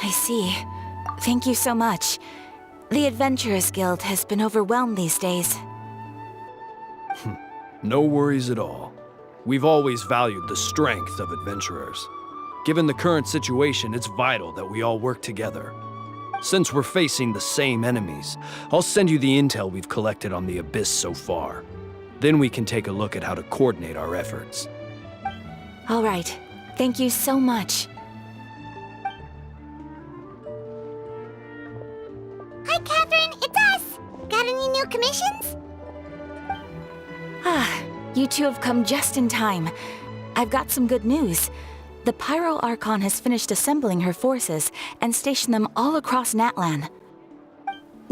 I see. Thank you so much. The Adventurers Guild has been overwhelmed these days. No worries at all. We've always valued the strength of adventurers. Given the current situation, it's vital that we all work together. Since we're facing the same enemies, I'll send you the intel we've collected on the Abyss so far. Then we can take a look at how to coordinate our efforts. All right. Thank you so much. Hi, Catherine. It's us. Got any new commissions? You two have come just in time. I've got some good news. The Pyro Archon has finished assembling her forces and stationed them all across Natlan.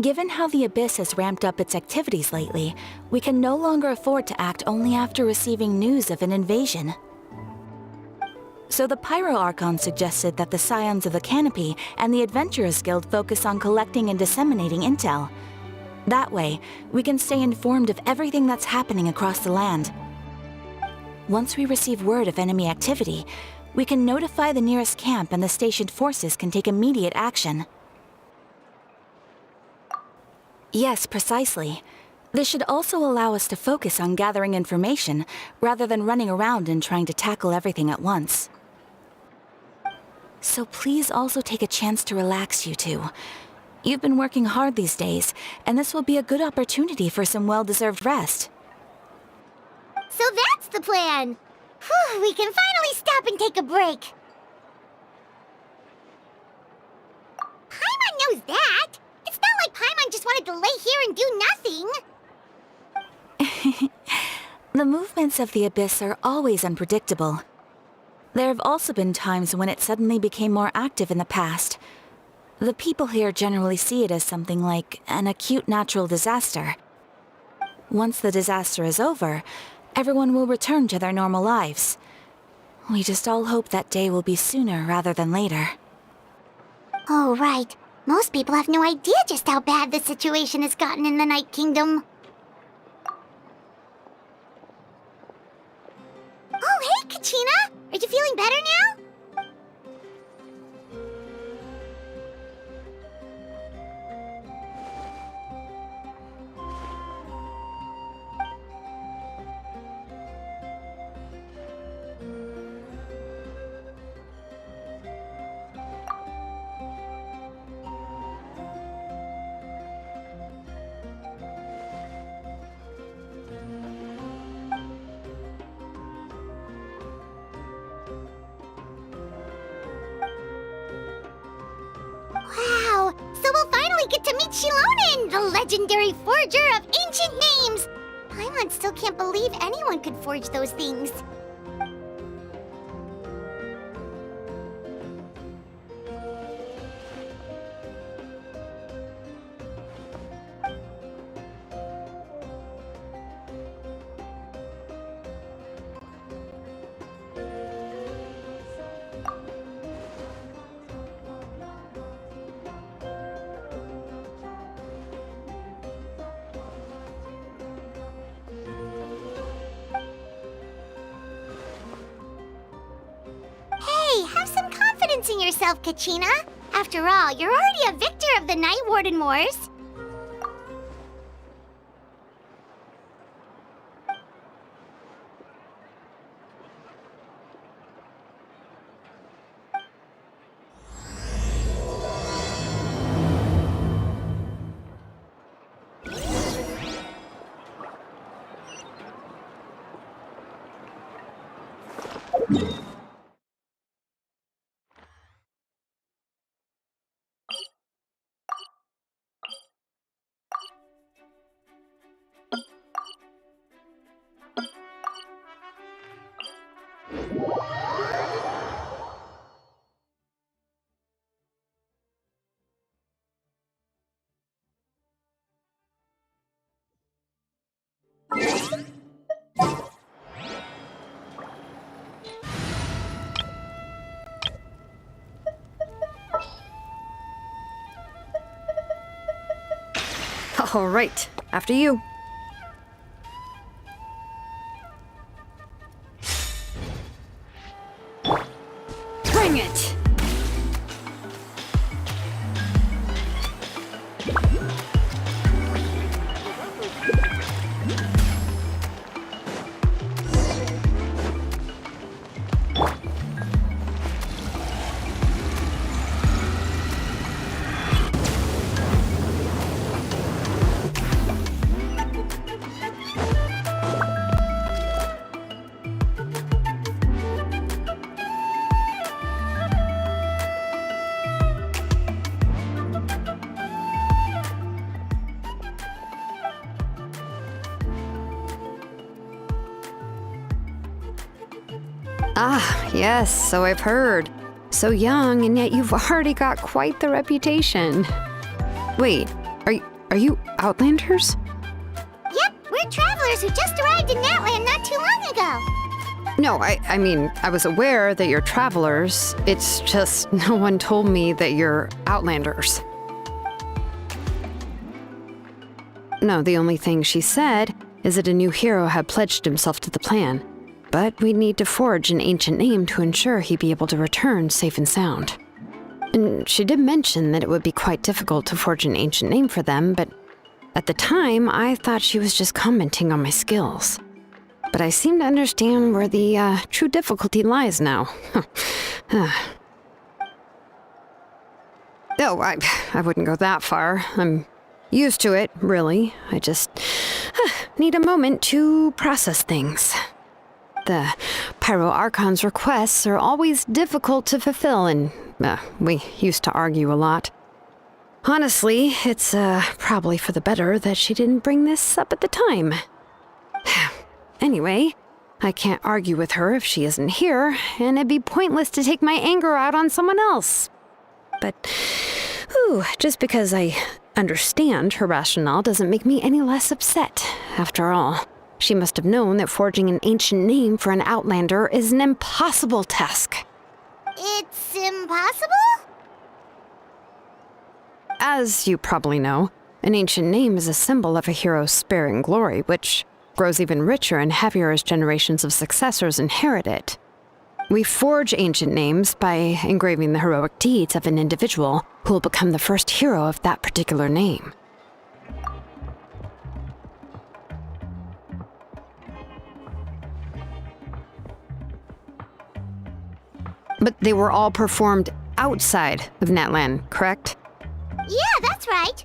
Given how the Abyss has ramped up its activities lately, we can no longer afford to act only after receiving news of an invasion. So the Pyro Archon suggested that the Scions of the Canopy and the Adventurers Guild focus on collecting and disseminating intel. That way, we can stay informed of everything that's happening across the land. Once we receive word of enemy activity, we can notify the nearest camp and the stationed forces can take immediate action. Yes, precisely. This should also allow us to focus on gathering information, rather than running around and trying to tackle everything at once. So please also take a chance to relax, you two. You've been working hard these days, and this will be a good opportunity for some well-deserved rest. So that's the plan. Whew, we can finally stop and take a break. Paimon knows that. It's not like Paimon just wanted to lay here and do nothing. The movements of the Abyss are always unpredictable. There have also been times when it suddenly became more active in the past. The people here generally see it as something like an acute natural disaster. Once the disaster is over, everyone will return to their normal lives. We just all hope that day will be sooner rather than later. Oh, right. Most people have no idea just how bad the situation has gotten in the Night Kingdom. Oh, hey, Kachina! Are you feeling better now? Wow! So we'll finally get to meet Shilonen, the legendary forger of ancient names! Paimon still can't believe anyone could forge those things. Hey, have some confidence in yourself, Kachina. After all, you're already a victor of the Night Warden Wars. All right, after you. Bring it! Ah, yes, so I've heard. So young, and yet you've already got quite the reputation. Wait, are you Outlanders? Yep, we're travelers who just arrived in Natlan not too long ago. No, I mean, I was aware that you're travelers. It's just no one told me that you're Outlanders. No, the only thing she said is that a new hero had pledged himself to the plan. But we'd need to forge an ancient name to ensure he'd be able to return safe and sound. And she did mention that it would be quite difficult to forge an ancient name for them, but at the time, I thought she was just commenting on my skills. But I seem to understand where the true difficulty lies now. Oh, I wouldn't go that far. I'm used to it, really. I just need a moment to process things. The Pyro Archon's requests are always difficult to fulfill, and we used to argue a lot. Honestly, it's probably for the better that she didn't bring this up at the time. Anyway, I can't argue with her if she isn't here, and it'd be pointless to take my anger out on someone else. But, just because I understand her rationale doesn't make me any less upset, after all. She must have known that forging an ancient name for an Outlander is an impossible task. It's impossible? As you probably know, an ancient name is a symbol of a hero's spirit and glory, which grows even richer and heavier as generations of successors inherit it. We forge ancient names by engraving the heroic deeds of an individual who will become the first hero of that particular name. But they were all performed outside of Natlan, correct? Yeah, that's right.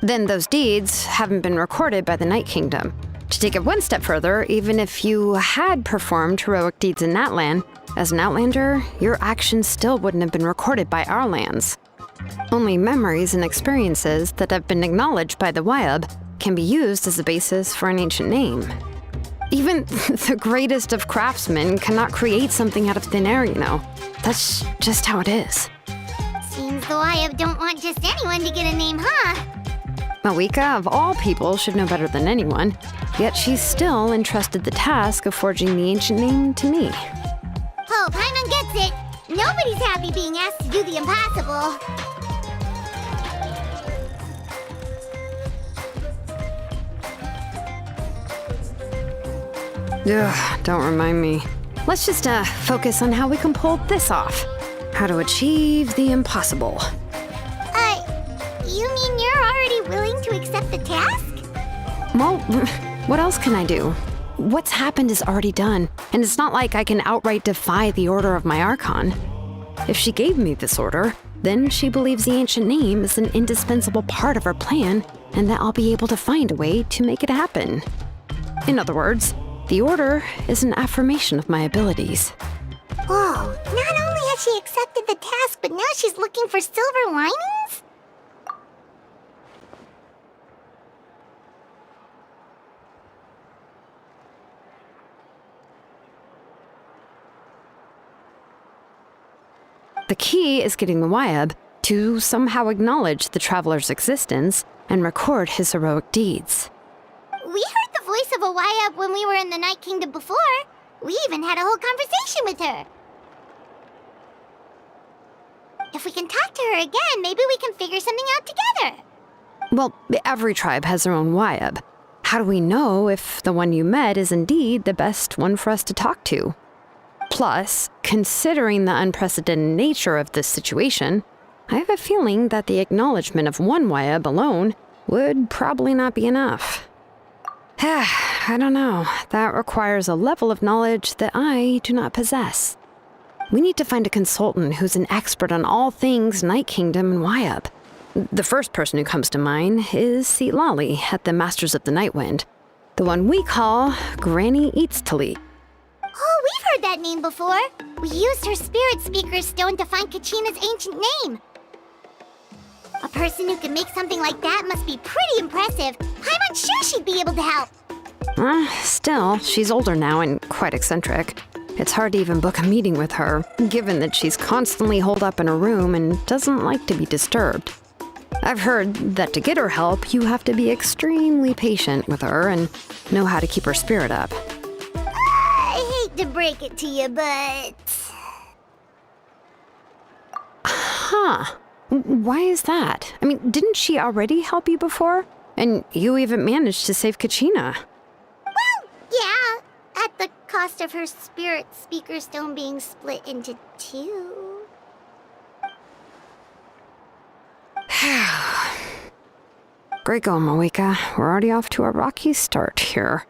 Then those deeds haven't been recorded by the Night Kingdom. To take it one step further, even if you had performed heroic deeds in Natlan, as an Outlander, your actions still wouldn't have been recorded by our lands. Only memories and experiences that have been acknowledged by the Wyab can be used as a basis for an ancient name. Even the greatest of craftsmen cannot create something out of thin air, you know. That's just how it is. Seems the Wyab don't want just anyone to get a name, huh? Malika, of all people, should know better than anyone, yet she's still entrusted the task of forging the ancient name to me. Oh, Paimon gets it. Nobody's happy being asked to do the impossible. Ugh, don't remind me. Let's just focus on how we can pull this off. How to achieve the impossible. You mean you're already willing to accept the task? Well, what else can I do? What's happened is already done, and it's not like I can outright defy the order of my Archon. If she gave me this order, then she believes the ancient name is an indispensable part of her plan, and that I'll be able to find a way to make it happen. In other words, the order is an affirmation of my abilities. Whoa, not only has she accepted the task, but now she's looking for silver linings? The key is getting the Wyab to somehow acknowledge the traveler's existence and record his heroic deeds. We heard the voice of a Wyab when we were in the Night Kingdom before. We even had a whole conversation with her. If we can talk to her again, maybe we can figure something out together. Well, every tribe has their own Wayab. How do we know if the one you met is indeed the best one for us to talk to? Plus, considering the unprecedented nature of this situation, I have a feeling that the acknowledgement of one Wayab alone would probably not be enough. I don't know. That requires a level of knowledge that I do not possess. We need to find a consultant who's an expert on all things Night Kingdom and Wayab. The first person who comes to mind is Lali at the Masters of the Nightwind, the one we call Granny Eats Talit. Oh, we've heard that name before. We used her Spirit Speaker Stone to find Kachina's ancient name. A person who can make something like that must be pretty impressive. I'm unsure she'd be able to help. Still, she's older now and quite eccentric. It's hard to even book a meeting with her, given that she's constantly holed up in her room and doesn't like to be disturbed. I've heard that to get her help, you have to be extremely patient with her and know how to keep her spirit up. I hate to break it to you, but... Huh. Why is that? I mean, didn't she already help you before? And you even managed to save Kachina. Well, yeah. At the cost of her Spirit Speaker Stone being split into two. Great going, Moeka. We're already off to a rocky start here.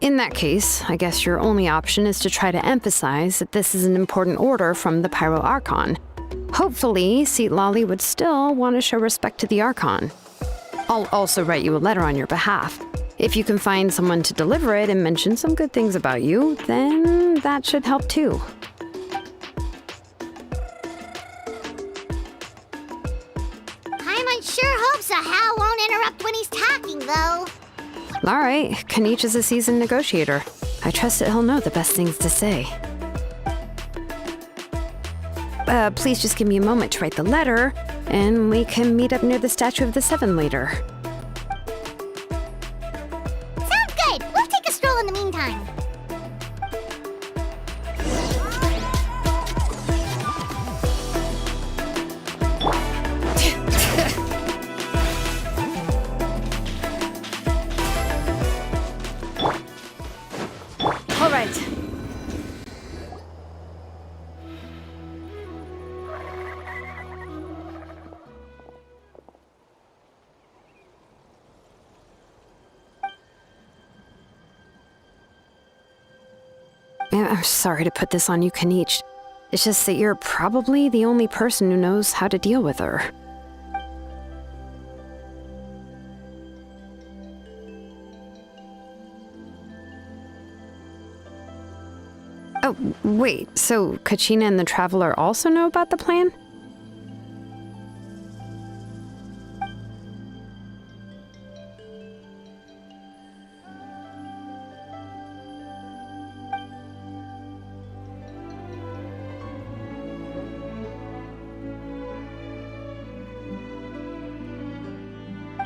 In that case, I guess your only option is to try to emphasize that this is an important order from the Pyro Archon. Hopefully, Lali would still want to show respect to the Archon. I'll also write you a letter on your behalf. If you can find someone to deliver it and mention some good things about you, then that should help too. Paimon sure hopes a Hal won't interrupt when he's talking, though. All right, Kanich is a seasoned negotiator. I trust that he'll know the best things to say. Please just give me a moment to write the letter, and we can meet up near the Statue of the Seven later. Sounds good. We'll take a stroll in the meantime. All right. I'm sorry to put this on you, Kanich. It's just that you're probably the only person who knows how to deal with her. Oh, wait, so Kachina and the Traveler also know about the plan?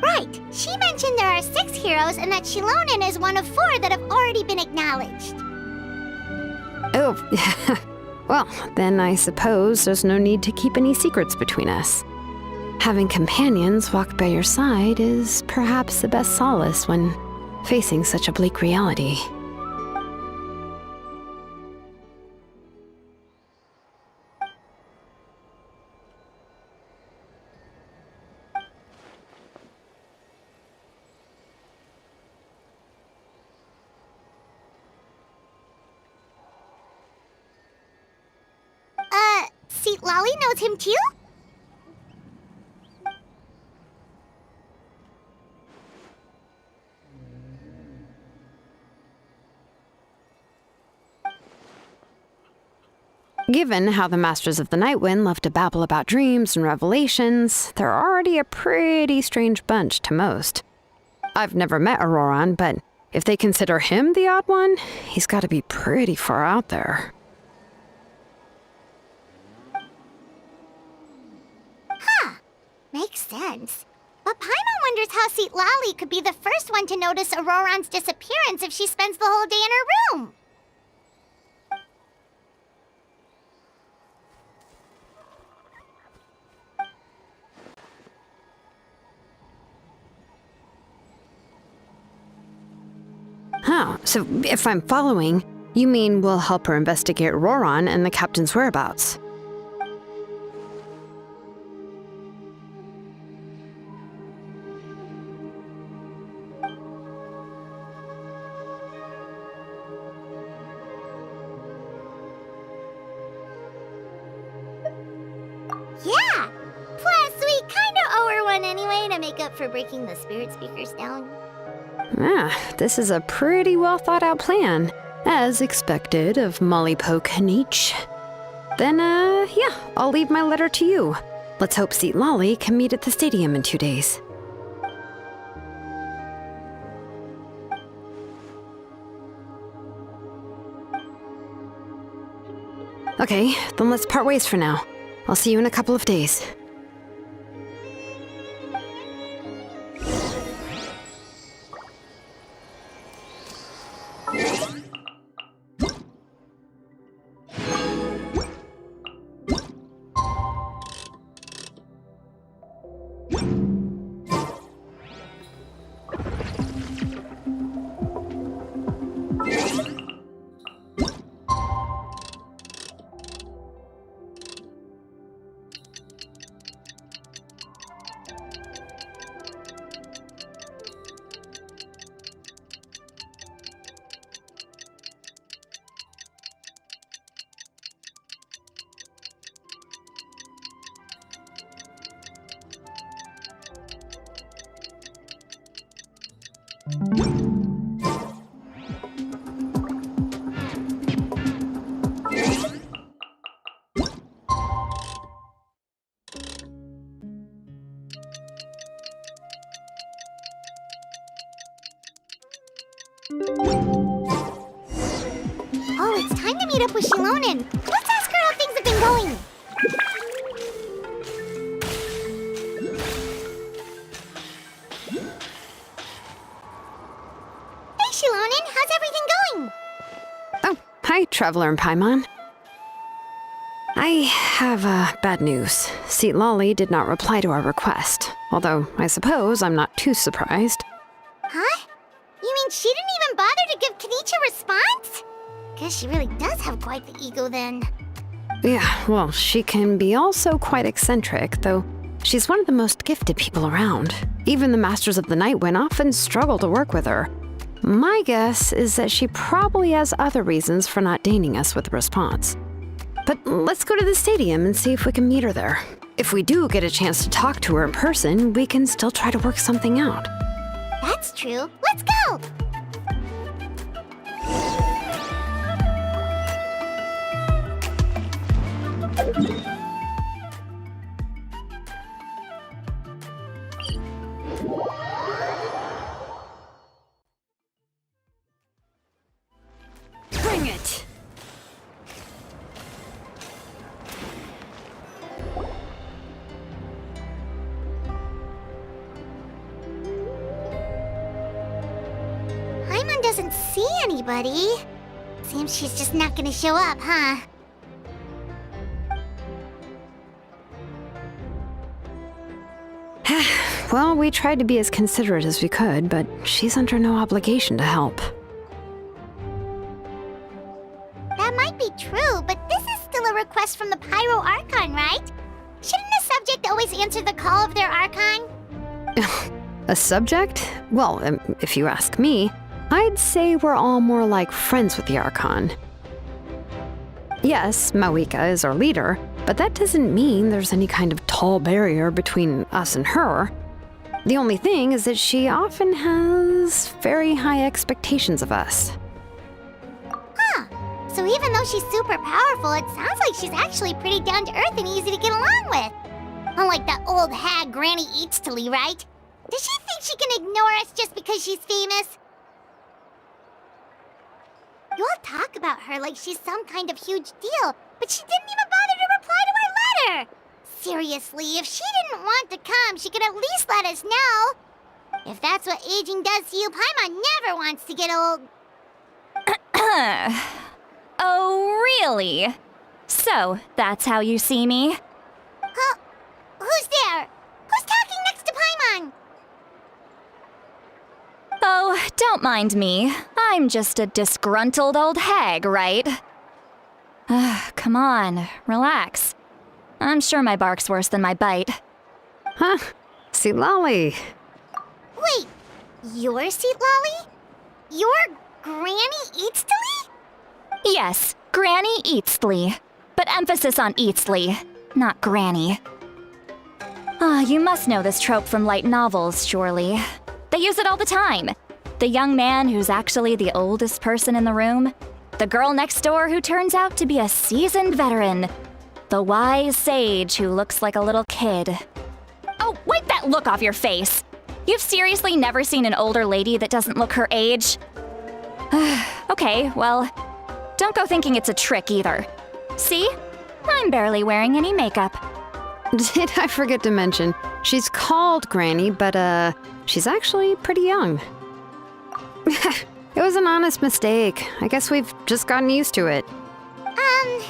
Right. She mentioned there are 6 heroes and that Shilonen is one of 4 that have already been acknowledged. Oh, well, then I suppose there's no need to keep any secrets between us. Having companions walk by your side is perhaps the best solace when facing such a bleak reality. Lali knows him too? Given how the Masters of the Nightwind love to babble about dreams and revelations, they're already a pretty strange bunch to most. I've never met Auroran, but if they consider him the odd one, he's got to be pretty far out there. Makes sense. But Paimon wonders how Lali could be the first one to notice Auroran's disappearance if she spends the whole day in her room. Oh, so if I'm following, you mean we'll help her investigate Roron and the captain's whereabouts? Yeah! Plus, we kinda owe her one anyway to make up for breaking the spirit speakers down. This is a pretty well thought out plan, as expected of Molly Poke Nietzsche. Then, yeah, I'll leave my letter to you. Let's hope Seat Lolly can meet at the stadium in 2 days. Okay, then let's part ways for now. I'll see you in a couple of days. Oh, it's time to meet up with Shilonen. Let's ask her how things have been going. Hey, Shilonen, how's everything going? Oh, hi, Traveler and Paimon. I have bad news. Seat Lolly did not reply to our request, although I suppose I'm not too surprised. Huh? You mean she didn't even bother to give Kenichi a response? Guess she really does have quite the ego then. Yeah, well, she can be also quite eccentric, though she's one of the most gifted people around. Even the Masters of the Nightwind often struggle to work with her. My guess is that she probably has other reasons for not deigning us with a response. But let's go to the stadium and see if we can meet her there. If we do get a chance to talk to her in person, we can still try to work something out. That's true. Let's go! Bring it! Paimon doesn't see anybody. Seems she's just not gonna show up, huh? Well, we tried to be as considerate as we could, but she's under no obligation to help. That might be true, but this is still a request from the Pyro Archon, right? Shouldn't a subject always answer the call of their Archon? A subject? Well, if you ask me, I'd say we're all more like friends with the Archon. Yes, Mawika is our leader, but that doesn't mean there's any kind of tall barrier between us and her. The only thing is that she often has very high expectations of us. Huh. So even though she's super powerful, it sounds like she's actually pretty down to earth and easy to get along with. Unlike that old hag Granny Eatstily, right? Does she think she can ignore us just because she's famous? You all talk about her like she's some kind of huge deal, but she didn't even bother to reply to our letter! Seriously, if she didn't want to come, she could at least let us know. If that's what aging does to you, Paimon never wants to get old. Oh, really? So, that's how you see me? Who's there? Who's talking next to Paimon? Oh, Oh, don't mind me. I'm just a disgruntled old hag, right? Come on, relax. I'm sure my bark's worse than my bite. Huh? See, Lolly. Wait, you're Seat Lolly? You're Granny Eatsley? Yes, Granny Eatsley. But emphasis on Eatsley, not Granny. You must know this trope from light novels, surely. They use it all the time. The young man who's actually the oldest person in the room. The girl next door who turns out to be a seasoned veteran. The wise sage who looks like a little kid. Oh, wipe that look off your face! You've seriously never seen an older lady that doesn't look her age? Okay, well, don't go thinking it's a trick either. See? I'm barely wearing any makeup. Did I forget to mention, she's called Granny, but she's actually pretty young. It was an honest mistake. I guess we've just gotten used to it. I'm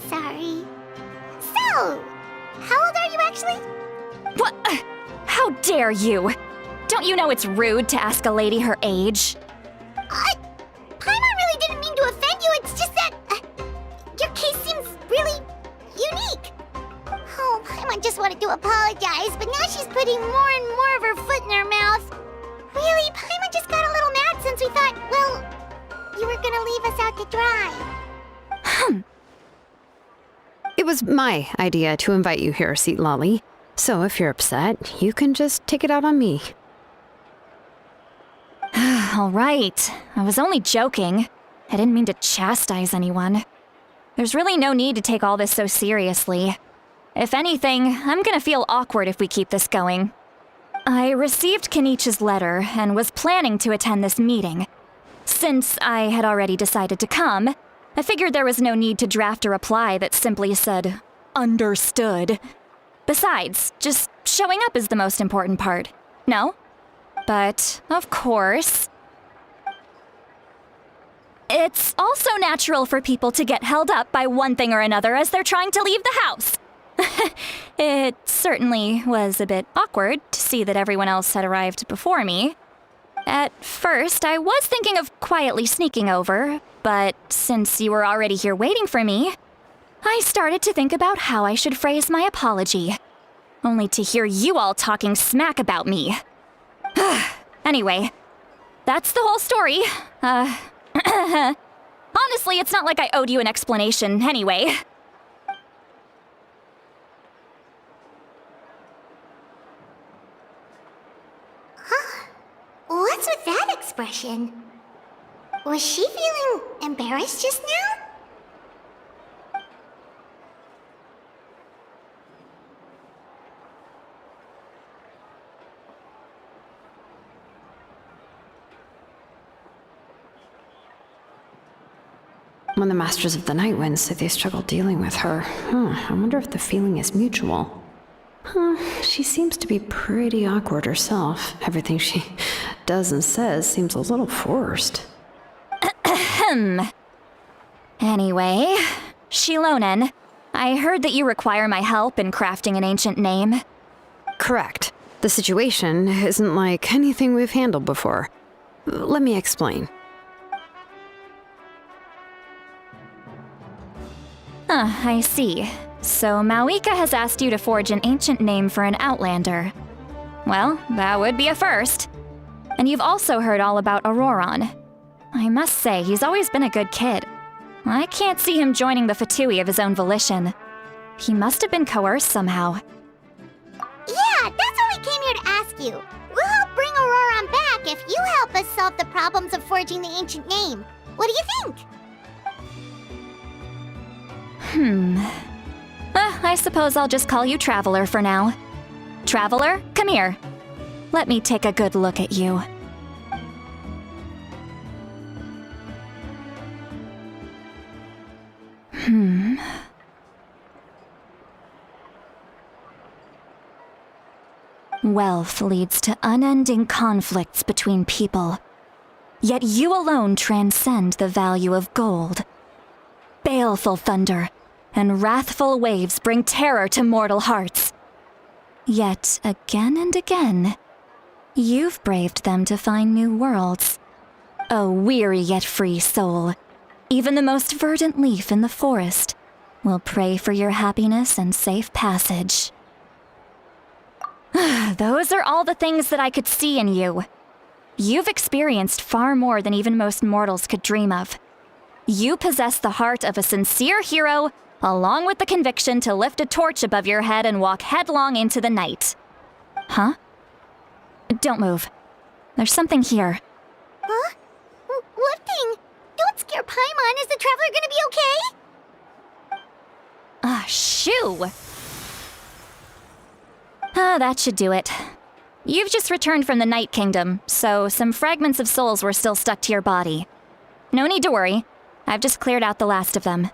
sorry. So, how old are you actually? What? How dare you? Don't you know it's rude to ask a lady her age? Paimon really didn't mean to offend you, it's just that your case seems really unique. Oh, Paimon just wanted to apologize, but now she's putting more and more of her foot in her mouth. Really, Paimon just got a little mad since we thought, well, you were gonna leave us out to dry. It was my idea to invite you here, Seat Lolly. So if you're upset, you can just take it out on me. All right, I was only joking. I didn't mean to chastise anyone. There's really no need to take all this so seriously. If anything, I'm gonna feel awkward if we keep this going. I received Kenichi's letter and was planning to attend this meeting. Since I had already decided to come, I figured there was no need to draft a reply that simply said, "Understood." Besides, just showing up is the most important part, no? But, of course, it's also natural for people to get held up by one thing or another as they're trying to leave the house. It certainly was a bit awkward to see that everyone else had arrived before me. At first, I was thinking of quietly sneaking over, but since you were already here waiting for me, I started to think about how I should phrase my apology. Only to hear you all talking smack about me. Anyway, that's the whole story. Honestly, it's not like I owed you an explanation anyway. What's with that expression? Was she feeling embarrassed just now? When the Masters of the Night Wind say they struggle dealing with her, I wonder if the feeling is mutual. She seems to be pretty awkward herself. Everything she does and says seems a little forced. Anyway, Shilonen, I heard that you require my help in crafting an ancient name. Correct. The situation isn't like anything we've handled before. Let me explain. I see. So Mawika has asked you to forge an ancient name for an Outlander. Well, that would be a first. And you've also heard all about Auroron. I must say, he's always been a good kid. I can't see him joining the Fatui of his own volition. He must have been coerced somehow. Yeah, that's why we came here to ask you. We'll help bring Auroron back if you help us solve the problems of forging the ancient name. What do you think? I suppose I'll just call you Traveler for now. Traveler, come here. Let me take a good look at you. Wealth leads to unending conflicts between people. Yet you alone transcend the value of gold. Baleful thunder and wrathful waves bring terror to mortal hearts. Yet again and again, You've braved them to find new worlds. O weary yet free soul, even the most verdant leaf in the forest will pray for your happiness and safe passage. Those are all the things that I could see in you. You've experienced far more than even most mortals could dream of. You possess the heart of a sincere hero, along with the conviction to lift a torch above your head and walk headlong into the night. Huh? Don't move. There's something here. Huh? What thing? Don't scare Paimon. Is the traveler gonna be okay? Ah, shoo! That should do it. You've just returned from the Night Kingdom, so some fragments of souls were still stuck to your body. No need to worry. I've just cleared out the last of them. Isn't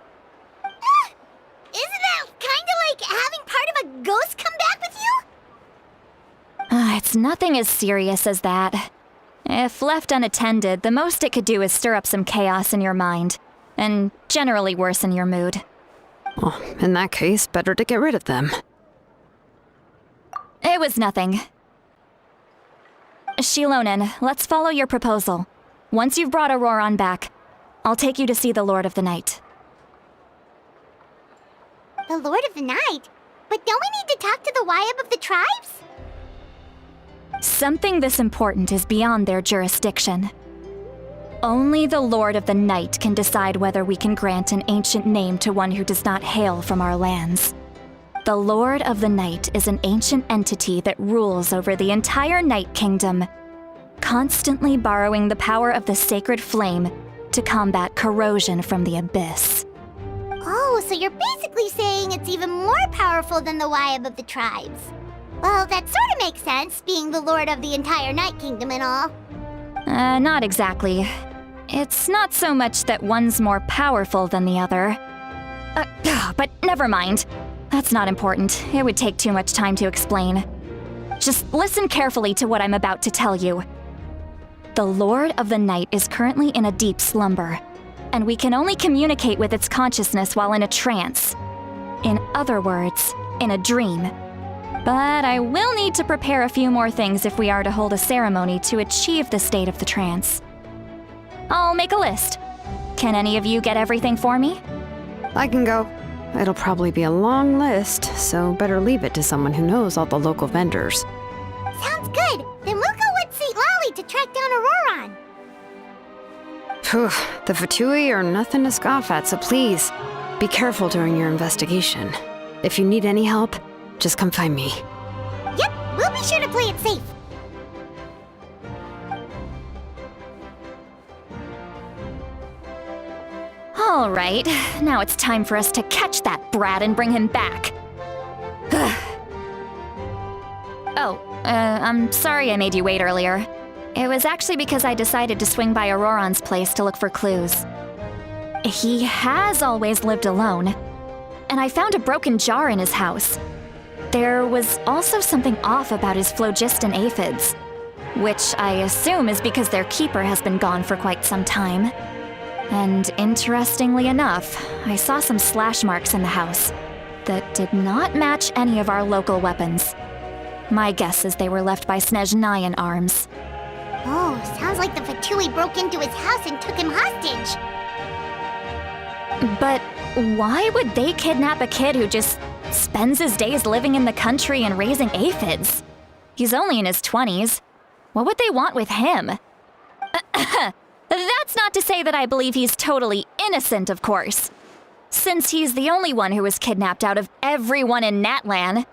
that kinda like having part of a ghost come back with you? It's nothing as serious as that. If left unattended, the most it could do is stir up some chaos in your mind, and generally worsen your mood. Well, in that case, better to get rid of them. It was nothing. Shilonen, let's follow your proposal. Once you've brought Auroron back, I'll take you to see the Lord of the Night. The Lord of the Night? But don't we need to talk to the Wyab of the tribes? Something this important is beyond their jurisdiction. Only the Lord of the Night can decide whether we can grant an ancient name to one who does not hail from our lands. The Lord of the Night is an ancient entity that rules over the entire Night Kingdom, constantly borrowing the power of the sacred flame to combat corrosion from the abyss. Oh, so you're basically saying it's even more powerful than the Wyab of the tribes. Well, that sort of makes sense, being the lord of the entire Night Kingdom and all. Not exactly. It's not so much that one's more powerful than the other. But never mind. That's not important. It would take too much time to explain. Just listen carefully to what I'm about to tell you. The Lord of the Night is currently in a deep slumber, and we can only communicate with its consciousness while in a trance. In other words, in a dream. But I will need to prepare a few more things if we are to hold a ceremony to achieve the state of the trance. I'll make a list. Can any of you get everything for me? I can go. It'll probably be a long list, so better leave it to someone who knows all the local vendors. Sounds good. Then we'll go with St. Lolly to track down Auroron. Phew, the Fatui are nothing to scoff at, so please, be careful during your investigation. If you need any help, just come find me. Yep, we'll be sure to play it safe. All right, now it's time for us to catch that brat and bring him back. I'm sorry I made you wait earlier. It was actually because I decided to swing by Auroron's place to look for clues. He has always lived alone, and I found a broken jar in his house. There was also something off about his phlogiston aphids, which I assume is because their keeper has been gone for quite some time. And interestingly enough, I saw some slash marks in the house that did not match any of our local weapons. My guess is they were left by Snezhnayan arms. Oh, sounds like the Fatui broke into his house and took him hostage. But why would they kidnap a kid who just spends his days living in the country and raising aphids? He's only in his 20s. What would they want with him? That's not to say that I believe he's totally innocent, of course. Since he's the only one who was kidnapped out of everyone in Natlan,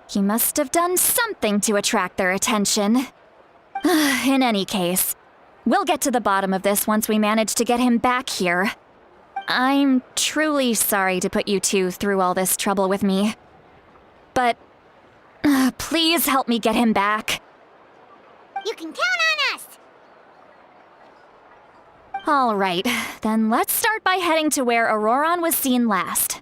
he must have done something to attract their attention. In any case, we'll get to the bottom of this once we manage to get him back here. I'm truly sorry to put you two through all this trouble with me. But please help me get him back. You can count on us! All right, then let's start by heading to where Auroron was seen last.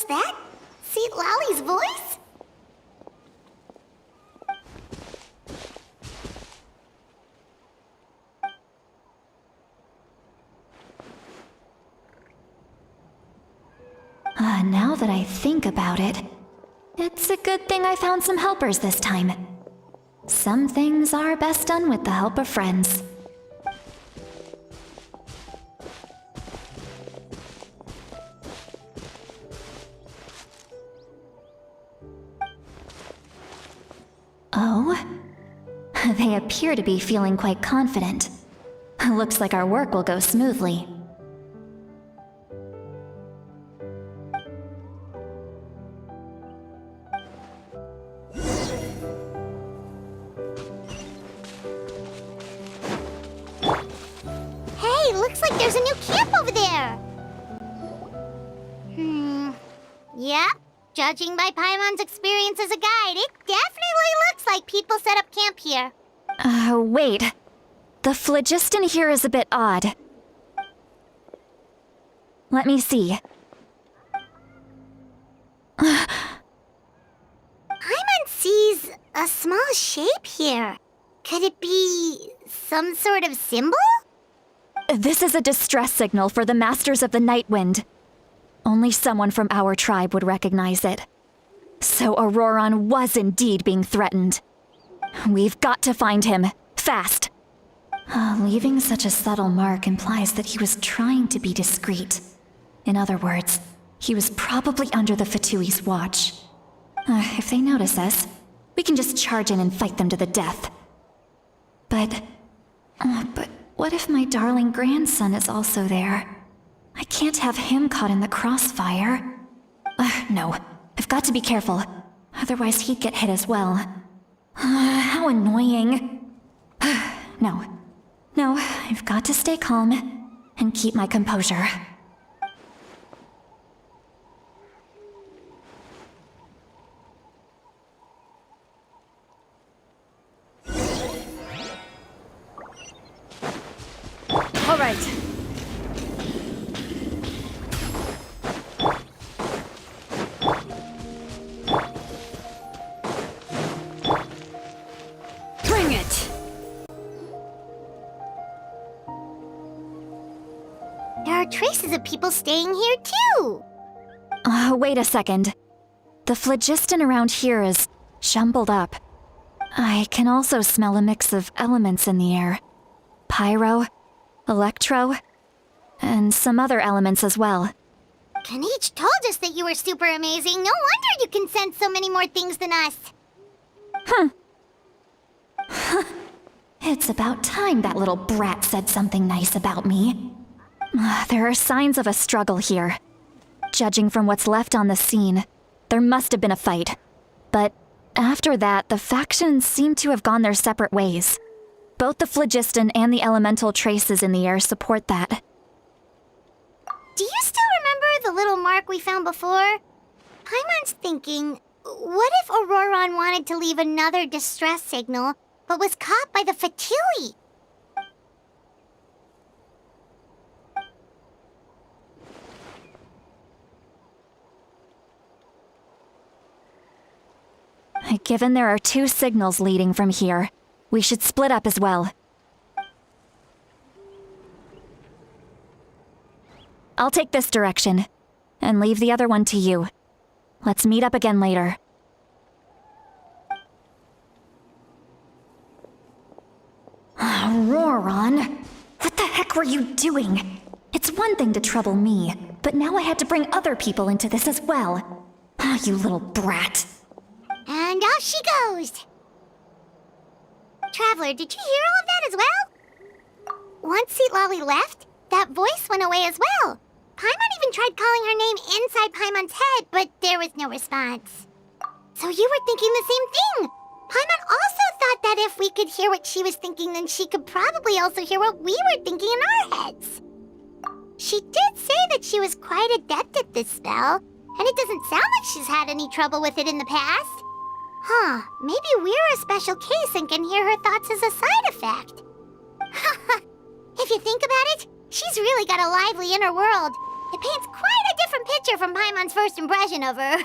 Was that Seat Lolly's voice? Now that I think about it, it's a good thing I found some helpers this time. Some things are best done with the help of friends. Oh? They appear to be feeling quite confident. Looks like our work will go smoothly. Hey, looks like there's a new camp over there. Yep. Judging by Paimon's experience as a guide, it definitely looks like people set up camp here. Wait. The phlogiston here is a bit odd. Let me see. Paimon sees a small shape here. Could it be some sort of symbol? This is a distress signal for the Masters of the Night Wind. Only someone from our tribe would recognize it. So Auroron was indeed being threatened. We've got to find him, fast. Leaving such a subtle mark implies that he was trying to be discreet. In other words, he was probably under the Fatui's watch. If they notice us, we can just charge in and fight them to the death. But what if my darling grandson is also there? I can't have him caught in the crossfire. No, I've got to be careful. Otherwise he'd get hit as well. How annoying. No, I've got to stay calm and keep my composure. All right. Bring it! There are traces of people staying here too. Wait a second. The phlogiston around here is jumbled up. I can also smell a mix of elements in the air. Pyro, electro, and some other elements as well. Kanich told us that you were super amazing. No wonder you can sense so many more things than us. It's about time that little brat said something nice about me. There are signs of a struggle here. Judging from what's left on the scene, there must have been a fight. But after that, the factions seem to have gone their separate ways. Both the phlogiston and the elemental traces in the air support that. Do you still remember the little mark we found before? Paimon's thinking, what if Auroron wanted to leave another distress signal, but was caught by the Fatui? Given there are two signals leading from here, we should split up as well. I'll take this direction, and leave the other one to you. Let's meet up again later. Auroron, what the heck were you doing? It's one thing to trouble me, but now I had to bring other people into this as well. You little brat. And off she goes. Traveler, did you hear all of that as well? Once Seat Lolly left, that voice went away as well. Paimon even tried calling her name inside Paimon's head, but there was no response. So you were thinking the same thing. Paimon also thought that if we could hear what she was thinking, then she could probably also hear what we were thinking in our heads. She did say that she was quite adept at this spell, and it doesn't sound like she's had any trouble with it in the past. Maybe we're a special case and can hear her thoughts as a side effect. If you think about it, she's really got a lively inner world. It paints quite a different picture from Paimon's first impression of her.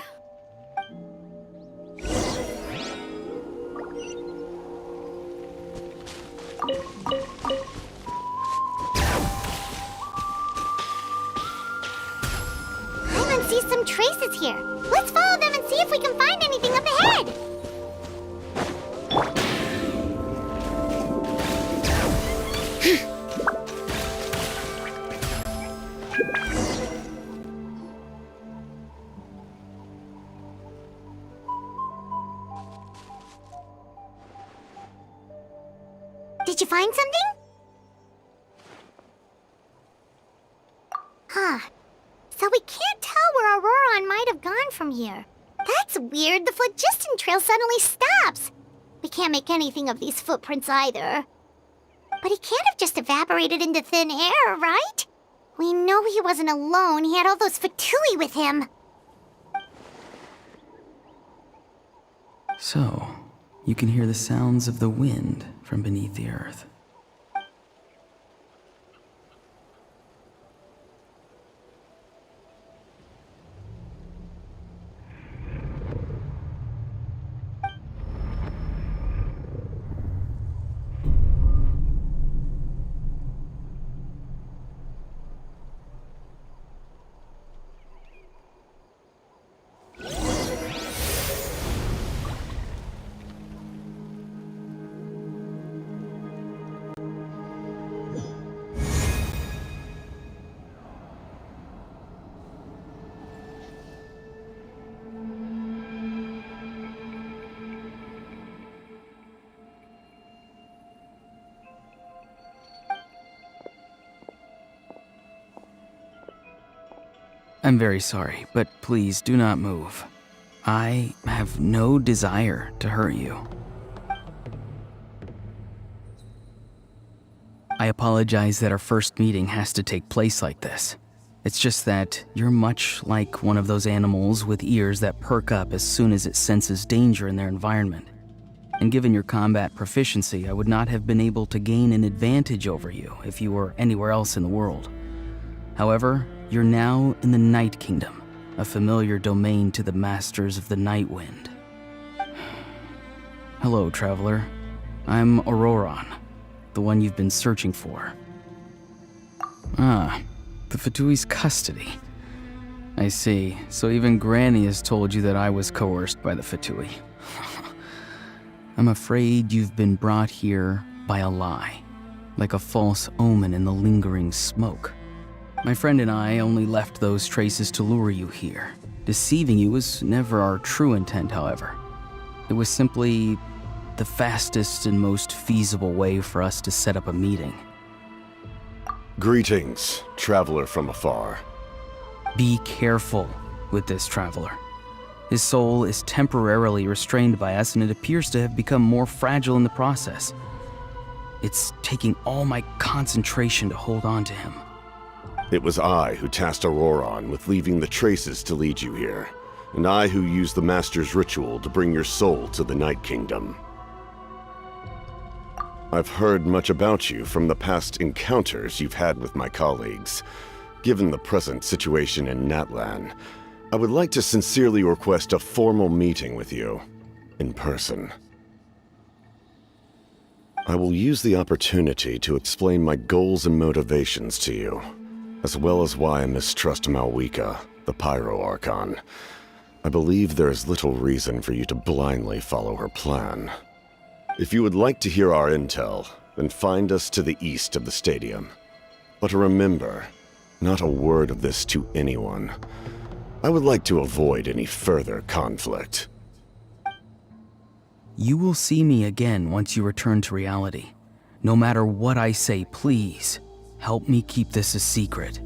Paimon sees some traces here. Let's follow them and see if we can find anything up ahead. Did you find something? Huh. So we can't tell where Auroron might have gone from here. That's weird. The phlogiston trail suddenly stops. We can't make anything of these footprints either. But he can't have just evaporated into thin air, right? We know he wasn't alone. He had all those Fatui with him. So, you can hear the sounds of the wind from beneath the earth. I'm very sorry, but please do not move. I have no desire to hurt you. I apologize that our first meeting has to take place like this. It's just that you're much like one of those animals with ears that perk up as soon as it senses danger in their environment. And given your combat proficiency, I would not have been able to gain an advantage over you if you were anywhere else in the world. However, you're now in the Night Kingdom, a familiar domain to the Masters of the Night Wind. Hello, traveler. I'm Auroron, the one you've been searching for. Ah, the Fatui's custody. I see. So even Granny has told you that I was coerced by the Fatui. I'm afraid you've been brought here by a lie, like a false omen in the lingering smoke. My friend and I only left those traces to lure you here. Deceiving you was never our true intent, however. It was simply the fastest and most feasible way for us to set up a meeting. Greetings, traveler from afar. Be careful with this traveler. His soul is temporarily restrained by us, and it appears to have become more fragile in the process. It's taking all my concentration to hold on to him. It was I who tasked Auroron with leaving the traces to lead you here, and I who used the Master's ritual to bring your soul to the Night Kingdom. I've heard much about you from the past encounters you've had with my colleagues. Given the present situation in Natlan, I would like to sincerely request a formal meeting with you, in person. I will use the opportunity to explain my goals and motivations to you, as well as why I mistrust Malwika, the Pyro Archon. I believe there is little reason for you to blindly follow her plan. If you would like to hear our intel, then find us to the east of the stadium. But remember, not a word of this to anyone. I would like to avoid any further conflict. You will see me again once you return to reality. No matter what I say, please, help me keep this a secret.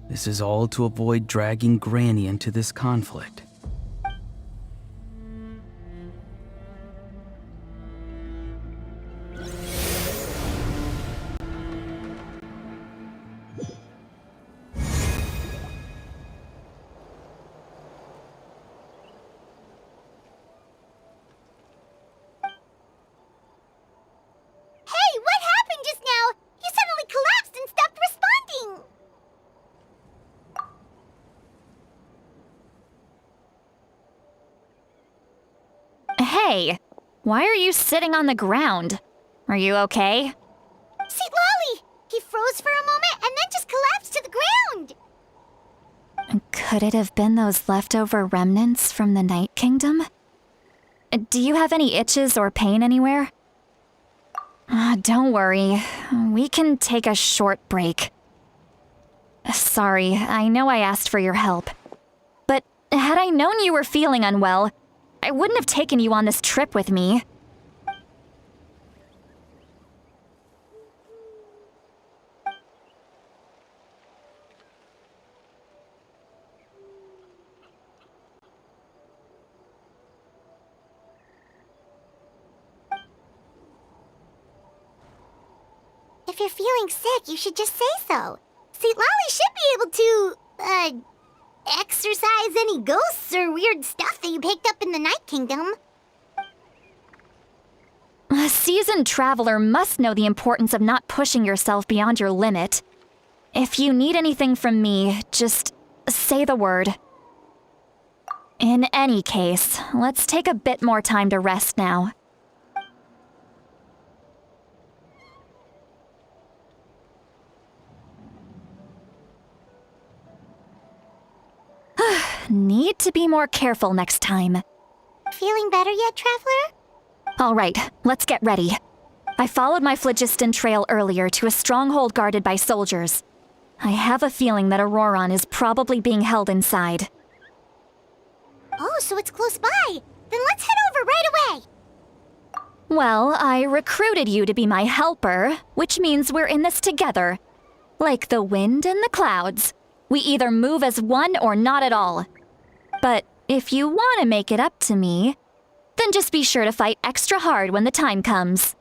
This is all to avoid dragging Granny into this conflict. Hey, what happened just now? You suddenly collapsed and stopped responding. Hey, why are you sitting on the ground? Are you okay? See, Lolly! He froze for a moment and then just collapsed to the ground! Could it have been those leftover remnants from the Night Kingdom? Do you have any itches or pain anywhere? Don't worry. We can take a short break. Sorry, I know I asked for your help. But had I known you were feeling unwell, I wouldn't have taken you on this trip with me. If you're feeling sick, you should just say so. See, Lolly should be able to, exorcise any ghosts or weird stuff that you picked up in the Night Kingdom. A seasoned traveler must know the importance of not pushing yourself beyond your limit. If you need anything from me, just say the word. In any case, let's take a bit more time to rest now. Need to be more careful next time. Feeling better yet, Traveler? All right, let's get ready. I followed my phlogiston trail earlier to a stronghold guarded by soldiers. I have a feeling that Auroron is probably being held inside. Oh, so it's close by. Then let's head over right away. Well, I recruited you to be my helper, which means we're in this together. Like the wind and the clouds. We either move as one or not at all. But if you want to make it up to me, then just be sure to fight extra hard when the time comes.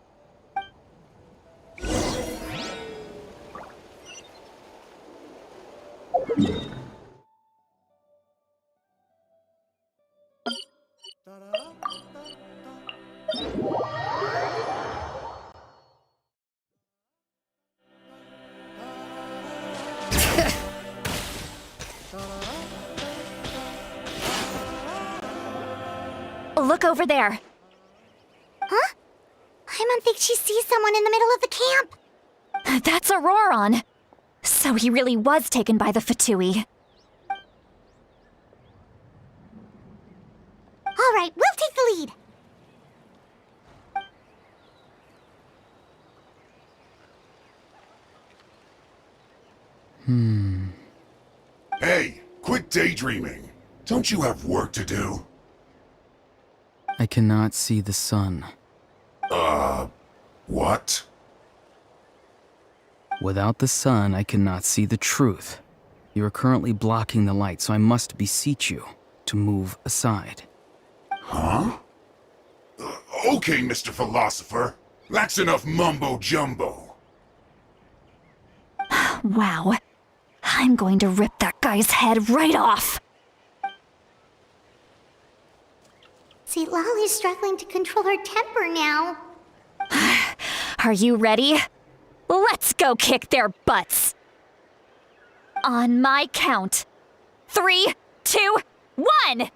Look over there. Huh? Paimon thinks she sees someone in the middle of the camp. That's Auroron. So he really was taken by the Fatui. All right, we'll take the lead. Hey, quit daydreaming. Don't you have work to do? I cannot see the sun. What? Without the sun, I cannot see the truth. You are currently blocking the light, so I must beseech you to move aside. Huh? Okay, Mr. Philosopher. That's enough mumbo-jumbo. Wow. I'm going to rip that guy's head right off. See, Lolly's struggling to control her temper now. Are you ready? Let's go kick their butts. On my count. 3, 2, 1!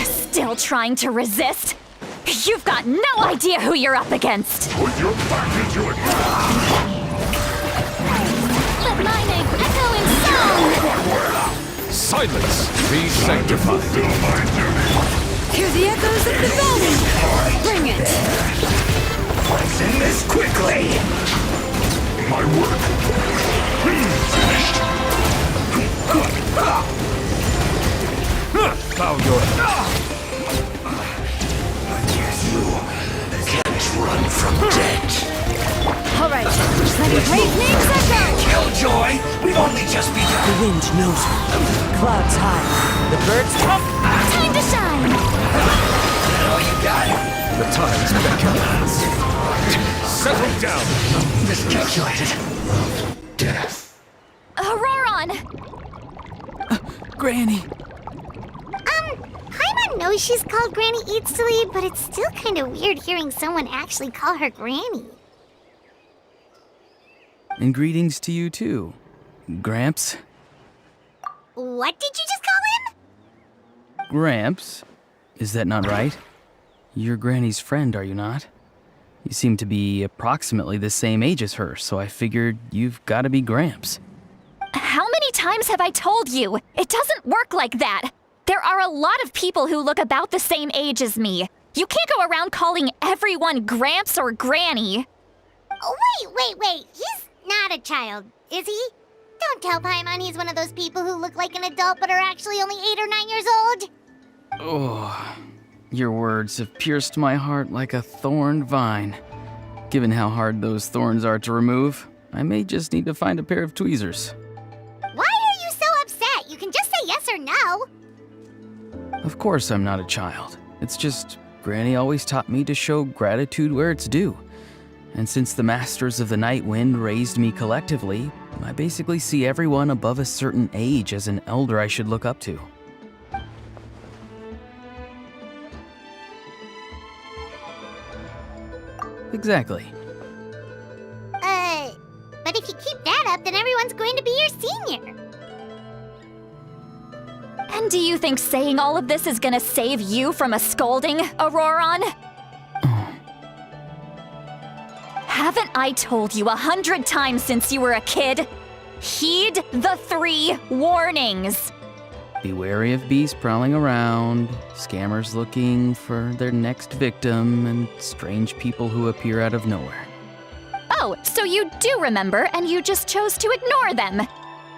Still trying to resist? You've got no idea who you're up against. Put your back into it! Let my name echo in song! Silence! Be sanctified. Fulfill my duty. Hear the echoes of the valley! Bring it! Let's end this quickly! My work. Finished. Bow your You can't run from death. All right, let me break names echo! Killjoy, we've only just begun. The wind knows me. Clouds high. The birds come. Time to shine! Oh, you got it. The times beckon. Settle down. This Killjoy. Death. Auroron! Granny! Paimon knows she's called Granny Eatsley, but it's still kind of weird hearing someone actually call her Granny. And greetings to you too, Gramps. What did you just call him? Gramps? Is that not right? You're Granny's friend, are you not? You seem to be approximately the same age as her, so I figured you've got to be Gramps. How many times have I told you? It doesn't work like that. There are a lot of people who look about the same age as me. You can't go around calling everyone Gramps or Granny. Oh, wait. He's not a child, is he? Don't tell Paimon he's one of those people who look like an adult but are actually only 8 or 9 years old. Oh, your words have pierced my heart like a thorned vine. Given how hard those thorns are to remove, I may just need to find a pair of tweezers. Why are you so upset? You can just say yes or no. Of course I'm not a child. It's just Granny always taught me to show gratitude where it's due. And since the Masters of the Night Wind raised me collectively, I basically see everyone above a certain age as an elder I should look up to. Exactly. But if you keep that up, then everyone's going to be your senior. And do you think saying all of this is gonna save you from a scolding, Auroron? Haven't I told you 100 times since you were a kid? Heed the 3 warnings. Be wary of bees prowling around, scammers looking for their next victim, and strange people who appear out of nowhere. Oh, so you do remember, and you just chose to ignore them.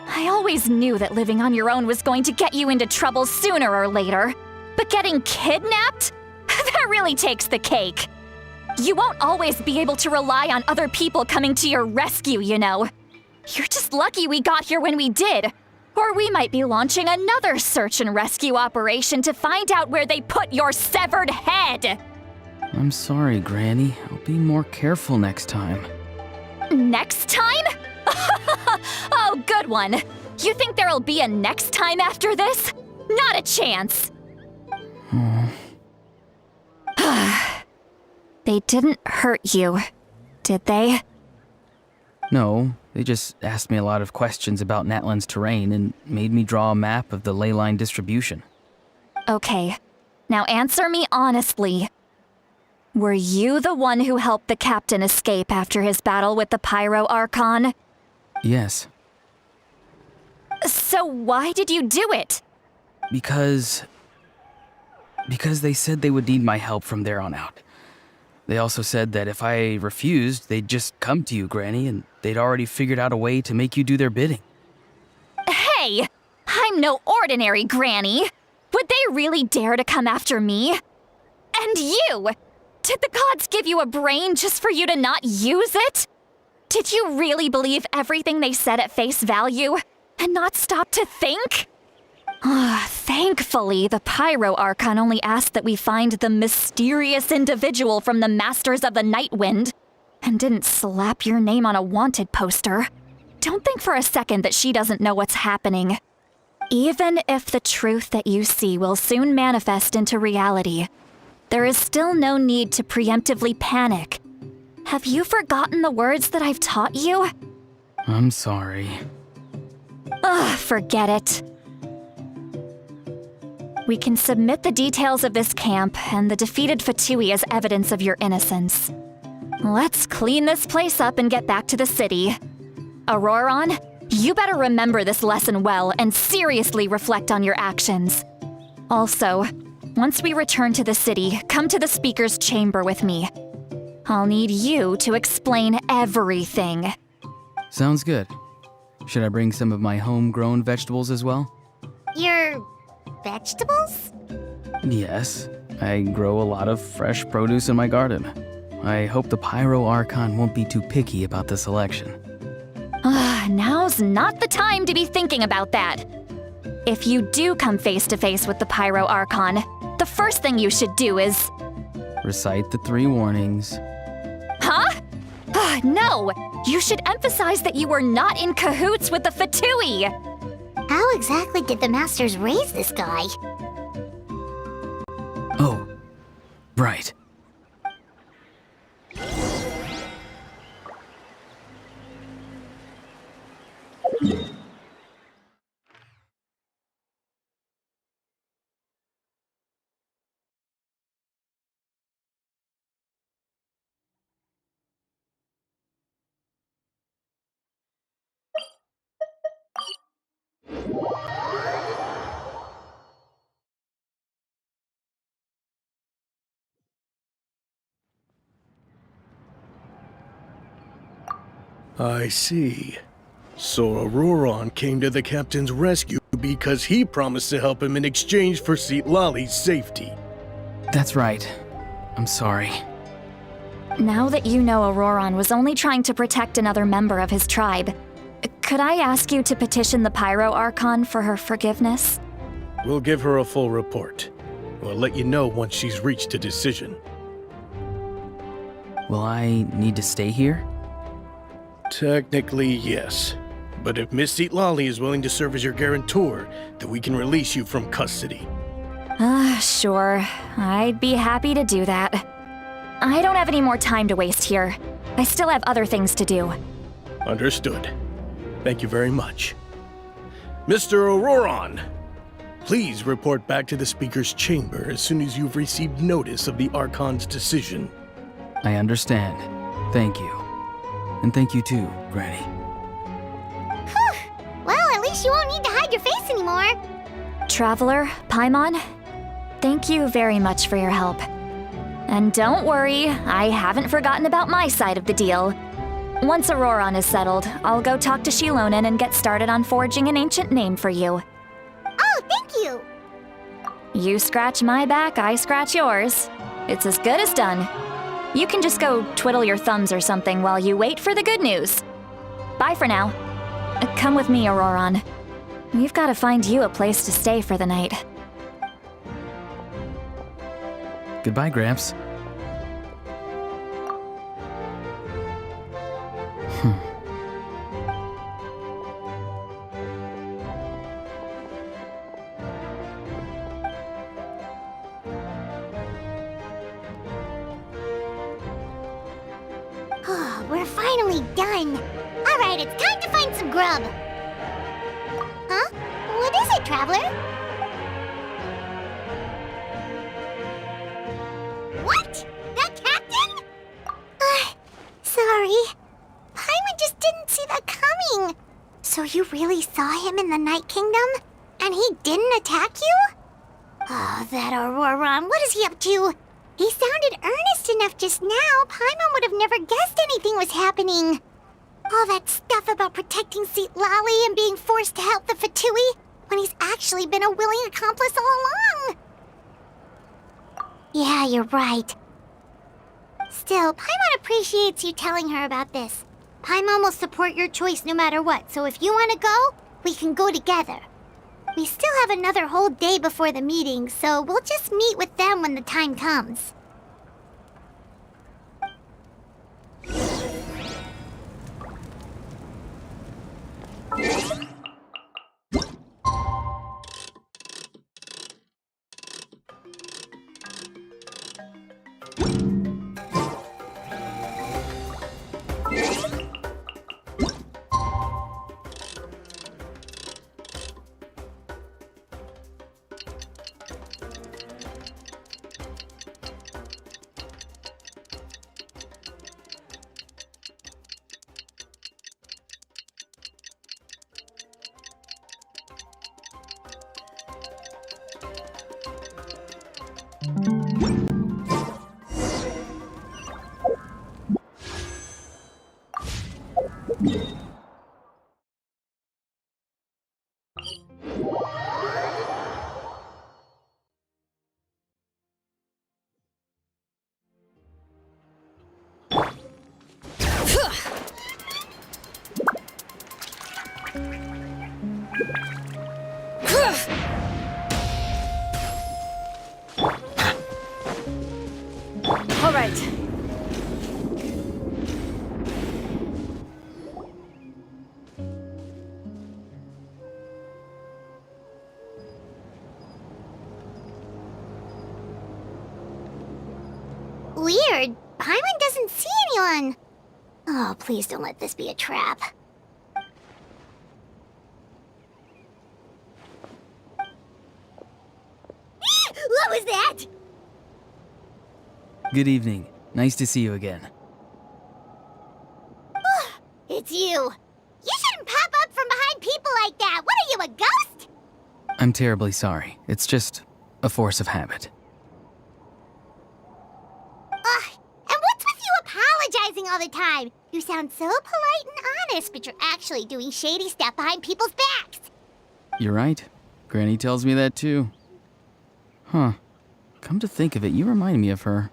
I always knew that living on your own was going to get you into trouble sooner or later. But getting kidnapped? That really takes the cake. You won't always be able to rely on other people coming to your rescue, you know. You're just lucky we got here when we did. Or we might be launching another search and rescue operation to find out where they put your severed head. I'm sorry, Granny. I'll be more careful next time. Next time? Oh, good one. You think there'll be a next time after this? Not a chance. They didn't hurt you, did they? No, they just asked me a lot of questions about Natlan's terrain and made me draw a map of the ley line distribution. Okay, now answer me honestly. Were you the one who helped the captain escape after his battle with the Pyro Archon? Yes. So why did you do it? Because they said they would need my help from there on out. They also said that if I refused, they'd just come to you, Granny, and they'd already figured out a way to make you do their bidding. Hey! I'm no ordinary Granny! Would they really dare to come after me? And you! Did the gods give you a brain just for you to not use it? Did you really believe everything they said at face value and not stop to think? Thankfully, the Pyro Archon only asked that we find the mysterious individual from the Masters of the Night Wind and didn't slap your name on a wanted poster. Don't think for a second that she doesn't know what's happening. Even if the truth that you see will soon manifest into reality, there is still no need to preemptively panic. Have you forgotten the words that I've taught you? I'm sorry. Forget it. We can submit the details of this camp and the defeated Fatui as evidence of your innocence. Let's clean this place up and get back to the city. Auroron, you better remember this lesson well and seriously reflect on your actions. Also, once we return to the city, come to the speaker's chamber with me. I'll need you to explain everything. Sounds good. Should I bring some of my homegrown vegetables as well? Your vegetables? Yes. I grow a lot of fresh produce in my garden. I hope the Pyro Archon won't be too picky about the selection. Now's not the time to be thinking about that. If you do come face to face with the Pyro Archon, the first thing you should do is... Recite the 3 warnings. Huh? No! You should emphasize that you were not in cahoots with the Fatui! How exactly did the Masters raise this guy? Oh, right. I see. So Auroron came to the captain's rescue because he promised to help him in exchange for Lali's safety. That's right. I'm sorry. Now that you know Auroron was only trying to protect another member of his tribe, could I ask you to petition the Pyro Archon for her forgiveness? We'll give her a full report. We'll let you know once she's reached a decision. Will I need to stay here? Technically, yes. But if Miss Lali is willing to serve as your guarantor, then we can release you from custody. Sure. I'd be happy to do that. I don't have any more time to waste here. I still have other things to do. Understood. Thank you very much. Mr. Auroron, please report back to the Speaker's chamber as soon as you've received notice of the Archon's decision. I understand. Thank you. And thank you too, Granny. Well, at least you won't need to hide your face anymore. Traveler, Paimon, thank you very much for your help. And don't worry, I haven't forgotten about my side of the deal. Once Auroron is settled, I'll go talk to Shilonen and get started on forging an ancient name for you. Oh, thank you. You scratch my back, I scratch yours. It's as good as done. You can just go twiddle your thumbs or something while you wait for the good news. Bye for now. Come with me, Auroron. We've got to find you a place to stay for the night. Goodbye, Gramps. We're finally done. All right, it's time to find some grub. Huh? What is it, Traveler? What? That captain? Sorry. Paimon just didn't see that coming. So you really saw him in the Night Kingdom? And he didn't attack you? Oh, that Auroron, what is he up to? He sounded earnest enough just now. Paimon would have never guessed anything was happening. All that stuff about protecting Lali and being forced to help the Fatui when he's actually been a willing accomplice all along. Yeah, you're right. Still, Paimon appreciates you telling her about this. Paimon will support your choice no matter what, so if you want to go, we can go together. We still have another whole day before the meeting, so we'll just meet with them when the time comes. All right. Weird. Paimon doesn't see anyone. Oh, please don't let this be a trap. What was that? Good evening. Nice to see you again. It's you. You shouldn't pop up from behind people like that! What are you, a ghost? I'm terribly sorry. It's just a force of habit. Ugh, and what's with you apologizing all the time? You sound so polite and honest, but you're actually doing shady stuff behind people's backs. You're right. Granny tells me that too. Huh. Come to think of it, you remind me of her.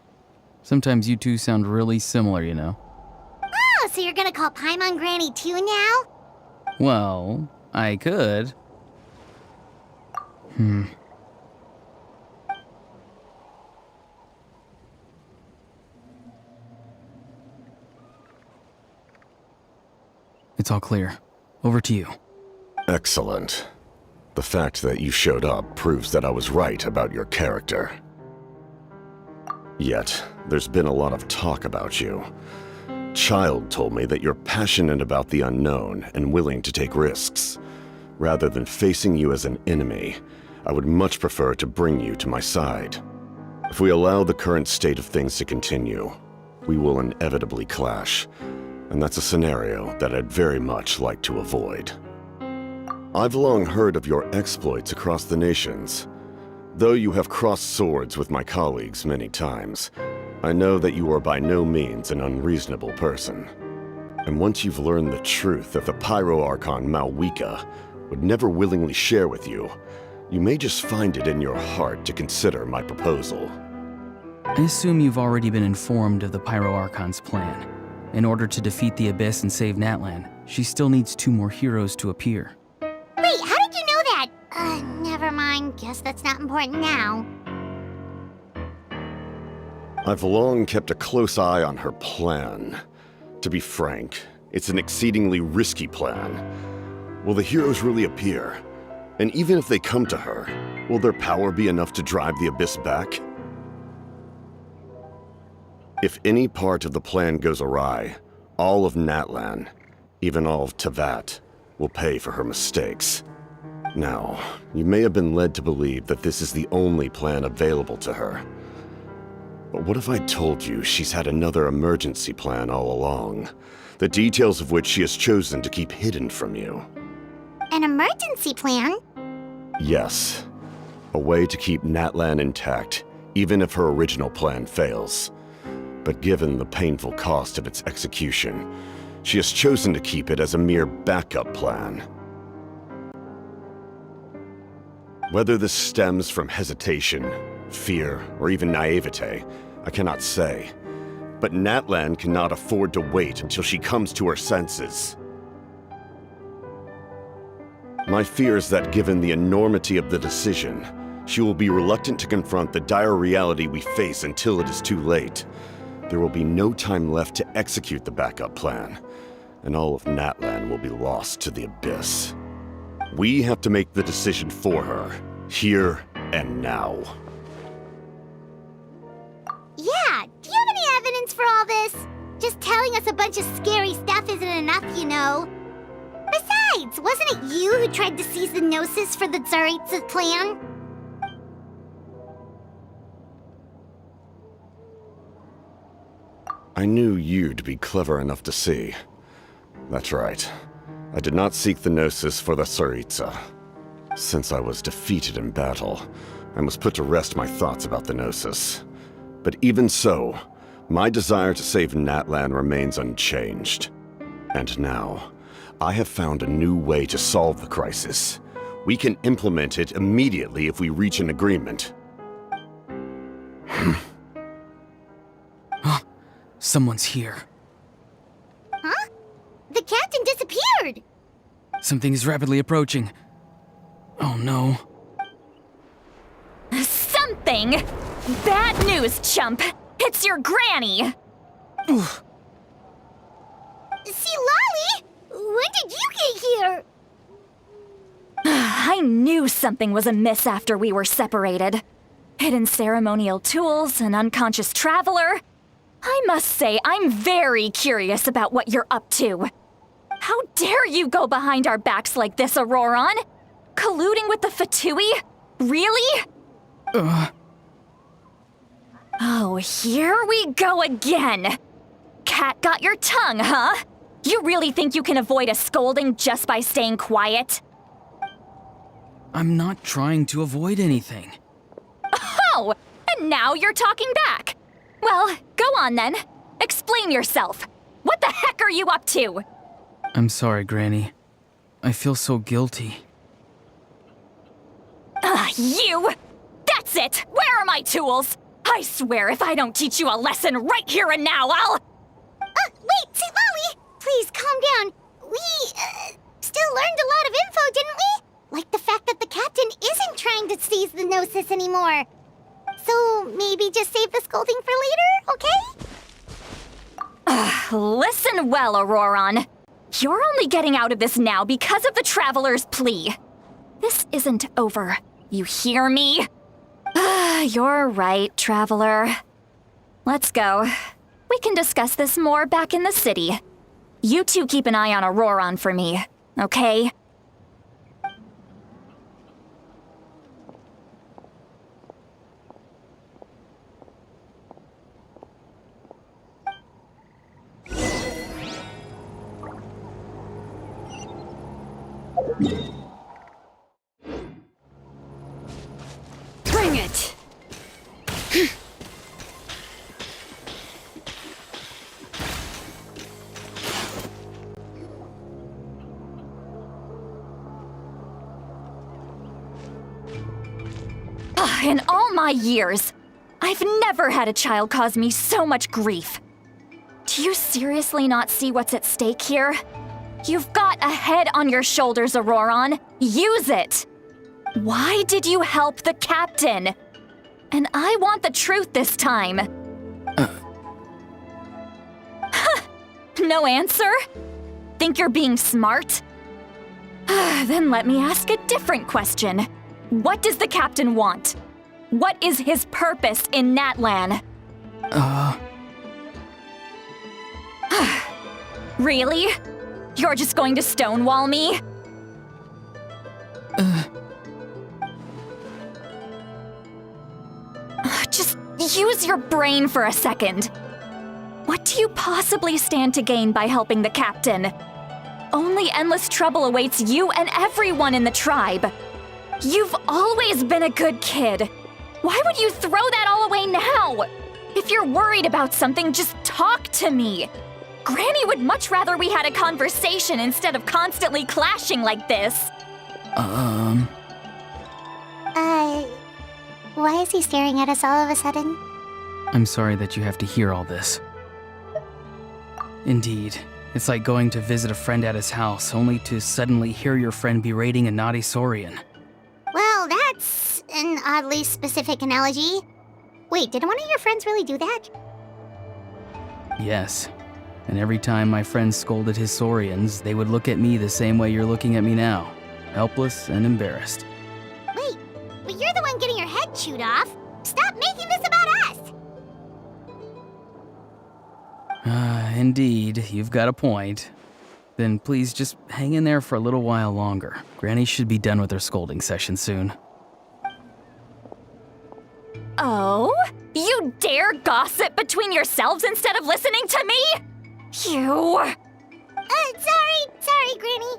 Sometimes you two sound really similar, you know. Oh, so you're gonna call Paimon Granny too now? Well, I could. It's all clear. Over to you. Excellent. The fact that you showed up proves that I was right about your character. Yet, there's been a lot of talk about you. Child told me that you're passionate about the unknown and willing to take risks. Rather than facing you as an enemy, I would much prefer to bring you to my side. If we allow the current state of things to continue, we will inevitably clash, and that's a scenario that I'd very much like to avoid. I've long heard of your exploits across the nations. Though you have crossed swords with my colleagues many times, I know that you are by no means an unreasonable person. And once you've learned the truth that the Pyro Archon Malwika would never willingly share with you, you may just find it in your heart to consider my proposal. I assume you've already been informed of the Pyro Archon's plan. In order to defeat the Abyss and save Natlan, she still needs 2 more heroes to appear. Wait, how did you know that? Never mind. Guess that's not important now. I've long kept a close eye on her plan. To be frank, it's an exceedingly risky plan. Will the heroes really appear? And even if they come to her, will their power be enough to drive the Abyss back? If any part of the plan goes awry, all of Natlan, even all of Tevat, will pay for her mistakes. Now, you may have been led to believe that this is the only plan available to her. But what if I told you she's had another emergency plan all along, the details of which she has chosen to keep hidden from you? An emergency plan? Yes. A way to keep Natlan intact, even if her original plan fails. But given the painful cost of its execution, she has chosen to keep it as a mere backup plan. Whether this stems from hesitation, fear, or even naivete, I cannot say. But Natlan cannot afford to wait until she comes to her senses. My fear is that given the enormity of the decision, she will be reluctant to confront the dire reality we face until it is too late. There will be no time left to execute the backup plan, and all of Natlan will be lost to the Abyss. We have to make the decision for her, here and now. Yeah, do you have any evidence for all this? Just telling us a bunch of scary stuff isn't enough, you know. Besides, wasn't it you who tried to seize the Gnosis for the Tsaritsa's plan? I knew you'd be clever enough to see. That's right. I did not seek the Gnosis for the Tsaritsa. Since I was defeated in battle, I must put to rest my thoughts about the Gnosis. But even so, my desire to save Natlan remains unchanged. And now, I have found a new way to solve the crisis. We can implement it immediately if we reach an agreement. Someone's here. Huh? The captain disappeared! Something is rapidly approaching. Oh no. Something? Bad news, chump! It's your granny! See, Lolly? When did you get here? I knew something was amiss after we were separated. Hidden ceremonial tools, an unconscious traveler. I must say, I'm very curious about what you're up to. How dare you go behind our backs like this, Auroron? Colluding with the Fatui? Really? Oh, here we go again. Cat got your tongue, huh? You really think you can avoid a scolding just by staying quiet? I'm not trying to avoid anything. Oh, and now you're talking back. Well, go on then. Explain yourself. What the heck are you up to? I'm sorry, Granny. I feel so guilty. You! That's it! Where are my tools? I swear if I don't teach you a lesson right here and now, I'll... Wait, Lolly! Please, calm down. We, still learned a lot of info, didn't we? Like the fact that the captain isn't trying to seize the Gnosis anymore. So, maybe just save the scolding for later, okay? Listen well, Auroron. You're only getting out of this now because of the Traveler's plea. This isn't over. You hear me? You're right, Traveler. Let's go. We can discuss this more back in the city. You two keep an eye on Auroron for me, okay? Bring it! In all my years, I've never had a child cause me so much grief. Do you seriously not see what's at stake here? You've got a head on your shoulders, Auroron. Use it! Why did you help the captain? And I want the truth this time. No answer? Think you're being smart? Then let me ask a different question. What does the captain want? What is his purpose in Natlan? Really? You're just going to stonewall me? Just use your brain for a second. What do you possibly stand to gain by helping the captain? Only endless trouble awaits you and everyone in the tribe. You've always been a good kid. Why would you throw that all away now? If you're worried about something, just talk to me. Granny would much rather we had a conversation instead of constantly clashing like this. Why is he staring at us all of a sudden? I'm sorry that you have to hear all this. Indeed, it's like going to visit a friend at his house, only to suddenly hear your friend berating a naughty Saurian. Well, that's an oddly specific analogy. Wait, did one of your friends really do that? Yes, and every time my friend scolded his Saurians, they would look at me the same way you're looking at me now, helpless and embarrassed. Wait, but you're the one getting your head chewed off. Stop making this about us! Indeed, you've got a point. Then please just hang in there for a little while longer. Granny should be done with her scolding session soon. Oh? You dare gossip between yourselves instead of listening to me? You... Sorry, Granny.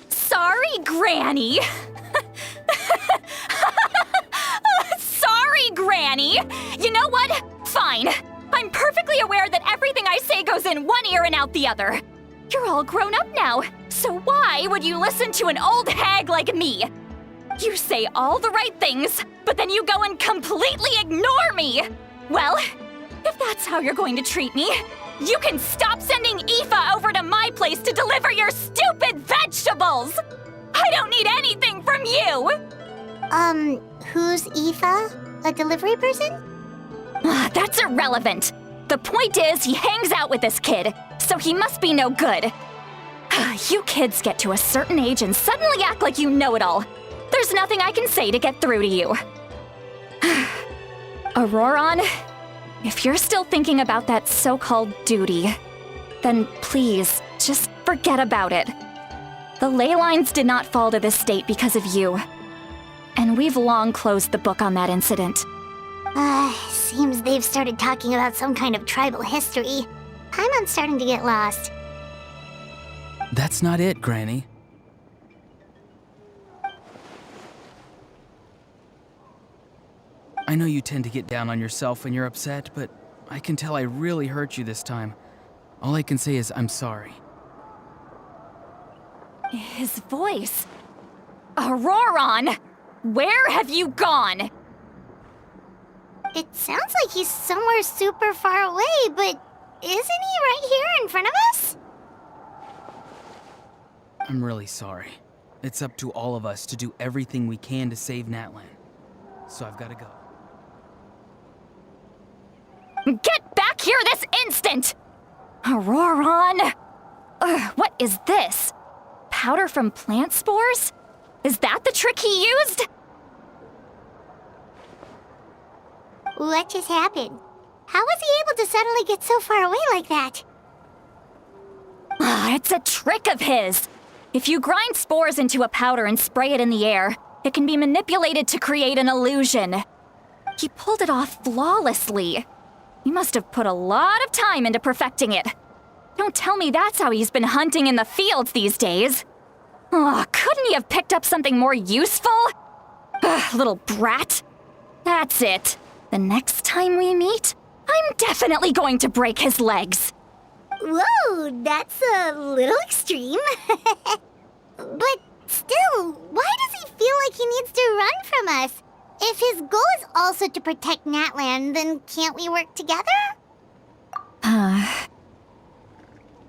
Sorry, Granny. Sorry, Granny. You know what? Fine. I'm perfectly aware that everything I say goes in one ear and out the other. You're all grown up now, so why would you listen to an old hag like me? You say all the right things, but then you go and completely ignore me. Well, if that's how you're going to treat me, you can stop sending Aoife over to my place to deliver your stupid vegetables! I don't need anything from you! Who's Aoife? A delivery person? That's irrelevant. The point is, he hangs out with this kid, so he must be no good. You kids get to a certain age and suddenly act like you know it all. There's nothing I can say to get through to you. Auroron, if you're still thinking about that so-called duty, then please, just forget about it. The ley lines did not fall to this state because of you. And we've long closed the book on that incident. Seems they've started talking about some kind of tribal history. Paimon's starting to get lost. That's not it, Granny. I know you tend to get down on yourself when you're upset, but I can tell I really hurt you this time. All I can say is I'm sorry. His voice. Auroron! Where have you gone? It sounds like he's somewhere super far away, but isn't he right here in front of us? I'm really sorry. It's up to all of us to do everything we can to save Natlan. So I've got to go. Get back here this instant! Auroron! What is this? Powder from plant spores? Is that the trick he used? What just happened? How was he able to suddenly get so far away like that? It's a trick of his. If you grind spores into a powder and spray it in the air, it can be manipulated to create an illusion. He pulled it off flawlessly. He must have put a lot of time into perfecting it. Don't tell me that's how he's been hunting in the fields these days. Couldn't he have picked up something more useful? Little brat. That's it. The next time we meet, I'm definitely going to break his legs. Whoa, that's a little extreme. But still, why does he feel like he needs to run from us? If his goal is also to protect Natlan, then can't we work together?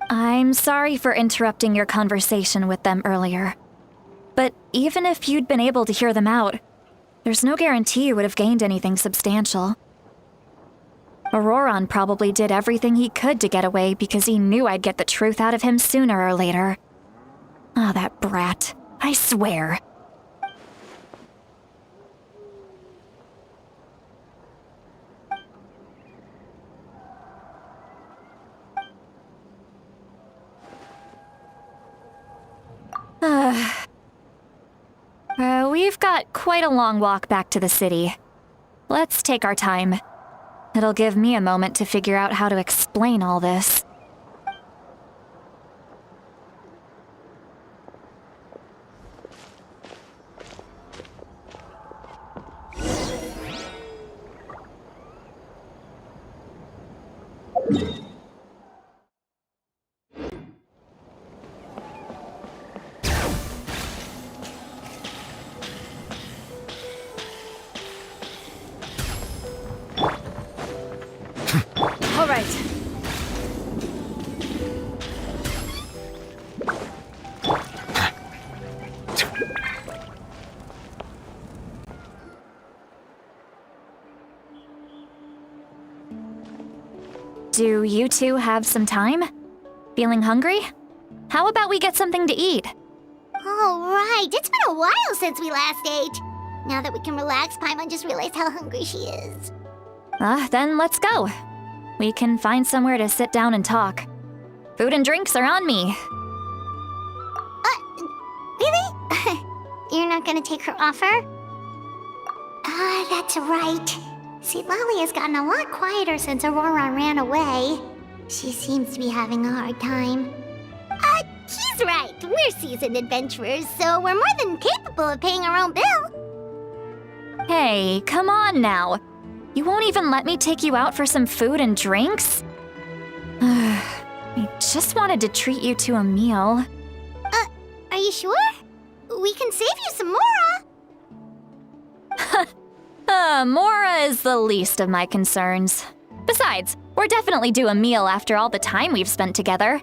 I'm sorry for interrupting your conversation with them earlier. But even if you'd been able to hear them out, there's no guarantee you would have gained anything substantial. Auroron probably did everything he could to get away because he knew I'd get the truth out of him sooner or later. That brat. I swear. We've got quite a long walk back to the city. Let's take our time. It'll give me a moment to figure out how to explain all this. All right. Do you two have some time? Feeling hungry? How about we get something to eat? All right, it's been a while since we last ate. Now that we can relax, Paimon just realized how hungry she is. Then let's go. We can find somewhere to sit down and talk. Food and drinks are on me. Really? You're not gonna take her offer? That's right. Lally has gotten a lot quieter since Auroron ran away. She seems to be having a hard time. He's right. We're seasoned adventurers, so we're more than capable of paying our own bill. Hey, come on now. You won't even let me take you out for some food and drinks? I just wanted to treat you to a meal. Are you sure? We can save you some Mora. Mora is the least of my concerns. Besides, we're definitely due a meal after all the time we've spent together.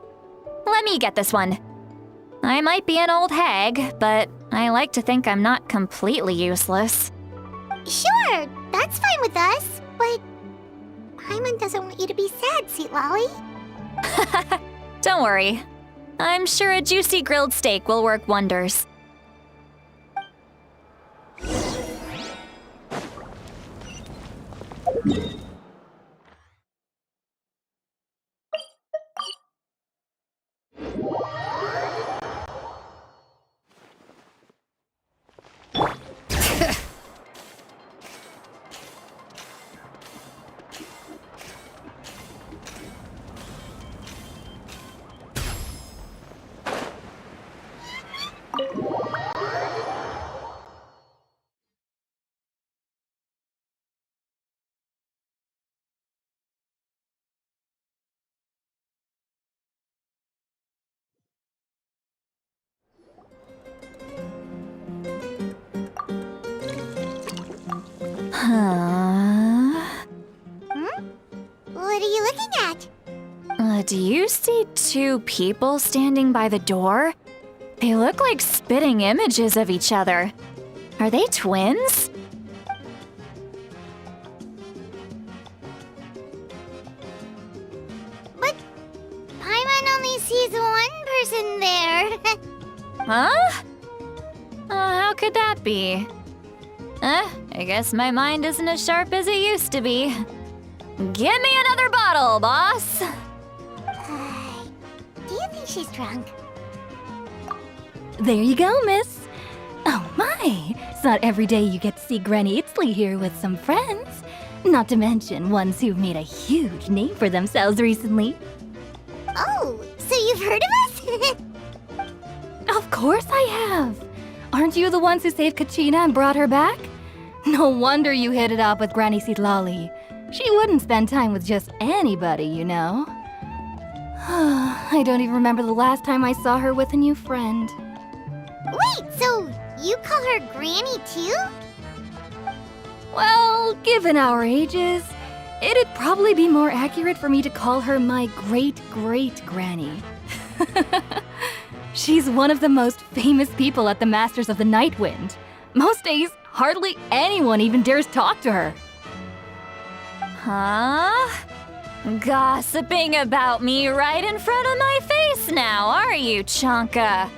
Let me get this one. I might be an old hag, but I like to think I'm not completely useless. Sure, that's fine with us, but Paimon doesn't want you to be sad, Sweet Lolly. Don't worry. I'm sure a juicy grilled steak will work wonders. What are you looking at? Do you see two people standing by the door? They look like spitting images of each other. Are they twins? But Paimon only sees one person there. Huh? How could that be? I guess my mind isn't as sharp as it used to be. Give me another bottle, boss! Do you think she's drunk? There you go, miss. Oh my, it's not every day you get to see Granny Itzley here with some friends. Not to mention ones who've made a huge name for themselves recently. Oh, so you've heard of us? Of course I have. Aren't you the ones who saved Kachina and brought her back? No wonder you hit it off with Granny Sitlali. She wouldn't spend time with just anybody, you know. I don't even remember the last time I saw her with a new friend. Wait, so you call her Granny too? Well, given our ages, it'd probably be more accurate for me to call her my great-great-granny. She's one of the most famous people at the Masters of the Nightwind. Most days, hardly anyone even dares talk to her. Huh? Gossiping about me right in front of my face now, are you, Chonka?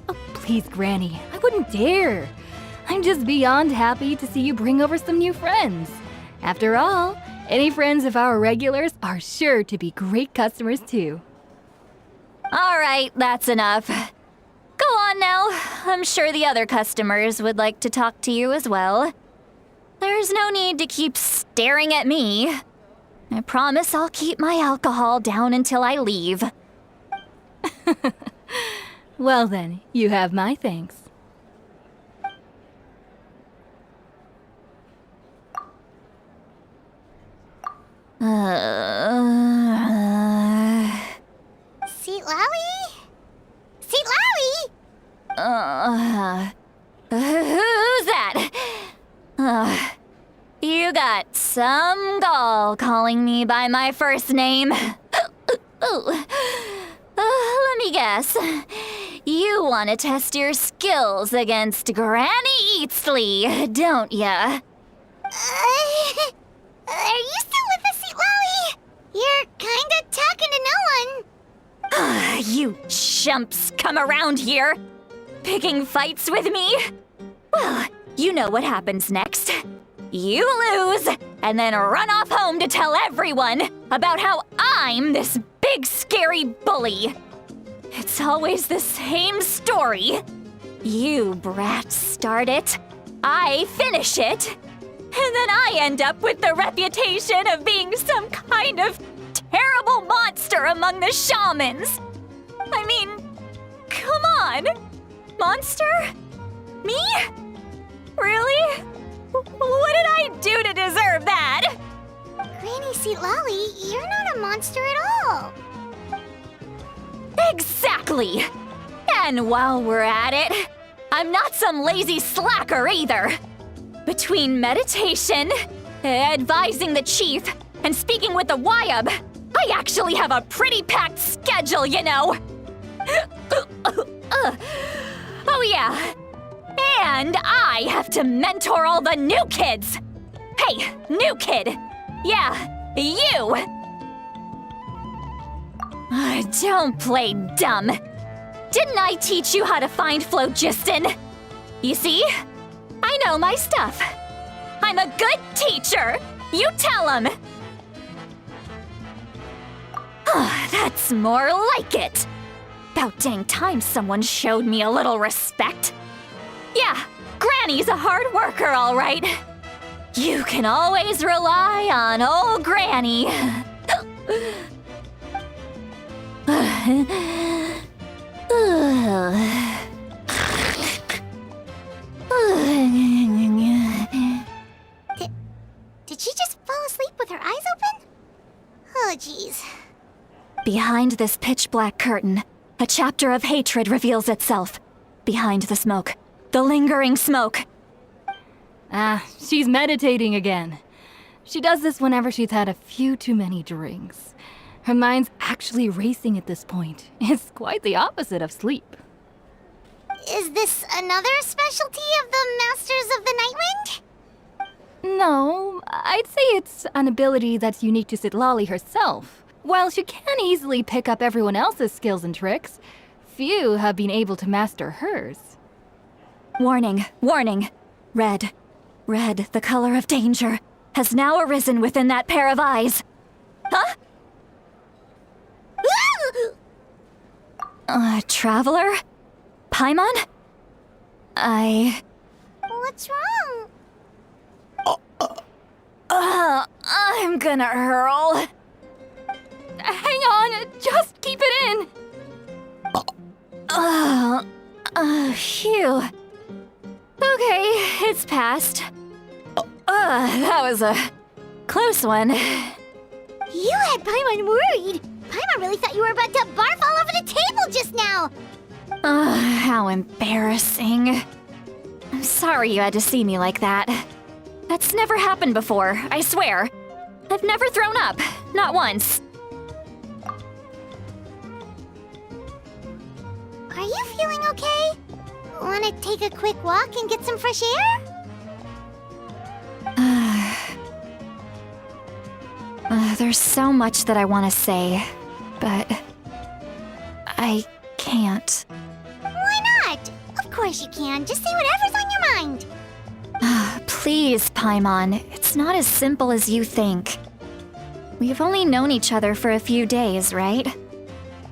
Oh, please, Granny, I wouldn't dare. I'm just beyond happy to see you bring over some new friends. After all, any friends of our regulars are sure to be great customers too. All right, that's enough. Go on now. I'm sure the other customers would like to talk to you as well. There's no need to keep staring at me. I promise I'll keep my alcohol down until I leave. Well then, you have my thanks. Sitlali? Sitlali? Who's that? You got some gall calling me by my first name. Let me guess. You want to test your skills against Granny Eatsley, don't ya? Are you still with us, Sitlali? You're kinda talking to no one. You chumps come around here, picking fights with me? Well, you know what happens next. You lose, and then run off home to tell everyone about how I'm this big scary bully. It's always the same story. You brats start it, I finish it, and then I end up with the reputation of being some kind of terrible monster among the shamans. I mean, come on. Monster? Me? Really? What did I do to deserve that? Granny Sitlali, you're not a monster at all. Exactly! And while we're at it, I'm not some lazy slacker either. Between meditation, advising the chief, and speaking with the Wyab, I actually have a pretty packed schedule, you know. Oh yeah. And I have to mentor all the new kids. Hey, new kid. Yeah, you. Don't play dumb. Didn't I teach you how to find phlogiston? You see? I know my stuff. I'm a good teacher. You tell him. That's more like it. About dang time someone showed me a little respect. Yeah, Granny's a hard worker, all right. You can always rely on old Granny. Did she just fall asleep with her eyes open? Oh, jeez. Behind this pitch-black curtain, a chapter of hatred reveals itself. Behind the smoke, the lingering smoke. She's meditating again. She does this whenever she's had a few too many drinks. Her mind's actually racing at this point. It's quite the opposite of sleep. Is this another specialty of the Masters of the Nightwind? No, I'd say it's an ability that's unique to Citlali herself. While she can easily pick up everyone else's skills and tricks, few have been able to master hers. Warning, warning. Red, the color of danger, has now arisen within that pair of eyes. Huh? Traveler? Paimon? What's wrong? I'm gonna hurl. Hang on, just keep it in. Phew. Okay, it's passed. That was a close one. You had Paimon worried. Paimon really thought you were about to barf all over the table just now. How embarrassing. I'm sorry you had to see me like that. That's never happened before, I swear. I've never thrown up, not once. Are you feeling okay? Wanna take a quick walk and get some fresh air? There's so much that I want to say, but I can't. Why not? Of course you can. Just say whatever's on your mind. Please, Paimon, it's not as simple as you think. We've only known each other for a few days, right?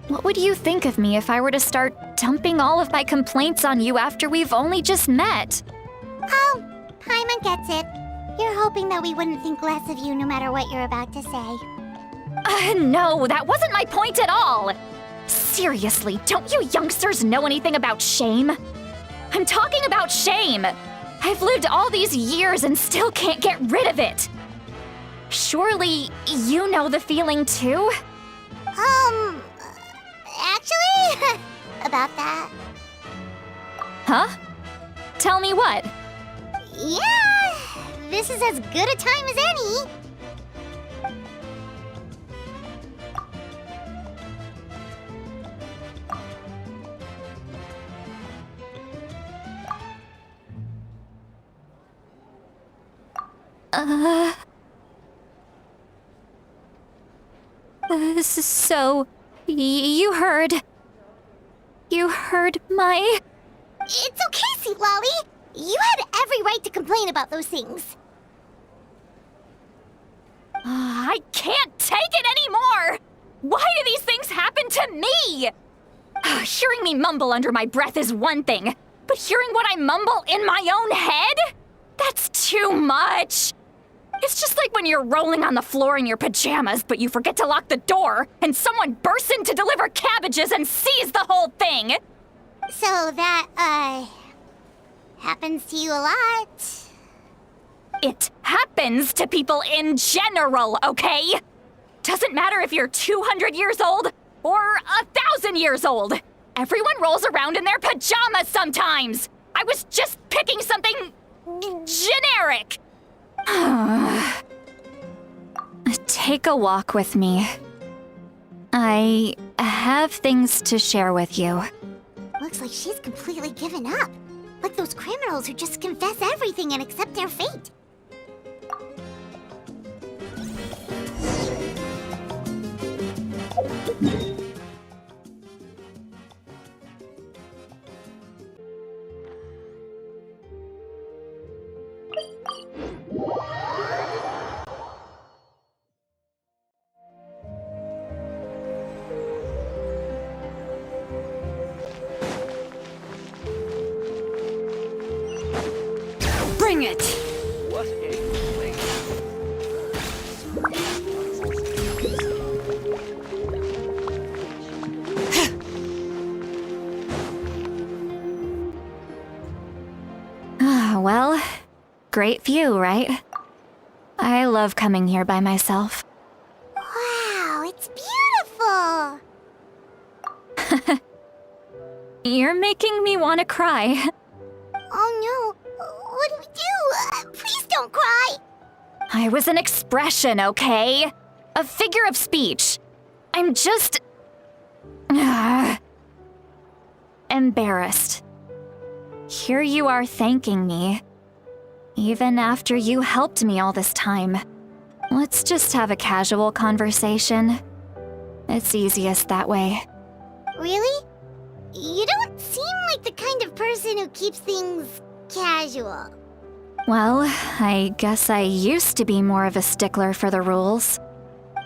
What would you think of me if I were to start dumping all of my complaints on you after we've only just met? Oh, Paimon gets it. You're hoping that we wouldn't think less of you no matter what you're about to say. No, that wasn't my point at all! Seriously, don't you youngsters know anything about shame? I'm talking about shame! I've lived all these years and still can't get rid of it! Surely, you know the feeling too? Actually, about that. Huh? Tell me what? Yeah, this is as good a time as any. So, you heard my... It's okay, Citlali. You had every right to complain about those things. I can't take it anymore! Why do these things happen to me? Hearing me mumble under my breath is one thing, but hearing what I mumble in my own head? That's too much! It's just like when you're rolling on the floor in your pajamas, but you forget to lock the door, and someone bursts in to deliver cabbages and sees the whole thing! So that, happens to you a lot. It happens to people in general, okay? Doesn't matter if you're 200 years old or 1,000 years old. Everyone rolls around in their pajamas sometimes. I was just picking something generic. Take a walk with me. I have things to share with you. Looks like she's completely given up. Like those criminals who just confess everything and accept their fate. Bring it! Well, great view, right? I love coming here by myself. Wow, it's beautiful! You're making me want to cry. Oh no, what do we do? I was an expression, okay? A figure of speech. I'm just... embarrassed. Here you are thanking me. Even after you helped me all this time. Let's just have a casual conversation. It's easiest that way. Really? You don't seem like the kind of person who keeps things casual. Well, I guess I used to be more of a stickler for the rules.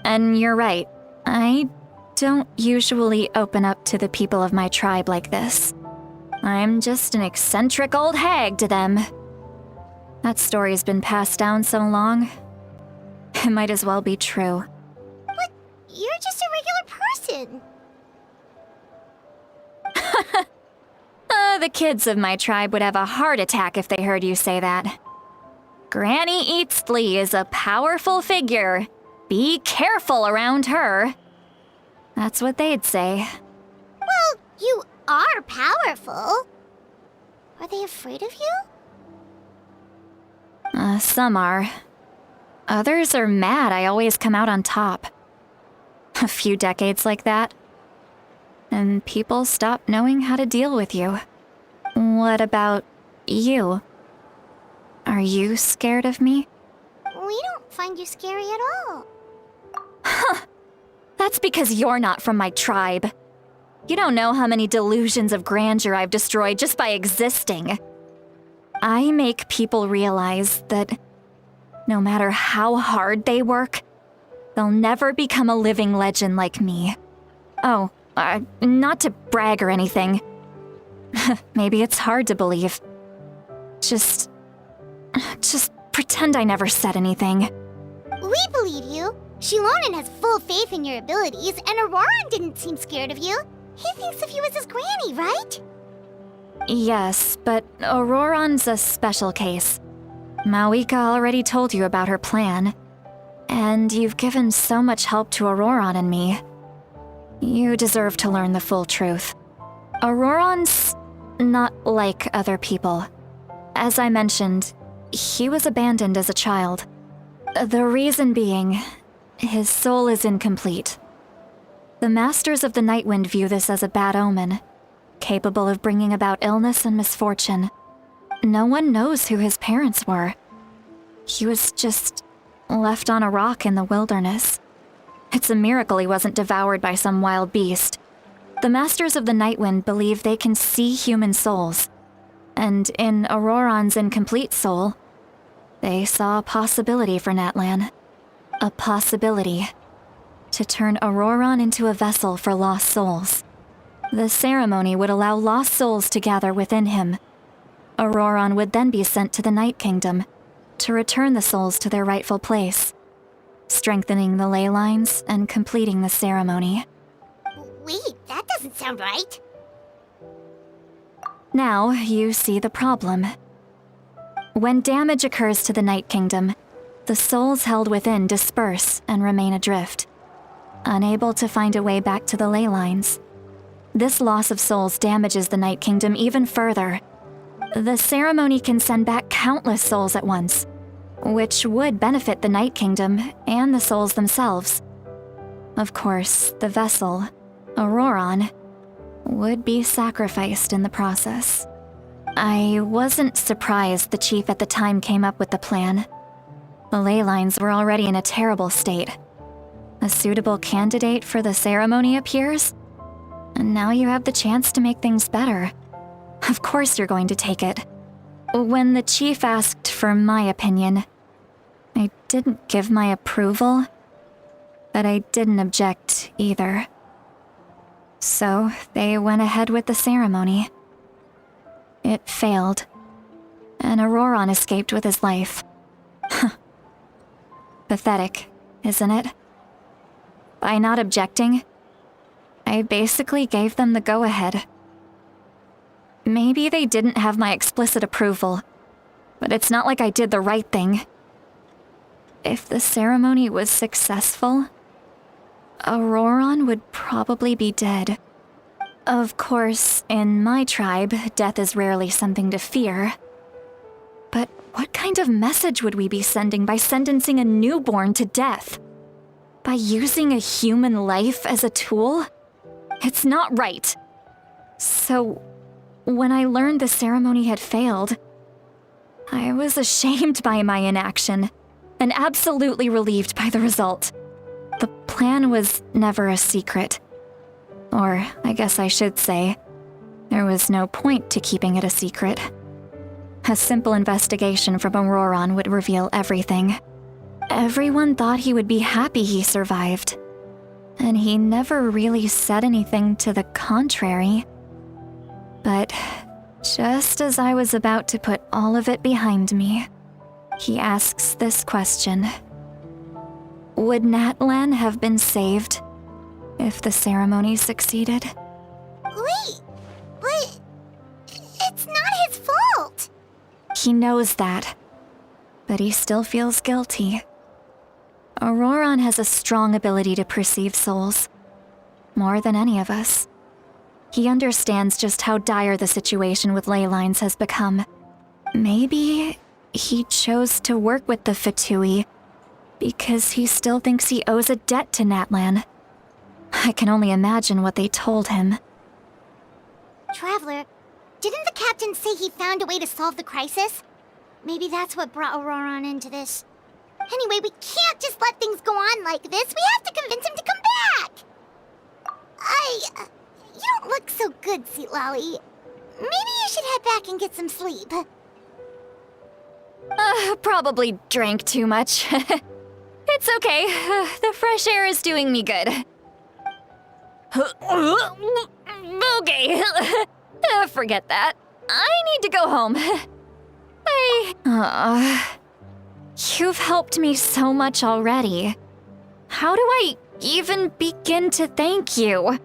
And you're right, I don't usually open up to the people of my tribe like this. I'm just an eccentric old hag to them. That story's been passed down so long, it might as well be true. But you're just a regular person. The kids of my tribe would have a heart attack if they heard you say that. Granny Eatsley is a powerful figure. Be careful around her. That's what they'd say. Well, you are powerful. Are they afraid of you? Some are. Others are mad I always come out on top. A few decades like that, and people stop knowing how to deal with you. What about you? Are you scared of me? We don't find you scary at all. That's because you're not from my tribe. You don't know how many delusions of grandeur I've destroyed just by existing. I make people realize that no matter how hard they work, they'll never become a living legend like me. Oh, not to brag or anything. Maybe it's hard to believe. Just pretend I never said anything. We believe you. Shilonen has full faith in your abilities, and Auroran didn't seem scared of you. He thinks of you as his granny, right? Yes, but Auroran's a special case. Mawika already told you about her plan. And you've given so much help to Auroran and me. You deserve to learn the full truth. Auroran's not like other people. As I mentioned, he was abandoned as a child. The reason being, his soul is incomplete. The Masters of the Nightwind view this as a bad omen, capable of bringing about illness and misfortune. No one knows who his parents were. He was just left on a rock in the wilderness. It's a miracle he wasn't devoured by some wild beast. The Masters of the Nightwind believe they can see human souls, and in Auroran's incomplete soul, they saw a possibility for Natlan. A possibility to turn Auroran into a vessel for lost souls. The ceremony would allow lost souls to gather within him. Auroran would then be sent to the Night Kingdom to return the souls to their rightful place, strengthening the ley lines and completing the ceremony. Wait, that doesn't sound right. Now you see the problem. When damage occurs to the Night Kingdom, the souls held within disperse and remain adrift, unable to find a way back to the ley lines. This loss of souls damages the Night Kingdom even further. The ceremony can send back countless souls at once, which would benefit the Night Kingdom and the souls themselves. Of course, the vessel, Auroran, would be sacrificed in the process. I wasn't surprised the chief at the time came up with the plan. The ley lines were already in a terrible state. A suitable candidate for the ceremony appears, and now you have the chance to make things better. Of course you're going to take it. When the chief asked for my opinion, I didn't give my approval, but I didn't object either. So they went ahead with the ceremony. It failed, and Auroran escaped with his life. Pathetic, isn't it? By not objecting, I basically gave them the go-ahead. Maybe they didn't have my explicit approval, but it's not like I did the right thing. If the ceremony was successful, Auroran would probably be dead. Of course, in my tribe, death is rarely something to fear. But What kind of message would we be sending by sentencing a newborn to death? By using a human life as a tool? It's not right. So, when I learned the ceremony had failed, I was ashamed by my inaction and absolutely relieved by the result. The plan was never a secret. Or, I guess I should say, there was no point to keeping it a secret. A simple investigation from Auroron would reveal everything. Everyone thought he would be happy he survived. And he never really said anything to the contrary. But just as I was about to put all of it behind me, he asks this question. Would Natlan have been saved if the ceremony succeeded? Wait, but it's not his fault. He knows that, but he still feels guilty. Auroron has a strong ability to perceive souls, more than any of us. He understands just how dire the situation with ley lines has become. Maybe he chose to work with the Fatui because he still thinks he owes a debt to Natlan. I can only imagine what they told him. Traveler, didn't the captain say he found a way to solve the crisis? Maybe that's what brought Auroron into this. Anyway, we can't just let things go on like this. We have to convince him to come back. You don't look so good, Sweet Lolly. Maybe you should head back and get some sleep. Probably drank too much. It's okay. The fresh air is doing me good. Okay. Forget that. I need to go home. You've helped me so much already. How do I even begin to thank you?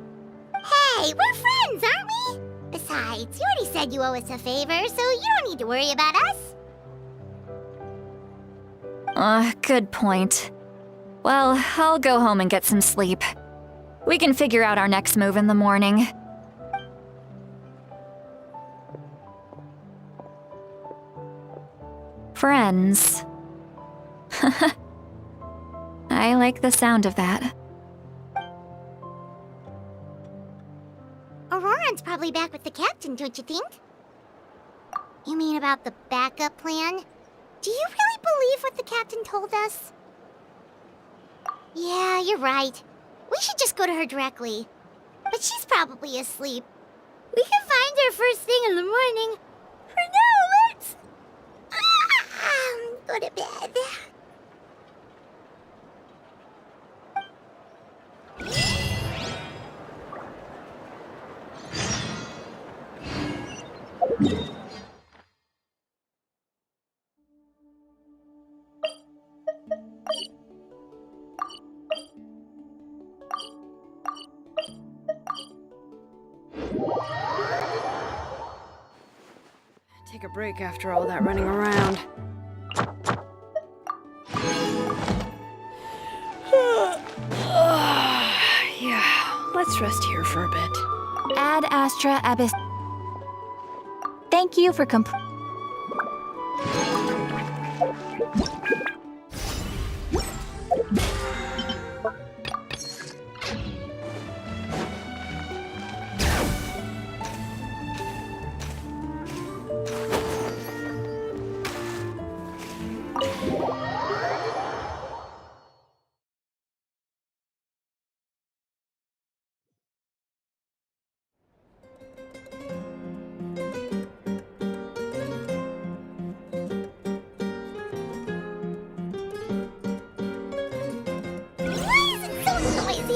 Hey, we're friends, aren't we? Besides, you already said you owe us a favor, so you don't need to worry about us. Good point. Well, I'll go home and get some sleep. We can figure out our next move in the morning. Friends. I like the sound of that. Auroron's probably back with the captain, don't you think? You mean about the backup plan? Do you really believe what the captain told us? Yeah, you're right. We should just go to her directly. But she's probably asleep. We can find her first thing in the morning. For now, let's... go to bed. Take a break after all that running around. Yeah, let's rest here for a bit. Ad Astra Abyss. Thank you for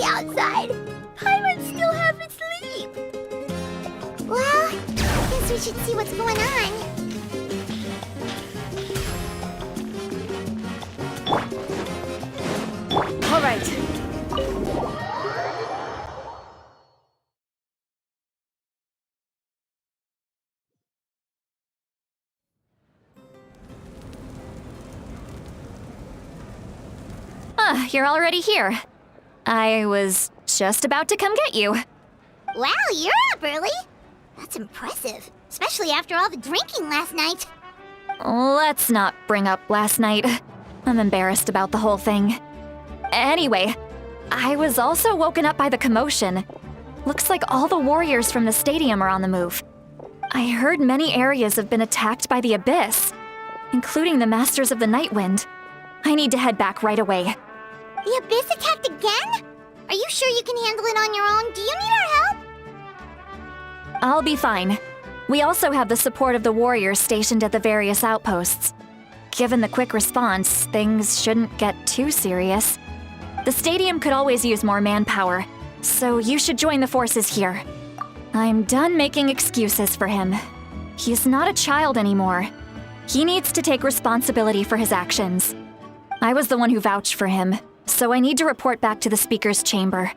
outside. Pirates still haven't asleep. Well, I guess we should see what's going on. All right. You're already here. I was just about to come get you. Wow, you're up early. That's impressive, especially after all the drinking last night. Let's not bring up last night. I'm embarrassed about the whole thing. Anyway, I was also woken up by the commotion. Looks like all the warriors from the stadium are on the move. I heard many areas have been attacked by the Abyss, including the Masters of the Nightwind. I need to head back right away. The Abyss attacked again? Are you sure you can handle it on your own? Do you need our help? I'll be fine. We also have the support of the warriors stationed at the various outposts. Given the quick response, things shouldn't get too serious. The stadium could always use more manpower, so you should join the forces here. I'm done making excuses for him. He's not a child anymore. He needs to take responsibility for his actions. I was the one who vouched for him, so I need to report back to the Speaker's chamber.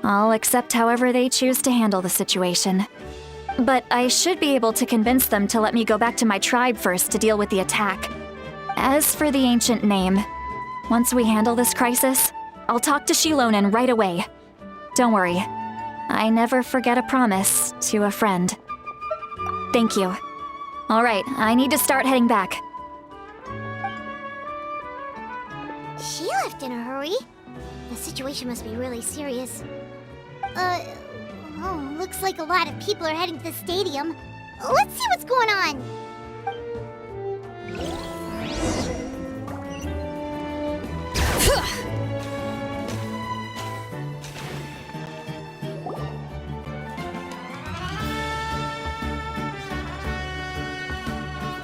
I'll accept however they choose to handle the situation. But I should be able to convince them to let me go back to my tribe first to deal with the attack. As for the ancient name, once we handle this crisis, I'll talk to Shilonen right away. Don't worry, I never forget a promise to a friend. Thank you. All right, I need to start heading back. She left in a hurry. The situation must be really serious. Looks like a lot of people are heading to the stadium. Let's see what's going on.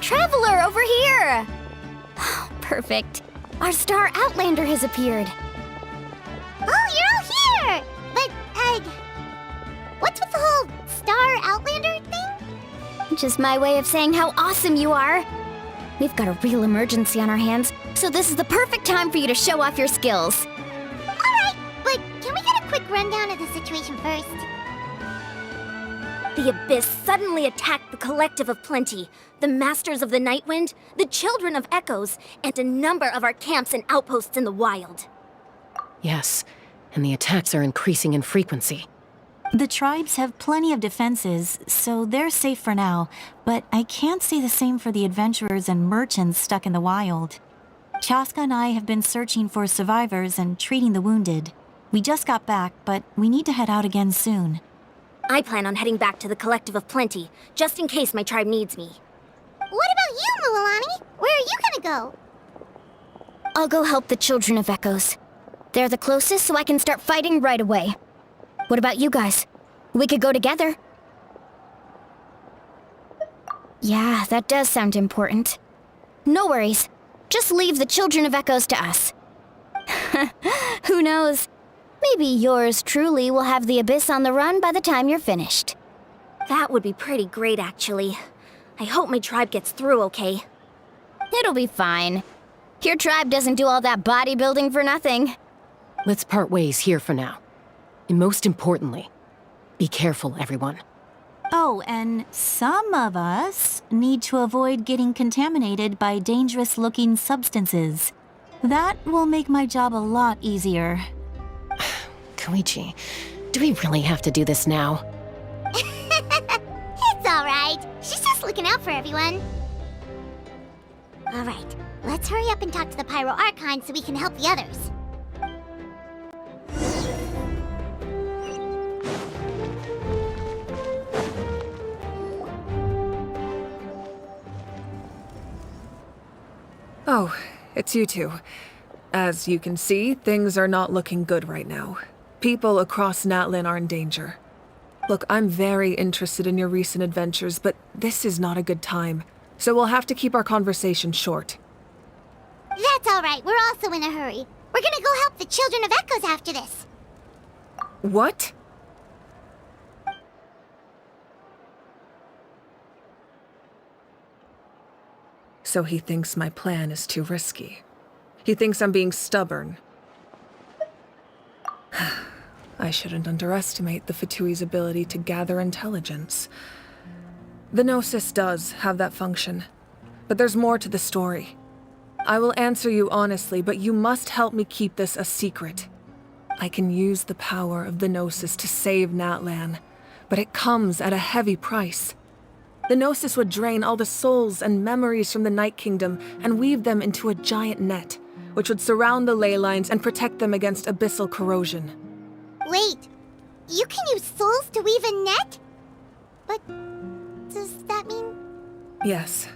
Traveler, over here! Perfect. Our star Outlander has appeared. Oh, you're all here! But, what's with the whole Star Outlander thing? Just my way of saying how awesome you are. We've got a real emergency on our hands, so this is the perfect time for you to show off your skills. Alright, but can we get a quick rundown of the situation first? The Abyss suddenly attacked the Collective of Plenty, the Masters of the Nightwind, the Children of Echoes, and a number of our camps and outposts in the wild. Yes, and the attacks are increasing in frequency. The tribes have plenty of defenses, so they're safe for now, but I can't say the same for the adventurers and merchants stuck in the wild. Chaska and I have been searching for survivors and treating the wounded. We just got back, but we need to head out again soon. I plan on heading back to the Collective of Plenty, just in case my tribe needs me. What about you, Mualani? Where are you gonna go? I'll go help the Children of Echoes. They're the closest, so I can start fighting right away. What about you guys? We could go together. Yeah, that does sound important. No worries. Just leave the Children of Echoes to us. Who knows? Maybe yours truly will have the Abyss on the run by the time you're finished. That would be pretty great, actually. I hope my tribe gets through okay. It'll be fine. Your tribe doesn't do all that bodybuilding for nothing. Let's part ways here for now. And most importantly, be careful, everyone. Oh, and some of us need to avoid getting contaminated by dangerous-looking substances. That will make my job a lot easier. Koichi, do we really have to do this now? It's alright. She's just looking out for everyone. Alright, let's hurry up and talk to the Pyro Archon so we can help the others. Oh, it's you two. As you can see, things are not looking good right now. People across Natlan are in danger. Look, I'm very interested in your recent adventures, but this is not a good time. So we'll have to keep our conversation short. That's alright, we're also in a hurry. We're gonna go help the Children of Echoes after this. What? So he thinks my plan is too risky. He thinks I'm being stubborn. I shouldn't underestimate the Fatui's ability to gather intelligence. The Gnosis does have that function, but there's more to the story. I will answer you honestly, but you must help me keep this a secret. I can use the power of the Gnosis to save Natlan, but it comes at a heavy price. The Gnosis would drain all the souls and memories from the Night Kingdom and weave them into a giant net, which would surround the ley lines and protect them against abyssal corrosion. Wait, you can use souls to weave a net? But does that mean... Yes.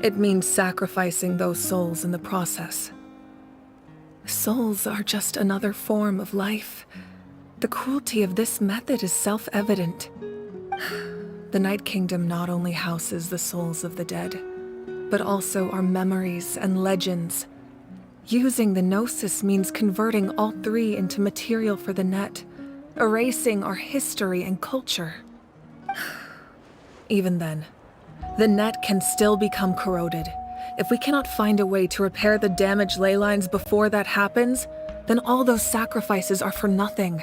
It means sacrificing those souls in the process. Souls are just another form of life. The cruelty of this method is self-evident. The Night Kingdom not only houses the souls of the dead, but also our memories and legends. Using the Gnosis means converting all three into material for the net, erasing our history and culture. Even then, the net can still become corroded. If we cannot find a way to repair the damaged ley lines before that happens, then all those sacrifices are for nothing.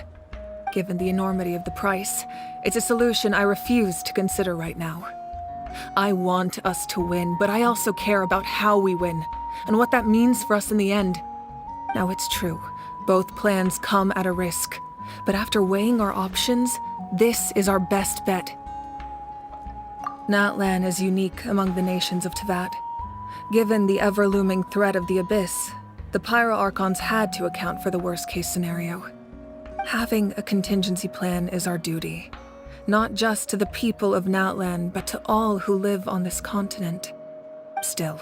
Given the enormity of the price, it's a solution I refuse to consider right now. I want us to win, but I also care about how we win, and what that means for us in the end. Now it's true, both plans come at a risk, but after weighing our options, this is our best bet. Natlan is unique among the nations of Teyvat. Given the ever-looming threat of the Abyss, the Pyro Archons had to account for the worst-case scenario. Having a contingency plan is our duty, not just to the people of Natlan, but to all who live on this continent. Still,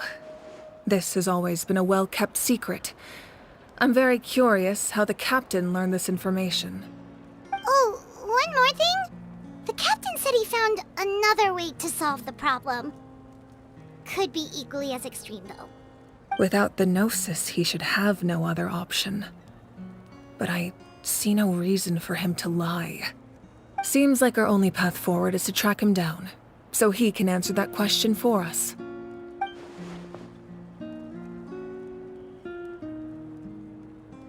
this has always been a well-kept secret. I'm very curious how the captain learned this information. Oh, one more thing? The captain said he found another way to solve the problem. Could be equally as extreme, though. Without the Gnosis, he should have no other option. But I see no reason for him to lie. Seems like our only path forward is to track him down, so he can answer that question for us.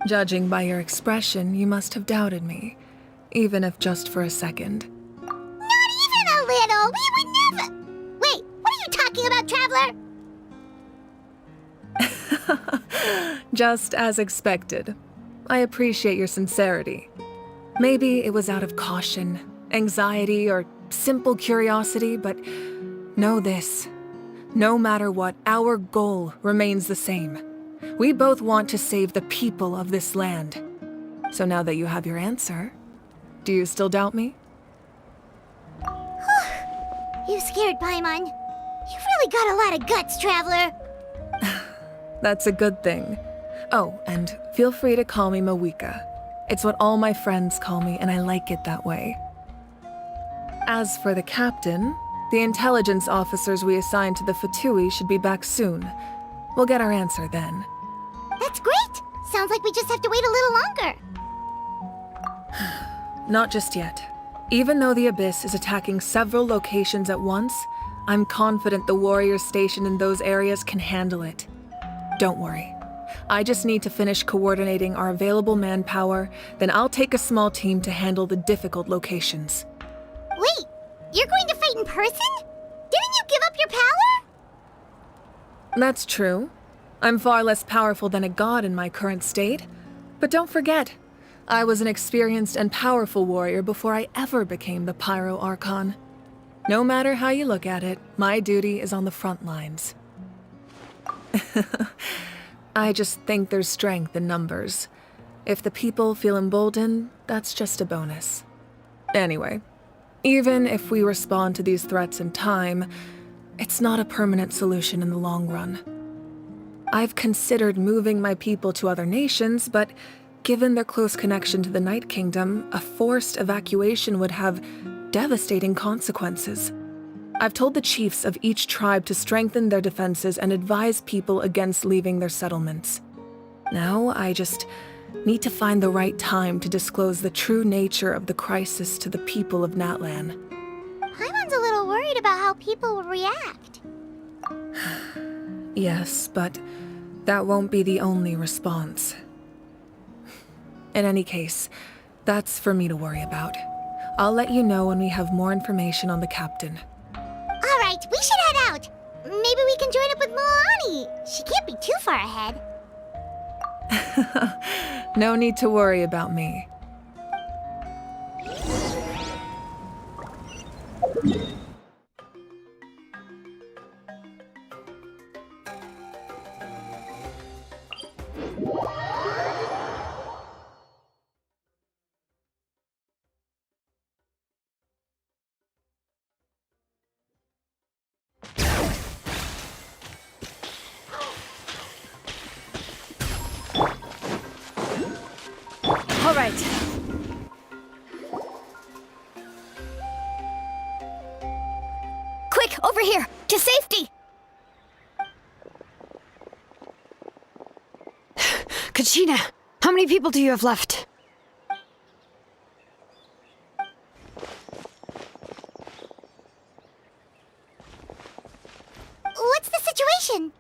Judging by your expression, you must have doubted me, even if just for a second. Not even a little! We would never... Wait, what are you talking about, Traveler? Just as expected. I appreciate your sincerity. Maybe it was out of caution, anxiety, or simple curiosity, but know this. No matter what, our goal remains the same. We both want to save the people of this land. So now that you have your answer, do you still doubt me? You scared, Paimon. You've really got a lot of guts, Traveler. That's a good thing. Oh, and feel free to call me Mawika. It's what all my friends call me, and I like it that way. As for the captain, the intelligence officers we assigned to the Fatui should be back soon. We'll get our answer then. That's great! Sounds like we just have to wait a little longer. Not just yet. Even though the Abyss is attacking several locations at once, I'm confident the warriors stationed in those areas can handle it. Don't worry. I just need to finish coordinating our available manpower, then I'll take a small team to handle the difficult locations. Wait, you're going to fight in person? Didn't you give up your power? That's true. I'm far less powerful than a god in my current state. But don't forget, I was an experienced and powerful warrior before I ever became the Pyro Archon. No matter how you look at it, my duty is on the front lines. I just think there's strength in numbers. If the people feel emboldened, that's just a bonus. Anyway, even if we respond to these threats in time, it's not a permanent solution in the long run. I've considered moving my people to other nations, but given their close connection to the Night Kingdom, a forced evacuation would have devastating consequences. I've told the chiefs of each tribe to strengthen their defenses and advise people against leaving their settlements. Now, I just need to find the right time to disclose the true nature of the crisis to the people of Natlan. Paimon's a little worried about how people will react. Yes, but that won't be the only response. In any case, that's for me to worry about. I'll let you know when we have more information on the captain. All right, we should head out. Maybe we can join up with Moani. She can't be too far ahead. No need to worry about me. right. Quick, over here! To safety! Kachina, how many people do you have left? What's the situation?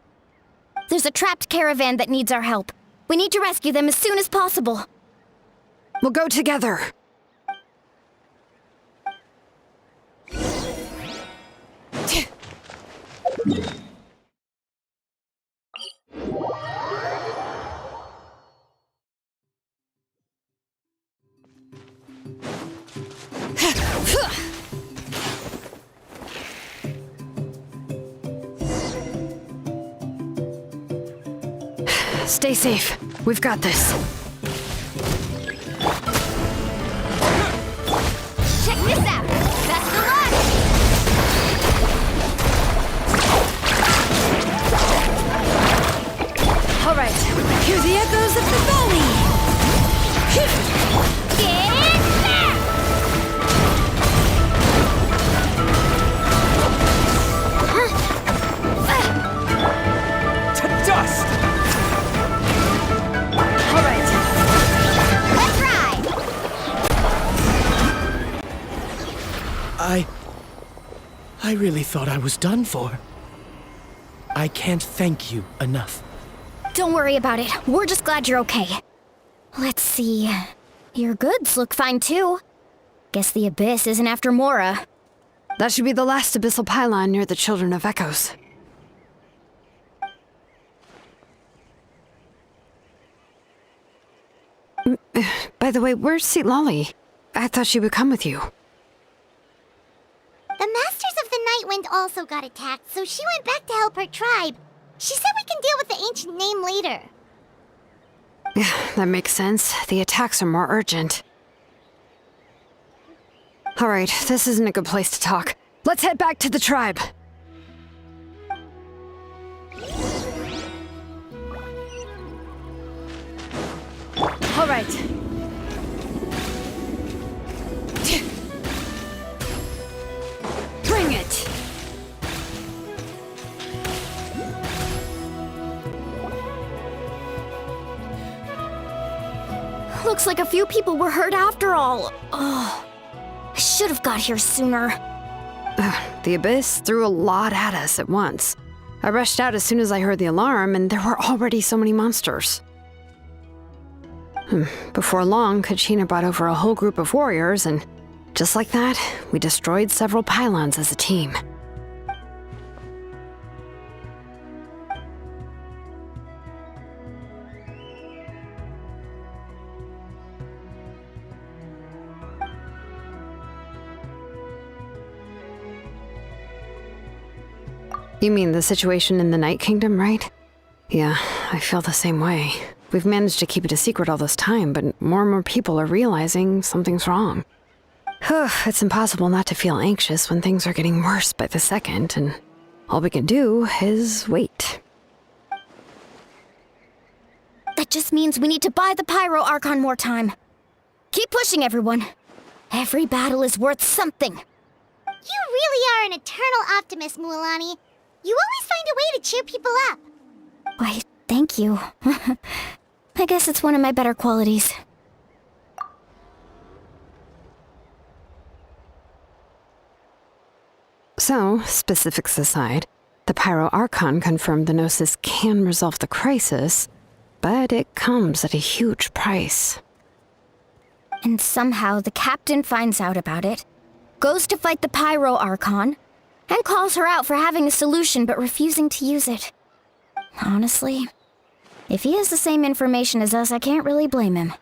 There's a trapped caravan that needs our help. We need to rescue them as soon as possible. We'll go together. Stay safe. We've got this. Check this out! Best of luck! All right. Hear the echoes of the valley. Get back! To dust! All right. Let's ride! I really thought I was done for. I can't thank you enough. Don't worry about it. We're just glad you're okay. Let's see. Your goods look fine too. Guess the Abyss isn't after Mora. That should be the last abyssal pylon near the Children of Echoes. By the way, where's Lolly? I thought she would come with you. The Masters of the Night Wind also got attacked, so she went back to help her tribe. She said we can deal with the ancient name later. Yeah, that makes sense. The attacks are more urgent. All right, this isn't a good place to talk. Let's head back to the tribe. All right. Bring it! Looks like a few people were hurt after all. Oh, I should have got here sooner. The Abyss threw a lot at us at once. I rushed out as soon as I heard the alarm, and there were already so many monsters. Before long, Kachina brought over a whole group of warriors, and just like that, we destroyed several pylons as a team. You mean the situation in the Night Kingdom, right? Yeah, I feel the same way. We've managed to keep it a secret all this time, but more and more people are realizing something's wrong. It's impossible not to feel anxious when things are getting worse by the second, and all we can do is wait. That just means we need to buy the Pyro Archon more time. Keep pushing, everyone. Every battle is worth something. You really are an eternal optimist, Mualani. You always find a way to cheer people up. Why, thank you. I guess it's one of my better qualities. So, specifics aside, the Pyro Archon confirmed the Gnosis can resolve the crisis, but it comes at a huge price. And somehow the captain finds out about it, goes to fight the Pyro Archon, and calls her out for having a solution but refusing to use it. Honestly, if he has the same information as us, I can't really blame him.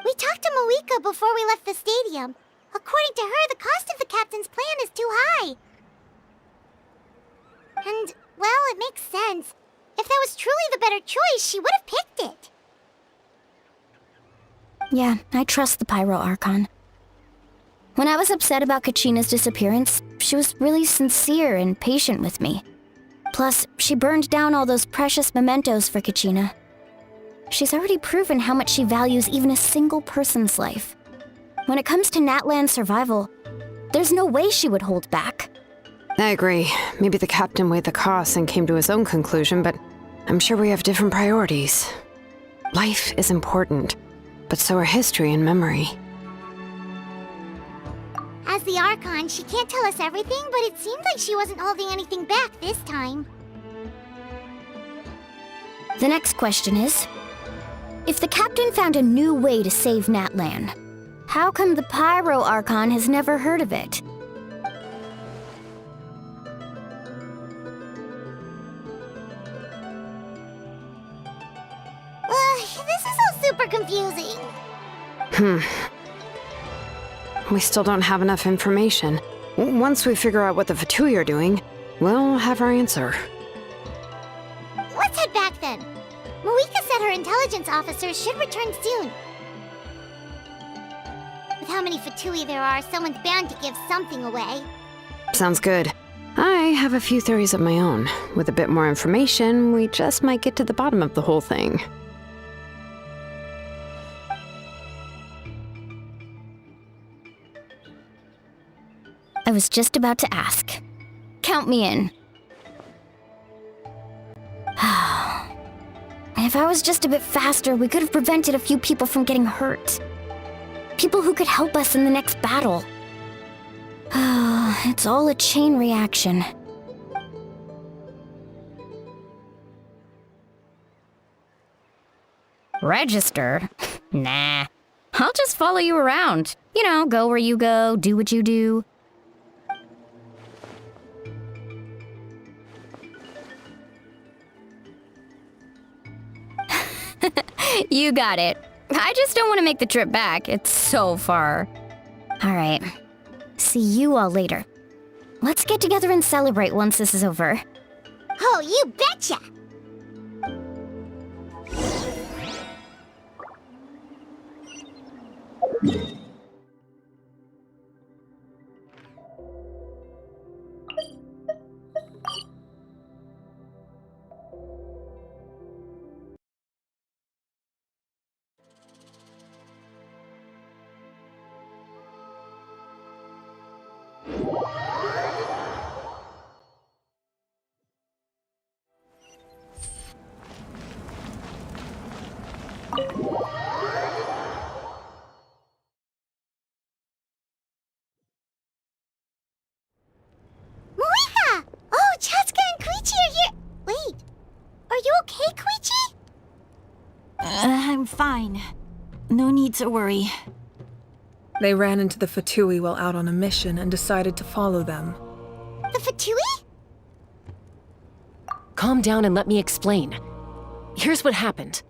We talked to Moika before we left the stadium. According to her, the cost of the captain's plan is too high. And, well, it makes sense. If that was truly the better choice, she would have picked it. Yeah, I trust the Pyro Archon. When I was upset about Kachina's disappearance, she was really sincere and patient with me. Plus, she burned down all those precious mementos for Kachina. She's already proven how much she values even a single person's life. When it comes to Natlan's survival, there's no way she would hold back. I agree. Maybe the captain weighed the costs and came to his own conclusion, but I'm sure we have different priorities. Life is important, but so are history and memory. As the Archon, she can't tell us everything, but it seemed like she wasn't holding anything back this time. The next question is, if the captain found a new way to save Natlan, how come the Pyro Archon has never heard of it? This is all super confusing. We still don't have enough information. Once we figure out what the Fatui are doing, we'll have our answer. Let's head back then. Moika said her intelligence officers should return soon. With how many Fatui there are, someone's bound to give something away. Sounds good. I have a few theories of my own. With a bit more information, we just might get to the bottom of the whole thing. I was just about to ask. Count me in. If I was just a bit faster, we could have prevented a few people from getting hurt. People who could help us in the next battle. It's all a chain reaction. Register? Nah. I'll just follow you around. You know, go where you go, do what you do. You got it. I just don't want to make the trip back. It's so far. All right. See you all later. Let's get together and celebrate once this is over. Oh, you betcha! Moika! Oh, Chaska and Koichi are here! Wait, are you okay, Koichi? I'm fine. No need to worry. They ran into the Fatui while out on a mission and decided to follow them. The Fatui? Calm down and let me explain. Here's what happened.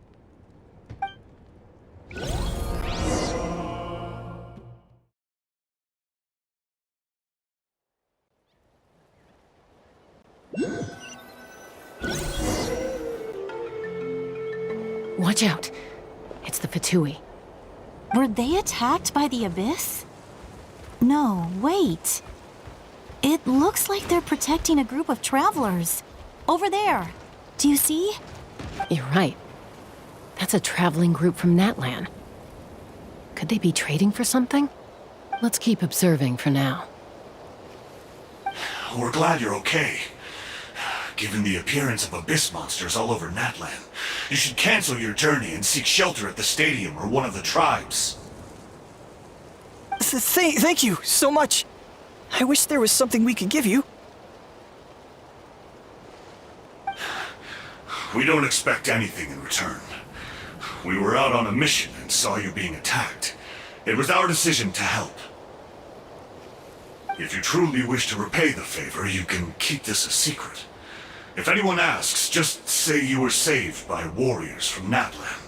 Watch out. It's the Fatui. Were they attacked by the Abyss? No, wait. It looks like they're protecting a group of travelers. Over there. Do you see? You're right. That's a traveling group from Natlan. Could they be trading for something? Let's keep observing for now. We're glad you're okay. Given the appearance of abyss monsters all over Natlan, you should cancel your journey and seek shelter at the stadium or one of the tribes. Thank you so much. I wish there was something we could give you. We don't expect anything in return. We were out on a mission and saw you being attacked. It was our decision to help. If you truly wish to repay the favor, you can keep this a secret. If anyone asks, just say you were saved by warriors from Natlan.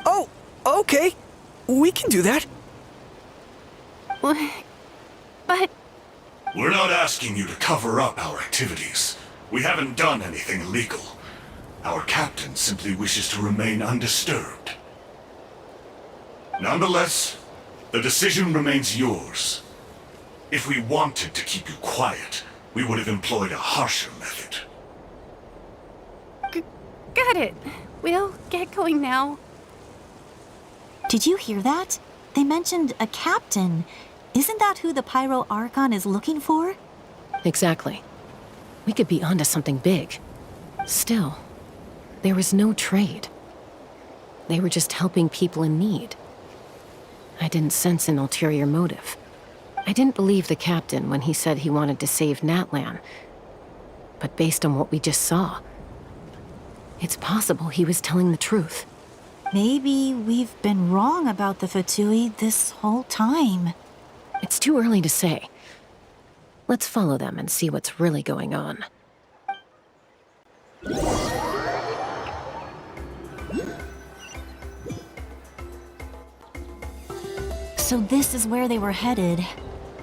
Oh, okay. We can do that. But... We're not asking you to cover up our activities. We haven't done anything illegal. Our captain simply wishes to remain undisturbed. Nonetheless, The decision remains yours. If we wanted to keep you quiet, we would have employed a harsher method. Got it. We'll get going now. Did you hear that? They mentioned a captain. Isn't that who the Pyro Archon is looking for? Exactly. We could be onto something big. Still, there was no trade. They were just helping people in need. I didn't sense an ulterior motive. I didn't believe the captain when he said he wanted to save Natlan. But based on what we just saw, it's possible he was telling the truth. Maybe we've been wrong about the Fatui this whole time. It's too early to say. Let's follow them and see what's really going on. So this is where they were headed.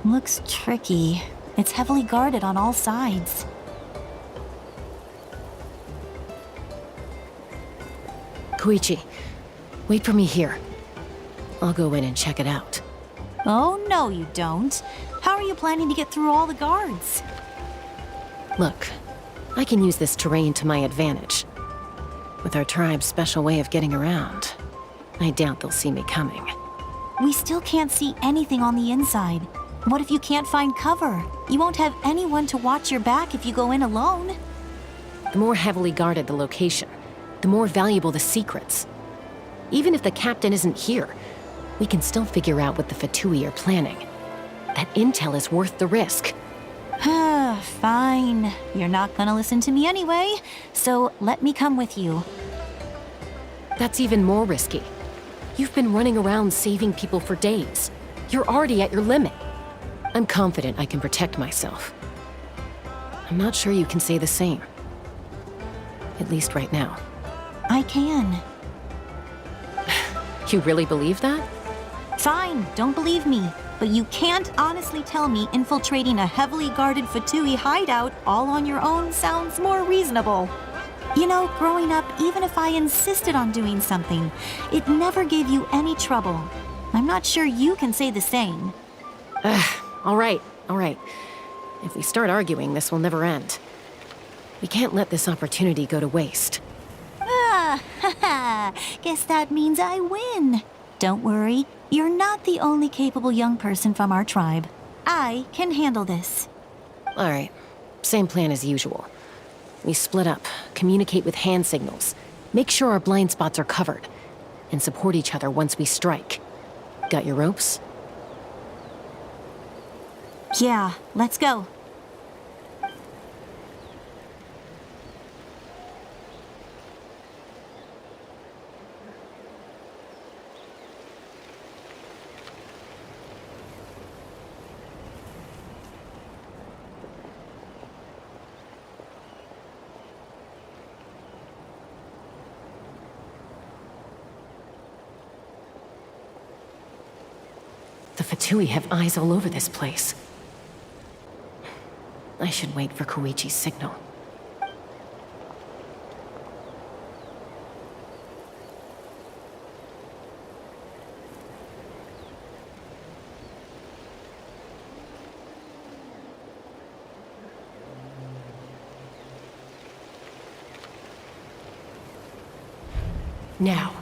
Looks tricky. It's heavily guarded on all sides. Koichi, wait for me here. I'll go in and check it out. Oh, no you don't. How are you planning to get through all the guards? Look, I can use this terrain to my advantage. With our tribe's special way of getting around, I doubt they'll see me coming. We still can't see anything on the inside. What if you can't find cover? You won't have anyone to watch your back if you go in alone. The more heavily guarded the location, the more valuable the secrets. Even if the captain isn't here, we can still figure out what the Fatui are planning. That intel is worth the risk. Fine. You're not gonna listen to me anyway, so let me come with you. That's even more risky. You've been running around saving people for days. You're already at your limit. I'm confident I can protect myself. I'm not sure you can say the same. At least right now. I can. You really believe that? Fine, don't believe me. But you can't honestly tell me infiltrating a heavily guarded Fatui hideout all on your own sounds more reasonable. You know, growing up, even if I insisted on doing something, it never gave you any trouble. I'm not sure you can say the same. All right. If we start arguing, this will never end. We can't let this opportunity go to waste. Guess that means I win. Don't worry, you're not the only capable young person from our tribe. I can handle this. All right, same plan as usual. We split up, communicate with hand signals, make sure our blind spots are covered, and support each other once we strike. Got your ropes? Yeah, let's go. The Fatui have eyes all over this place. I should wait for Koichi's signal. Now.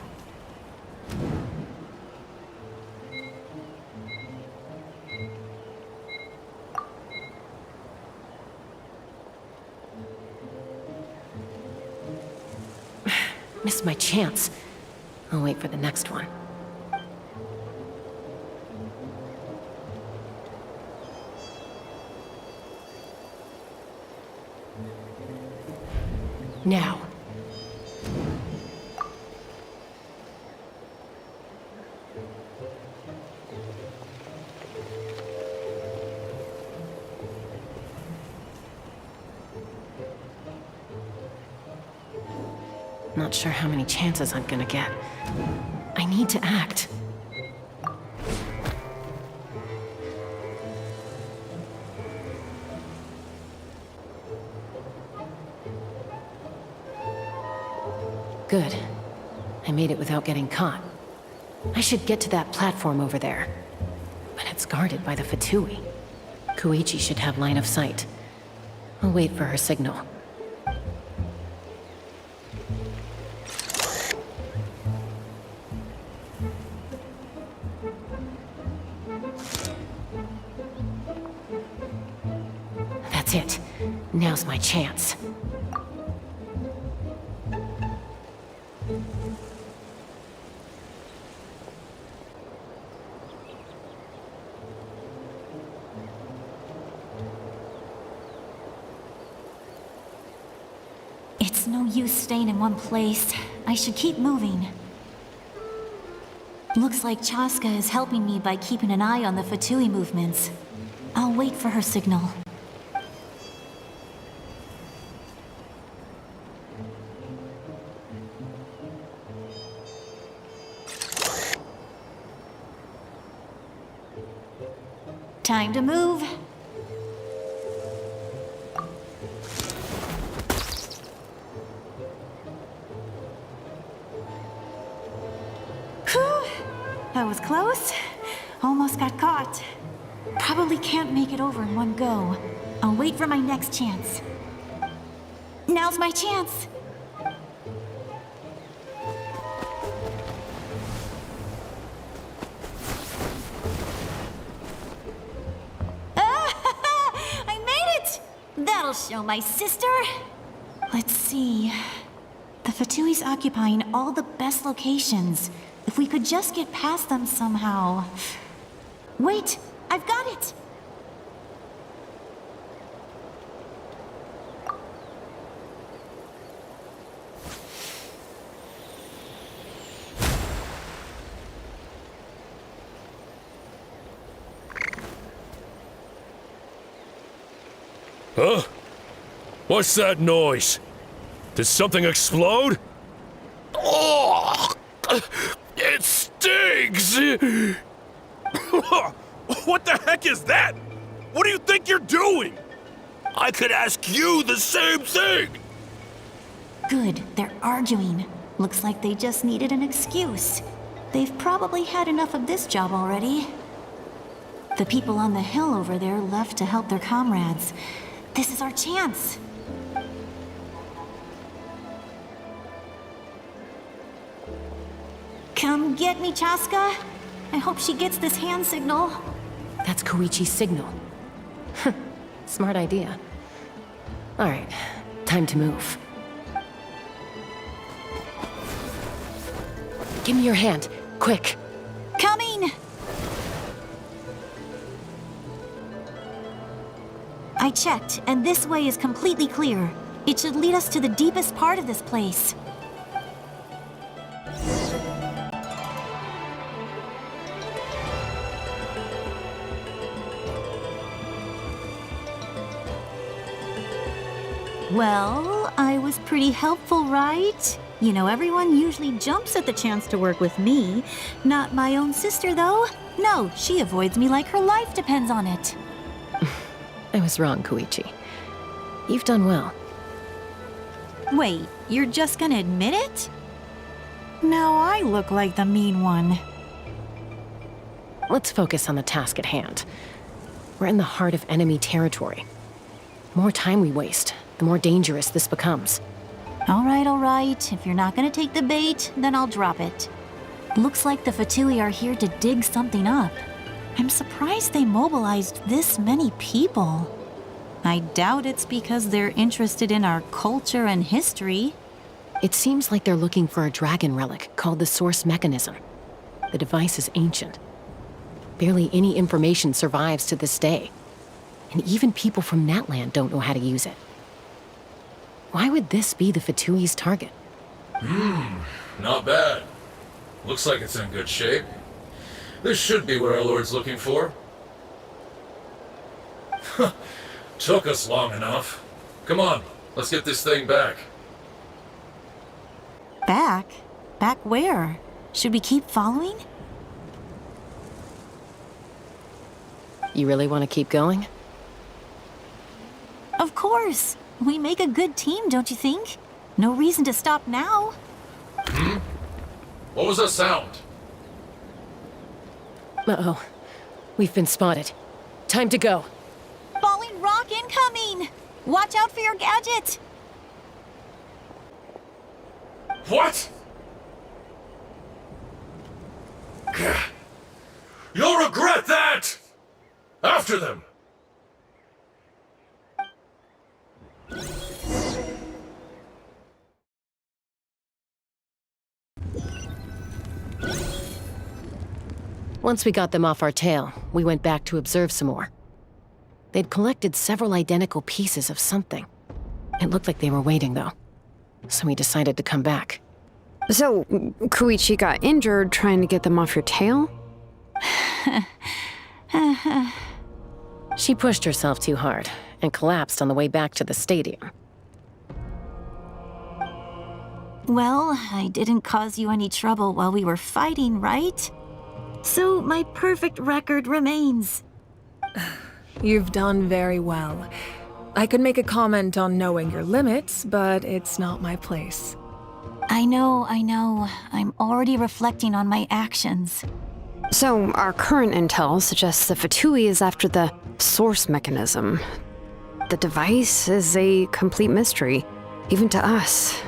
Missed my chance. I'll wait for the next one. Now. Not sure how many chances I'm gonna get. I need to act. Good. I made it without getting caught. I should get to that platform over there. But it's guarded by the Fatui. Koichi should have line of sight. I'll wait for her signal. That's it. Now's my chance. It's no use staying in one place. I should keep moving. Looks like Chaska is helping me by keeping an eye on the Fatui movements. I'll wait for her signal. Time to move. Whew. That was close. Almost got caught. Probably can't make it over in one go. I'll wait for my next chance. Now's my chance. I made it! That'll show my sister. Let's see. The Fatui's occupying all the best locations. If we could just get past them somehow. Wait, I've got it! Huh? What's that noise? Did something explode? Oh! It stings! What the heck is that? What do you think you're doing? I could ask you the same thing! Good, they're arguing. Looks like they just needed an excuse. They've probably had enough of this job already. The people on the hill over there left to help their comrades. This is our chance. Come get me, Chaska. I hope she gets this hand signal. That's Koichi's signal. Smart idea. Alright, time to move. Give me your hand, quick. Coming! I checked, and this way is completely clear. It should lead us to the deepest part of this place. Well, I was pretty helpful, right? You know, everyone usually jumps at the chance to work with me. Not my own sister, though. No, she avoids me like her life depends on it. I was wrong, Koichi. You've done well. Wait, you're just gonna admit it? Now I look like the mean one. Let's focus on the task at hand. We're in the heart of enemy territory. The more time we waste, the more dangerous this becomes. All right. If you're not gonna take the bait, then I'll drop it. Looks like the Fatui are here to dig something up. I'm surprised they mobilized this many people. I doubt it's because they're interested in our culture and history. It seems like they're looking for a dragon relic called the Source Mechanism. The device is ancient. Barely any information survives to this day. And even people from Natlan don't know how to use it. Why would this be the Fatui's target? Not bad. Looks like it's in good shape. This should be what our Lord's looking for. Took us long enough. Come on, let's get this thing back. Back? Back where? Should we keep following? You really want to keep going? Of course. We make a good team, don't you think? No reason to stop now. What was that sound? Uh-oh. We've been spotted. Time to go. Falling rock incoming! Watch out for your gadget! What? You'll regret that! After them! Once we got them off our tail, we went back to observe some more. They'd collected several identical pieces of something. It looked like they were waiting, though. So we decided to come back. So, Koichi got injured trying to get them off your tail? She pushed herself too hard and collapsed on the way back to the stadium. Well, I didn't cause you any trouble while we were fighting, right? So my perfect record remains. You've done very well. I could make a comment on knowing your limits, but it's not my place. I know. I'm already reflecting on my actions. So, our current intel suggests the Fatui is after the source mechanism. The device is a complete mystery, even to us.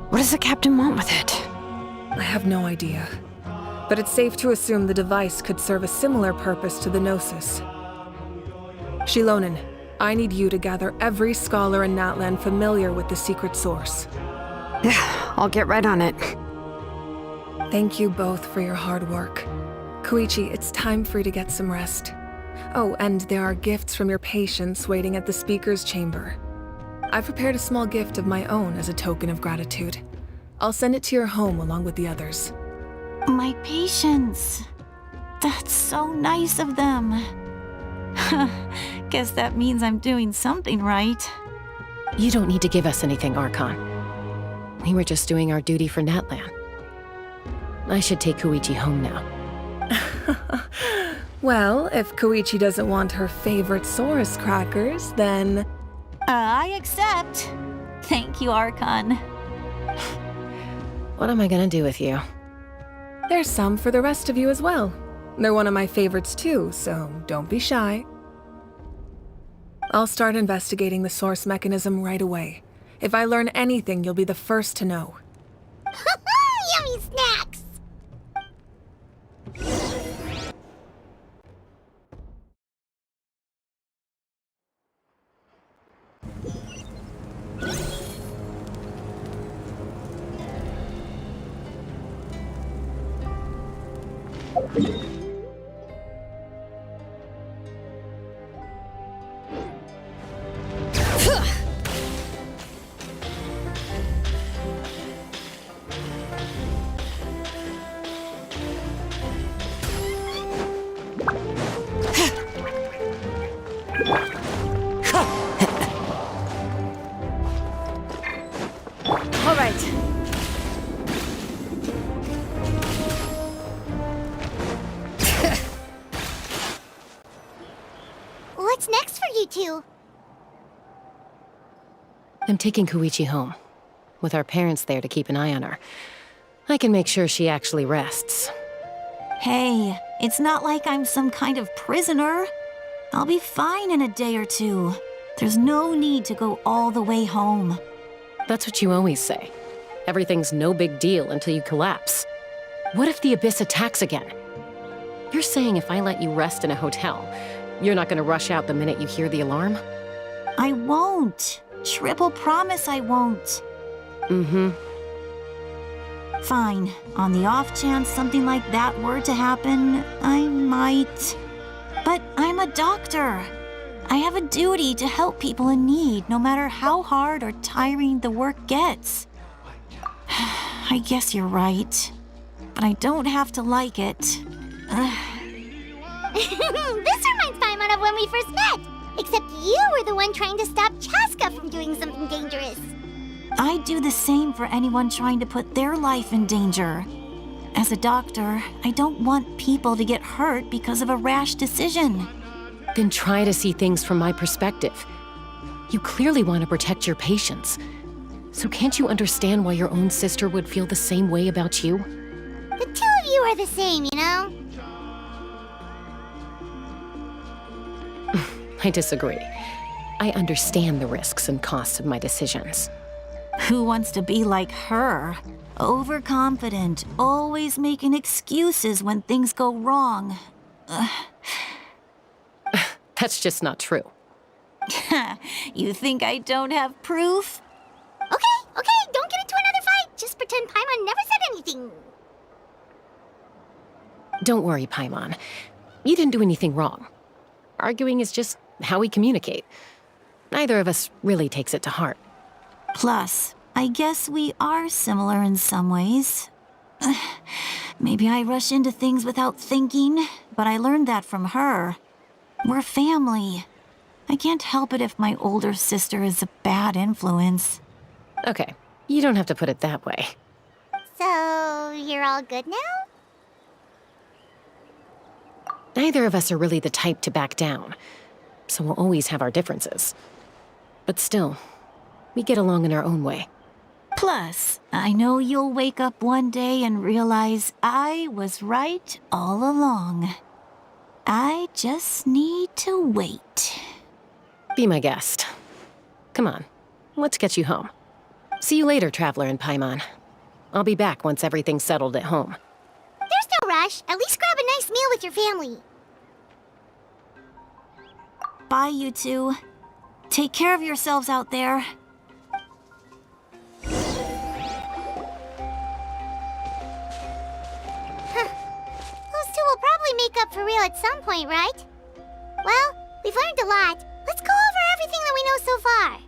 What does the captain want with it? I have no idea. But it's safe to assume the device could serve a similar purpose to the Gnosis. Shilonen, I need you to gather every scholar in Natlan familiar with the secret source. Yeah, I'll get right on it. Thank you both for your hard work. Koichi, it's time for you to get some rest. Oh, and there are gifts from your patients waiting at the speaker's chamber. I've prepared a small gift of my own as a token of gratitude. I'll send it to your home along with the others. My patience. That's so nice of them. Guess that means I'm doing something right. You don't need to give us anything, Archon. We were just doing our duty for Natlan. I should take Koichi home now. Well, if Koichi doesn't want her favorite Saurus crackers, then... I accept. Thank you, Archon. What am I gonna do with you? There's some for the rest of you as well. They're one of my favorites too, so don't be shy. I'll start investigating the source mechanism right away. If I learn anything, you'll be the first to know. Yummy snacks! All right. What's next for you two? I'm taking Koichi home. With our parents there to keep an eye on her. I can make sure she actually rests. Hey, it's not like I'm some kind of prisoner. I'll be fine in a day or two. There's no need to go all the way home. That's what you always say. Everything's no big deal until you collapse. What if the Abyss attacks again? You're saying if I let you rest in a hotel, you're not gonna rush out the minute you hear the alarm? I won't. Triple promise I won't. Mm-hmm. Fine. On the off chance something like that were to happen, I might. But I'm a doctor. I have a duty to help people in need, no matter how hard or tiring the work gets. I guess you're right. But I don't have to like it. This reminds Paimon of when we first met. Except you were the one trying to stop Chaska from doing something dangerous. I'd do the same for anyone trying to put their life in danger. As a doctor, I don't want people to get hurt because of a rash decision. Then try to see things from my perspective. You clearly want to protect your patients. So can't you understand why your own sister would feel the same way about you? The two of you are the same, you know? I disagree. I understand the risks and costs of my decisions. Who wants to be like her? Overconfident, always making excuses when things go wrong. That's just not true. You think I don't have proof? Okay, don't get into another fight. Just pretend Paimon never said anything. Don't worry, Paimon. You didn't do anything wrong. Arguing is just how we communicate. Neither of us really takes it to heart. Plus, I guess we are similar in some ways. Maybe I rush into things without thinking, but I learned that from her. We're family. I can't help it if my older sister is a bad influence. Okay, you don't have to put it that way. So, you're all good now? Neither of us are really the type to back down, so we'll always have our differences. But still, we get along in our own way. Plus, I know you'll wake up one day and realize I was right all along. I just need to wait. Be my guest. Come on, let's get you home. See you later, Traveler and Paimon. I'll be back once everything's settled at home. There's no rush. At least grab a nice meal with your family. Bye, you two. Take care of yourselves out there. Those two will probably make up for real at some point, right? Well, we've learned a lot. Let's go over everything that we know so far.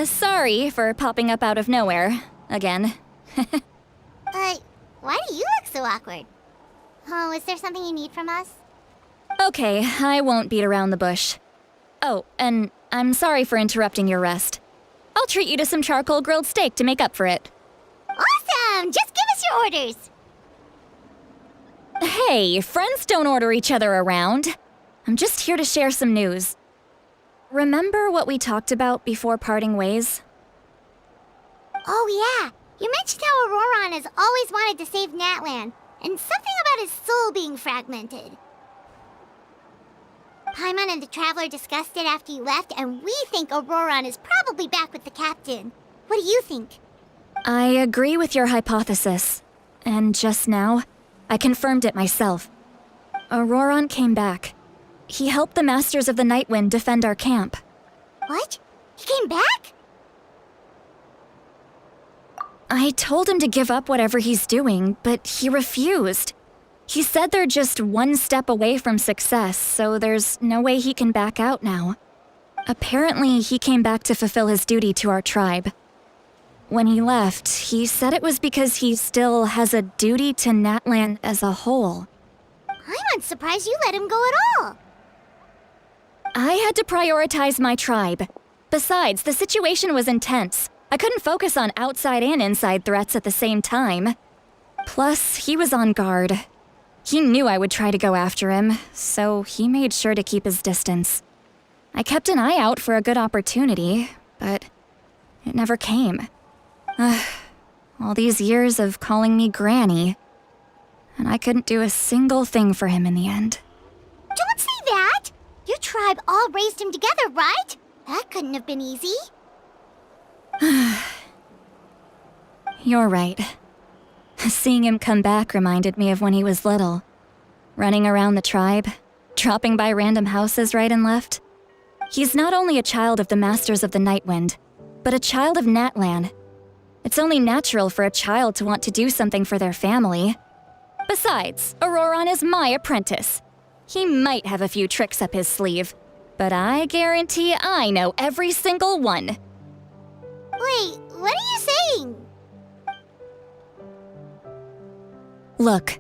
Sorry for popping up out of nowhere. Again. Why do you look so awkward? Oh, is there something you need from us? Okay, I won't beat around the bush. Oh, and I'm sorry for interrupting your rest. I'll treat you to some charcoal grilled steak to make up for it. Awesome! Just give us your orders! Hey, friends don't order each other around. I'm just here to share some news. Remember what we talked about before parting ways? Oh yeah, you mentioned how Auroron has always wanted to save Natlan, and something about his soul being fragmented. Paimon and the Traveler discussed it after you left, and we think Auroron is probably back with the captain. What do you think? I agree with your hypothesis. And just now, I confirmed it myself. Auroron came back. He helped the Masters of the Nightwind defend our camp. What? He came back? I told him to give up whatever he's doing, but he refused. He said they're just one step away from success, so there's no way he can back out now. Apparently, he came back to fulfill his duty to our tribe. When he left, he said it was because he still has a duty to Natlan as a whole. I'm surprised you let him go at all. I had to prioritize my tribe. Besides, the situation was intense. I couldn't focus on outside and inside threats at the same time. Plus, he was on guard. He knew I would try to go after him, so he made sure to keep his distance. I kept an eye out for a good opportunity, but it never came. All these years of calling me Granny, and I couldn't do a single thing for him in the end. Don't say that! Your tribe all raised him together, right? That couldn't have been easy. You're right. Seeing him come back reminded me of when he was little. Running around the tribe, dropping by random houses right and left. He's not only a child of the Masters of the Nightwind, but a child of Natlan. It's only natural for a child to want to do something for their family. Besides, Auroron is my apprentice. He might have a few tricks up his sleeve, but I guarantee I know every single one. Wait, what are you saying? Look.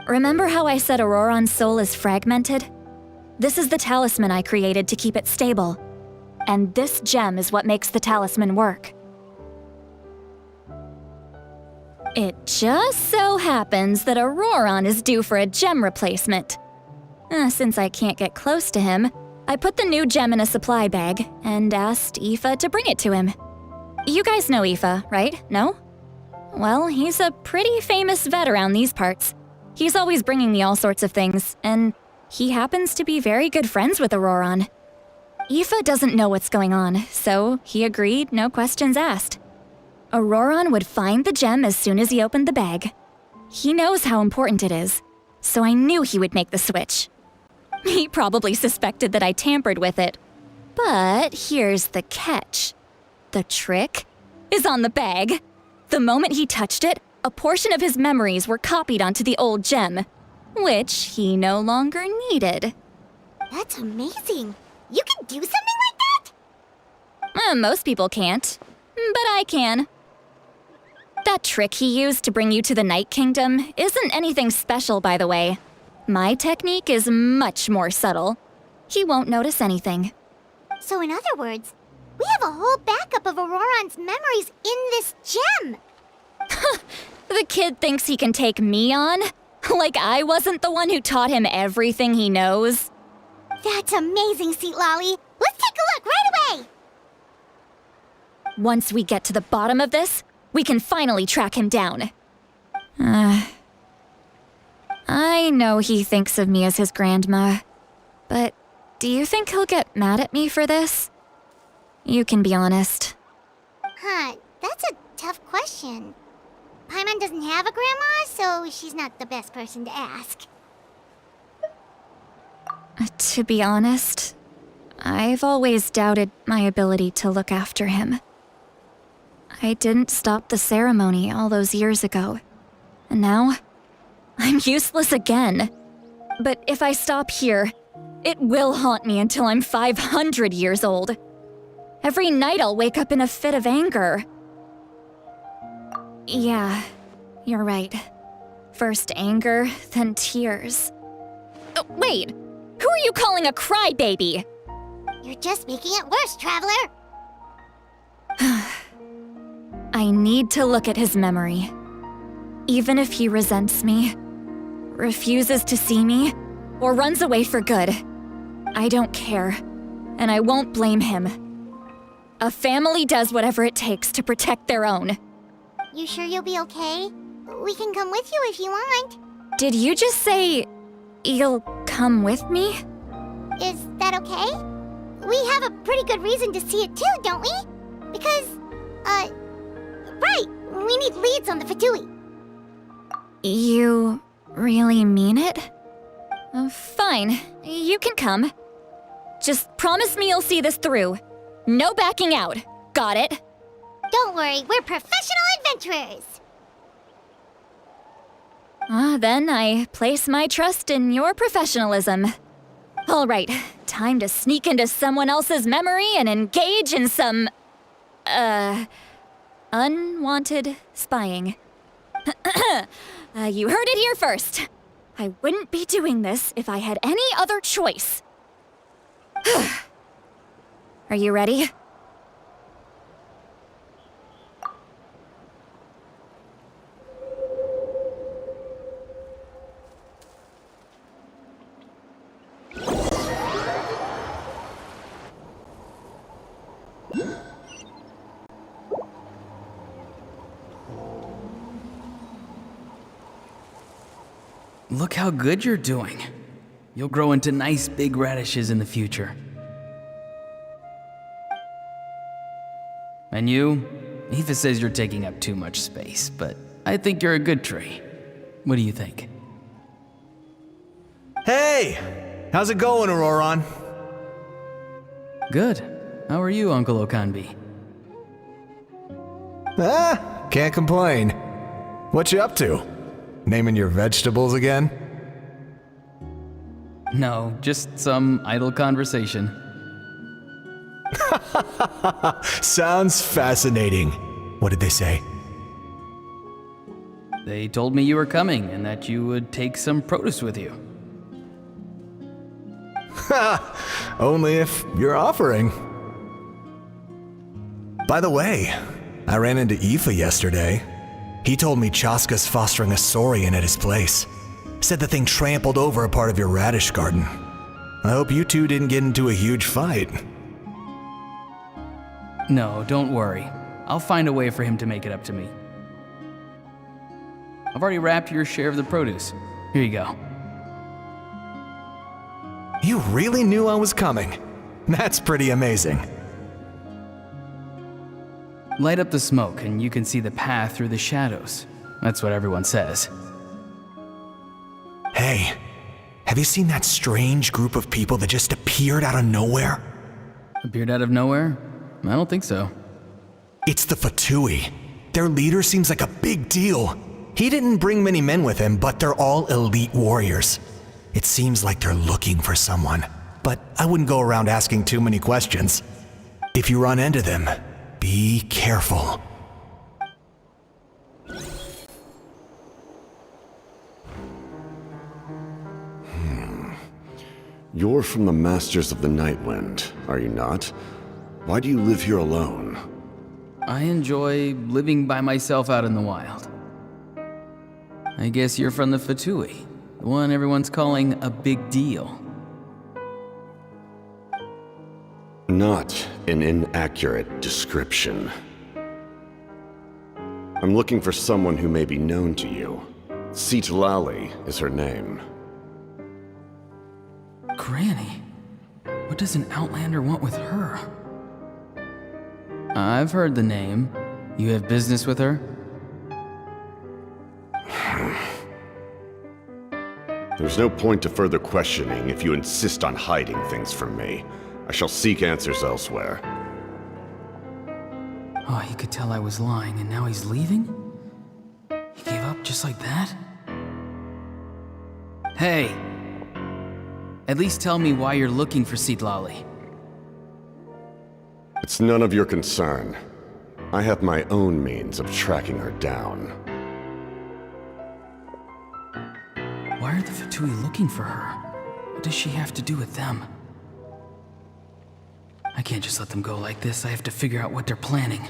Remember how I said Auroron's soul is fragmented? This is the talisman I created to keep it stable. And this gem is what makes the talisman work. It just so happens that Auroron is due for a gem replacement. Since I can't get close to him, I put the new gem in a supply bag and asked Aoife to bring it to him. You guys know Aoife, right? No? Well, he's a pretty famous vet around these parts. He's always bringing me all sorts of things, and he happens to be very good friends with Auroron. Aoife doesn't know what's going on, so he agreed, no questions asked. Auroron would find the gem as soon as he opened the bag. He knows how important it is, so I knew he would make the switch. He probably suspected that I tampered with it. But here's the catch. The trick is on the bag. The moment he touched it, a portion of his memories were copied onto the old gem, which he no longer needed. That's amazing. You can do something like that? Most people can't, but I can. That trick he used to bring you to the Night Kingdom isn't anything special, by the way. My technique is much more subtle. He won't notice anything. So in other words, we have a whole backup of Auroron's memories in this gem. The kid thinks he can take me on? Like I wasn't the one who taught him everything he knows? That's amazing, Seat Lolly. Let's take a look right away. Once we get to the bottom of this, we can finally track him down. I know he thinks of me as his grandma, but do you think he'll get mad at me for this? You can be honest. That's a tough question. Paimon doesn't have a grandma, so she's not the best person to ask. To be honest, I've always doubted my ability to look after him. I didn't stop the ceremony all those years ago, and now I'm useless again. But if I stop here, it will haunt me until I'm 500 years old. Every night I'll wake up in a fit of anger. Yeah, you're right. First anger, then tears. Oh, wait! Who are you calling a crybaby? You're just making it worse, Traveler. I need to look at his memory. Even if he resents me, refuses to see me, or runs away for good, I don't care, and I won't blame him. A family does whatever it takes to protect their own. You sure you'll be okay? We can come with you if you want. Did you just say you'll come with me? Is that okay? We have a pretty good reason to see it too, don't we? Because, right, we need leads on the Fatui. You really mean it? Fine, you can come. Just promise me you'll see this through. No backing out. Got it? Don't worry, we're professional adventurers. Then I place my trust in your professionalism. All right, time to sneak into someone else's memory and engage in some, unwanted spying. You heard it here first. I wouldn't be doing this if I had any other choice. Are you ready? Look how good you're doing. You'll grow into nice big radishes in the future. And you? Aoife says you're taking up too much space, but I think you're a good tree. What do you think? Hey! How's it going, Auroron? Good. How are you, Uncle Okanbi? Can't complain. What you up to? Naming your vegetables again? No, just some idle conversation. Sounds fascinating. What did they say? They told me you were coming and that you would take some produce with you. Only if you're offering. By the way, I ran into Aoife yesterday. He told me Chaska's fostering a saurian at his place. Said the thing trampled over a part of your radish garden. I hope you two didn't get into a huge fight. No, don't worry. I'll find a way for him to make it up to me. I've already wrapped your share of the produce. Here you go. You really knew I was coming. That's pretty amazing. Light up the smoke and you can see the path through the shadows. That's what everyone says. Hey, have you seen that strange group of people that just appeared out of nowhere? Appeared out of nowhere? I don't think so. It's the Fatui. Their leader seems like a big deal. He didn't bring many men with him, but they're all elite warriors. It seems like they're looking for someone, but I wouldn't go around asking too many questions. If you run into them, be careful. You're from the Masters of the Nightwind, are you not? Why do you live here alone? I enjoy living by myself out in the wild. I guess you're from the Fatui, the one everyone's calling a big deal. Not an inaccurate description. I'm looking for someone who may be known to you. Citlali is her name. Granny? What does an Outlander want with her? I've heard the name. You have business with her? There's no point to further questioning if you insist on hiding things from me. I shall seek answers elsewhere. Oh, he could tell I was lying and now he's leaving? He gave up just like that? Hey! At least tell me why you're looking for Citlali. It's none of your concern. I have my own means of tracking her down. Why are the Fatui looking for her? What does she have to do with them? I can't just let them go like this. I have to figure out what they're planning.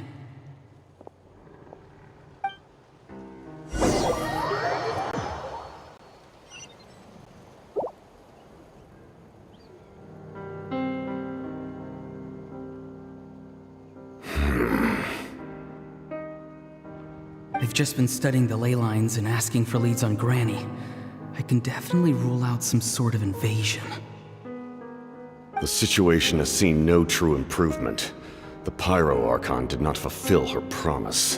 They've just been studying the ley lines and asking for leads on Granny. I can definitely rule out some sort of invasion. The situation has seen no true improvement. The Pyro Archon did not fulfill her promise.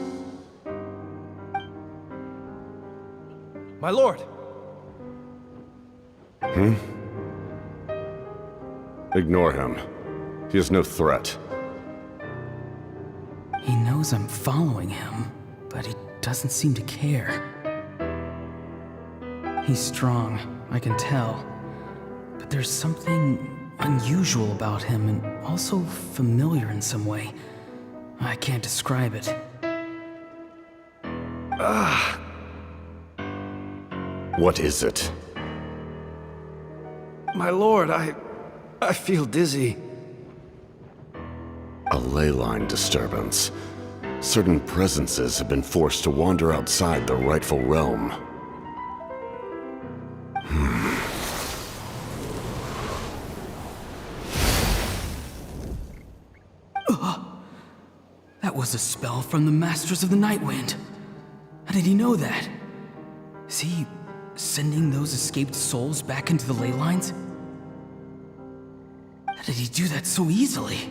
My lord! Ignore him. He is no threat. He knows I'm following him, but he doesn't seem to care. He's strong, I can tell. But there's something unusual about him and also familiar in some way. I can't describe it. What is it? My lord, I feel dizzy. A ley line disturbance. Certain presences have been forced to wander outside their rightful realm. That was a spell from the Masters of the Nightwind. How did he know that? Is he sending those escaped souls back into the ley lines? How did he do that so easily?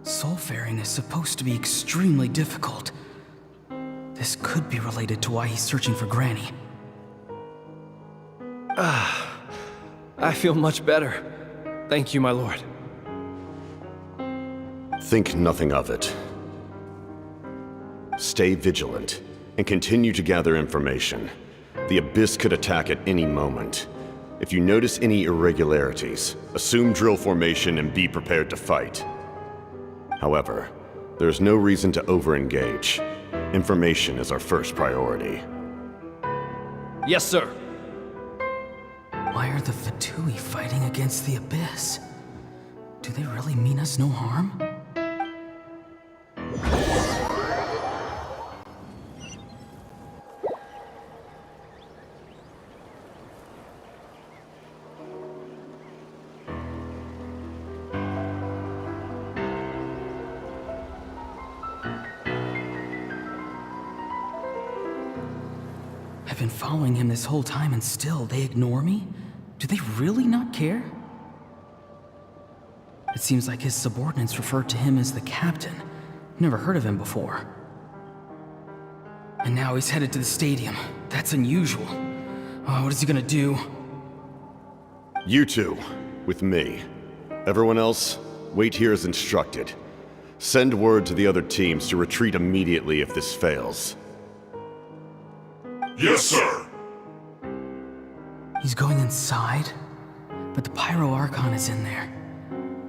Soulfaring is supposed to be extremely difficult. This could be related to why he's searching for Granny. I feel much better. Thank you, my lord. Think nothing of it. Stay vigilant, and continue to gather information. The Abyss could attack at any moment. If you notice any irregularities, assume drill formation and be prepared to fight. However, there is no reason to over-engage. Information is our first priority. Yes, sir. Why are the Fatui fighting against the Abyss? Do they really mean us no harm? been following him this whole time and still they ignore me? Do they really not care? It seems like his subordinates refer to him as the captain. Never heard of him before. And now he's headed to the stadium. That's unusual. Oh, what is he gonna do? You two, with me. Everyone else, wait here as instructed. Send word to the other teams to retreat immediately if this fails. Yes, sir! He's going inside? But the Pyro Archon is in there.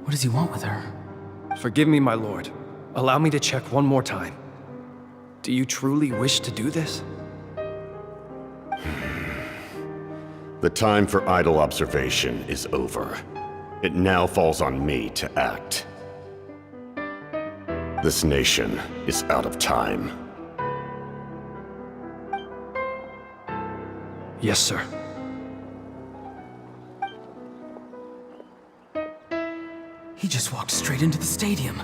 What does he want with her? Forgive me, my lord. Allow me to check one more time. Do you truly wish to do this? The time for idle observation is over. It now falls on me to act. This nation is out of time. Yes, sir. He just walked straight into the stadium.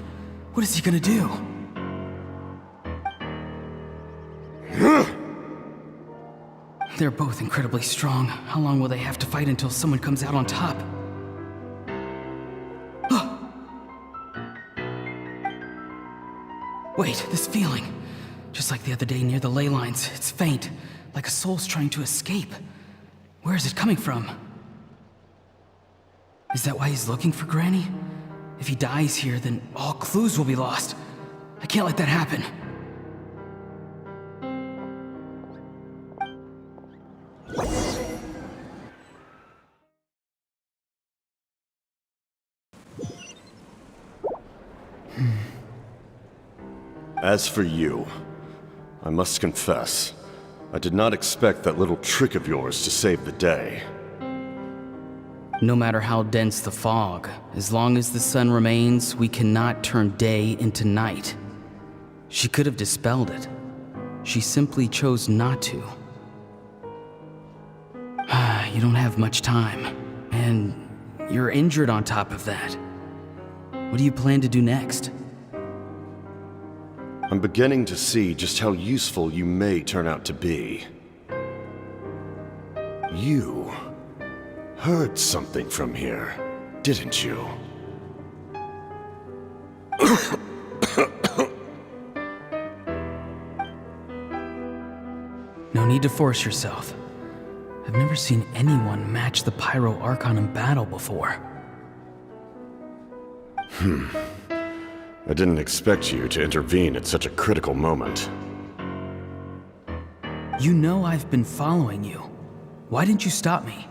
What is he gonna do? They're both incredibly strong. How long will they have to fight until someone comes out on top? Wait, this feeling. Just like the other day near the ley lines, it's faint, like a soul's trying to escape. Where is it coming from? Is that why he's looking for Granny? If he dies here, then all clues will be lost. I can't let that happen. As for you, I must confess, I did not expect that little trick of yours to save the day. No matter how dense the fog, as long as the sun remains, we cannot turn day into night. She could have dispelled it. She simply chose not to. You don't have much time, and you're injured on top of that. What do you plan to do next? I'm beginning to see just how useful you may turn out to be. You heard something from here, didn't you? No need to force yourself. I've never seen anyone match the Pyro Archon in battle before. I didn't expect you to intervene at such a critical moment. You know I've been following you. Why didn't you stop me?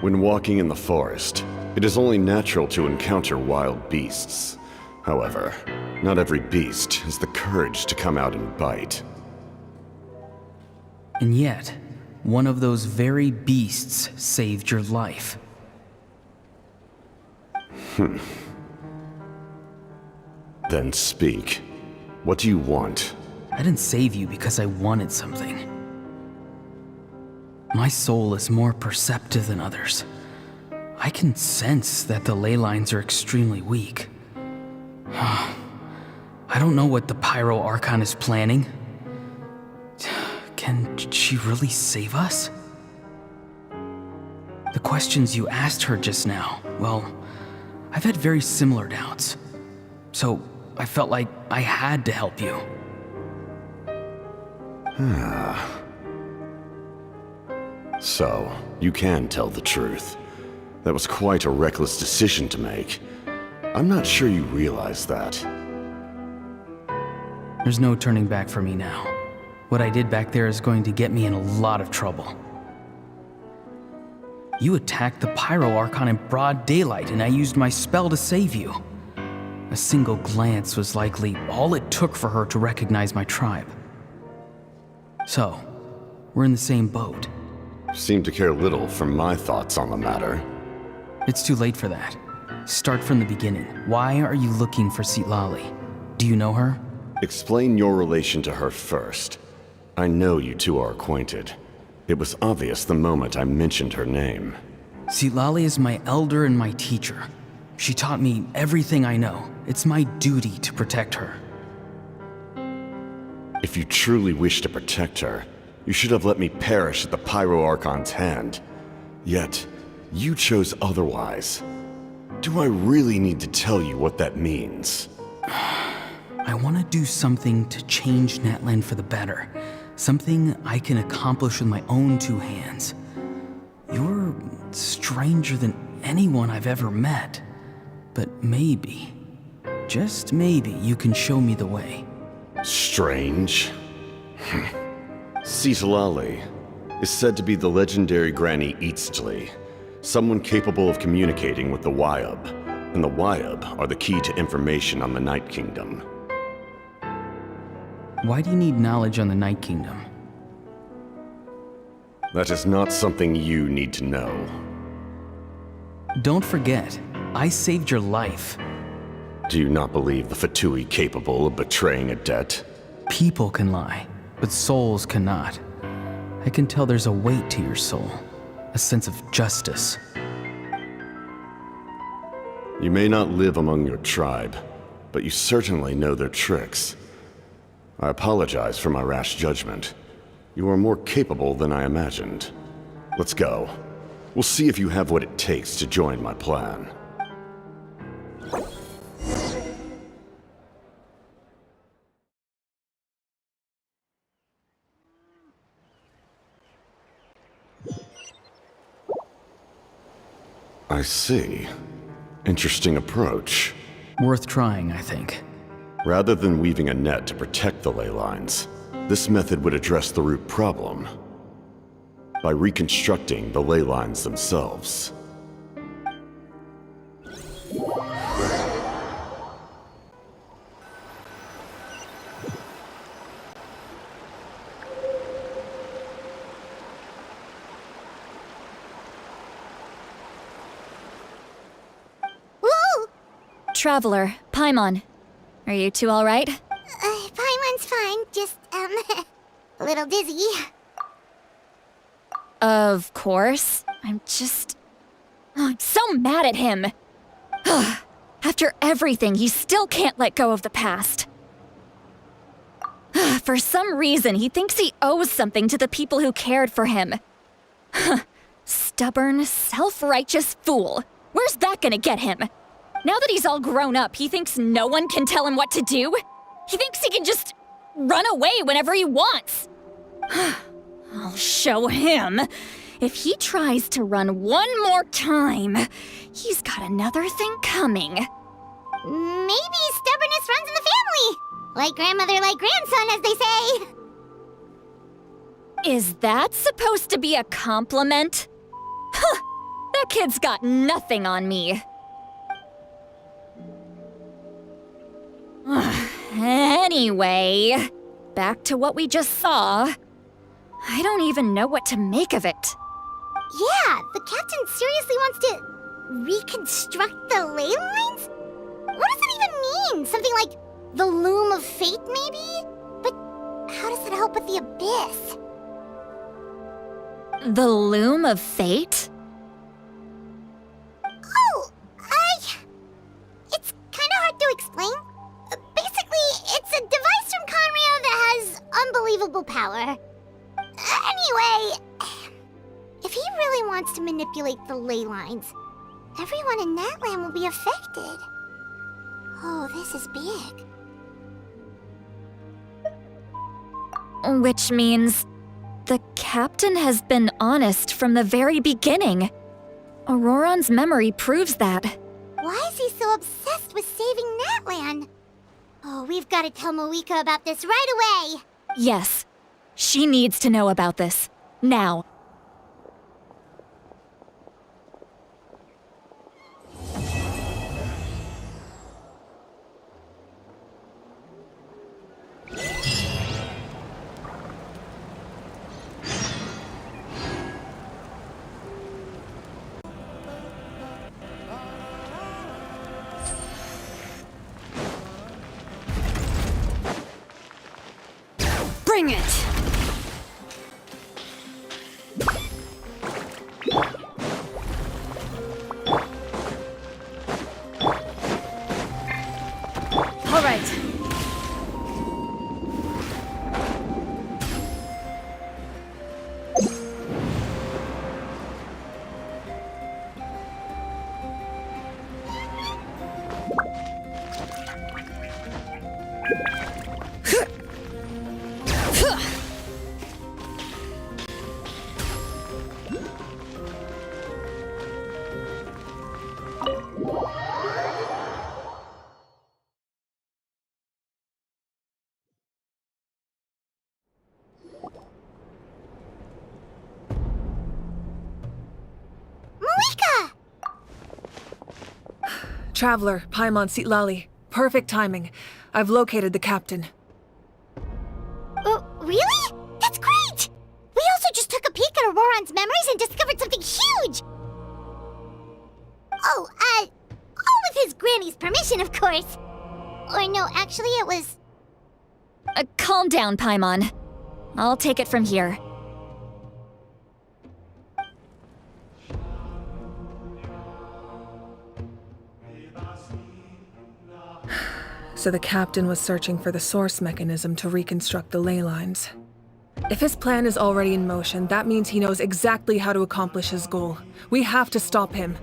When walking in the forest, it is only natural to encounter wild beasts. However, not every beast has the courage to come out and bite. And yet, one of those very beasts saved your life. Then speak. What do you want? I didn't save you because I wanted something. My soul is more perceptive than others. I can sense that the ley lines are extremely weak. I don't know what the Pyro Archon is planning. Can she really save us? The questions you asked her just now, well, I've had very similar doubts. So I felt like I had to help you. So, you can tell the truth. That was quite a reckless decision to make. I'm not sure you realize that. There's no turning back for me now. What I did back there is going to get me in a lot of trouble. You attacked the Pyro Archon in broad daylight, and I used my spell to save you. A single glance was likely all it took for her to recognize my tribe. So, we're in the same boat. Seem to care little for my thoughts on the matter. It's too late for that. Start from the beginning. Why are you looking for Citlali? Do you know her? Explain your relation to her first. I know you two are acquainted. It was obvious the moment I mentioned her name. Citlali is my elder and my teacher. She taught me everything I know. It's my duty to protect her. If you truly wish to protect her, you should have let me perish at the Pyro Archon's hand. Yet, you chose otherwise. Do I really need to tell you what that means? I want to do something to change Natlan for the better. Something I can accomplish with my own two hands. You're stranger than anyone I've ever met. But maybe, just maybe, you can show me the way. Strange? Citlali is said to be the legendary Granny Eastly, someone capable of communicating with the Wyub, and the Wyub are the key to information on the Night Kingdom. Why do you need knowledge on the Night Kingdom? That is not something you need to know. Don't forget, I saved your life. Do you not believe the Fatui capable of betraying a debt? People can lie, but souls cannot. I can tell there's a weight to your soul, a sense of justice. You may not live among your tribe, but you certainly know their tricks. I apologize for my rash judgment. You are more capable than I imagined. Let's go. We'll see if you have what it takes to join my plan. I see. Interesting approach. Worth trying, I think. Rather than weaving a net to protect the ley lines, this method would address the root problem by reconstructing the ley lines themselves. Traveler, Paimon. Are you two alright? Paimon's fine, just, a little dizzy. Of course. I'm so mad at him. After everything, he still can't let go of the past. For some reason, he thinks he owes something to the people who cared for him. Stubborn, self-righteous fool. Where's that gonna get him? Now that he's all grown up, he thinks no one can tell him what to do? He thinks he can just run away whenever he wants. I'll show him. If he tries to run one more time, he's got another thing coming. Maybe stubbornness runs in the family. Like grandmother, like grandson, as they say. Is that supposed to be a compliment? That kid's got nothing on me. Anyway, back to what we just saw. I don't even know what to make of it. Yeah, the captain seriously wants to reconstruct the ley lines? What does it even mean? Something like the loom of fate, maybe? But how does it help with the abyss? The loom of fate? Oh, it's kind of hard to explain. Basically, it's a device from Conrio that has unbelievable power. Anyway, if he really wants to manipulate the ley lines, everyone in Natlan will be affected. Oh, this is big. Which means the captain has been honest from the very beginning. Auroron's memory proves that. Why is he so obsessed with saving Natlan? Oh, we've got to tell Moeka about this right away. Yes, she needs to know about this. Now. Bring it! All right. Traveler, Paimon Sitlali. Perfect timing. I've located the captain. Oh, really? That's great! We also just took a peek at Auroron's memories and discovered something huge! Oh, all with his granny's permission, of course. Or no, actually it was... Calm down, Paimon. I'll take it from here. So the captain was searching for the source mechanism to reconstruct the ley lines. If his plan is already in motion, that means he knows exactly how to accomplish his goal. We have to stop him.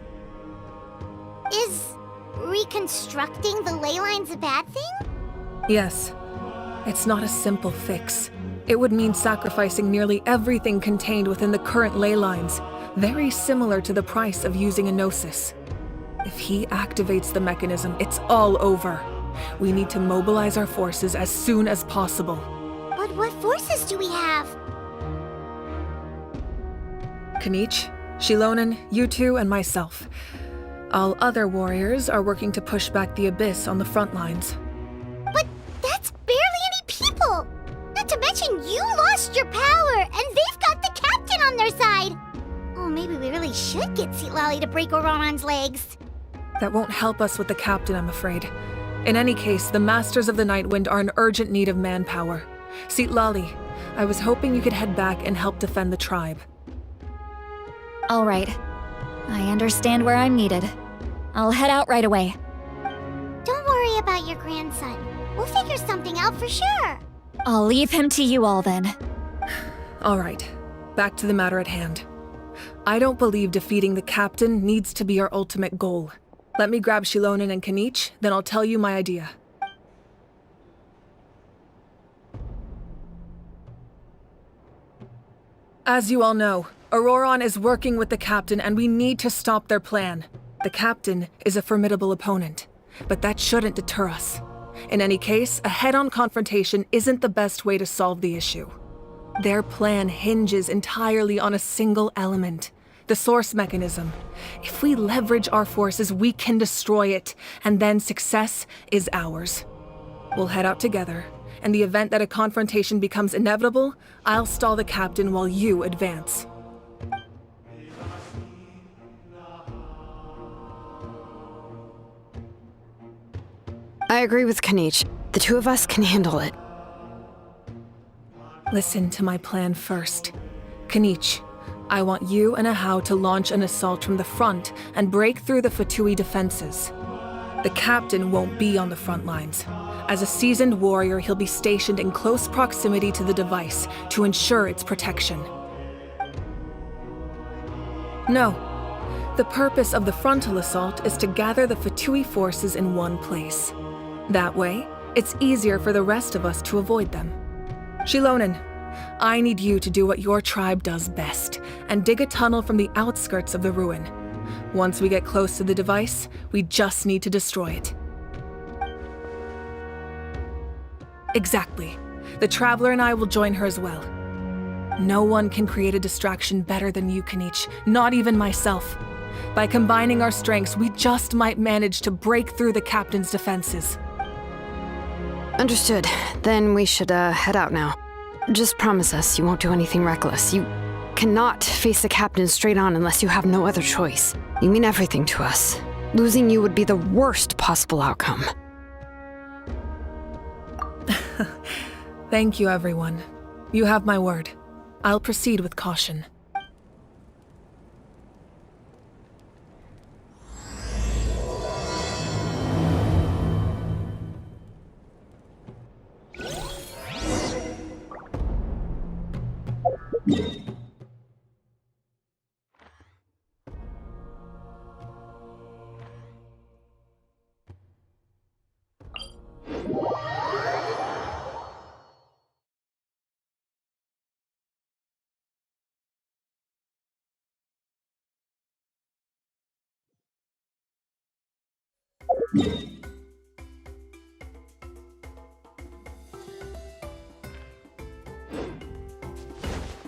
Is reconstructing the ley lines a bad thing? Yes. It's not a simple fix. It would mean sacrificing nearly everything contained within the current ley lines, very similar to the price of using a Gnosis. If he activates the mechanism, it's all over. We need to mobilize our forces as soon as possible. But what forces do we have? Kanich, Shilonen, you two, and myself. All other warriors are working to push back the Abyss on the front lines. But that's barely any people! Not to mention you lost your power, and they've got the captain on their side! Oh, maybe we really should get Sitlali to break Auroron's legs. That won't help us with the captain, I'm afraid. In any case, the Masters of the Nightwind are in urgent need of manpower. Sitlali, I was hoping you could head back and help defend the tribe. All right. I understand where I'm needed. I'll head out right away. Don't worry about your grandson. We'll figure something out for sure. I'll leave him to you all then. All right, back to the matter at hand. I don't believe defeating the captain needs to be our ultimate goal. Let me grab Shilonen and Kanich, then I'll tell you my idea. As you all know, Auroron is working with the captain and we need to stop their plan. The captain is a formidable opponent, but that shouldn't deter us. In any case, a head-on confrontation isn't the best way to solve the issue. Their plan hinges entirely on a single element. The source mechanism. If we leverage our forces, we can destroy it, and then success is ours. We'll head out together. In the event that a confrontation becomes inevitable, I'll stall the captain while you advance. I agree with Kanich. The two of us can handle it. Listen to my plan first. Kanich, I want you and Ahau to launch an assault from the front and break through the Fatui defenses. The captain won't be on the front lines. As a seasoned warrior, he'll be stationed in close proximity to the device to ensure its protection. No. The purpose of the frontal assault is to gather the Fatui forces in one place. That way, it's easier for the rest of us to avoid them. Shilonen, I need you to do what your tribe does best, and dig a tunnel from the outskirts of the ruin. Once we get close to the device, we just need to destroy it. Exactly. The Traveler and I will join her as well. No one can create a distraction better than you, Kanich, not even myself. By combining our strengths, we just might manage to break through the captain's defenses. Understood. Then we should head out now. Just promise us you won't do anything reckless. You cannot face the captain straight on unless you have no other choice. You mean everything to us. Losing you would be the worst possible outcome. Thank you, everyone. You have my word. I'll proceed with caution.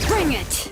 Bring it!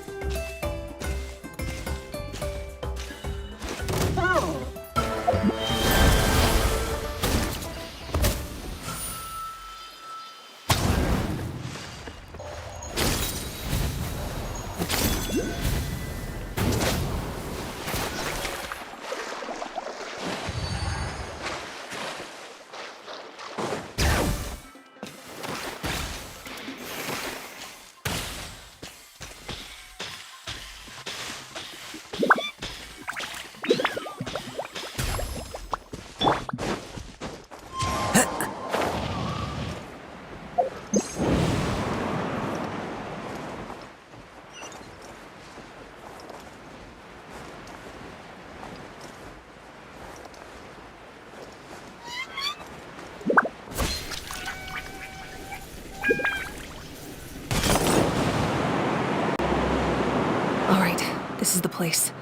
place.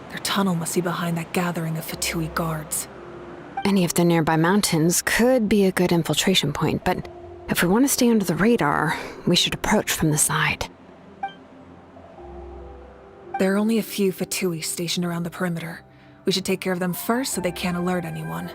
Their tunnel must be behind that gathering of Fatui guards. Any of the nearby mountains could be a good infiltration point, but if we want to stay under the radar, we should approach from the side. There are only a few Fatui stationed around the perimeter. We should take care of them first so they can't alert anyone.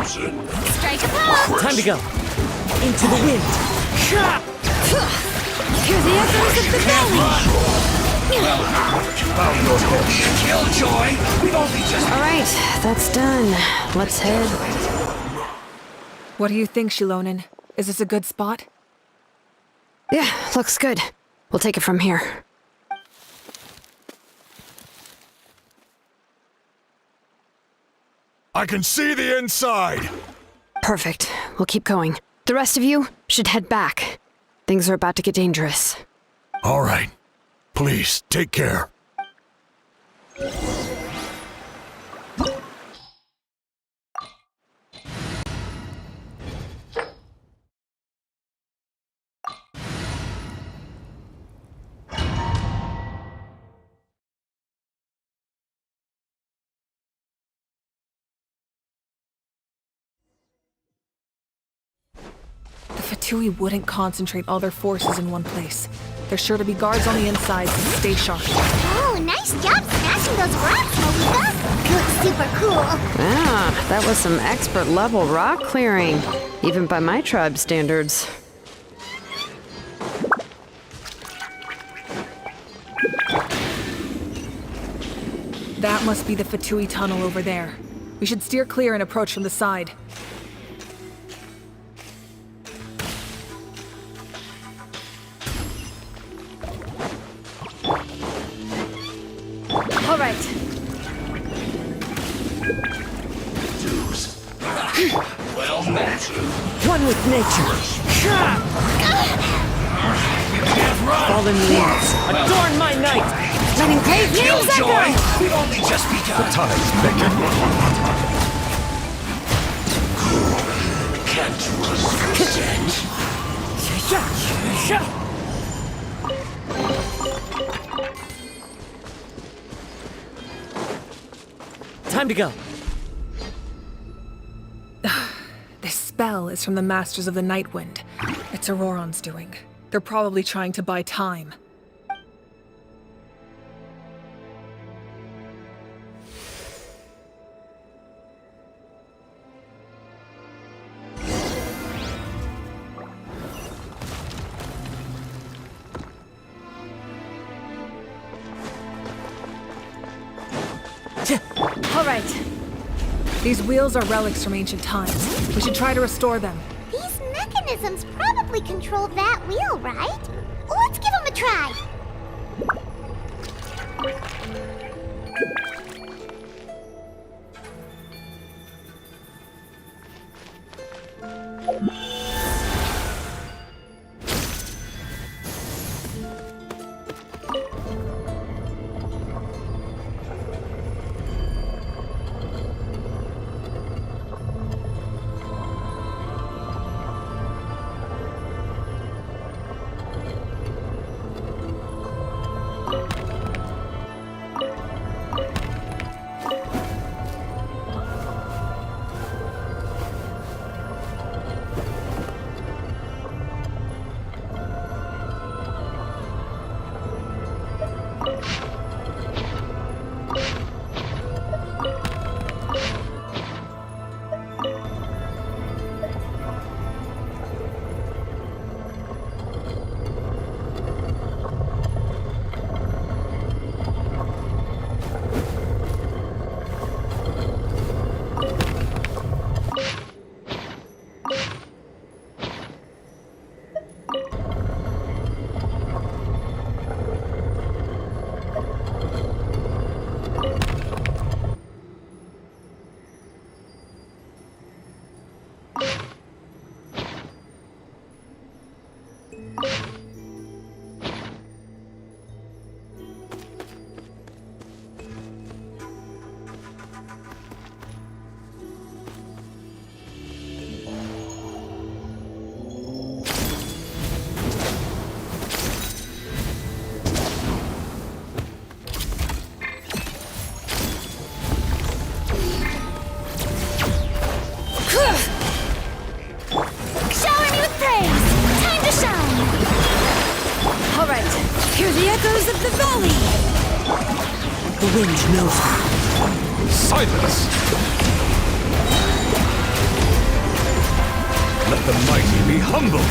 Strike a pose! Time to go. Into the wind. Hear the echoes of the valley! Killjoy! We've only just... All right, that's done. Let's head. What do you think, Shilonen? Is this a good spot? Yeah, looks good. We'll take it from here. I can see the inside! Perfect. We'll keep going. The rest of you should head back. Things are about to get dangerous. All right. Please, take care. The Fatui wouldn't concentrate all their forces in one place. There's sure to be guards on the inside, so stay sharp. Oh, nice job smashing those rocks, Malika! Looks super cool. Ah, that was some expert level rock clearing, even by my tribe standards. That must be the Fatui tunnel over there. We should steer clear and approach from the side. All right. Well met. One with nature. Fallen leaves, adorn my night. Letting grave names echo! We've only just begun. The time's ticking. Can't resist it. Time to go. This spell is from the Masters of the Night Wind. It's Auroron's doing. They're probably trying to buy time. All right. These wheels are relics from ancient times. We should try to restore them. These mechanisms probably control that wheel, right? Let's give them a try. echoes of the valley! The wind knows me. Silence! Let the mighty be humbled!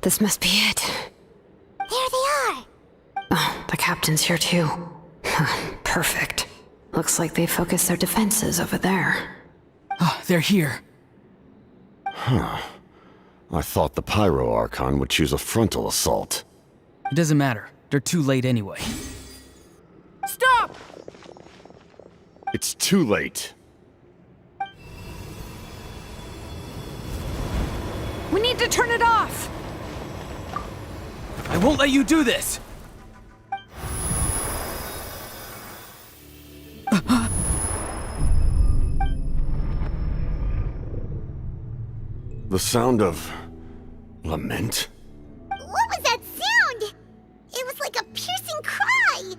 This must be it. There they are! Oh, the captain's here too. Perfect. Looks like they focused their defenses over there. Oh, they're here. Huh. I thought the Pyro Archon would choose a frontal assault. It doesn't matter. They're too late anyway. Stop! It's too late. We need to turn it off! I won't let you do this! The sound of lament? What was that sound? It was like a piercing cry!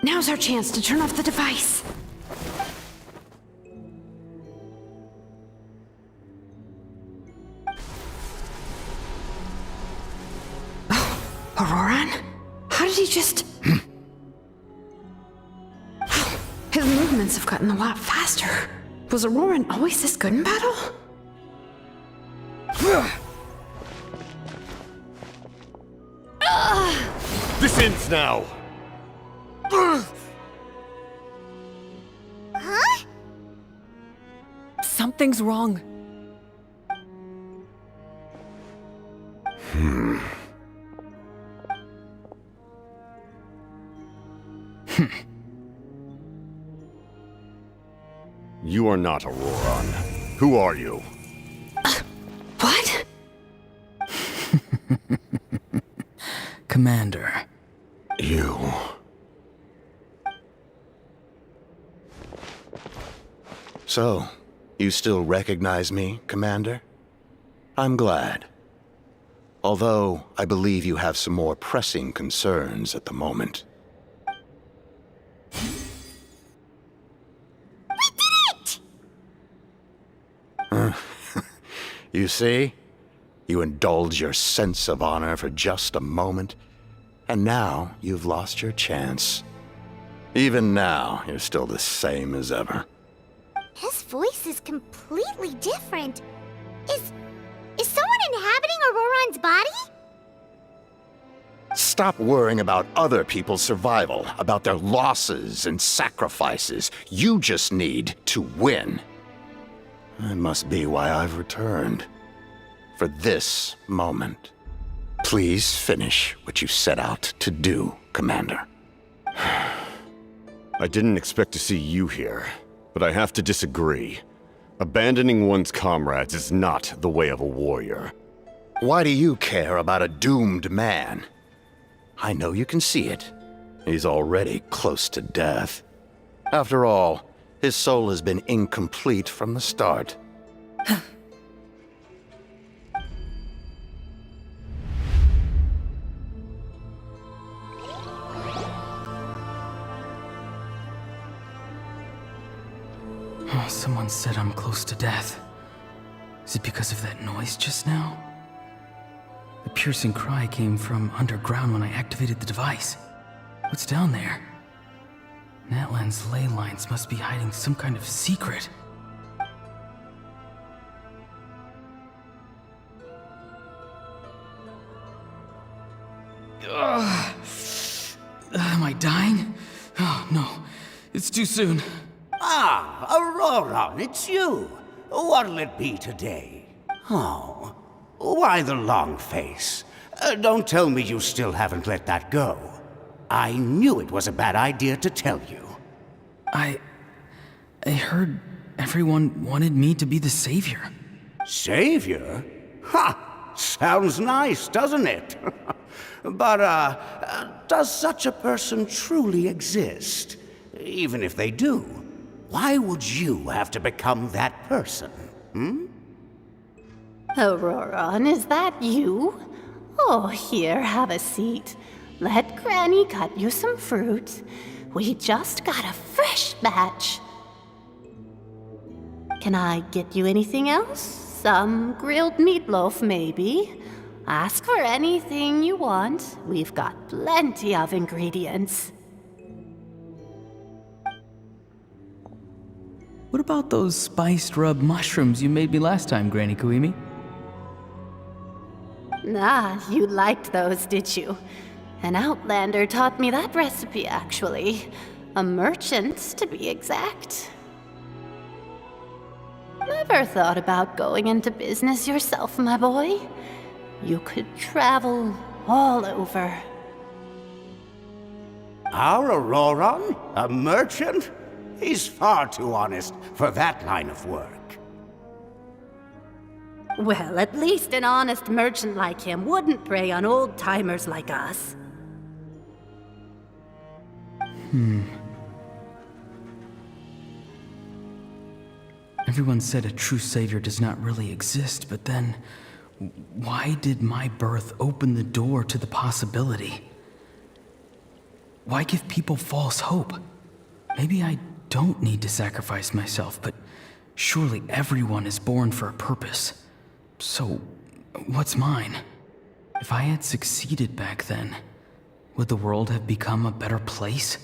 Now's our chance to turn off the device. Oh, Auroran? How did he just... His movements have gotten a lot faster. Was Auroran always this good in battle? This ends now! Huh? Something's wrong. You are not Auroran. Who are you? What? Commander. You... So, you still recognize me, Commander? I'm glad. Although, I believe you have some more pressing concerns at the moment. We did it! You see? You indulge your sense of honor for just a moment, and now you've lost your chance. Even now, you're still the same as ever. His voice is completely different. Is someone inhabiting Auroran's body? Stop worrying about other people's survival, about their losses and sacrifices. You just need to win. That must be why I've returned. For this moment. Please finish what you set out to do, Commander. I didn't expect to see you here. but I have to disagree. Abandoning one's comrades is not the way of a warrior. Why do you care about a doomed man? I know you can see it. He's already close to death. After all, his soul has been incomplete from the start. Oh, someone said I'm close to death. Is it because of that noise just now? The piercing cry came from underground when I activated the device. What's down there? Natlan's ley lines must be hiding some kind of secret. Ugh. Am I dying? Oh, no. It's too soon. Ah, Auroron, it's you. What'll it be today? Oh, why the long face? Don't tell me you still haven't let that go. I knew it was a bad idea to tell you. I heard everyone wanted me to be the savior. Savior? Ha! Sounds nice, doesn't it? But, does such a person truly exist? Even if they do, why would you have to become that person, hmm? Auroron, is that you? Oh, here, have a seat. Let Granny cut you some fruit. We just got a fresh batch. Can I get you anything else? Some grilled meatloaf, maybe? Ask for anything you want. We've got plenty of ingredients. What about those spiced rub mushrooms you made me last time, Granny Kuimi? Ah, you liked those, did you? An outlander taught me that recipe, actually. A merchant, to be exact. Never thought about going into business yourself, my boy? You could travel all over. Our Auroron? A merchant? He's far too honest for that line of work. Well, at least an honest merchant like him wouldn't prey on old-timers like us. Everyone said a true savior does not really exist, but then why did my birth open the door to the possibility? Why give people false hope? Maybe I don't need to sacrifice myself, but surely everyone is born for a purpose. So, what's mine? If I had succeeded back then, would the world have become a better place?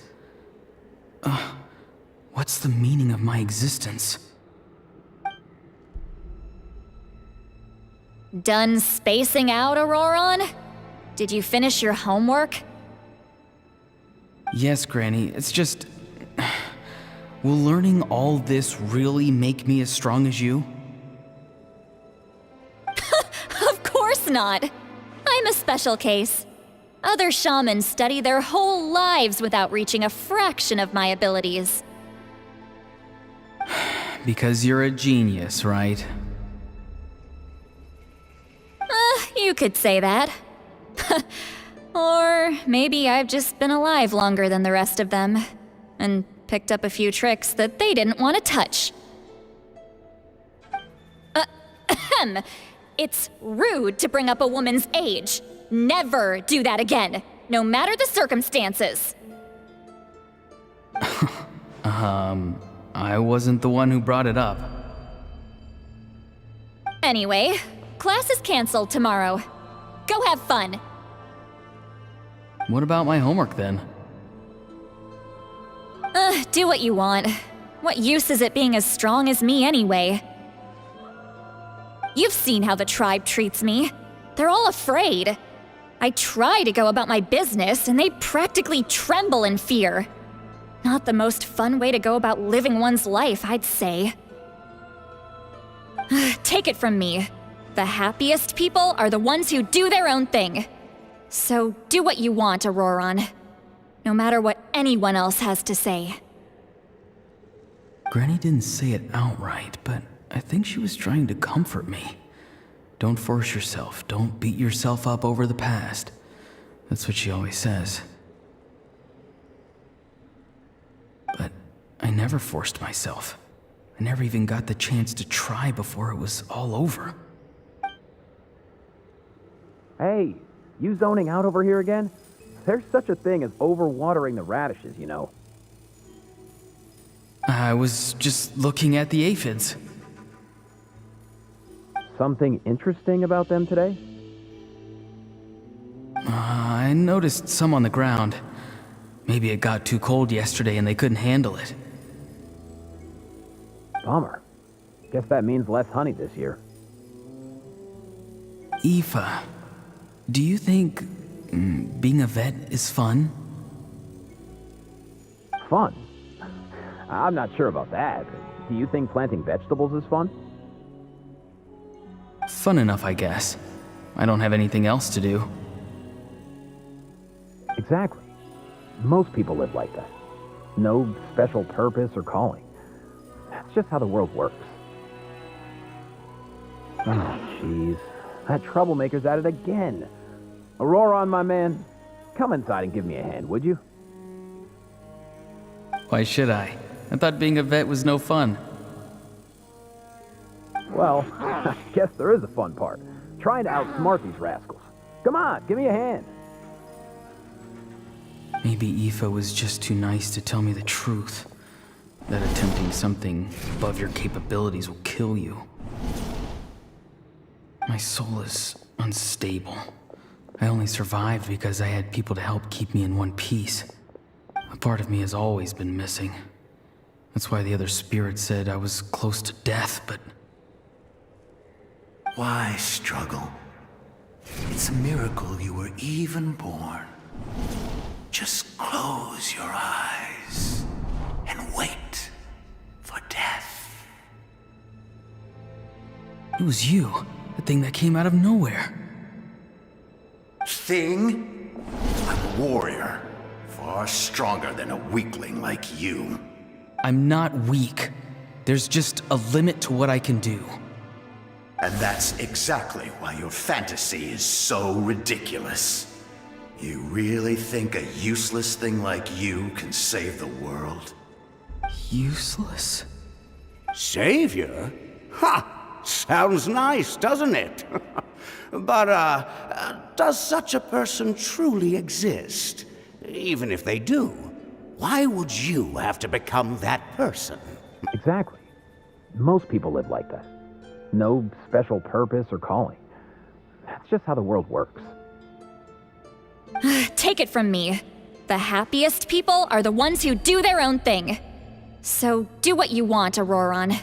What's the meaning of my existence? Done spacing out, Auroron? Did you finish your homework? Yes, Granny, it's just... Will learning all this really make me as strong as you? Of course not! I'm a special case. Other shamans study their whole lives without reaching a fraction of my abilities. Because you're a genius, right? You could say that. Or maybe I've just been alive longer than the rest of them, and picked up a few tricks that they didn't want to touch. It's rude to bring up a woman's age. Never do that again, no matter the circumstances. I wasn't the one who brought it up. Anyway, class is canceled tomorrow. Go have fun. What about my homework then? Do what you want. What use is it being as strong as me anyway? You've seen how the tribe treats me. They're all afraid. I try to go about my business, and they practically tremble in fear. Not the most fun way to go about living one's life, I'd say. Take it from me. The happiest people are the ones who do their own thing. So do what you want, Auroron. No matter what anyone else has to say. Granny didn't say it outright, but I think she was trying to comfort me. Don't force yourself. Don't beat yourself up over the past. That's what she always says. But I never forced myself. I never even got the chance to try before it was all over. Hey, you zoning out over here again? There's such a thing as overwatering the radishes, you know. I was just looking at the aphids. Something interesting about them today? I noticed some on the ground. Maybe it got too cold yesterday and they couldn't handle it. Bummer. Guess that means less honey this year. Aoife, do you think being a vet is fun? Fun? I'm not sure about that. Do you think planting vegetables is fun? Fun enough, I guess. I don't have anything else to do. Exactly. Most people live like that. No special purpose or calling. That's just how the world works. Oh, jeez. That troublemaker's at it again. Auroron, my man, come inside and give me a hand, would you? Why should I? I thought being a vet was no fun. Well, I guess there is a fun part. Trying to outsmart these rascals. Come on, give me a hand. Maybe Aoife was just too nice to tell me the truth. That attempting something above your capabilities will kill you. My soul is unstable. I only survived because I had people to help keep me in one piece. A part of me has always been missing. That's why the other spirits said I was close to death, but... Why struggle? It's a miracle you were even born. Just close your eyes and wait for death. It was you, the thing that came out of nowhere. Thing? I'm a warrior, far stronger than a weakling like you. I'm not weak. There's just a limit to what I can do. And that's exactly why your fantasy is so ridiculous. You really think a useless thing like you can save the world? Useless? Savior? Ha! Sounds nice, doesn't it? But, does such a person truly exist? Even if they do, why would you have to become that person? Exactly. Most people live like that. No special purpose or calling. That's just how the world works. Take it from me. The happiest people are the ones who do their own thing. So do what you want, Auroron.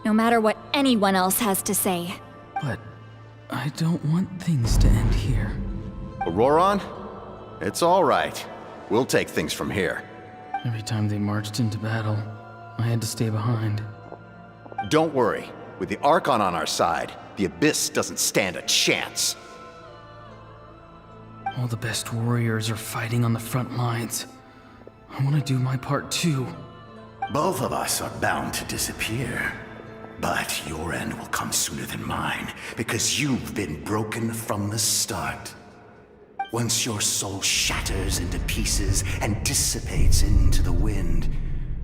No matter what anyone else has to say. But I don't want things to end here. Auroron? It's all right. We'll take things from here. Every time they marched into battle, I had to stay behind. Don't worry. With the Archon on our side, the Abyss doesn't stand a chance. All the best warriors are fighting on the front lines. I want to do my part too. Both of us are bound to disappear. But your end will come sooner than mine, because you've been broken from the start. Once your soul shatters into pieces and dissipates into the wind,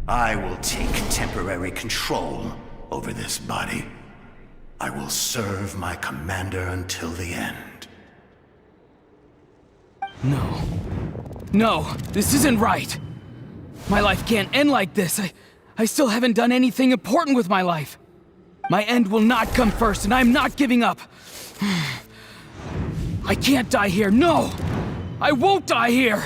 I will take temporary control over this body. I will serve my commander until the end. No. No, this isn't right. My life can't end like this. I still haven't done anything important with my life. My end will not come first, and I'm not giving up. I can't die here, no! I won't die here!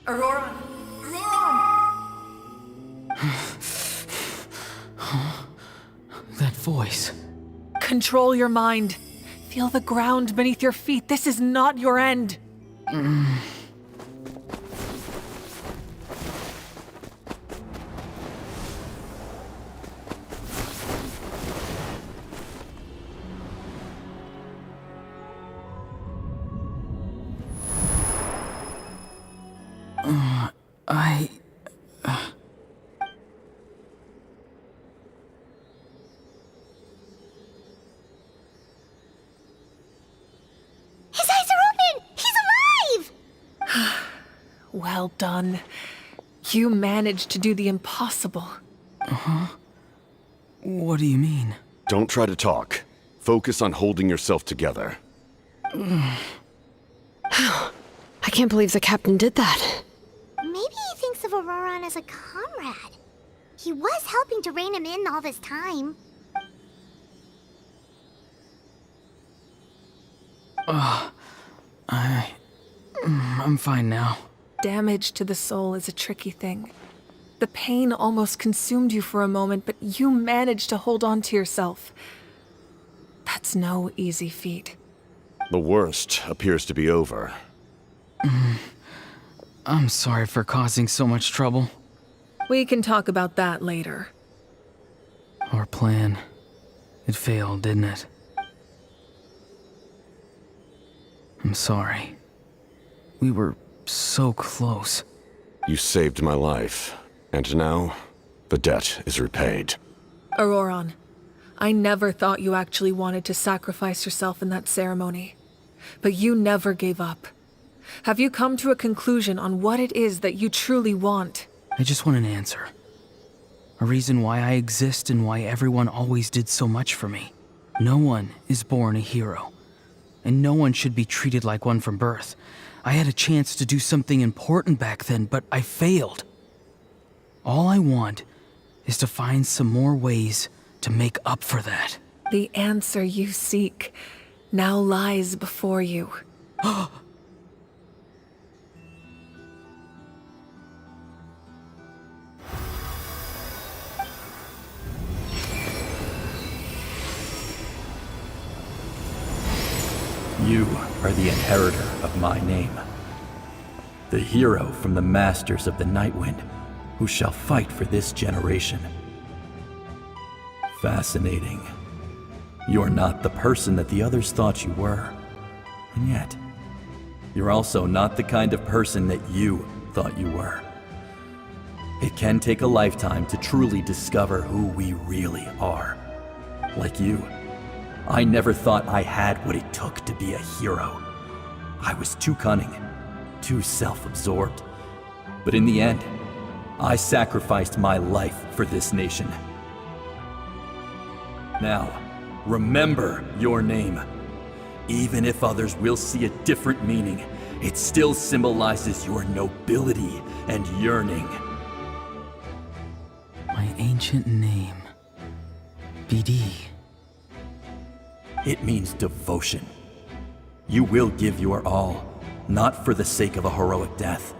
Auroron! That voice. Control your mind. Feel the ground beneath your feet. This is not your end. Well done. You managed to do the impossible. Uh-huh. What do you mean? Don't try to talk. Focus on holding yourself together. I can't believe the captain did that. Maybe he thinks of Auroron as a comrade. He was helping to rein him in all this time. I'm fine now. Damage to the soul is a tricky thing. The pain almost consumed you for a moment, but you managed to hold on to yourself. That's no easy feat. The worst appears to be over. I'm sorry for causing so much trouble. We can talk about that later. Our plan, it failed, didn't it? I'm sorry. We were so close. You saved my life, and now the debt is repaid. Auroron, I never thought you actually wanted to sacrifice yourself in that ceremony. But you never gave up. Have you come to a conclusion on what it is that you truly want? I just want an answer. A reason why I exist and why everyone always did so much for me. No one is born a hero. And no one should be treated like one from birth. I had a chance to do something important back then, but I failed. All I want is to find some more ways to make up for that. The answer you seek now lies before you. You are the inheritor of my name. The hero from the Masters of the Nightwind, who shall fight for this generation. Fascinating. You're not the person that the others thought you were. And yet, you're also not the kind of person that you thought you were. It can take a lifetime to truly discover who we really are. Like you, I never thought I had what it took to be a hero. I was too cunning, too self-absorbed. But in the end, I sacrificed my life for this nation. Now, remember your name. Even if others will see a different meaning, it still symbolizes your nobility and yearning. My ancient name. BD. It means devotion. You will give your all, not for the sake of a heroic death,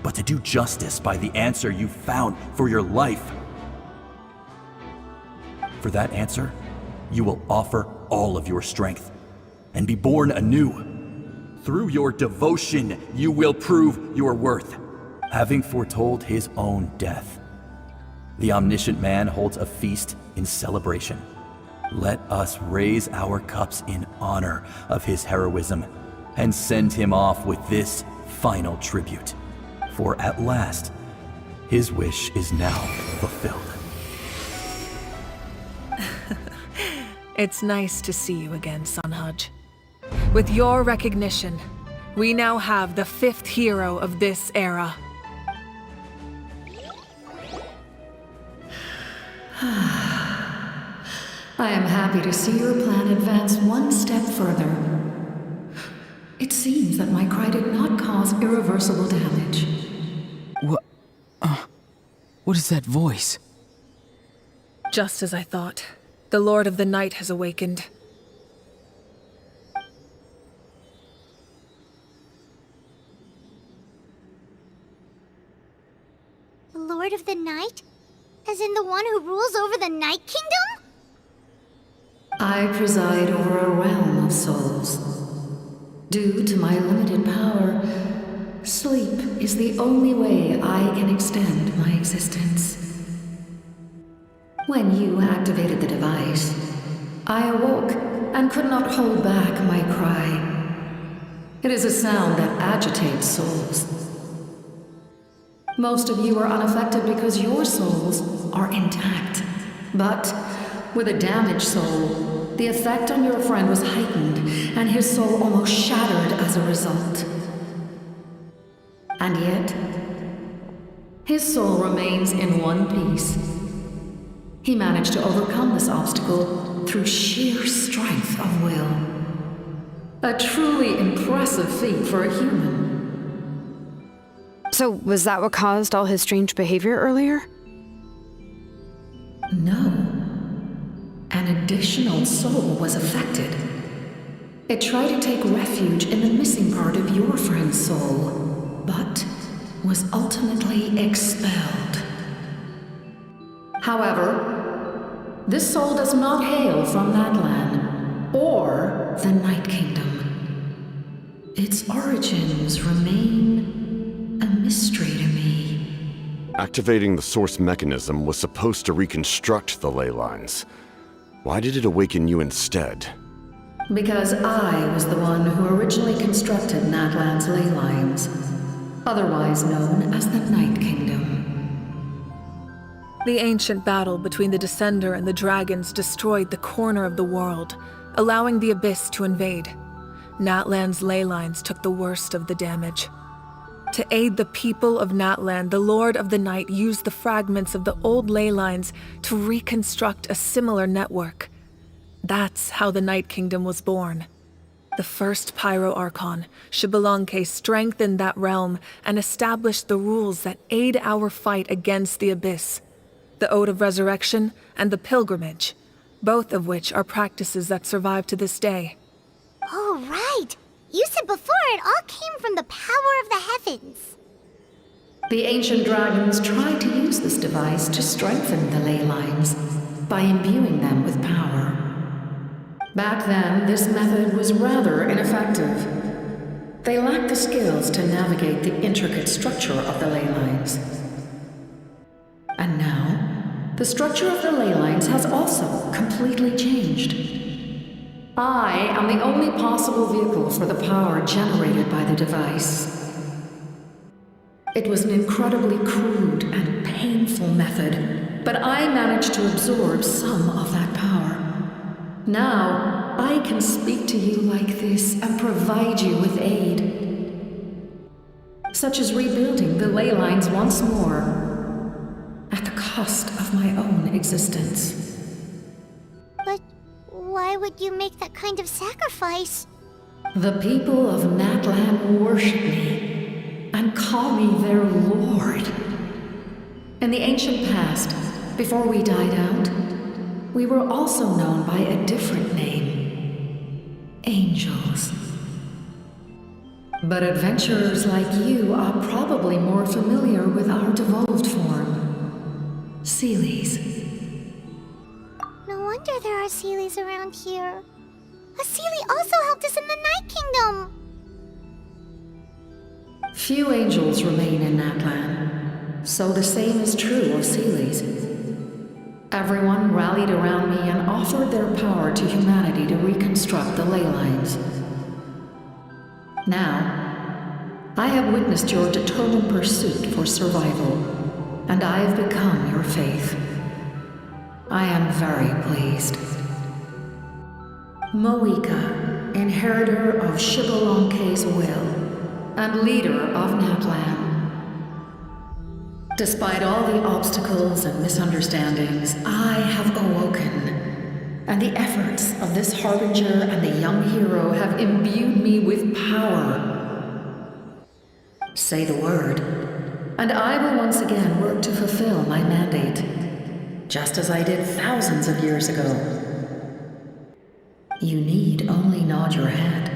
but to do justice by the answer you found for your life. For that answer, you will offer all of your strength and be born anew. Through your devotion, you will prove your worth. Having foretold his own death, the omniscient man holds a feast in celebration. Let us raise our cups in honor of his heroism and send him off with this final tribute. For at last, his wish is now fulfilled. It's nice to see you again, Sunhudge. With your recognition, we now have the 5th hero of this era. I am happy to see your plan advance one step further. It seems that my cry did not cause irreversible damage. What is that voice? Just as I thought. The Lord of the Night has awakened. The Lord of the Night? As in the one who rules over the Night Kingdom? I preside over a realm of souls. Due to my limited power, sleep is the only way I can extend my existence. When you activated the device, I awoke and could not hold back my cry. It is a sound that agitates souls. Most of you are unaffected because your souls are intact. But with a damaged soul, the effect on your friend was heightened, and his soul almost shattered as a result. And yet, his soul remains in one piece. He managed to overcome this obstacle through sheer strength of will. A truly impressive feat for a human. So, was that what caused all his strange behavior earlier? No. An additional soul was affected. It tried to take refuge in the missing part of your friend's soul, but was ultimately expelled. However, this soul does not hail from Natlan or the Night Kingdom. Its origins remain a mystery to me. Activating the source mechanism was supposed to reconstruct the ley lines. Why did it awaken you instead? Because I was the one who originally constructed Natlan's ley lines, otherwise known as the Night Kingdom. The ancient battle between the Descender and the dragons destroyed the corner of the world, allowing the Abyss to invade. Natlan's ley lines took the worst of the damage. To aid the people of Natlan, the Lord of the Night used the fragments of the old ley lines to reconstruct a similar network. That's how the Night Kingdom was born. The first Pyro Archon, Xbalanque, strengthened that realm and established the rules that aid our fight against the Abyss. The Ode of Resurrection and the Pilgrimage, both of which are practices that survive to this day. Oh, right! You said before it all came from the power of the heavens. The ancient dragons tried to use this device to strengthen the ley lines by imbuing them with power. Back then, this method was rather ineffective. They lacked the skills to navigate the intricate structure of the ley lines. And now, the structure of the ley lines has also completely changed. I am the only possible vehicle for the power generated by the device. It was an incredibly crude and painful method, but I managed to absorb some of that power. Now, I can speak to you like this and provide you with aid, such as rebuilding the ley lines once more, at the cost of my own existence. But why would you make that kind of sacrifice? The people of Natlan worship me and call me their lord. In the ancient past, before we died out, we were also known by a different name: angels. But adventurers like you are probably more familiar with our devolved form, Seelies. No wonder there are Seelies around here. A Seelie also helped us in the Night Kingdom! Few angels remain in Natlan, so the same is true of Seelies. Everyone rallied around me and offered their power to humanity to reconstruct the ley lines. Now, I have witnessed your determined pursuit for survival, and I have become your faith. I am very pleased. Moika, inheritor of Xbalanque's will, and leader of Natlan. Despite all the obstacles and misunderstandings, I have awoken, and the efforts of this harbinger and the young hero have imbued me with power. Say the word, and I will once again work to fulfill my mandate, just as I did thousands of years ago. You need only nod your head.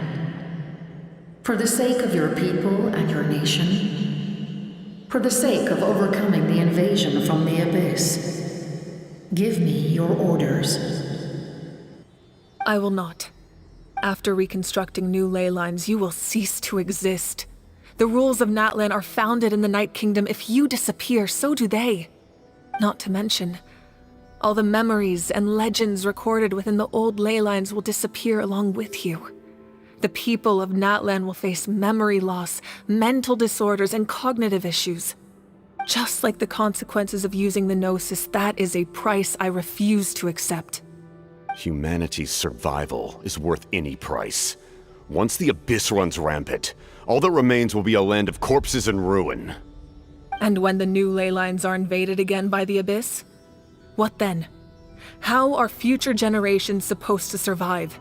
For the sake of your people and your nation, for the sake of overcoming the invasion from the Abyss, give me your orders. I will not. After reconstructing new ley lines, you will cease to exist. The rules of Natlan are founded in the Night Kingdom. If you disappear, so do they. Not to mention, all the memories and legends recorded within the old ley lines will disappear along with you. The people of Natlan will face memory loss, mental disorders, and cognitive issues. Just like the consequences of using the Gnosis, that is a price I refuse to accept. Humanity's survival is worth any price. Once the Abyss runs rampant, all that remains will be a land of corpses and ruin. And when the new ley lines are invaded again by the Abyss? What then? How are future generations supposed to survive?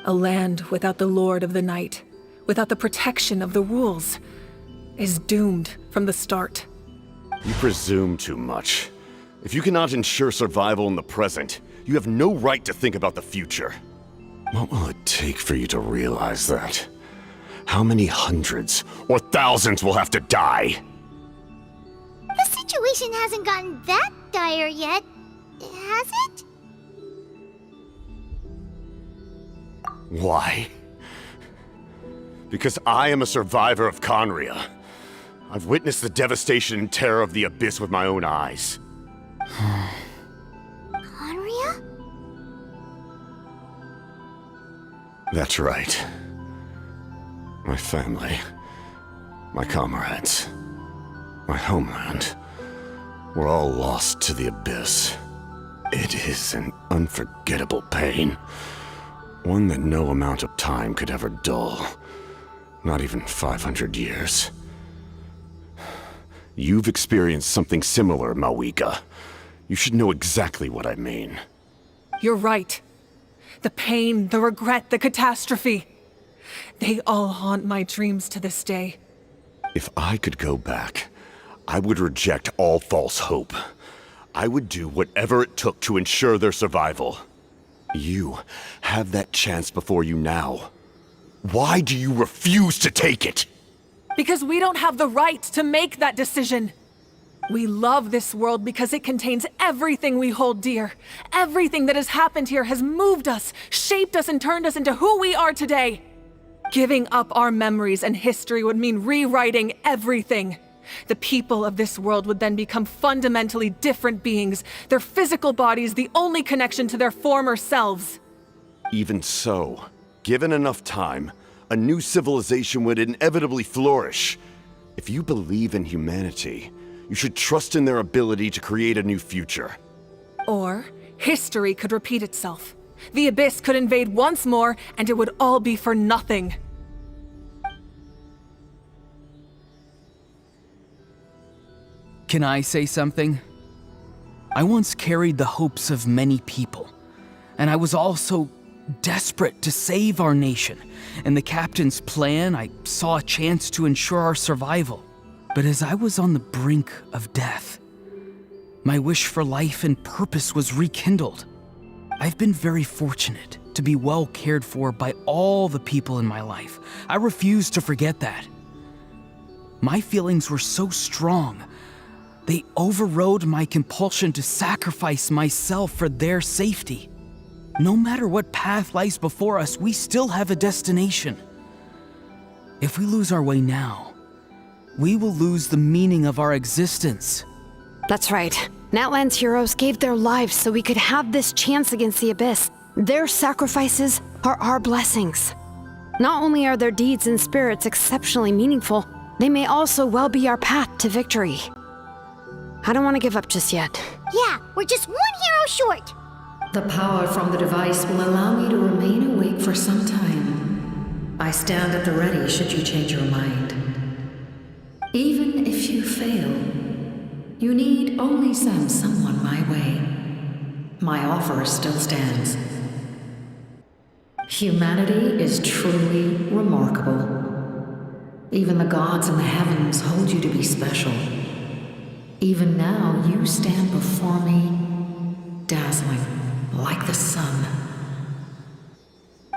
A land without the Lord of the Night, without the protection of the rules, is doomed from the start. You presume too much. If you cannot ensure survival in the present, you have no right to think about the future. What will it take for you to realize that? How many hundreds or thousands will have to die? The situation hasn't gotten that dire yet, has it? Why? Because I am a survivor of Conria. I've witnessed the devastation and terror of the Abyss with my own eyes. Conria? That's right. My family, my comrades, my homeland, were all lost to the Abyss. It is an unforgettable pain. One that no amount of time could ever dull. Not even 500 years. You've experienced something similar, Mawika. You should know exactly what I mean. You're right. The pain, the regret, the catastrophe. They all haunt my dreams to this day. If I could go back, I would reject all false hope. I would do whatever it took to ensure their survival. You have that chance before you now. Why do you refuse to take it? Because we don't have the right to make that decision. We love this world because it contains everything we hold dear. Everything that has happened here has moved us, shaped us, and turned us into who we are today. Giving up our memories and history would mean rewriting everything. The people of this world would then become fundamentally different beings, their physical bodies the only connection to their former selves. Even so, given enough time, a new civilization would inevitably flourish. If you believe in humanity, you should trust in their ability to create a new future. Or, history could repeat itself. The Abyss could invade once more, and it would all be for nothing. Can I say something? I once carried the hopes of many people, and I was also desperate to save our nation. In the captain's plan, I saw a chance to ensure our survival. But as I was on the brink of death, my wish for life and purpose was rekindled. I've been very fortunate to be well cared for by all the people in my life. I refuse to forget that. My feelings were so strong, they overrode my compulsion to sacrifice myself for their safety. No matter what path lies before us, we still have a destination. If we lose our way now, we will lose the meaning of our existence. That's right. Natlan's heroes gave their lives so we could have this chance against the Abyss. Their sacrifices are our blessings. Not only are their deeds and spirits exceptionally meaningful, they may also well be our path to victory. I don't want to give up just yet. Yeah, we're just one hero short. The power from the device will allow me to remain awake for some time. I stand at the ready should you change your mind. Even if you fail, you need only send someone my way. My offer still stands. Humanity is truly remarkable. Even the gods in the heavens hold you to be special. Even now, you stand before me, dazzling like the sun.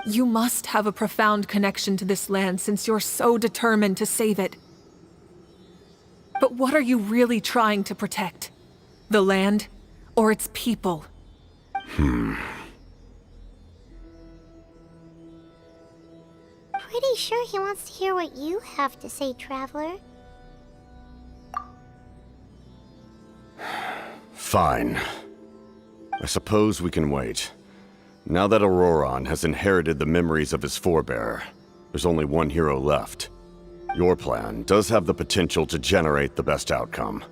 You must have a profound connection to this land since you're so determined to save it. But what are you really trying to protect? The land or its people? Pretty sure he wants to hear what you have to say, Traveler. Fine. I suppose we can wait. Now that Auroron has inherited the memories of his forebearer, there's only one hero left. Your plan does have the potential to generate the best outcome.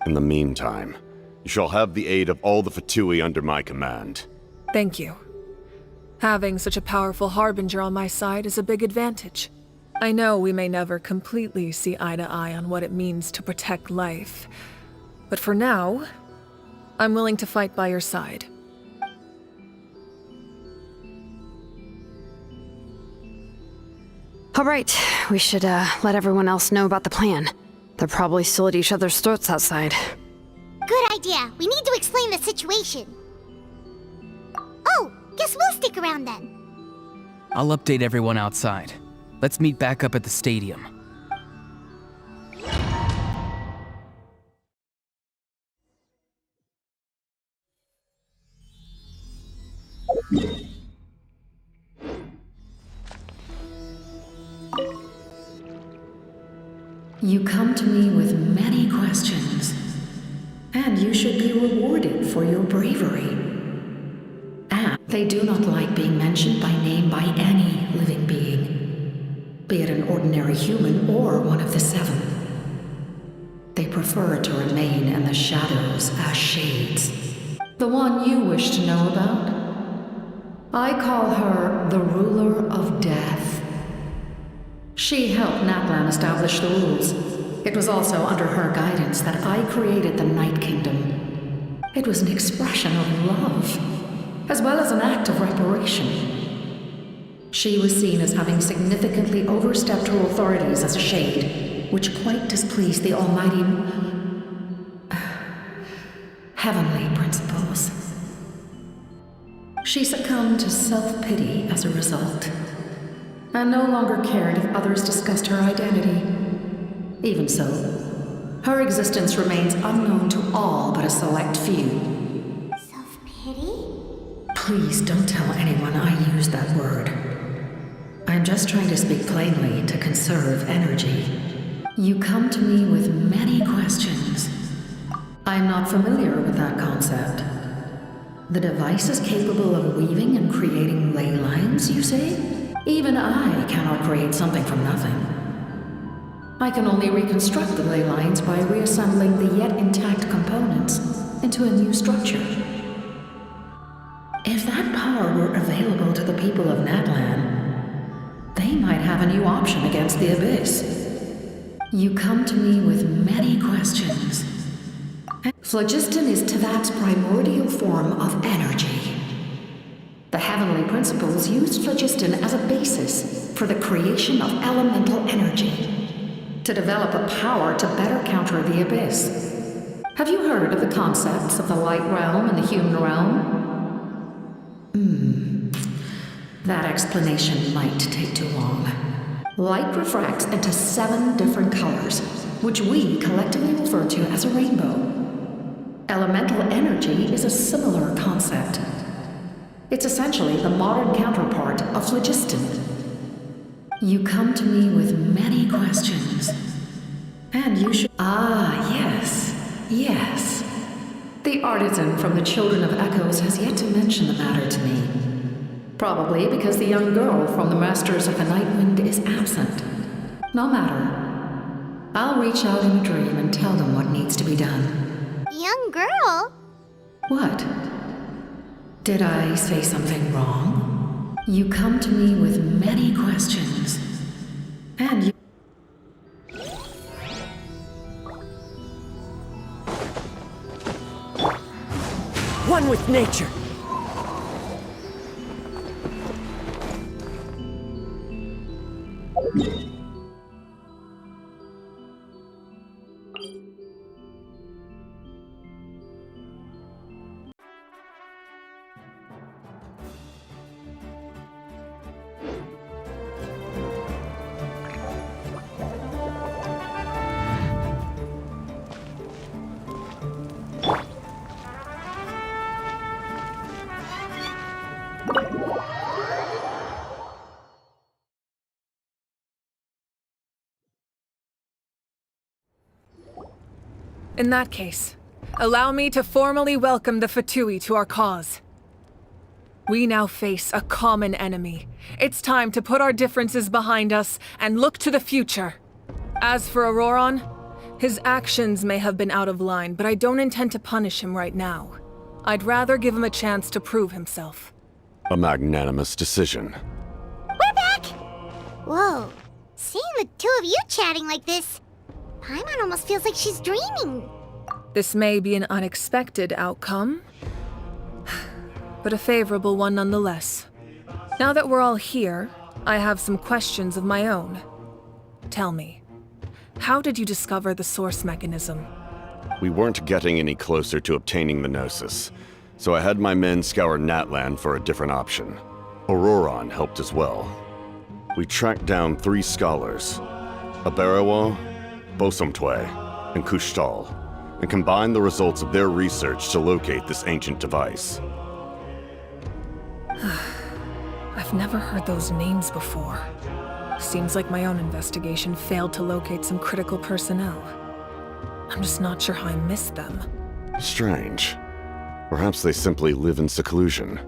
In the meantime, you shall have the aid of all the Fatui under my command. Thank you. Having such a powerful harbinger on my side is a big advantage. I know we may never completely see eye to eye on what it means to protect life, but for now, I'm willing to fight by your side. All right, we should let everyone else know about the plan. They're probably still at each other's throats outside. Good idea. We need to explain the situation. Oh, guess we'll stick around then. I'll update everyone outside. Let's meet back up at the stadium. You come to me with many questions, and you should be rewarded for your bravery. And they do not like being mentioned by name by any living being, be it an ordinary human or one of the seven. They prefer to remain in the shadows as shades. The one you wish to know about? I call her the Ruler of Death. She helped Natlan establish the rules. It was also under her guidance that I created the Night Kingdom. It was an expression of love, as well as an act of reparation. She was seen as having significantly overstepped her authorities as a shade, which quite displeased the almighty heavenly principles. She succumbed to self-pity as a result, and no longer cared if others discussed her identity. Even so, her existence remains unknown to all but a select few. Self-pity? Please don't tell anyone I used that word. I'm just trying to speak plainly to conserve energy. You come to me with many questions. I'm not familiar with that concept. The device is capable of weaving and creating ley lines, you say? Even I cannot create something from nothing. I can only reconstruct the ley lines by reassembling the yet intact components into a new structure. If that power were available to the people of Natlan, they might have a new option against the Abyss. You come to me with many questions. Phlogiston is Teyvat's primordial form of energy. The heavenly principles used phlogiston as a basis for the creation of elemental energy, to develop a power to better counter the Abyss. Have you heard of the concepts of the light realm and the human realm? That explanation might take too long. Light refracts into 7 different colors, which we collectively refer to as a rainbow. Elemental energy is a similar concept. It's essentially the modern counterpart of phlogiston. You come to me with many questions, and you should— yes. The artisan from the Children of Echoes has yet to mention the matter to me. Probably because the young girl from the Masters of the Nightwind is absent. No matter. I'll reach out in a dream and tell them what needs to be done. Young girl? What? Did I say something wrong? You come to me with many questions, and you— One with nature. In that case, allow me to formally welcome the Fatui to our cause. We now face a common enemy. It's time to put our differences behind us and look to the future. As for Auroron, his actions may have been out of line, but I don't intend to punish him right now. I'd rather give him a chance to prove himself. A magnanimous decision. We're back! Whoa. Seeing the two of you chatting like this, Paimon almost feels like she's dreaming. This may be an unexpected outcome, but a favorable one nonetheless. Now that we're all here, I have some questions of my own. Tell me, how did you discover the source mechanism? We weren't getting any closer to obtaining the Gnosis, so I had my men scour Natlan for a different option. Auroron helped as well. We tracked down 3 scholars, Aberawa, Bosomtwe, and Kushtal, and combined the results of their research to locate this ancient device. I've never heard those names before. Seems like my own investigation failed to locate some critical personnel. I'm just not sure how I missed them. Strange. Perhaps they simply live in seclusion.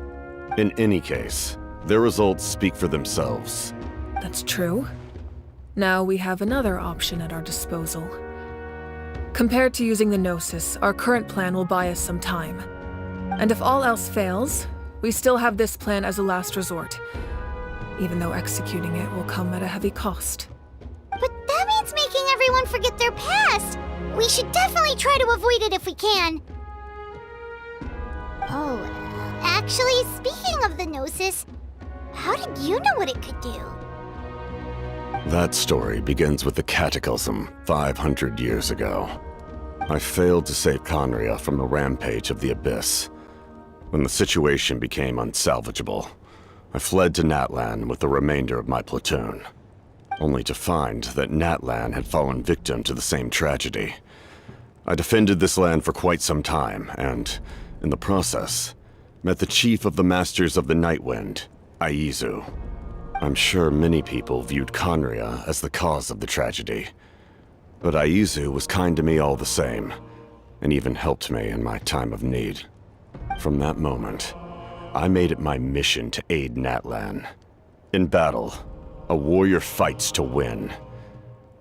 In any case, their results speak for themselves. That's true. Now we have another option at our disposal. Compared to using the Gnosis, our current plan will buy us some time. And if all else fails, we still have this plan as a last resort, even though executing it will come at a heavy cost. But that means making everyone forget their past! We should definitely try to avoid it if we can. Oh, actually, speaking of the Gnosis, how did you know what it could do? That story begins with the Cataclysm 500 years ago. I failed to save Conria from the rampage of the Abyss. When the situation became unsalvageable, I fled to Natlan with the remainder of my platoon, only to find that Natlan had fallen victim to the same tragedy. I defended this land for quite some time, and, in the process, met the chief of the Masters of the Nightwind, Aizu. I'm sure many people viewed Conria as the cause of the tragedy, but Aizu was kind to me all the same, and even helped me in my time of need. From that moment, I made it my mission to aid Natlan. In battle, a warrior fights to win.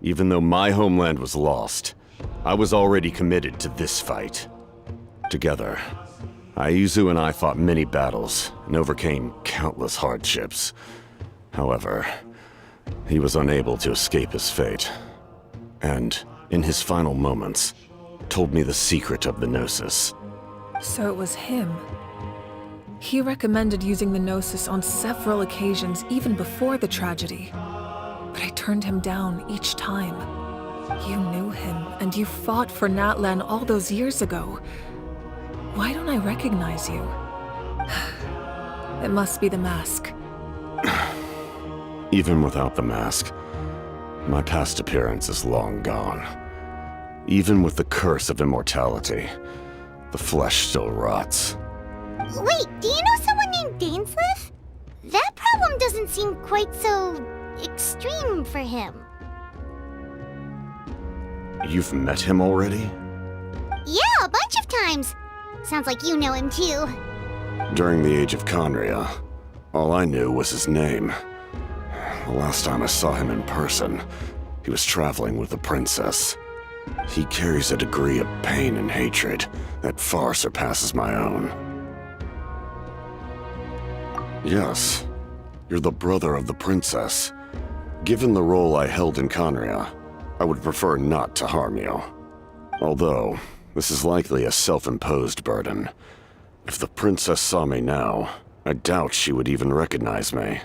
Even though my homeland was lost, I was already committed to this fight. Together, Aizu and I fought many battles and overcame countless hardships. However, he was unable to escape his fate, and, in his final moments, told me the secret of the Gnosis. So it was him. He recommended using the Gnosis on several occasions even before the tragedy, but I turned him down each time. You knew him, and you fought for Natlan all those years ago. Why don't I recognize you? It must be the mask. Even without the mask, my past appearance is long gone. Even with the curse of immortality, the flesh still rots. Wait, do you know someone named Dainsleif? That problem doesn't seem quite so extreme for him. You've met him already? Yeah, a bunch of times. Sounds like you know him too. During the Age of Conria, all I knew was his name. The last time I saw him in person, he was traveling with the princess. He carries a degree of pain and hatred that far surpasses my own. Yes, you're the brother of the princess. Given the role I held in Conria, I would prefer not to harm you. Although, this is likely a self-imposed burden. If the princess saw me now, I doubt she would even recognize me.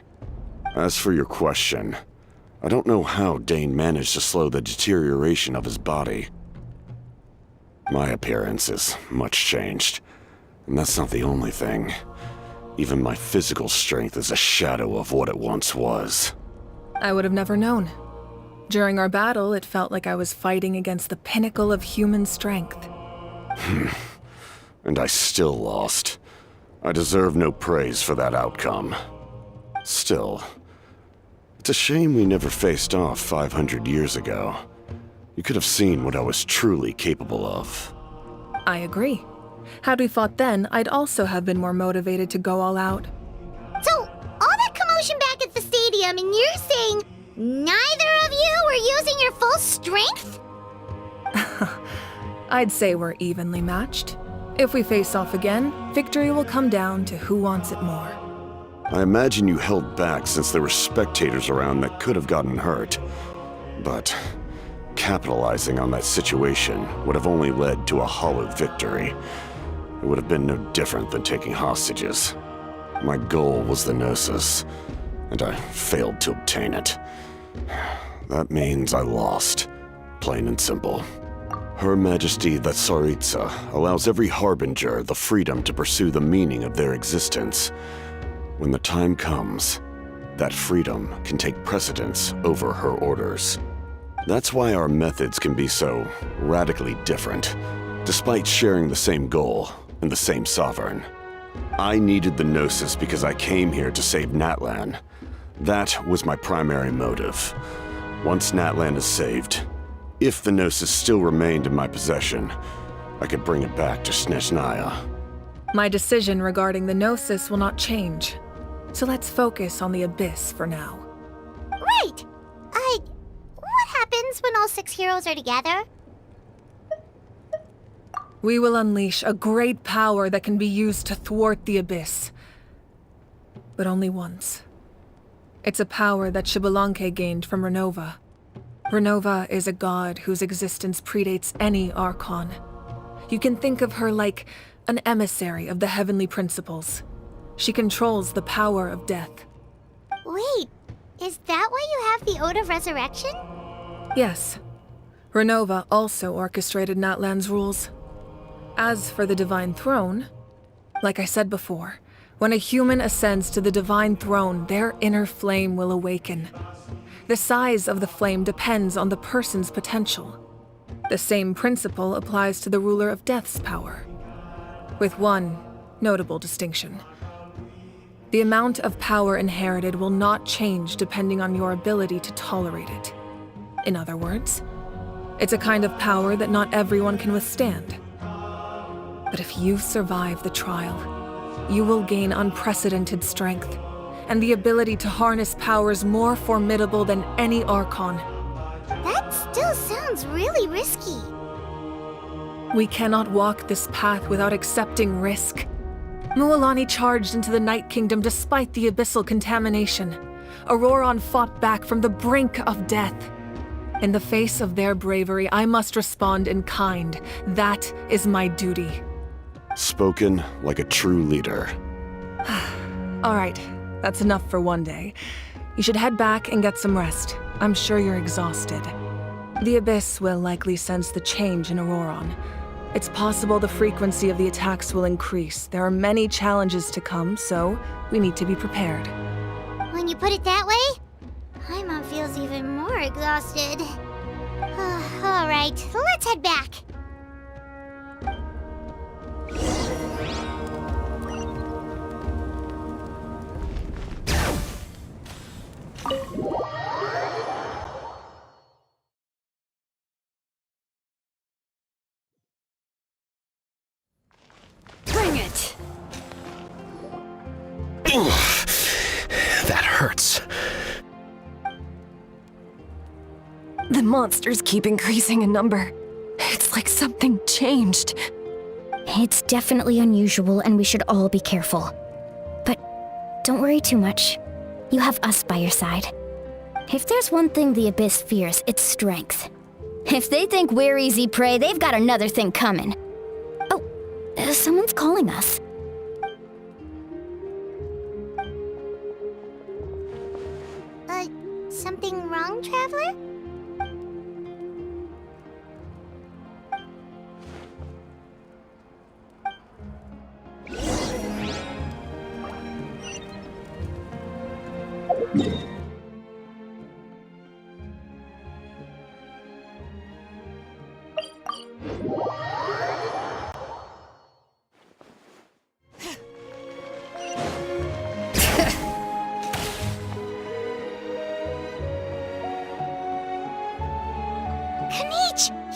As for your question, I don't know how Dane managed to slow the deterioration of his body. My appearance is much changed, and that's not the only thing. Even my physical strength is a shadow of what it once was. I would have never known. During our battle, it felt like I was fighting against the pinnacle of human strength. And I still lost. I deserve no praise for that outcome. Still, it's a shame we never faced off 500 years ago. You could have seen what I was truly capable of. I agree. Had we fought then, I'd also have been more motivated to go all out. So, all that commotion back at the stadium, and you're saying neither of you were using your full strength? I'd say we're evenly matched. If we face off again, victory will come down to who wants it more. I imagine you held back since there were spectators around that could have gotten hurt. But capitalizing on that situation would have only led to a hollow victory. It would have been no different than taking hostages. My goal was the Gnosis, and I failed to obtain it. That means I lost, plain and simple. Her Majesty the Tsaritsa allows every Harbinger the freedom to pursue the meaning of their existence. When the time comes, that freedom can take precedence over her orders. That's why our methods can be so radically different, despite sharing the same goal and the same sovereign. I needed the Gnosis because I came here to save Natlan. That was my primary motive. Once Natlan is saved, if the Gnosis still remained in my possession, I could bring it back to Snezhnaya. My decision regarding the Gnosis will not change. So let's focus on the Abyss for now. Right! What happens when all 6 heroes are together? We will unleash a great power that can be used to thwart the Abyss. But only once. It's a power that Xbalanque gained from Renova. Renova is a god whose existence predates any Archon. You can think of her like an emissary of the heavenly principles. She controls the power of death. Wait, is that why you have the Ode of Resurrection? Yes. Renova also orchestrated Natlan's rules. As for the Divine Throne, like I said before, when a human ascends to the Divine Throne, their inner flame will awaken. The size of the flame depends on the person's potential. The same principle applies to the ruler of Death's power, with one notable distinction. The amount of power inherited will not change depending on your ability to tolerate it. In other words, it's a kind of power that not everyone can withstand. But if you survive the trial, you will gain unprecedented strength and the ability to harness powers more formidable than any Archon. That still sounds really risky. We cannot walk this path without accepting risk. Mualani charged into the Night Kingdom despite the abyssal contamination. Auroron fought back from the brink of death. In the face of their bravery, I must respond in kind. That is my duty. Spoken like a true leader. All right, that's enough for one day. You should head back and get some rest. I'm sure you're exhausted. The Abyss will likely sense the change in Auroron. It's possible the frequency of the attacks will increase. There are many challenges to come, so we need to be prepared. When you put it that way, Paimon feels even more exhausted. All right, let's head back. Bring it! That hurts. The monsters keep increasing in number. It's like something changed. It's definitely unusual and we should all be careful. But don't worry too much. You have us by your side. If there's one thing the Abyss fears, it's strength. If they think we're easy prey, they've got another thing coming. Oh, someone's calling us. Something wrong, Traveler?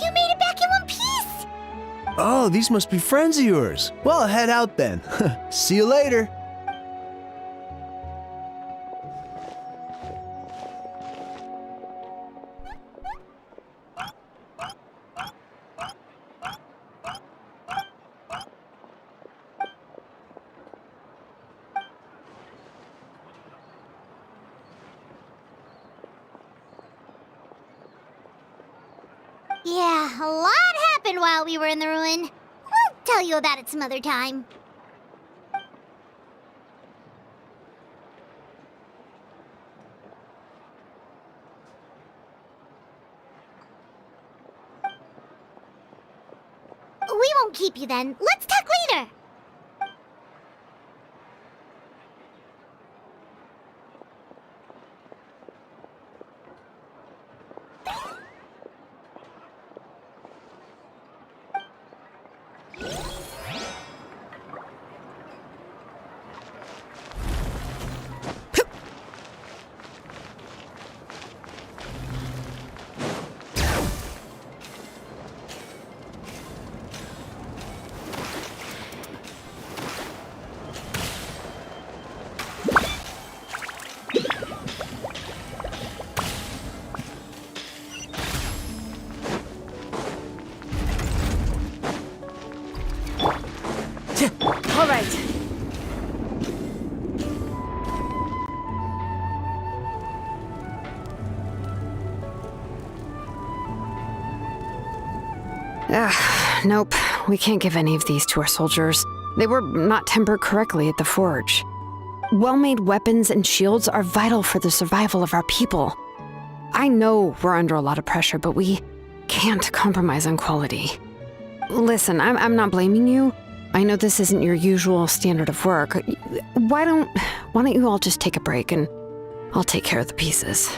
You made it back in one piece! Oh, these must be friends of yours. Well, head out then. See you later. Yeah, a lot happened while we were in the ruin. We'll tell you about it some other time. We won't keep you then. Let's talk later. All right. Nope. We can't give any of these to our soldiers. They were not tempered correctly at the forge. Well-made weapons and shields are vital for the survival of our people. I know we're under a lot of pressure, but we can't compromise on quality. Listen, I'm not blaming you. I know this isn't your usual standard of work. Why don't you all just take a break and I'll take care of the pieces.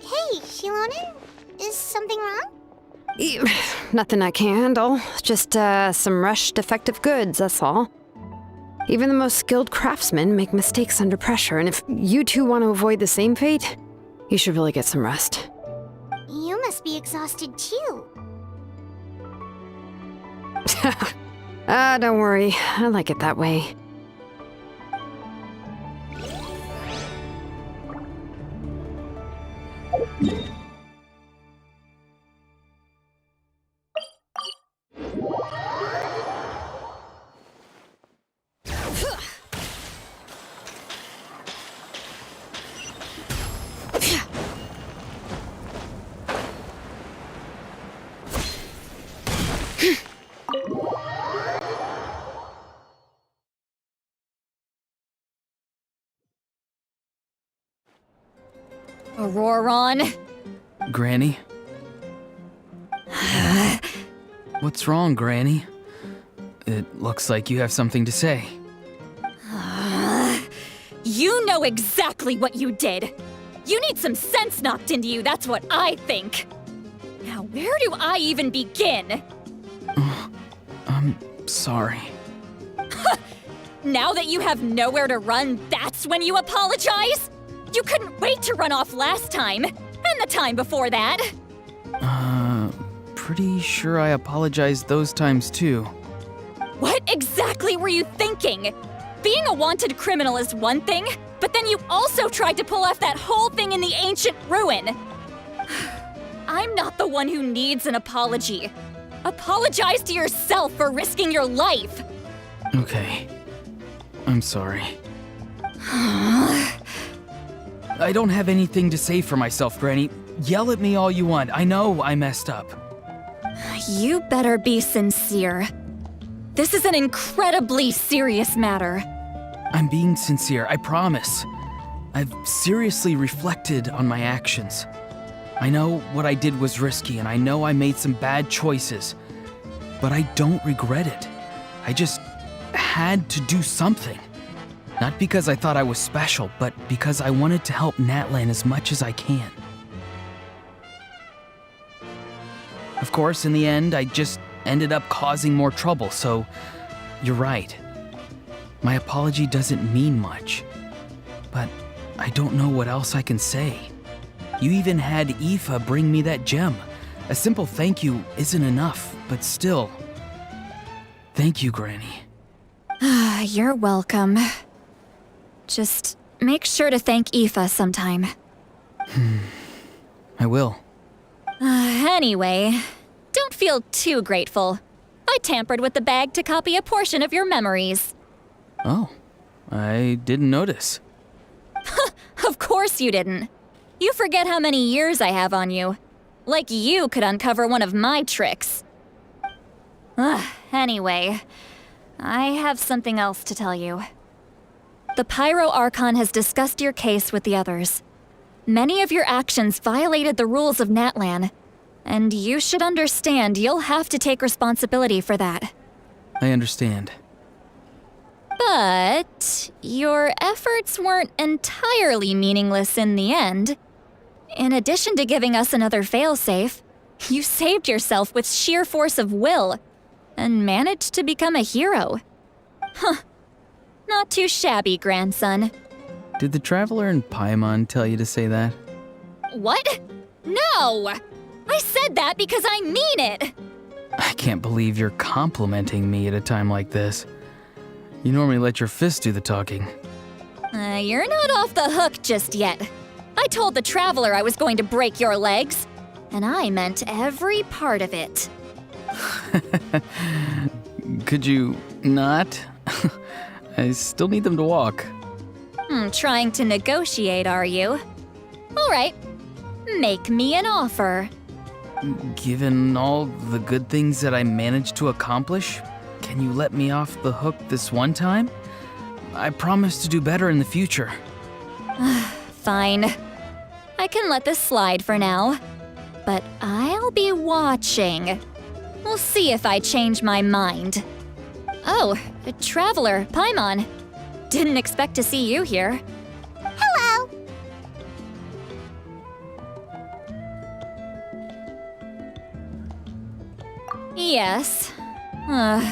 Hey, Shilonen? Is something wrong? Nothing I can't handle. Just some rushed defective goods, that's all. Even the most skilled craftsmen make mistakes under pressure, and if you two want to avoid the same fate, you should really get some rest. You must be exhausted too. Don't worry. I like it that way. Auroron. Granny? What's wrong, Granny? It looks like you have something to say. You know exactly what you did. You need some sense knocked into you, that's what I think. Now, where do I even begin? I'm sorry. Now that you have nowhere to run, that's when you apologize? You couldn't wait to run off last time, and the time before that. Pretty sure I apologized those times too. What exactly were you thinking? Being a wanted criminal is one thing, but then you also tried to pull off that whole thing in the ancient ruin. I'm not the one who needs an apology. Apologize to yourself for risking your life. Okay. I'm sorry. I don't have anything to say for myself, Granny. Yell at me all you want. I know I messed up. You better be sincere. This is an incredibly serious matter. I'm being sincere, I promise. I've seriously reflected on my actions. I know what I did was risky, and I know I made some bad choices. But I don't regret it. I just had to do something. Not because I thought I was special, but because I wanted to help Natlan as much as I can. Of course, in the end, I just ended up causing more trouble, so you're right. My apology doesn't mean much, but I don't know what else I can say. You even had Aoife bring me that gem. A simple thank you isn't enough, but still. Thank you, Granny. You're welcome. Just make sure to thank Aoife sometime. I will. Anyway, don't feel too grateful. I tampered with the bag to copy a portion of your memories. Oh, I didn't notice. Of course you didn't. You forget how many years I have on you. Like you could uncover one of my tricks. Anyway, I have something else to tell you. The Pyro Archon has discussed your case with the others. Many of your actions violated the rules of Natlan, and you should understand you'll have to take responsibility for that. I understand. But your efforts weren't entirely meaningless in the end. In addition to giving us another failsafe, you saved yourself with sheer force of will and managed to become a hero. Huh. Not too shabby, grandson. Did the Traveler and Paimon tell you to say that? What? No! I said that because I mean it! I can't believe you're complimenting me at a time like this. You normally let your fists do the talking. You're not off the hook just yet. I told the Traveler I was going to break your legs, and I meant every part of it. Could you not? I still need them to walk. Trying to negotiate, are you? All right, make me an offer. Given all the good things that I managed to accomplish, can you let me off the hook this one time? I promise to do better in the future. Fine. I can let this slide for now. But I'll be watching. We'll see if I change my mind. Oh, a Traveler, Paimon. Didn't expect to see you here. Hello! Yes.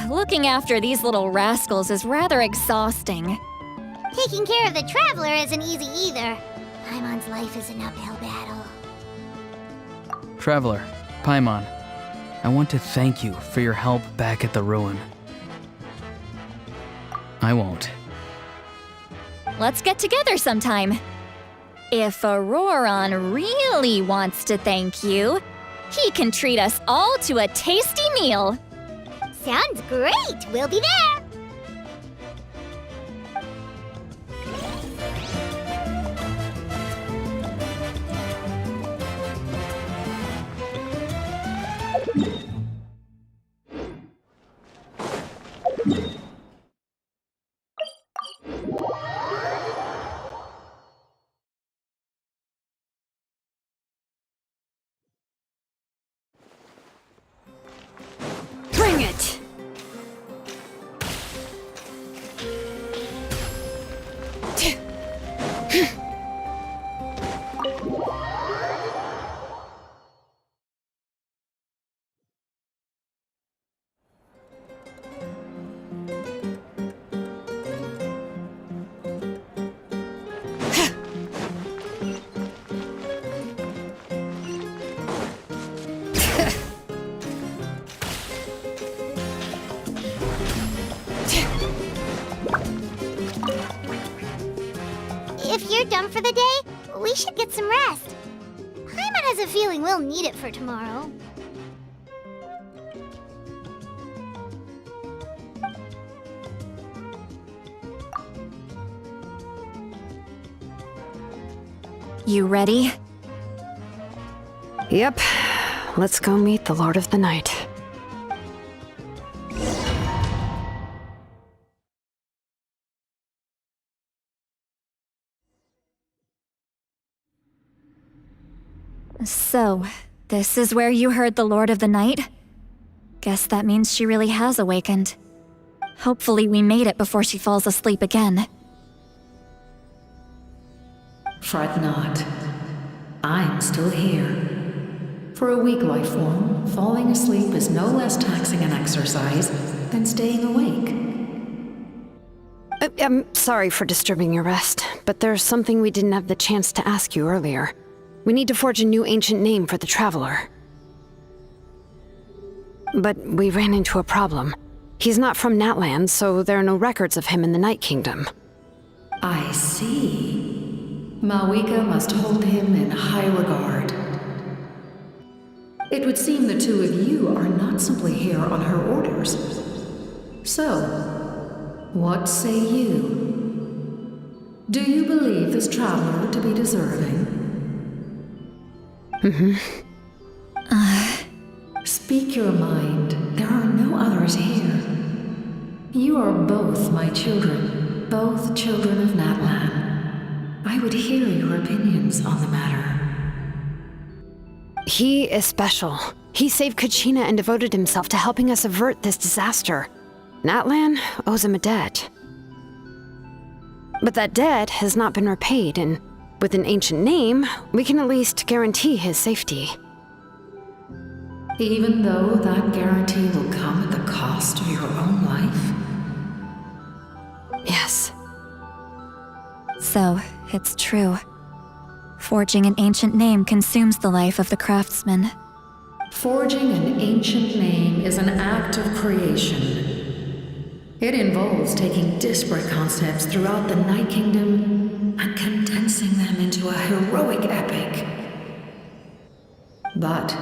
Looking after these little rascals is rather exhausting. Taking care of the Traveler isn't easy either. Paimon's life is an uphill battle. Traveler, Paimon, I want to thank you for your help back at the ruin. I won't. Let's get together sometime. If Auroron really wants to thank you, he can treat us all to a tasty meal. Sounds great! We'll be there! Bring it! If you're done for the day, we should get some rest. Paimon has a feeling we'll need it for tomorrow. You ready? Yep. Let's go meet the Lord of the Night. So, this is where you heard the Lord of the Night? Guess that means she really has awakened. Hopefully we made it before she falls asleep again. Fret not. I'm still here. For a weak life form, falling asleep is no less taxing an exercise than staying awake. I'm sorry for disturbing your rest, but there's something we didn't have the chance to ask you earlier. We need to forge a new ancient name for the Traveler. But we ran into a problem. He's not from Natlan, so there are no records of him in the Night Kingdom. I see. Malwika must hold him in high regard. It would seem the two of you are not simply here on her orders. So, What say you? Do you believe this traveler to be deserving? Speak your mind. There are no others here. You are both my children, both children of Natlan. I would hear your opinions on the matter. He is special. He saved Kachina and devoted himself to helping us avert this disaster. Natlan owes him a debt. But that debt has not been repaid, and with an ancient name, we can at least guarantee his safety. Even though that guarantee will come at the cost of your own life? Yes. So, it's true. Forging an ancient name consumes the life of the craftsman. Forging an ancient name is an act of creation. It involves taking disparate concepts throughout the Night Kingdom and condensing them into a heroic epic. But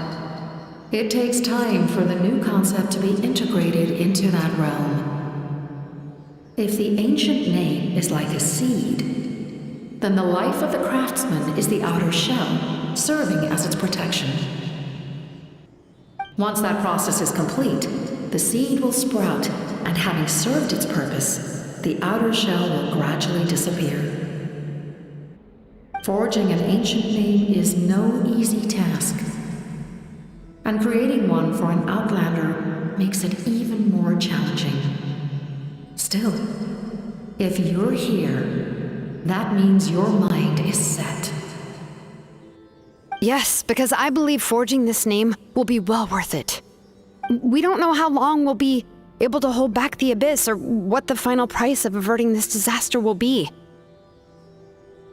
it takes time for the new concept to be integrated into that realm. If the ancient name is like a seed, then the life of the craftsman is the outer shell, serving as its protection. Once that process is complete, the seed will sprout, and having served its purpose, the outer shell will gradually disappear. Forging an ancient name is no easy task, and creating one for an outlander makes it even more challenging. Still, if you're here, that means your mind is set. Yes, because I believe forging this name will be well worth it. We don't know how long we'll be able to hold back the Abyss or what the final price of averting this disaster will be.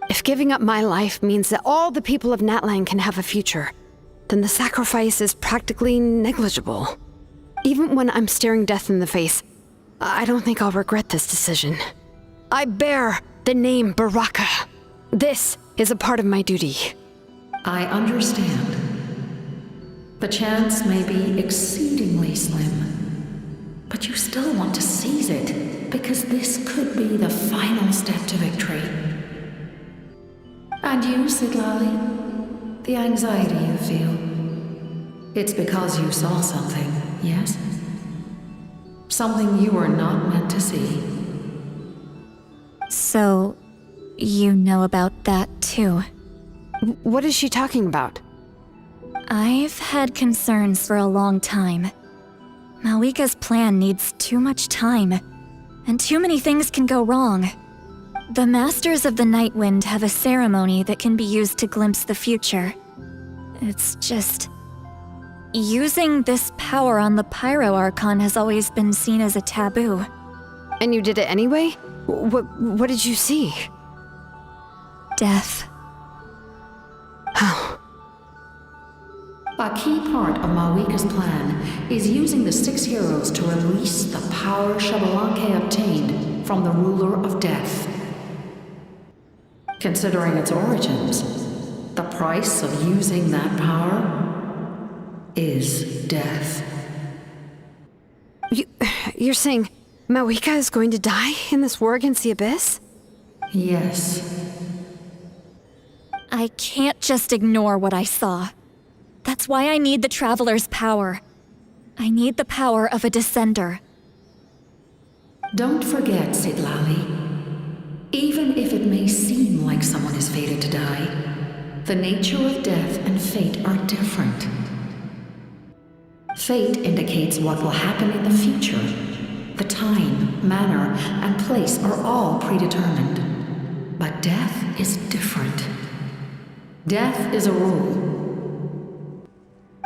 If giving up my life means that all the people of Natlan can have a future, then the sacrifice is practically negligible. Even when I'm staring death in the face, I don't think I'll regret this decision. I bear the name Baraka. This is a part of my duty. I understand. The chance may be exceedingly slim, but you still want to seize it because this could be the final step to victory. And you, Siglali, the anxiety you feel, it's because you saw something, yes? Something you were not meant to see. So, you know about that too? What is she talking about? I've had concerns for a long time. Malika's plan needs too much time, and too many things can go wrong. The Masters of the Night Wind have a ceremony that can be used to glimpse the future. It's just... using this power on the Pyro Archon has always been seen as a taboo. And you did it anyway? What did you see? Death. How? A key part of Malika's plan is using the 6 heroes to release the power Xbalanque obtained from the ruler of death. Considering its origins, the price of using that power is death. You're saying Malika is going to die in this war against the Abyss? Yes. I can't just ignore what I saw. That's why I need the Traveler's power. I need the power of a Descender. Don't forget, Siglali. Even if it may seem like someone is fated to die, the nature of death and fate are different. Fate indicates what will happen in the future. The time, manner, and place are all predetermined. But death is different. Death is a rule.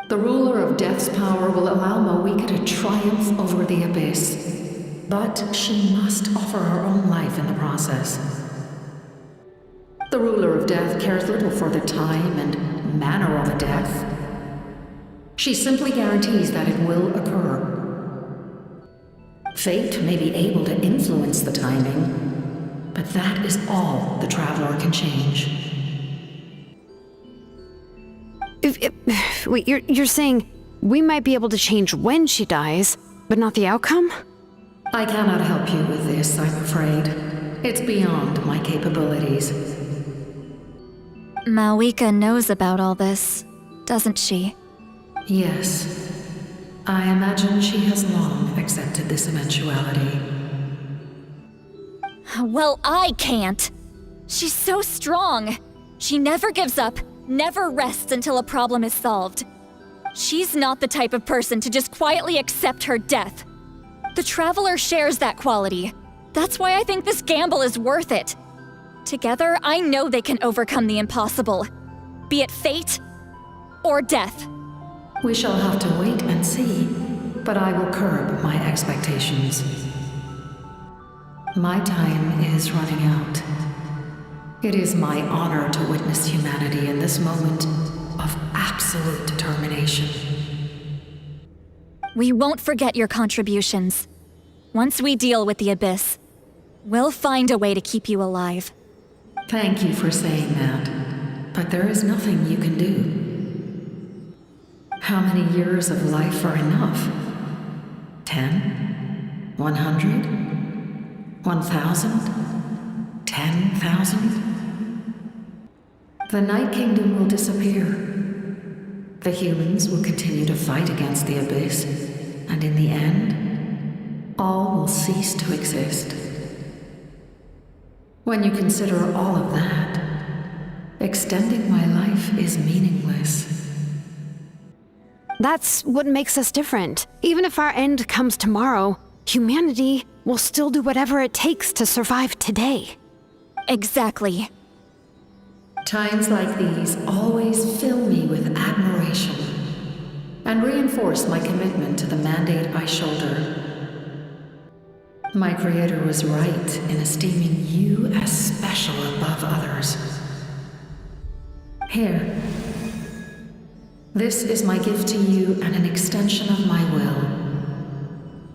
The ruler of Death's power will allow Malika to triumph over the Abyss, but she must offer her own life in the process. The ruler of Death cares little for the time and manner of a death. She simply guarantees that it will occur. Fate may be able to influence the timing, but that is all the Traveler can change. Wait, you're saying we might be able to change when she dies, but not the outcome? I cannot help you with this, I'm afraid. It's beyond my capabilities. Malwika knows about all this, doesn't she? Yes. I imagine she has long accepted this eventuality. Well, I can't. She's so strong. She never gives up, never rests until a problem is solved. She's not the type of person to just quietly accept her death. The Traveler shares that quality. That's why I think this gamble is worth it. Together, I know they can overcome the impossible. Be it fate or death. We shall have to wait and see, but I will curb my expectations. My time is running out. It is my honor to witness humanity in this moment of absolute determination. We won't forget your contributions. Once we deal with the Abyss, we'll find a way to keep you alive. Thank you for saying that, but there is nothing you can do. How many years of life are enough? 10? 100? 1,000? 10,000? The Night Kingdom will disappear. The humans will continue to fight against the Abyss, and in the end, all will cease to exist. When you consider all of that, extending my life is meaningless. That's what makes us different. Even if our end comes tomorrow, humanity will still do whatever it takes to survive today. Exactly. Times like these always fill me with admiration and reinforce my commitment to the mandate I shoulder. My Creator was right in esteeming you as special above others. Here. This is my gift to you and an extension of my will.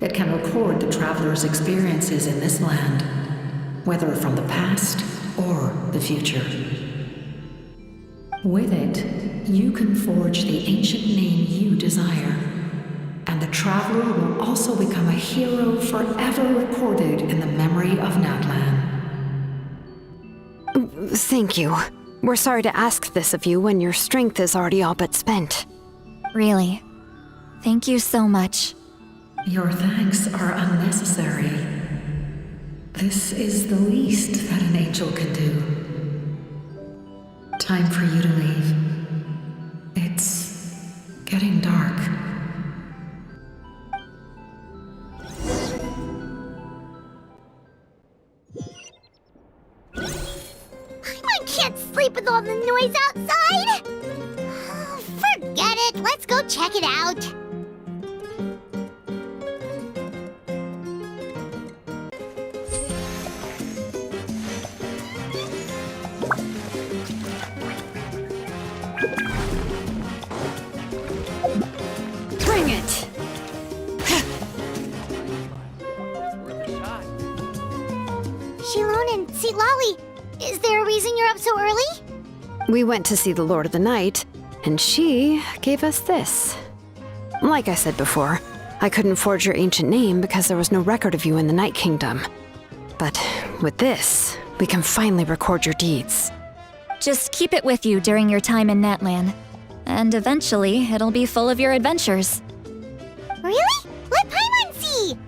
It can record the Traveler's experiences in this land, whether from the past or the future. With it, you can forge the ancient name you desire, and the Traveler will also become a hero forever recorded in the memory of Natlan. Thank you. We're sorry to ask this of you when your strength is already all but spent. Really. Thank you so much. Your thanks are unnecessary. This is the least that an angel can do. Time for you to leave. It's getting dark. I can't sleep with all the noise outside! Forget it, let's go check it out. Bring it! Shilon and Sitlali, is there a reason you're up so early? We went to see the Lord of the Night, and she gave us this. Like I said before, I couldn't forge your ancient name because there was no record of you in the Night Kingdom. But with this, we can finally record your deeds. Just keep it with you during your time in Natlan, and eventually it'll be full of your adventures. Really? Let Paimon see!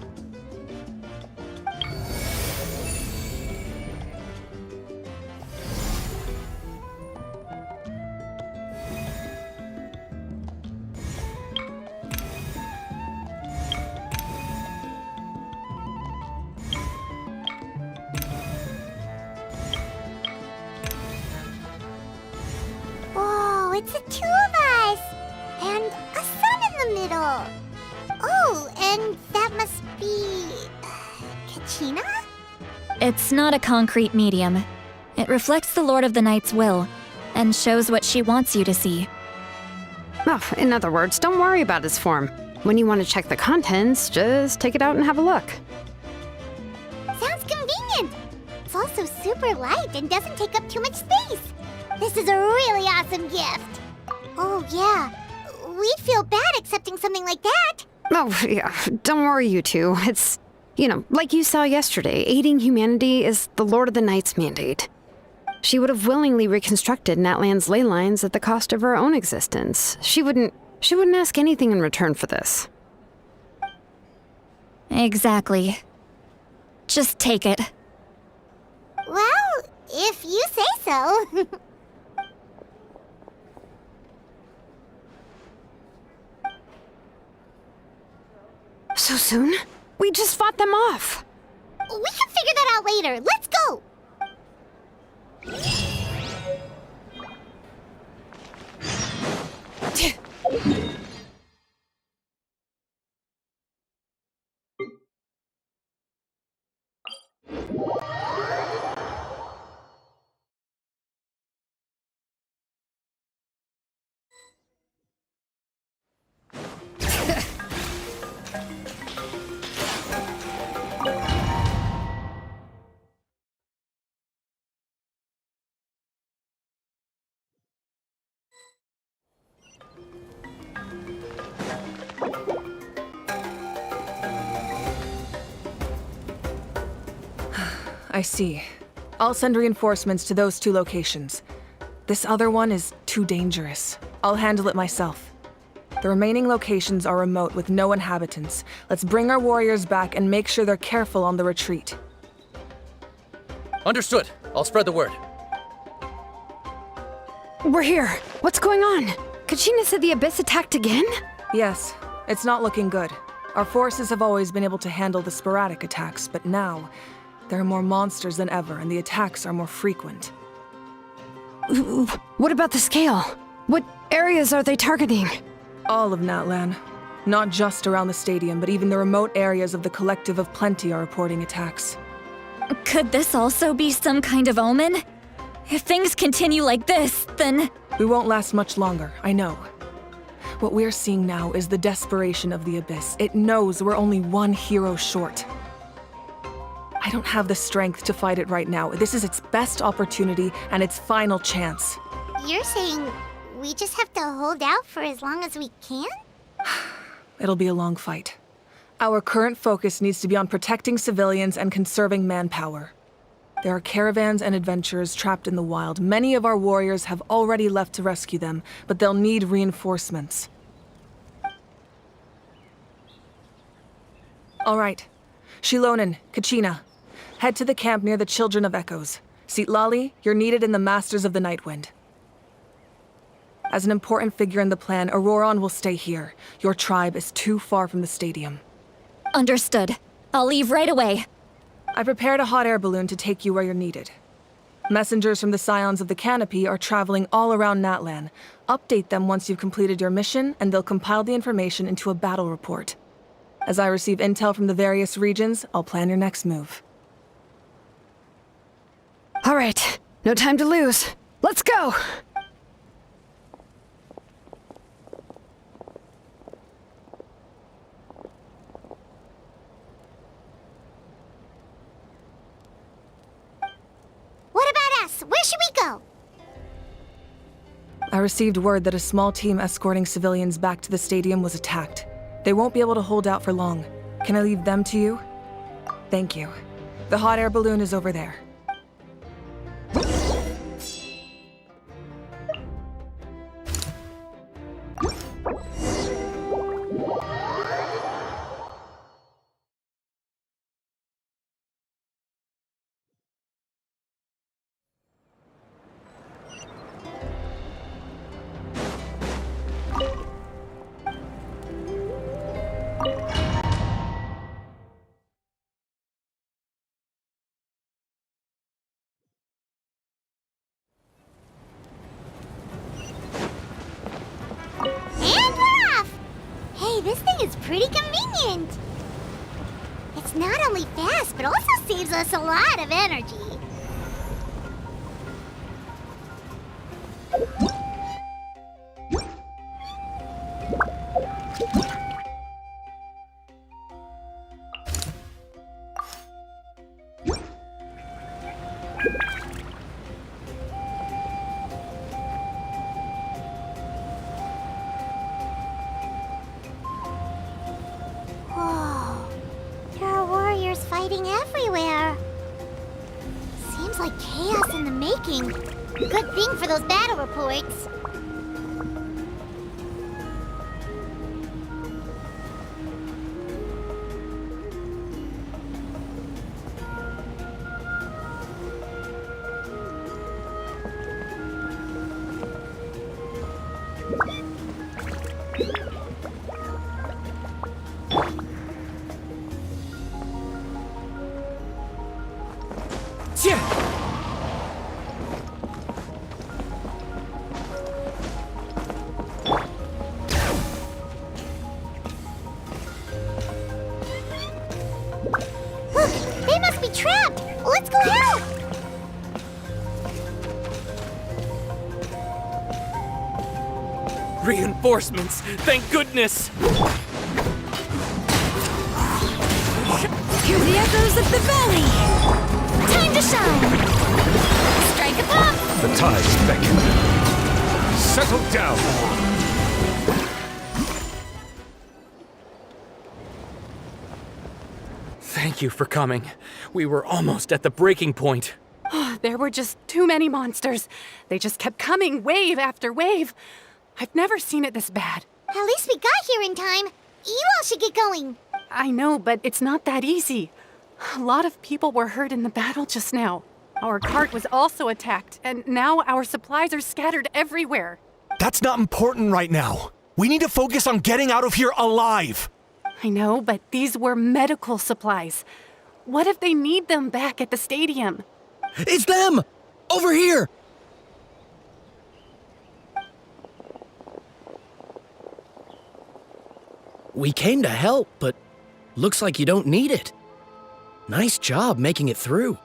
Whoa, it's the two of us! And a sun in the middle! Oh, and that must be... Kachina? It's not a concrete medium. It reflects the Lord of the Night's will, and shows what she wants you to see. Oh, in other words, don't worry about its form. When you want to check the contents, just take it out and have a look. Sounds convenient! It's also super light and doesn't take up too much space. This is a really awesome gift. Oh, yeah. We'd feel bad accepting something like that. Oh, yeah, don't worry, you two. It's You know, like you saw yesterday, aiding humanity is the Lord of the Night's mandate. She would have willingly reconstructed Natlan's ley lines at the cost of her own existence. She wouldn't ask anything in return for this. Exactly. Just take it. Well, if you say so. So soon? We just fought them off. We can figure that out later. Let's go! I see. I'll send reinforcements to those 2 locations. This other one is too dangerous. I'll handle it myself. The remaining locations are remote with no inhabitants. Let's bring our warriors back and make sure they're careful on the retreat. Understood. I'll spread the word. We're here. What's going on? Kachina said the Abyss attacked again? Yes, it's not looking good. Our forces have always been able to handle the sporadic attacks, but now there are more monsters than ever, and the attacks are more frequent. What about the scale? What areas are they targeting? All of Natlan. Not just around the stadium, but even the remote areas of the Collective of Plenty are reporting attacks. Could this also be some kind of omen? If things continue like this, then... We won't last much longer, I know. What we're seeing now is the desperation of the Abyss. It knows we're only one hero short. I don't have the strength to fight it right now. This is its best opportunity and its final chance. You're saying we just have to hold out for as long as we can? It'll be a long fight. Our current focus needs to be on protecting civilians and conserving manpower. There are caravans and adventurers trapped in the wild. Many of our warriors have already left to rescue them, but they'll need reinforcements. All right. Shilonen, Kachina. Head to the camp near the Children of Echoes. Citlali, you're needed in the Masters of the Nightwind. As an important figure in the plan, Auroron will stay here. Your tribe is too far from the stadium. Understood. I'll leave right away. I prepared a hot air balloon to take you where you're needed. Messengers from the Scions of the Canopy are traveling all around Natlan. Update them once you've completed your mission, and they'll compile the information into a battle report. As I receive intel from the various regions, I'll plan your next move. All right, no time to lose. Let's go! What about us? Where should we go? I received word that a small team escorting civilians back to the stadium was attacked. They won't be able to hold out for long. Can I leave them to you? Thank you. The hot air balloon is over there. This thing is pretty convenient. It's not only fast, but also saves us a lot of energy. fighting everywhere. Seems like chaos in the making. Good thing for those battle reports. Look, they must be trapped. Let's go help. Reinforcements! Thank goodness! Hear the echoes of the valley! Time to shine! Strike a pop! The tides beckon. Settle down. Thank you for coming. We were almost at the breaking point. There were just too many monsters. They just kept coming, wave after wave. I've never seen it this bad. At least we got here in time. You all should get going. I know, but it's not that easy. A lot of people were hurt in the battle just now. Our cart was also attacked, and now our supplies are scattered everywhere. That's not important right now. We need to focus on getting out of here alive. I know, but these were medical supplies. What if they need them back at the stadium? It's them! Over here! We came to help, but looks like you don't need it. Nice job making it through.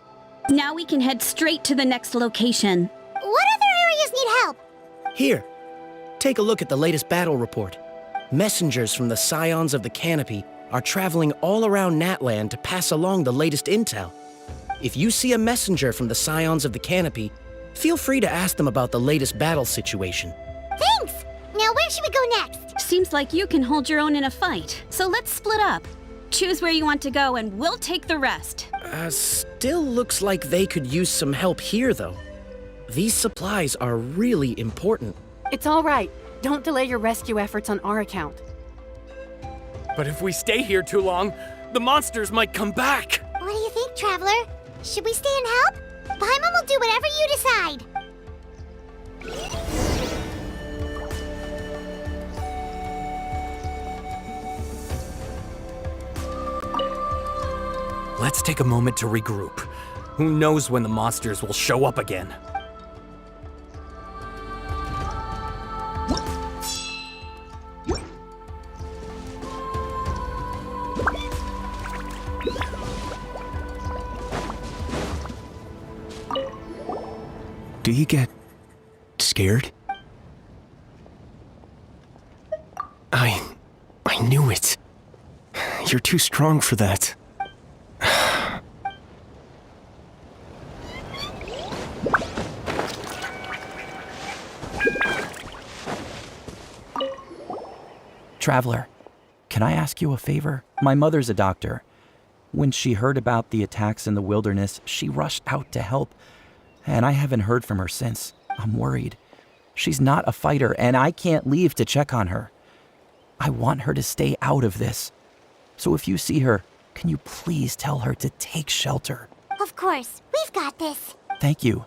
Now we can head straight to the next location. What other areas need help? Here, take a look at the latest battle report. Messengers from the Scions of the Canopy are traveling all around Natlan to pass along the latest intel. If you see a messenger from the Scions of the Canopy, feel free to ask them about the latest battle situation. Thanks! Now where should we go next? Seems like you can hold your own in a fight, so let's split up. Choose where you want to go and we'll take the rest. Still looks like they could use some help here, though. These supplies are really important. It's all right. Don't delay your rescue efforts on our account. But if we stay here too long, the monsters might come back. What do you think, Traveler? Should we stay and help? Paimon will do whatever you decide. Let's take a moment to regroup. Who knows when the monsters will show up again? Do you get scared? I knew it. You're too strong for that. Traveler, can I ask you a favor? My mother's a doctor. When she heard about the attacks in the wilderness, she rushed out to help, and I haven't heard from her since. I'm worried. She's not a fighter, and I can't leave to check on her. I want her to stay out of this. So if you see her, can you please tell her to take shelter? Of course. We've got this. Thank you.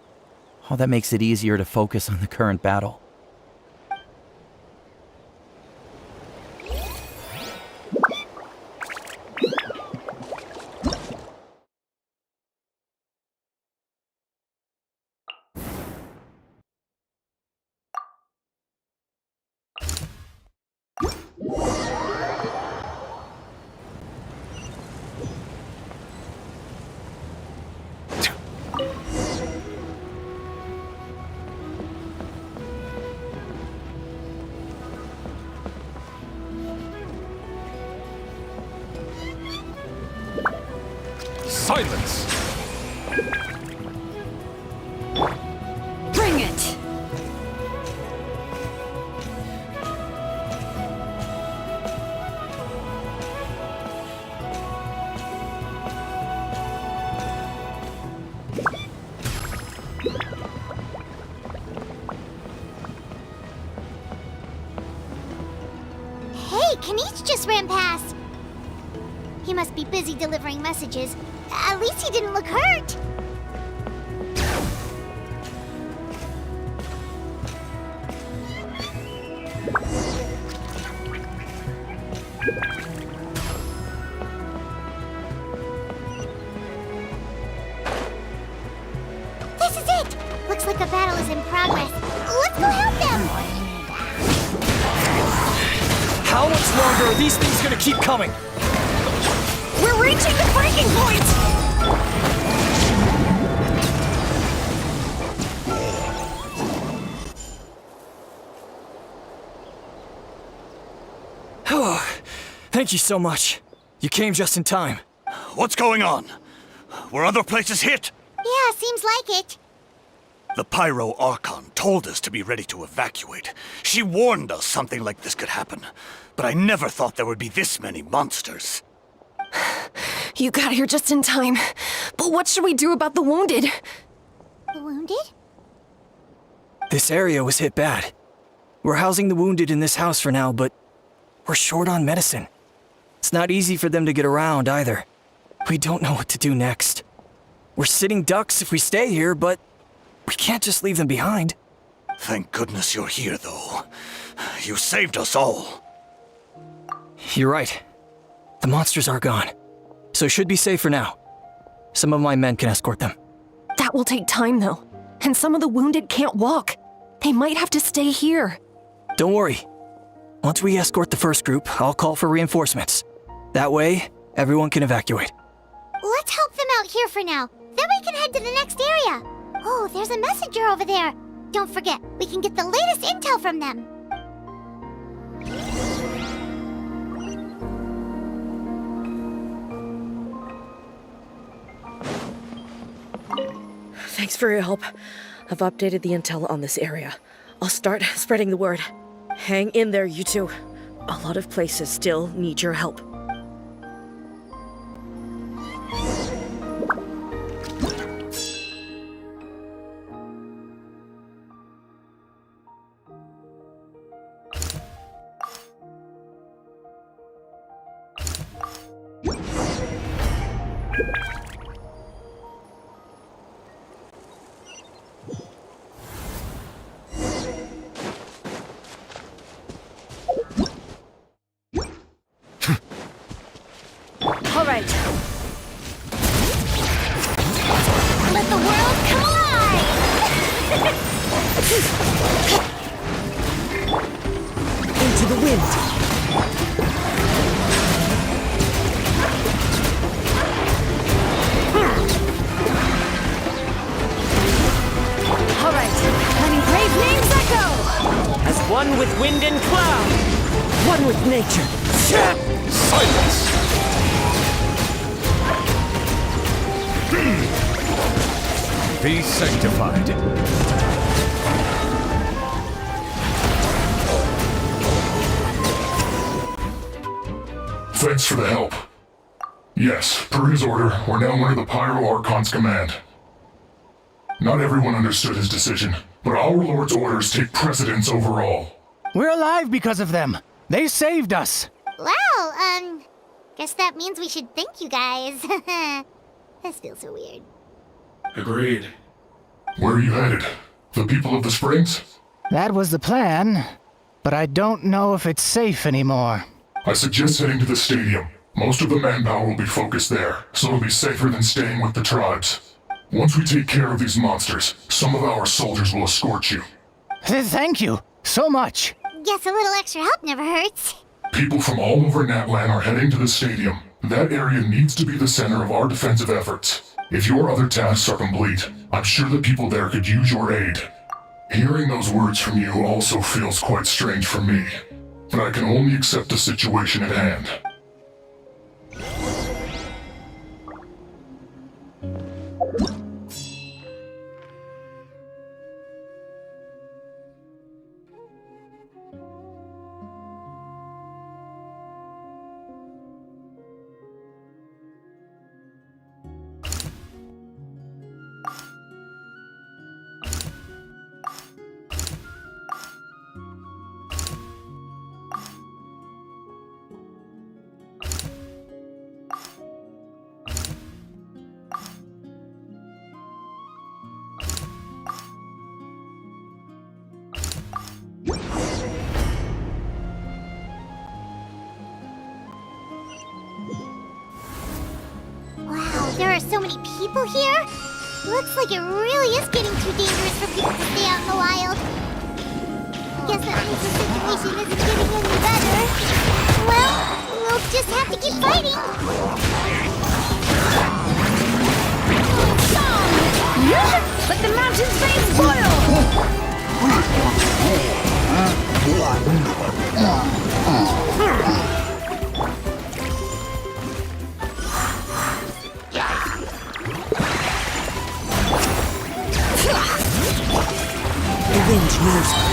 Oh, that makes it easier to focus on the current battle. Silence! Bring it! just ran past. He must be busy delivering messages. At least he didn't look hurt. This is it! Looks like a battle is in progress. Let's go help them! How much longer are these things gonna keep coming? We're reaching the breaking point! Oh, thank you so much. You came just in time. What's going on? Were other places hit? Yeah, seems like it. The Pyro Archon told us to be ready to evacuate. She warned us something like this could happen. But I never thought there would be this many monsters. You got here just in time. But what should we do about the wounded? The wounded? This area was hit bad. We're housing the wounded in this house for now, but we're short on medicine. It's not easy for them to get around either. We don't know what to do next. We're sitting ducks if we stay here, but we can't just leave them behind. Thank goodness you're here, though. You saved us all. You're right. The monsters are gone, so should be safe for now. Some of my men can escort them. That will take time, though. And some of the wounded can't walk. They might have to stay here. Don't worry. Once we escort the first group, I'll call for reinforcements. That way, everyone can evacuate. Let's help them out here for now. Then we can head to the next area. Oh, there's a messenger over there. Don't forget, we can get the latest intel from them. Thanks for your help. I've updated the intel on this area. I'll start spreading the word. Hang in there, you two. A lot of places still need your help. All right. Let the world come alive! Into the wind. All right, letting brave names echo! As one with wind and cloud. One with nature. Silence! Be sanctified. Thanks for the help. Yes, per his order, we're now under the Pyro Archon's command. Not everyone understood his decision, but our Lord's orders take precedence over all. We're alive because of them. They saved us. Well, guess that means we should thank you guys. This feels so weird. Agreed. Where are you headed? The people of the Springs? That was the plan, but I don't know if it's safe anymore. I suggest heading to the stadium. Most of the manpower will be focused there, so it'll be safer than staying with the tribes. Once we take care of these monsters, some of our soldiers will escort you. Thank you so much. Guess a little extra help never hurts. People from all over Natlan are heading to the stadium. That area needs to be the center of our defensive efforts. If your other tasks are complete, I'm sure the people there could use your aid. Hearing those words from you also feels quite strange for me, but I can only accept the situation at hand. There are so many people here. Looks like it really is getting too dangerous for people to stay out in the wild. Guess that means the situation isn't getting any better. Well, we'll just have to keep fighting. Let the mountain's veins boil! The wind knows me.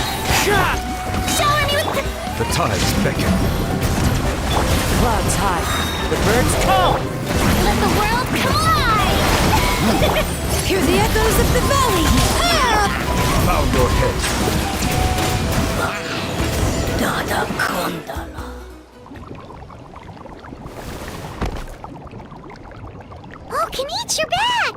Shower me with the... The tides beckon. Clouds high. The birds call. Let the world collide! Hear the echoes of the valley. Bow your head. Dada Kondala. Oh, Kenichi, you're back!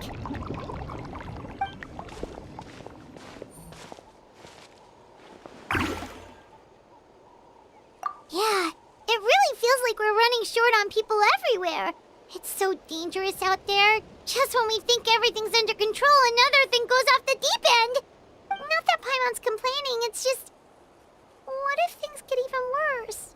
Yeah, it really feels like we're running short on people everywhere. It's so dangerous out there. Just when we think everything's under control, another thing goes off the deep end. Not that Paimon's complaining, it's just... What if things get even worse?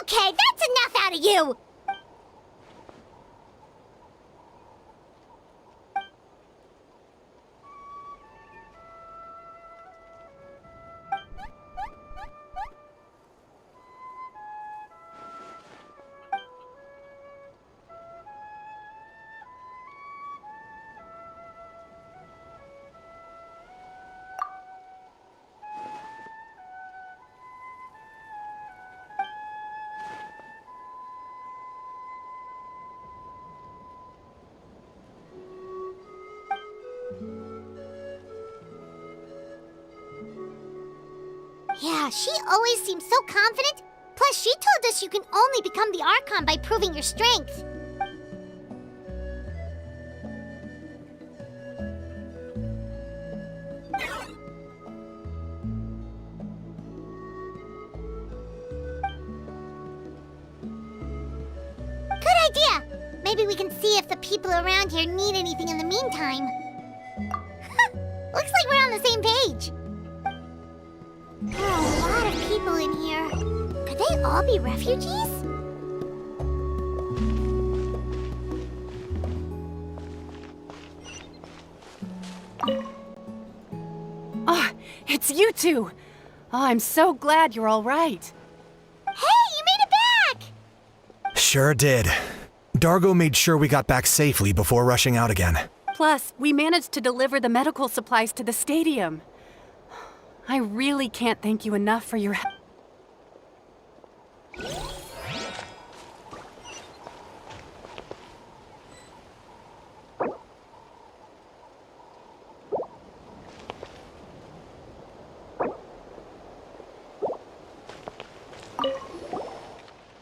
Okay, that's enough out of you! Yeah, she always seems so confident. Plus, she told us you can only become the Archon by proving your strength. Good idea! Maybe we can see if the people around here need anything in the meantime. Looks like we're on the same page. There are a lot of people in here. Could they all be refugees? Oh, it's you two! Oh, I'm so glad you're all right. Hey, you made it back! Sure did. Dargo made sure we got back safely before rushing out again. Plus, we managed to deliver the medical supplies to the stadium. I really can't thank you enough for your help.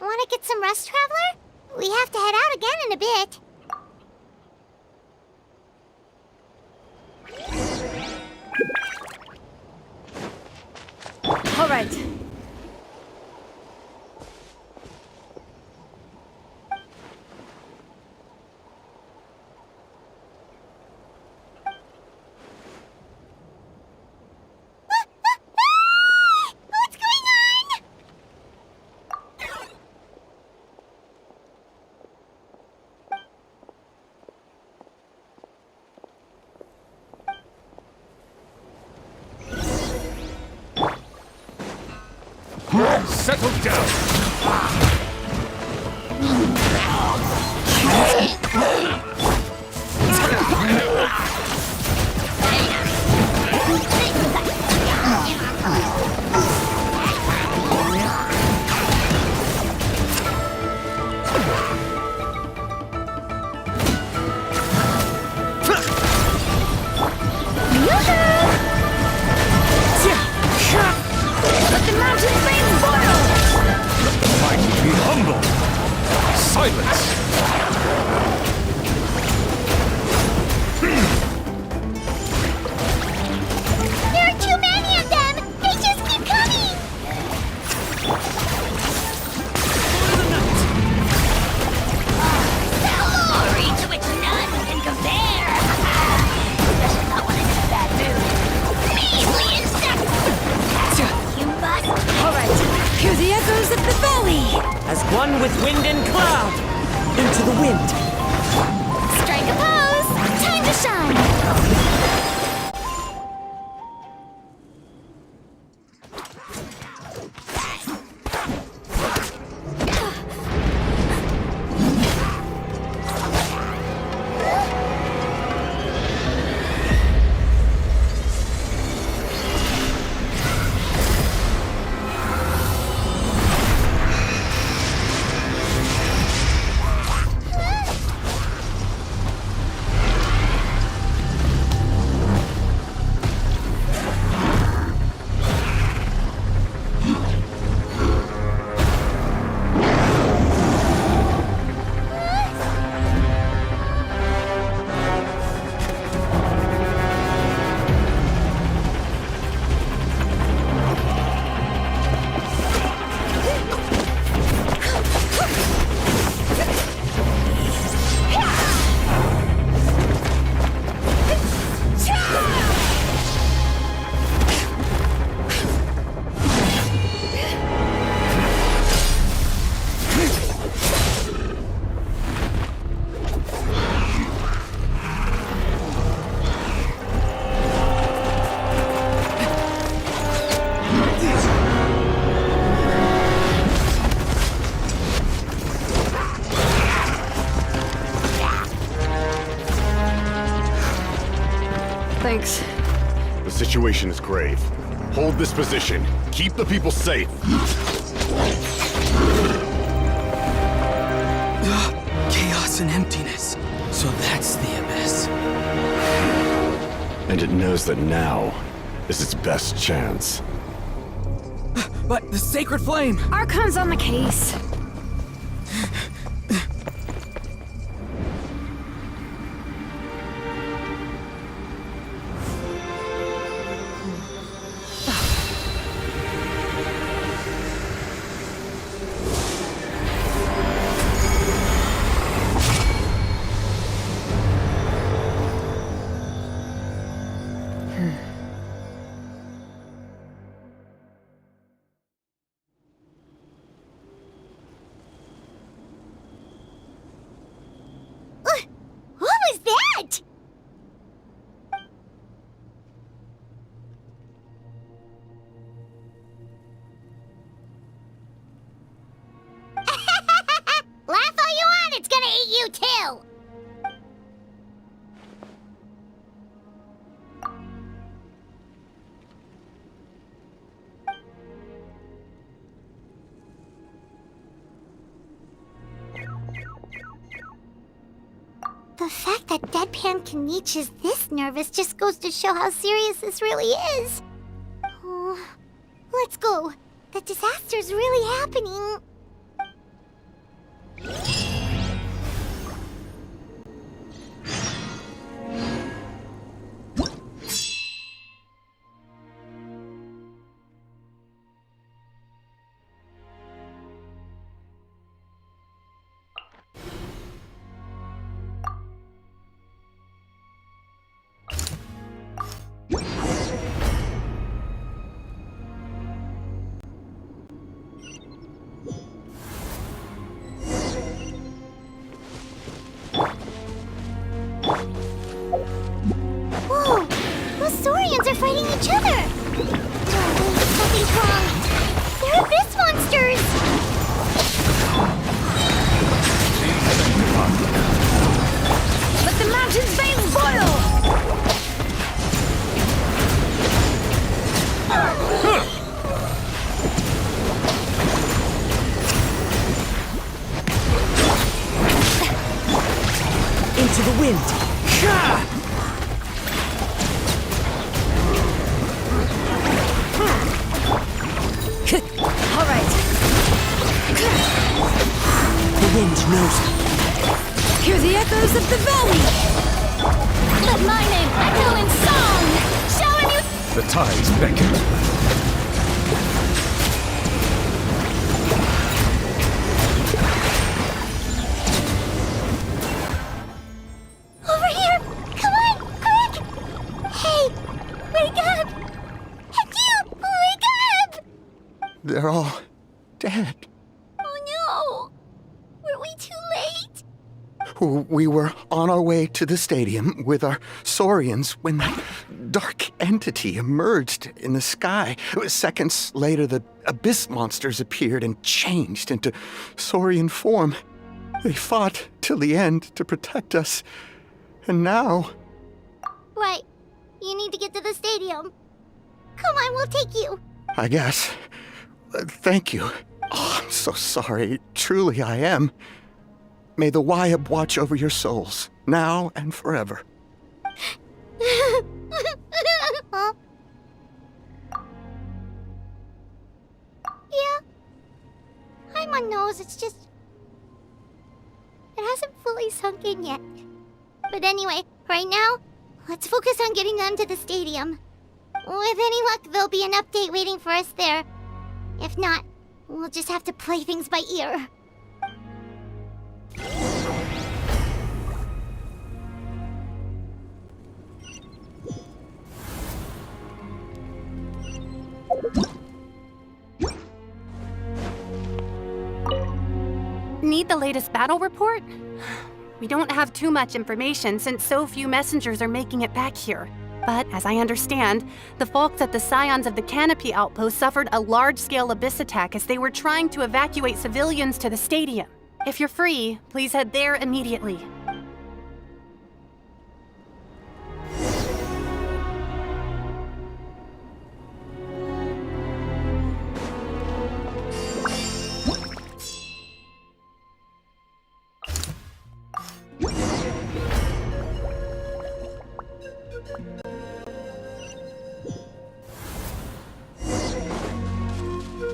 Want to get some rest, Traveler? We have to head out again in a bit. All right. What's going on? Settle down. Let the mountain's veins boil! Might be humble. Silence. with wind and cloud! Into the wind! Strike a pose! Time to shine! Thanks. The situation is grave. Hold this position. Keep the people safe. Chaos and emptiness. So that's the abyss. And it knows that now is its best chance. But the sacred flame! Archon's on the case. What was that? Laugh all you want, it's gonna eat you too! The fact that Deadpan Kanich is this nervous just goes to show how serious this really is. Oh, let's go. The disaster's really happening. Whoa! Those Saurians are fighting each other! No, wait, something's wrong! They're abyss monsters! Let the mountain's veins boil! Into the wind! All right. The wind knows me. Hear the echoes of the valley! Let my name echo in song! Showing you The tides beckon. Over here! Come on, quick! Hey, wake up! And you, wake up! They're all dead. Oh no! We were on our way to the stadium with our Saurians when that dark entity emerged in the sky. Seconds later, the abyss monsters appeared and changed into Saurian form. They fought till the end to protect us. And now... Right. You need to get to the stadium. Come on, we'll take you. I guess. Thank you. Oh, I'm so sorry. Truly, I am. May the Wyab watch over your souls, now and forever. Huh? Yeah. Paimon knows, it's just... It hasn't fully sunk in yet. But anyway, right now, let's focus on getting them to the stadium. With any luck, there'll be an update waiting for us there. If not, we'll just have to play things by ear. Need the latest battle report? We don't have too much information since so few messengers are making it back here. But as I understand, the folks at the Scions of the Canopy outpost suffered a large-scale abyss attack as they were trying to evacuate civilians to the stadium. If you're free, please head there immediately.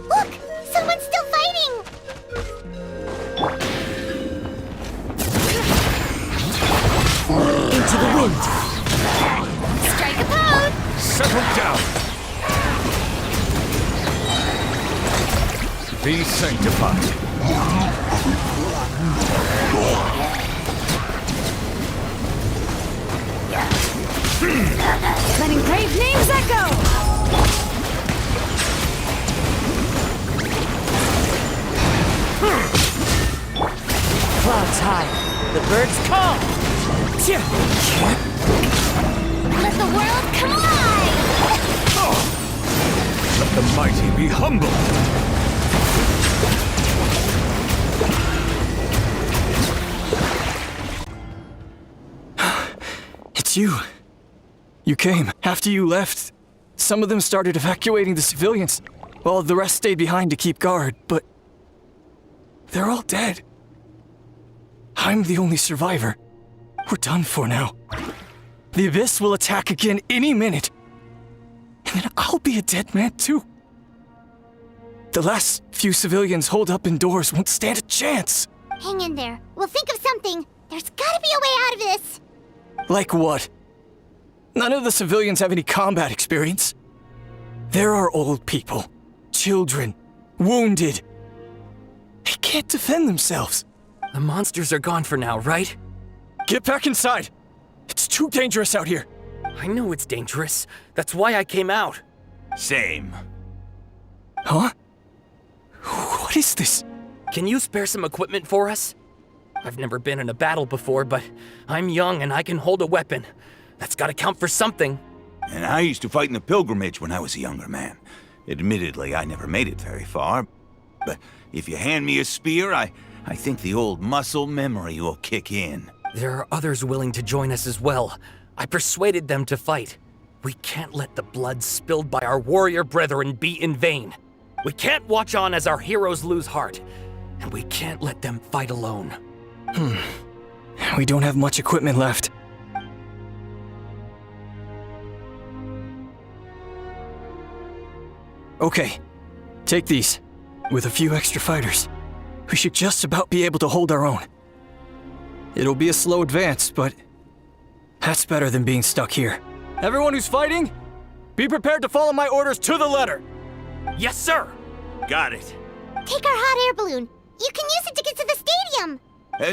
Look! Someone's still fighting! Into the wind. Strike a pose! Settle down. Be sanctified. Letting brave names echo. Clouds high. The birds call. Let the world come alive! Let the mighty be humble. It's you. You came. After you left, some of them started evacuating the civilians, while the rest stayed behind to keep guard, but they're all dead. I'm the only survivor. We're done for now. The Abyss will attack again any minute. And then I'll be a dead man too. The last few civilians holed up indoors won't stand a chance. Hang in there. We'll think of something. There's gotta be a way out of this. Like what? None of the civilians have any combat experience. There are old people, children, wounded. They can't defend themselves. The monsters are gone for now, right? Get back inside! It's too dangerous out here! I know it's dangerous. That's why I came out. Same. Huh? What is this? Can you spare some equipment for us? I've never been in a battle before, but I'm young and I can hold a weapon. That's gotta count for something. And I used to fight in the pilgrimage when I was a younger man. Admittedly, I never made it very far. But if you hand me a spear, I think the old muscle memory will kick in. There are others willing to join us as well. I persuaded them to fight. We can't let the blood spilled by our warrior brethren be in vain. We can't watch on as our heroes lose heart. And we can't let them fight alone. We don't have much equipment left. Okay, take these. With a few extra fighters, we should just about be able to hold our own. It'll be a slow advance, but that's better than being stuck here. Everyone who's fighting, be prepared to follow my orders to the letter. Yes, sir! Got it. Take our hot air balloon. You can use it to get to the stadium.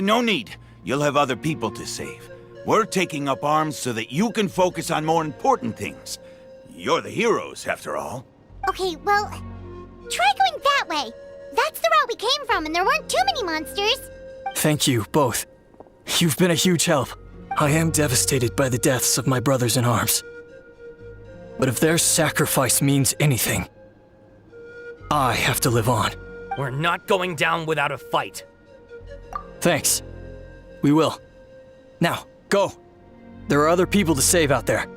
No need. You'll have other people to save. We're taking up arms so that you can focus on more important things. You're the heroes, after all. Okay, well, try going that way. That's the route we came from, and there weren't too many monsters. Thank you, both. You've been a huge help. I am devastated by the deaths of my brothers in arms. But if their sacrifice means anything, I have to live on. We're not going down without a fight. Thanks. We will. Now, go. There are other people to save out there.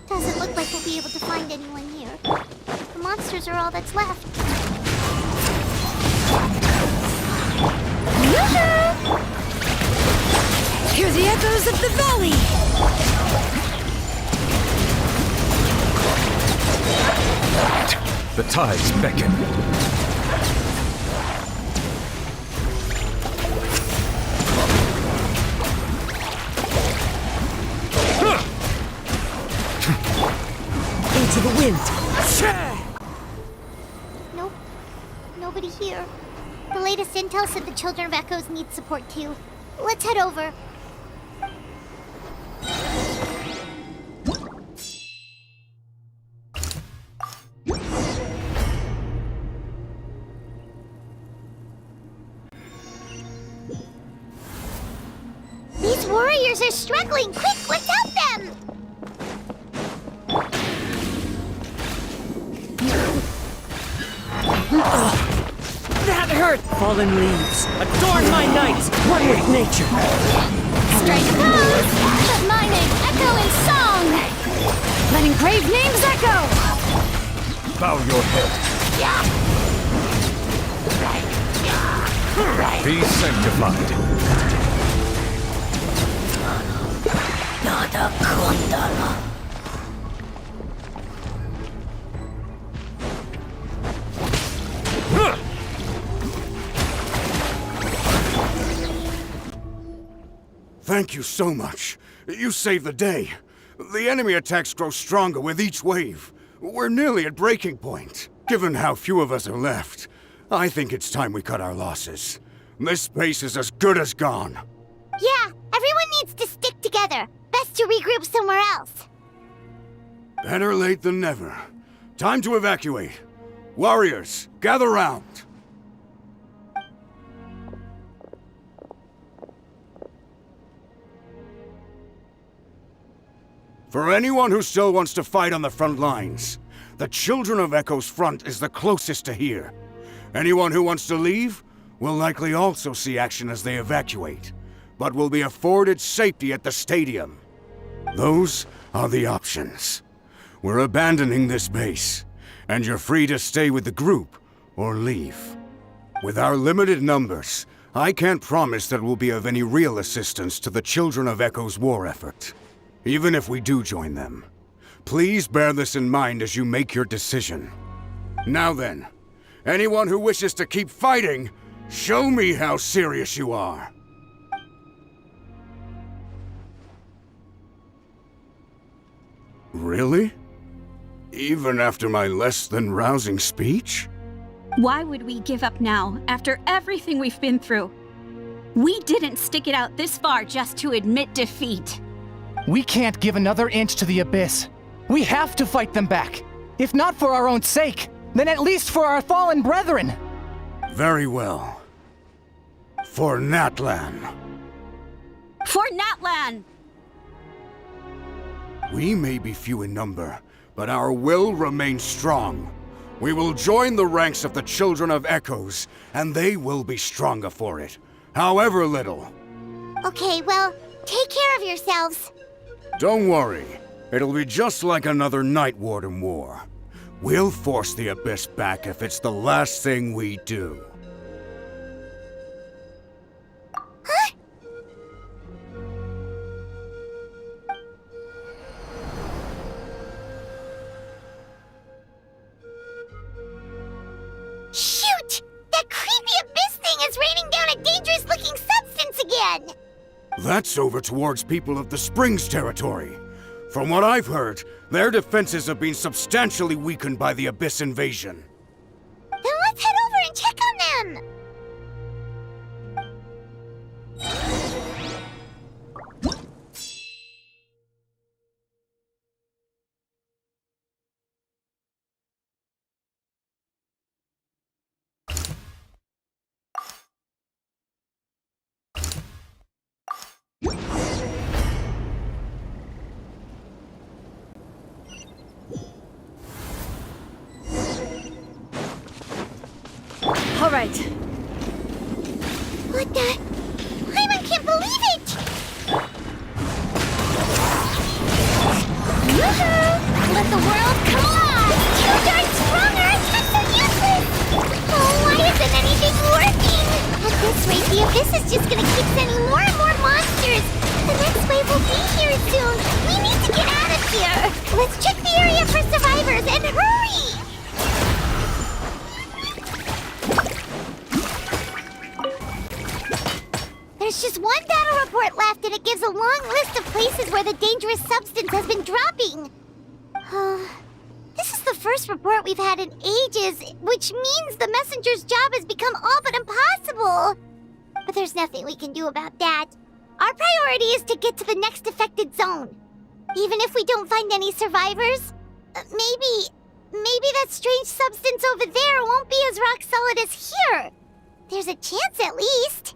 Doesn't look like we'll be able to find anyone here. The monsters are all that's left. Hear the echoes of the valley! The tides beckon. Into the wind. Nope. Nobody here. The latest intel said the Children of Echoes need support too. Let's head over. These warriors are struggling! Quick, let's help them! That hurt! Fallen leaves, adorn my night, one with nature. Strange pose, but my name echo in song. Letting brave names echo. Bow your head. Be sanctified. Nada Kondala. Thank you so much. You saved the day. The enemy attacks grow stronger with each wave. We're nearly at breaking point. Given how few of us are left, I think it's time we cut our losses. This base is as good as gone. Yeah, everyone needs to stick together. Best to regroup somewhere else. Better late than never. Time to evacuate. Warriors, gather round. For anyone who still wants to fight on the front lines, the Children of Echo's front is the closest to here. Anyone who wants to leave will likely also see action as they evacuate, but will be afforded safety at the stadium. Those are the options. We're abandoning this base, and you're free to stay with the group or leave. With our limited numbers, I can't promise that we'll be of any real assistance to the Children of Echo's war effort. Even if we do join them, please bear this in mind as you make your decision. Now then, anyone who wishes to keep fighting, show me how serious you are. Really? Even after my less than rousing speech? Why would we give up now, after everything we've been through? We didn't stick it out this far just to admit defeat. We can't give another inch to the Abyss. We have to fight them back. If not for our own sake, then at least for our fallen brethren. Very well. For Natlan. For Natlan! We may be few in number, but our will remains strong. We will join the ranks of the Children of Echoes, and they will be stronger for it, however little. Okay, well, take care of yourselves. Don't worry. It'll be just like another Night Warden war. We'll force the Abyss back if it's the last thing we do. That's over towards people of the Springs territory. From what I've heard, their defenses have been substantially weakened by the Abyss invasion. Then let's head over and check on them! All right. What the? Paimon can't believe it! Yoo-hoo! Let the world come alive! Too darn strong, our attacks are useless! Oh, why isn't anything working? At this rate, the Abyss is just gonna keep sending more and more monsters! The next wave will be here soon! We need to get out of here! Let's check the area for survivors, and hurry! There's just one battle report left, and it gives a long list of places where the dangerous substance has been dropping. This is the first report we've had in ages, which means the messenger's job has become all but impossible. But there's nothing we can do about that. Our priority is to get to the next affected zone. Even if we don't find any survivors, maybe that strange substance over there won't be as rock solid as here. There's a chance at least.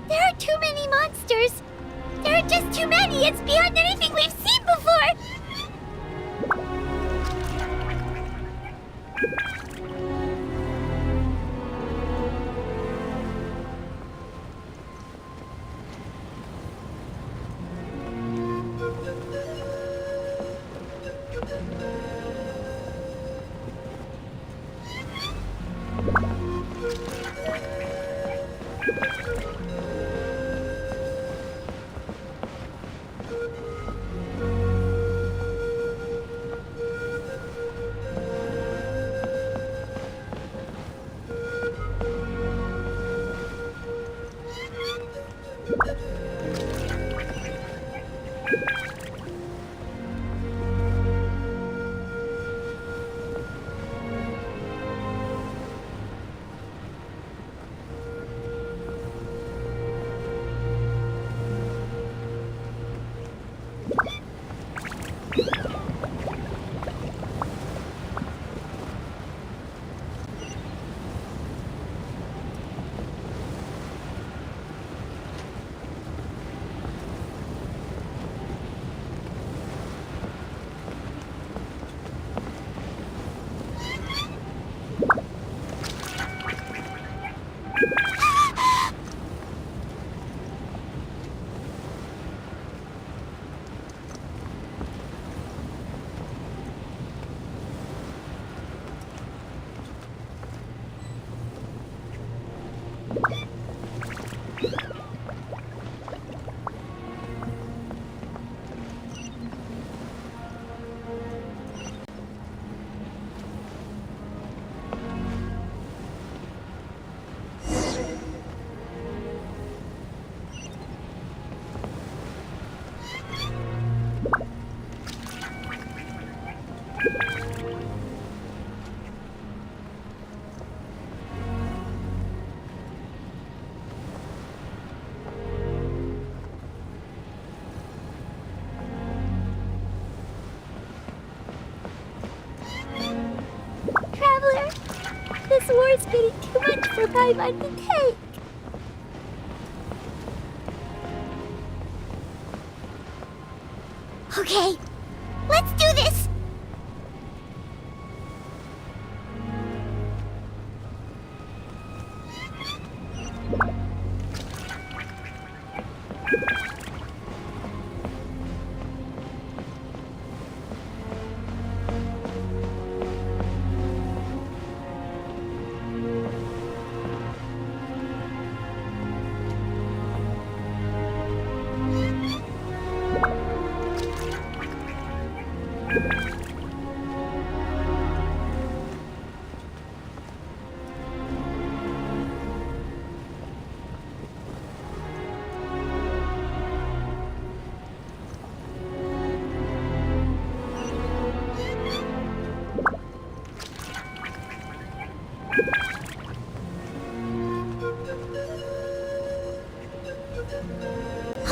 There are too many monsters. There are just too many. It's beyond anything we've seen before. look I'm going to take. Okay, let's do this!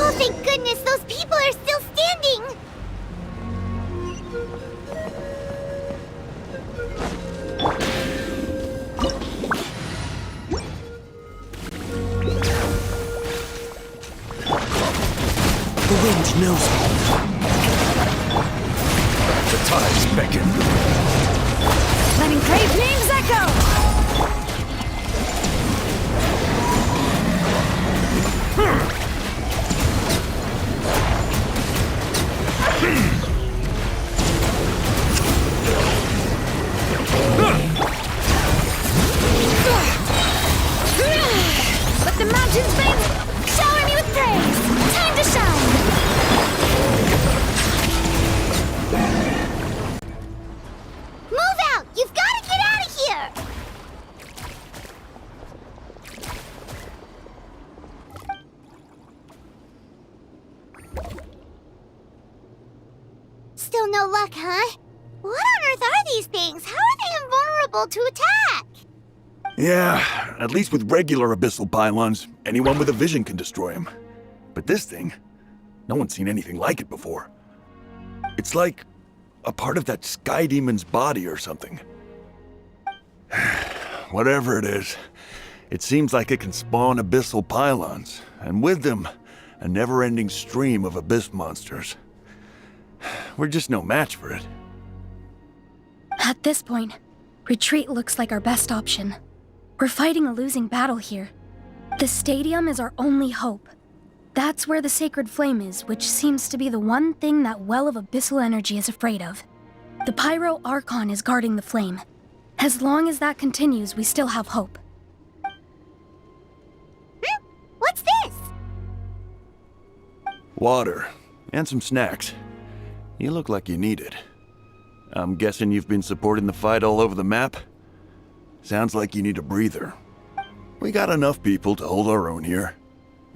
Oh, thank goodness, those people are still standing! The wind knows me. The tides beckon. Letting grave names echo! Let the mountains bathe! Shower me with praise! Time to shine! Move out! You've got to get out of here! Still no luck, huh? What on earth are these things? How are they invulnerable to attack? Yeah, at least with regular abyssal pylons, anyone with a vision can destroy them. But this thing, no one's seen anything like it before. It's like a part of that sky demon's body or something. Whatever it is, it seems like it can spawn abyssal pylons, and with them, a never-ending stream of abyss monsters. We're just no match for it. At this point, retreat looks like our best option. We're fighting a losing battle here. The stadium is our only hope. That's where the sacred flame is, which seems to be the one thing that well of abyssal energy is afraid of. The Pyro Archon is guarding the flame. As long as that continues, we still have hope. What's this? Water, and some snacks. You look like you need it. I'm guessing you've been supporting the fight all over the map? Sounds like you need a breather. We got enough people to hold our own here,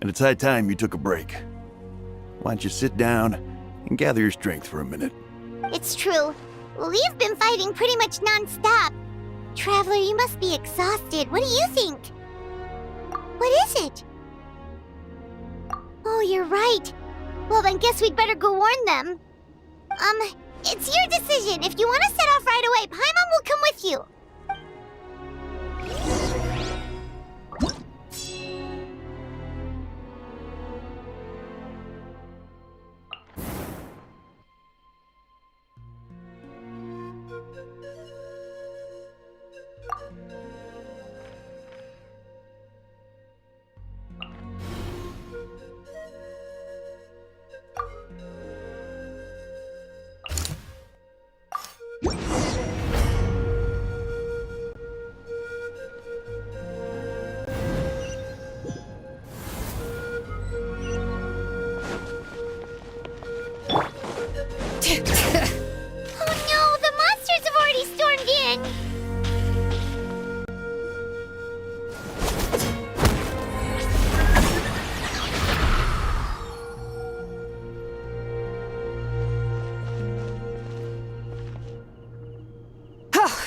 and it's high time you took a break. Why don't you sit down and gather your strength for a minute? It's true. We've been fighting pretty much non-stop. Traveler, you must be exhausted. What do you think? What is it? Oh, you're right. Well, then guess we'd better go warn them. It's your decision. If you want to set off right away, Paimon will come with you.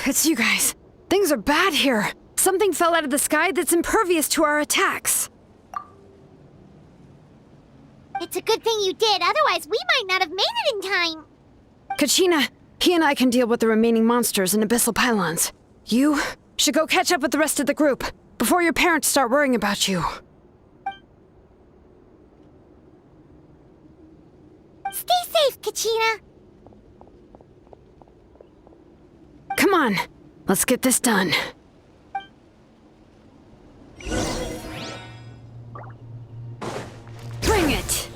It's you guys. Things are bad here. Something fell out of the sky that's impervious to our attacks. It's a good thing you did, otherwise we might not have made it in time. Kachina, he and I can deal with the remaining monsters and abyssal pylons. You should go catch up with the rest of the group. before your parents start worrying about you. Stay safe, Kachina. Come on, let's get this done. Bring it!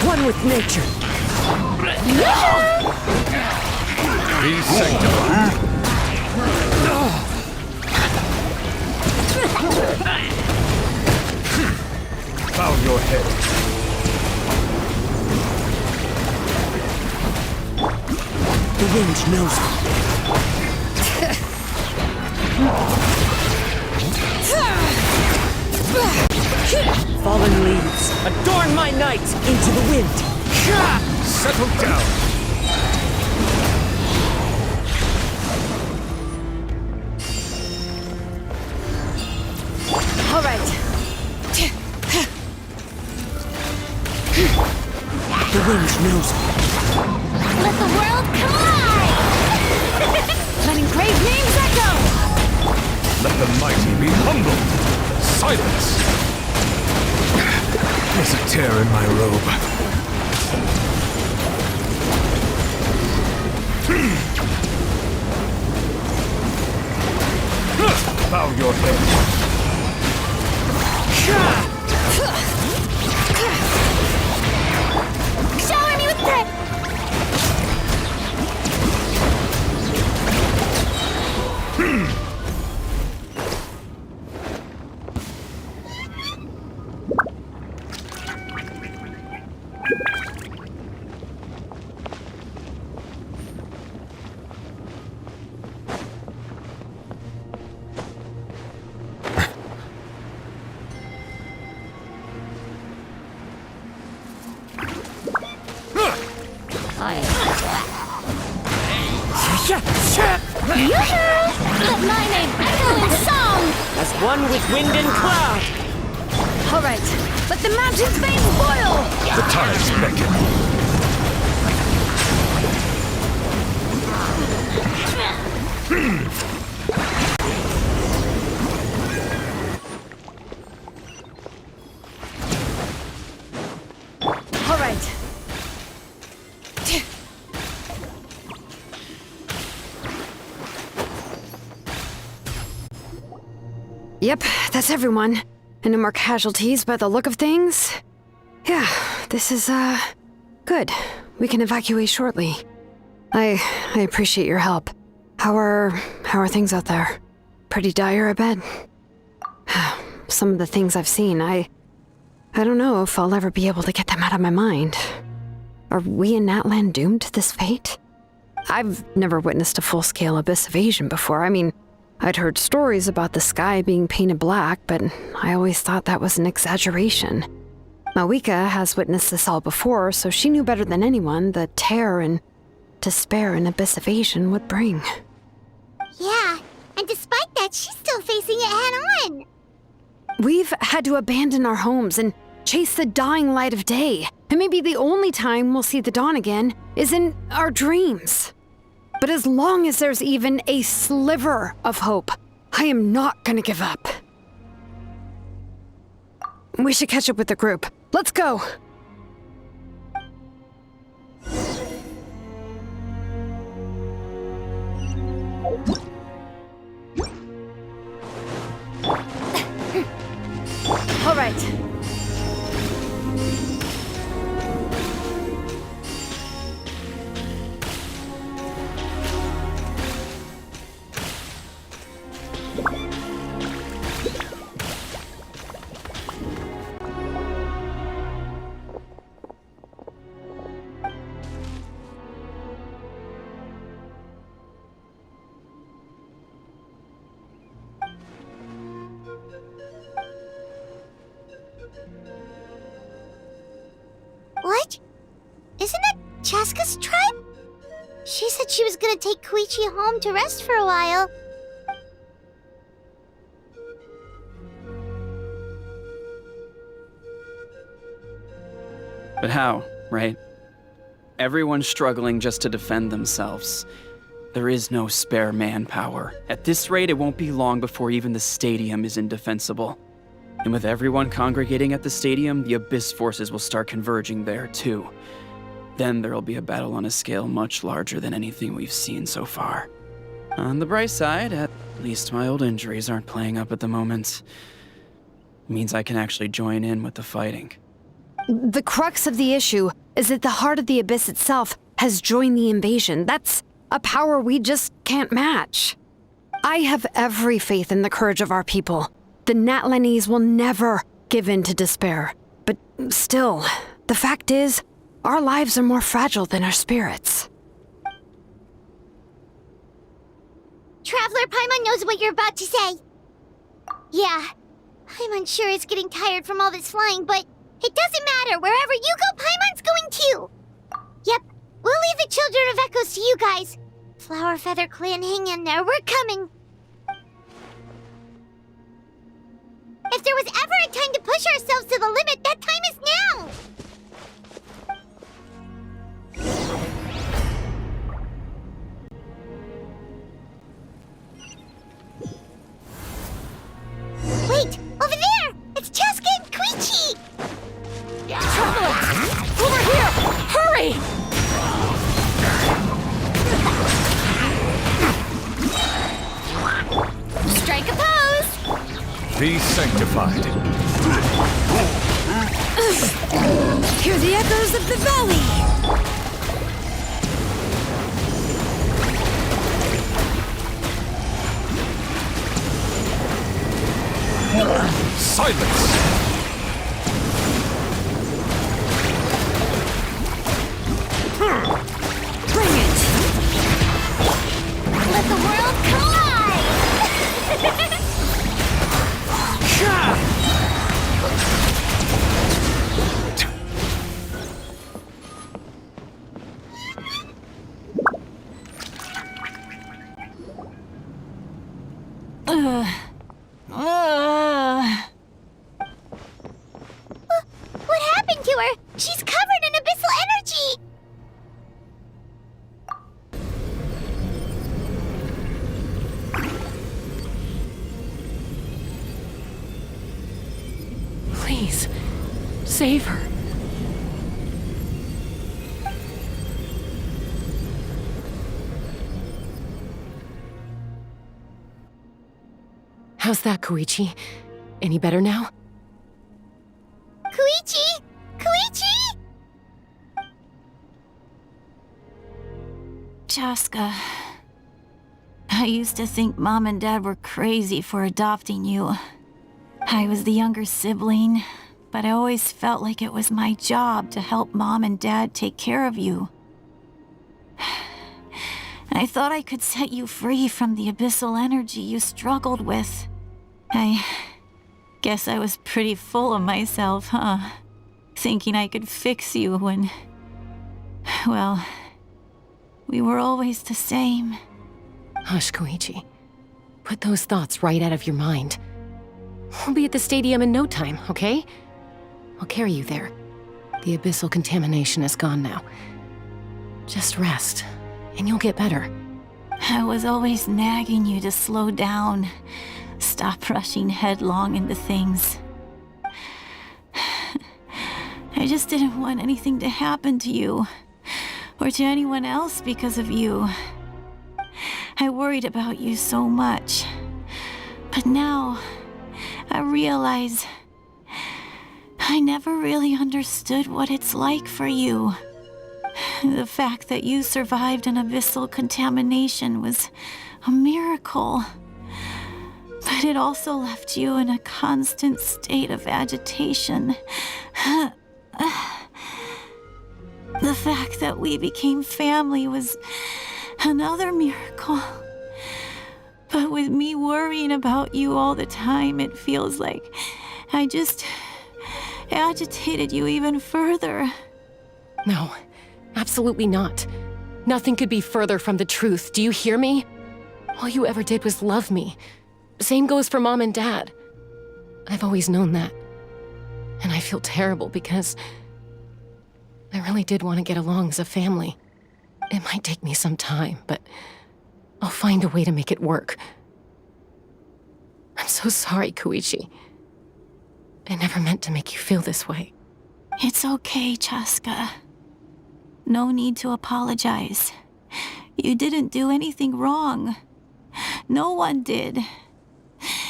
One with nature. Be sanctified. Bow your head. The wind knows Fallen leaves, adorn my night into the wind. Settle down. All right. The wind knows Let the world collide! Letting brave names echo! Let the mighty be humbled. Silence. There's a tear in my robe. Bow your head. Shower me with bread! Let my name echo in song! as one with wind and cloud. All right, let the mountain's veins boil! The tides beckon. All right. Yep, that's everyone. And no more casualties by the look of things. Yeah, this is, good. We can evacuate shortly. I appreciate your help. How are things out there? Pretty dire, I bet. Some of the things I've seen, I don't know if I'll ever be able to get them out of my mind. Are we in Natlan doomed to this fate? I've never witnessed a full-scale abyss invasion before. I mean, I'd heard stories about the sky being painted black, but I always thought that was an exaggeration. Mawika has witnessed this all before, so she knew better than anyone the terror and despair an abyss invasion would bring. Yeah, and despite that, she's still facing it head-on. We've had to abandon our homes and chase the dying light of day. And maybe the only time we'll see the dawn again is in our dreams. But as long as there's even a sliver of hope, I am not gonna give up. We should catch up with the group. Let's go! All right. What? Isn't that Chaska's tribe? She said she was gonna take Koichi home to rest for a while. But how, right? Everyone's struggling just to defend themselves. There is no spare manpower. At this rate, it won't be long before even the stadium is indefensible. And with everyone congregating at the stadium, the Abyss forces will start converging there too. Then there'll be a battle on a scale much larger than anything we've seen so far. On the bright side, at least my old injuries aren't playing up at the moment. Means I can actually join in with the fighting. The crux of the issue is that the heart of the Abyss itself has joined the invasion. That's a power we just can't match. I have every faith in the courage of our people. The Natlanese will never give in to despair. But still, the fact is, our lives are more fragile than our spirits. Traveler Paimon knows what you're about to say. Yeah, Paimon's sure is getting tired from all this flying, but it doesn't matter. Wherever you go, Paimon's going too. Yep, we'll leave the Children of Echoes to you guys. Flower Feather Clan, hang in there. We're coming. If there was ever a time to push ourselves to the limit, that time is now! Wait! Over there! It's Cheska and Koichi! Traveler! Over here! Hurry! Strike a pose! Be sanctified. Hear the echoes of the valley! Silence! Bring it! Let the world collide! What happened to her? She's covered in abyssal energy! Please, save her. How's that, Koichi? Any better now? Koichi! Koichi! Cheska, I used to think Mom and Dad were crazy for adopting you. I was the younger sibling, but I always felt like it was my job to help Mom and Dad take care of you. I thought I could set you free from the abyssal energy you struggled with. I guess I was pretty full of myself, huh? Thinking I could fix you when... well, we were always the same. Hush, Koichi. Put those thoughts right out of your mind. We'll be at the stadium in no time, okay? I'll carry you there. The abyssal contamination is gone now. Just rest, and you'll get better. I was always nagging you to slow down. Stop rushing headlong into things. I just didn't want anything to happen to you, or to anyone else because of you. I worried about you so much. But now, I realize I never really understood what it's like for you. The fact that you survived an abyssal contamination was a miracle. But it also left you in a constant state of agitation. The fact that we became family was another miracle. But with me worrying about you all the time, it feels like I just agitated you even further. No, absolutely not. Nothing could be further from the truth. Do you hear me? All you ever did was love me. Same goes for Mom and Dad. I've always known that. And I feel terrible because I really did want to get along as a family. It might take me some time, but I'll find a way to make it work. I'm so sorry, Koichi. I never meant to make you feel this way. It's okay, Chaska. No need to apologize. You didn't do anything wrong. No one did.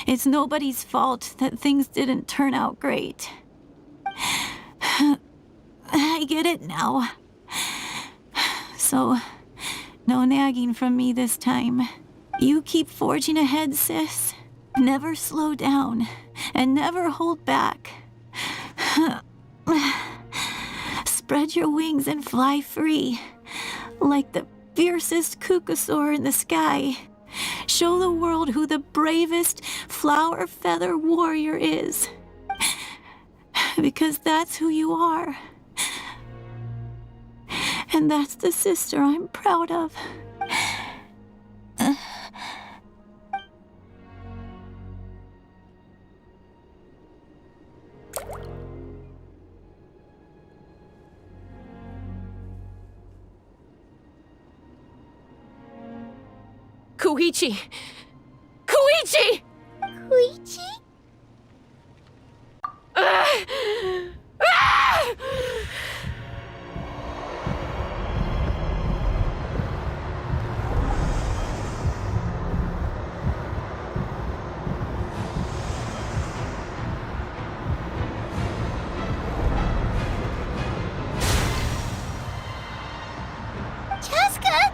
It's nobody's fault that things didn't turn out great. I get it now. So, no nagging from me this time. You keep forging ahead, sis. Never slow down, and never hold back. Spread your wings and fly free, like the fiercest kukasaur in the sky. Show the world who the bravest flower feather warrior is. Because that's who you are. And that's the sister I'm proud of. Koichi! Koichi! Koichi? Chaska?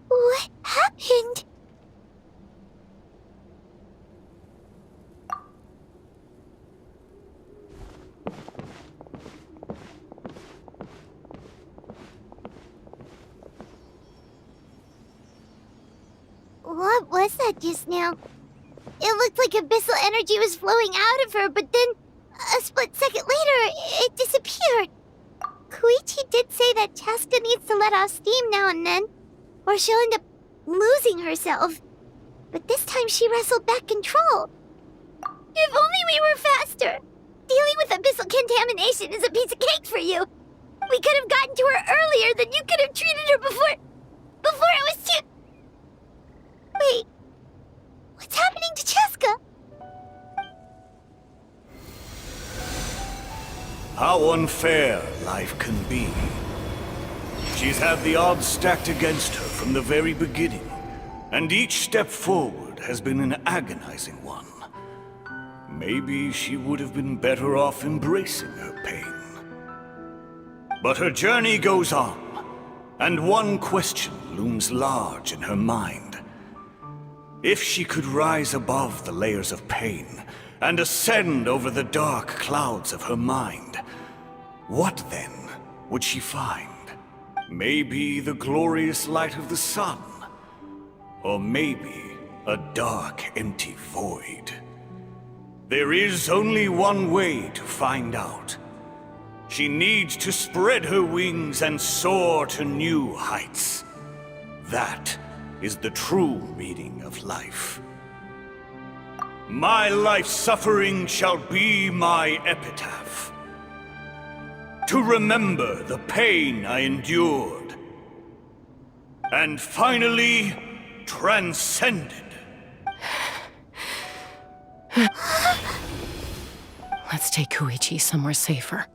What happened? What was that just now? It looked like abyssal energy was flowing out of her, but then, a split second later, it disappeared. Koichi did say that Chaska needs to let off steam now and then, or she'll end up losing herself. But this time she wrestled back control. If only we were faster! Dealing with abyssal contamination is a piece of cake for you! We could have gotten to her earlier, then you could have treated her before it was too... Wait, what's happening to Chaska? How unfair life can be. She's had the odds stacked against her from the very beginning, and each step forward has been an agonizing one. Maybe she would have been better off embracing her pain. But her journey goes on, and one question looms large in her mind. If she could rise above the layers of pain and ascend over the dark clouds of her mind, what then would she find? Maybe the glorious light of the sun, or maybe a dark, empty void. There is only one way to find out. She needs to spread her wings and soar to new heights. That is the true meaning of life. My life's suffering shall be my epitaph. To remember the pain I endured, and finally transcended. Let's take Koichi somewhere safer.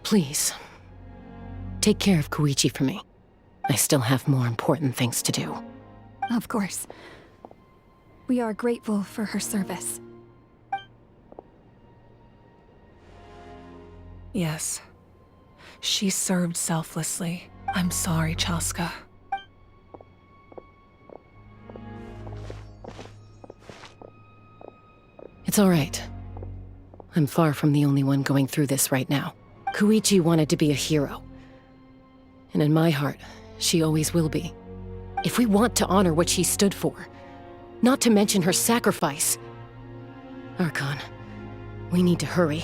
Please, take care of Koichi for me. I still have more important things to do. Of course. We are grateful for her service. Yes. She served selflessly. I'm sorry, Chaska. It's all right. I'm far from the only one going through this right now. Koichi wanted to be a hero. And in my heart, she always will be. If we want to honor what she stood for, not to mention her sacrifice. Archon, we need to hurry.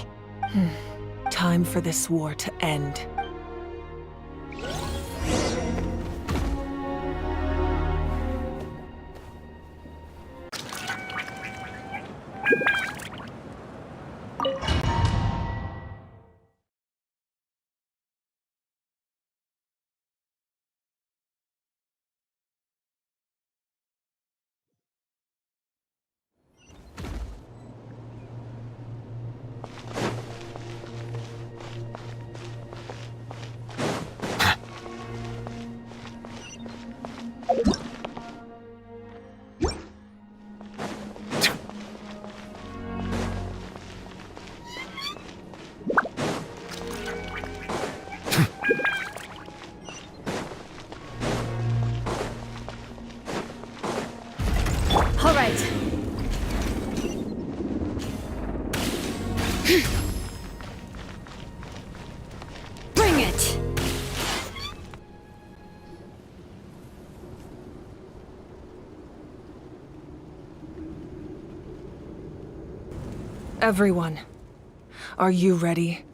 Time for this war to end. All right. Bring it! Everyone, are you ready?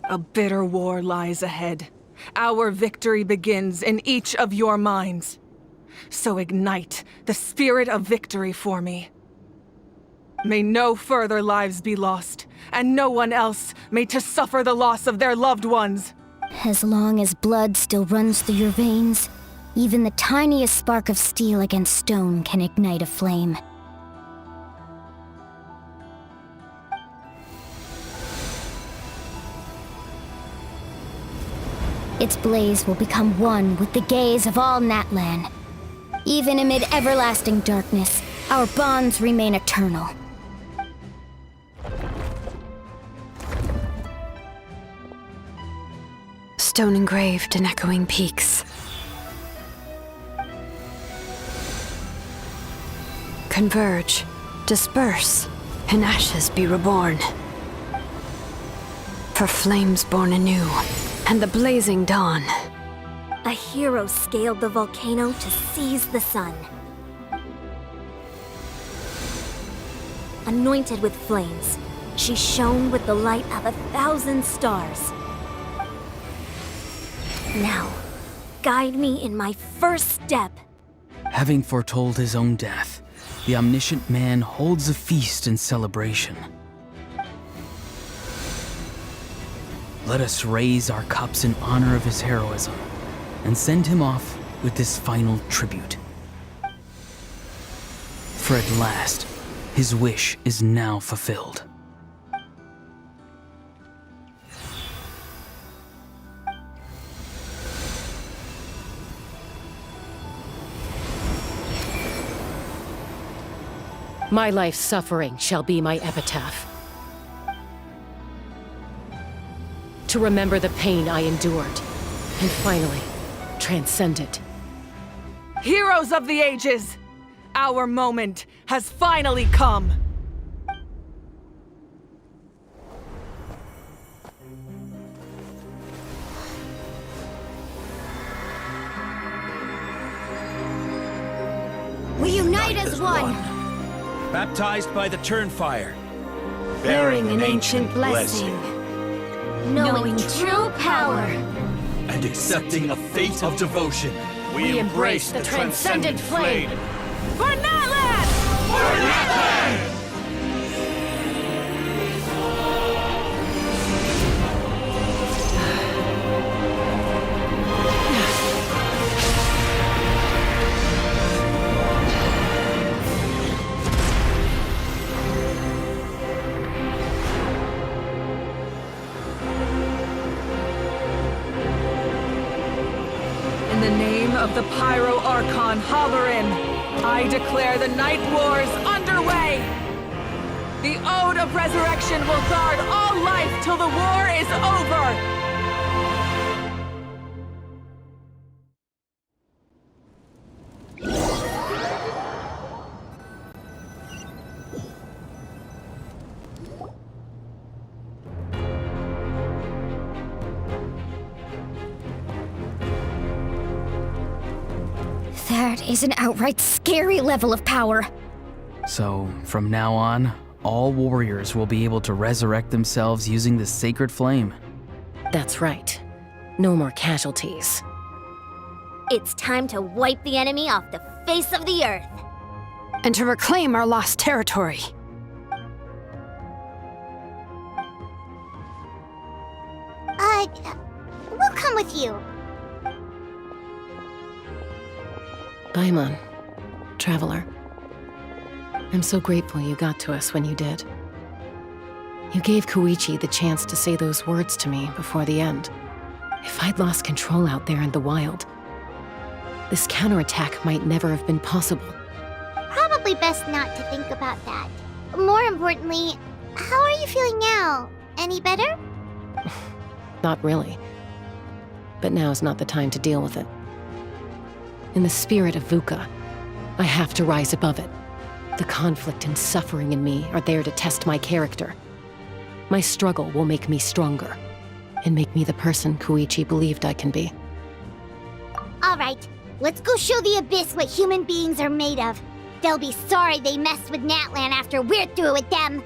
A bitter war lies ahead. Our victory begins in each of your minds. So ignite the spirit of victory for me. May no further lives be lost, and no one else may to suffer the loss of their loved ones. As long as blood still runs through your veins, even the tiniest spark of steel against stone can ignite a flame. Its blaze will become one with the gaze of all Natlan. Even amid everlasting darkness, our bonds remain eternal. Stone engraved in echoing peaks. Converge, disperse, in ashes be reborn. For flames born anew, and the blazing dawn. A hero scaled the volcano to seize the sun. Anointed with flames, she shone with the light of 1,000 stars. Now, guide me in my first step. Having foretold his own death, the omniscient man holds a feast in celebration. Let us raise our cups in honor of his heroism and send him off with this final tribute. For at last, his wish is now fulfilled. My life's suffering shall be my epitaph. To remember the pain I endured, and finally, transcend it. Heroes of the ages! Our moment has finally come! We unite as one! Baptized by the Turnfire. Bearing an ancient blessing. Knowing true power. And accepting a fate of devotion. We embrace the transcendent flame. For Natlan! For Natlan! the name of the Pyro Archon Halloran, I declare the Night Wars underway! The Ode of Resurrection will guard all life till the war is over! That is an outright scary level of power. So, from now on, all warriors will be able to resurrect themselves using the sacred flame. That's right. No more casualties. It's time to wipe the enemy off the face of the earth. And to reclaim our lost territory. We'll come with you. Paimon, traveler. I'm so grateful you got to us when you did. You gave Koichi the chance to say those words to me before the end. If I'd lost control out there in the wild, this counterattack might never have been possible. Probably best not to think about that. More importantly, how are you feeling now? Any better? Not really. But now's not the time to deal with it. In the spirit of VUCA, I have to rise above it. The conflict and suffering in me are there to test my character. My struggle will make me stronger, and make me the person Koichi believed I can be. Alright, let's go show the Abyss what human beings are made of. They'll be sorry they messed with Natlan after we're through with them.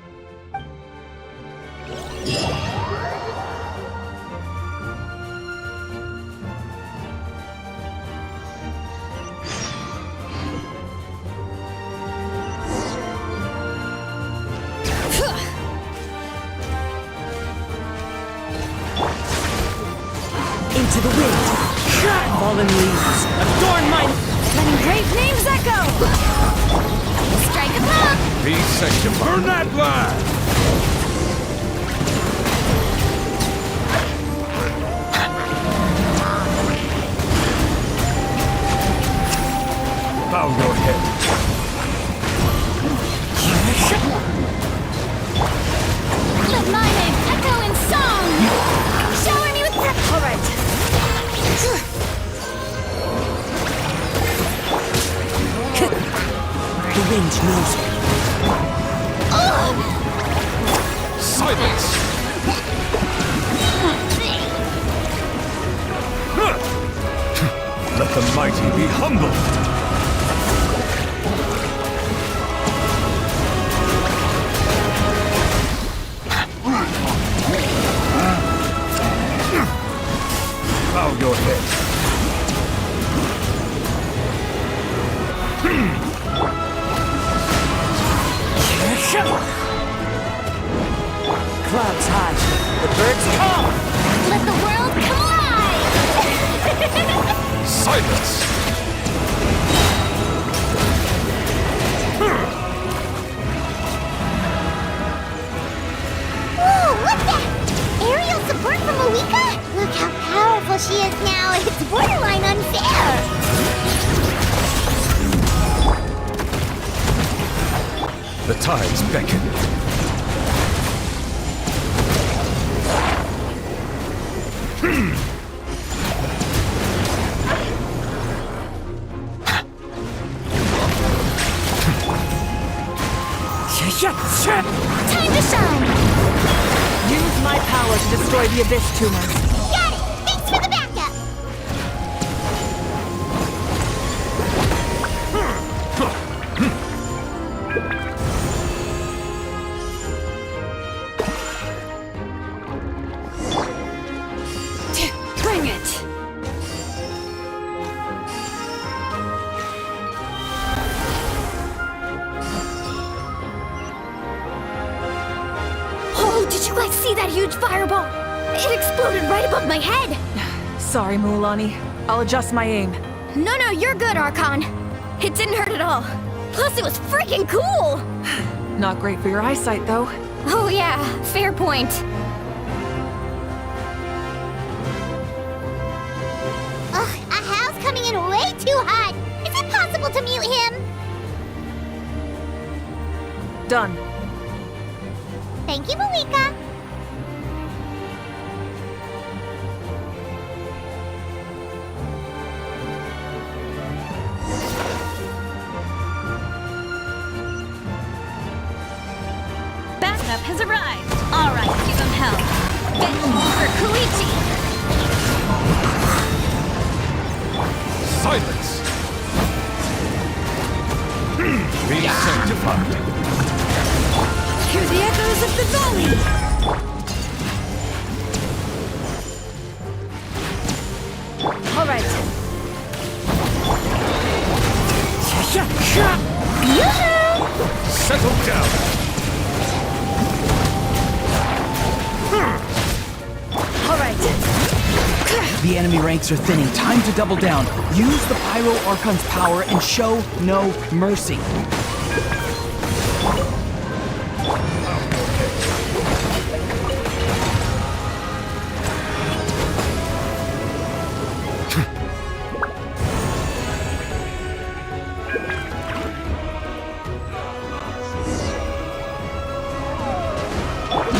Into the wind! Fallen leaves, adorn my... Letting great names echo! Strike a pop! Be such a burn that blood! Bow your head. Let my name echo in song! Shower me with breath! Alright. The wind knows me. Silence! Let the mighty be humbled! Bow your head. Clouds high, the birds call! Let the world collide! Silence! Whoa, what's that? Aerial support from Awika? Look how powerful she is now. It's borderline unfair. The tides beckon. Time to shine! Use my power to destroy the Abyss tumors. Got it! Thanks for the backup! Bring it! Did you guys see that huge fireball? It exploded right above my head! Sorry, Mualani. I'll adjust my aim. No, you're good, Archon. It didn't hurt at all. Plus, it was freaking cool! Not great for your eyesight, though. Oh yeah, fair point. Ugh, a how's coming execute him! Done. Thank you, Malika. Backup has arrived. All right, give him hell. Vengeance for Koichi. Silence! Be sanctified. Hear the echoes of the valley! All right. Settle down. All right. The enemy ranks are thinning. Time to double down. Use the Pyro Archon's power and show no mercy.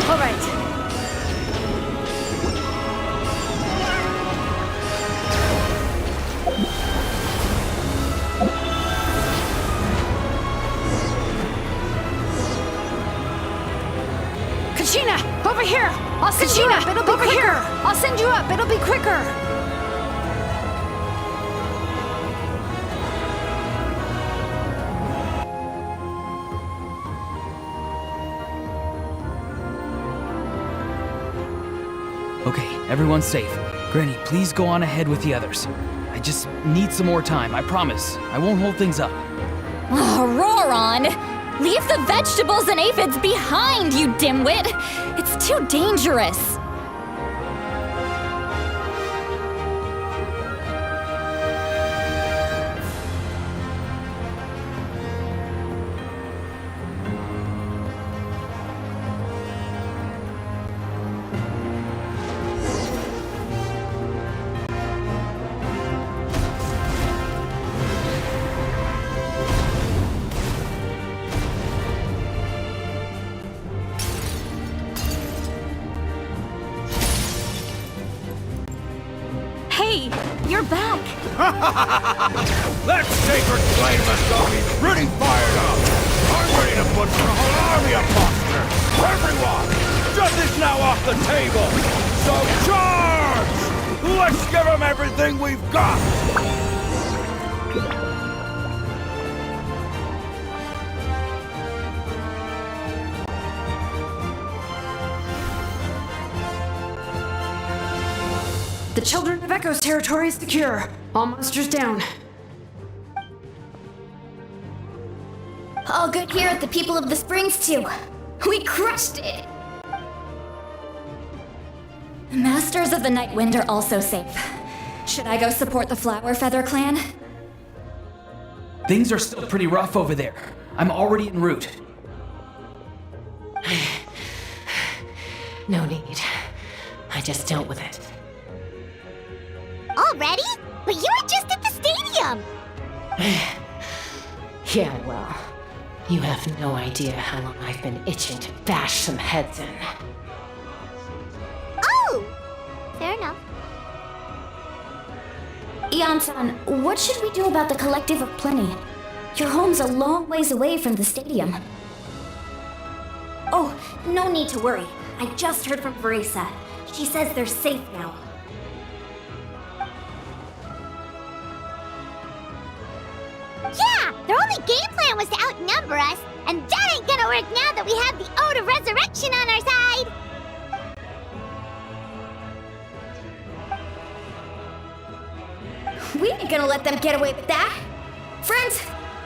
All right. Kachina, over here! I'll send you up, it'll be quicker! I'll send you up, it'll be quicker! Okay, everyone's safe. Granny, please go on ahead with the others. I just need some more time, I promise. I won't hold things up. Oh, Roron! Leave the vegetables and aphids behind, you dimwit! It's too dangerous! Hey, you're back. That sacred flame has got me pretty fired up. I'm ready to put for a whole army of monsters. Everyone, justice now off the table. So charge! Let's give them everything we've got. The Children of Echo's territory is secure. All monsters down. All good here at the People of the Springs, too. We crushed it! The Masters of the Night Wind are also safe. Should I go support the Flower Feather clan? Things are still pretty rough over there. I'm already en route. No need. I just dealt with it. Already? But you were just at the stadium! Yeah, well, you have no idea how long I've been itching to bash some heads in. Oh! Fair enough. Ian-san, what should we do about the Collective of Plenty? Your home's a long ways away from the stadium. Oh, no need to worry. I just heard from Verisa. She says they're safe now. Yeah! Their only game plan was to outnumber us, and that ain't gonna work now that we have the Ode of Resurrection on our side! We ain't gonna let them get away with that. Friends,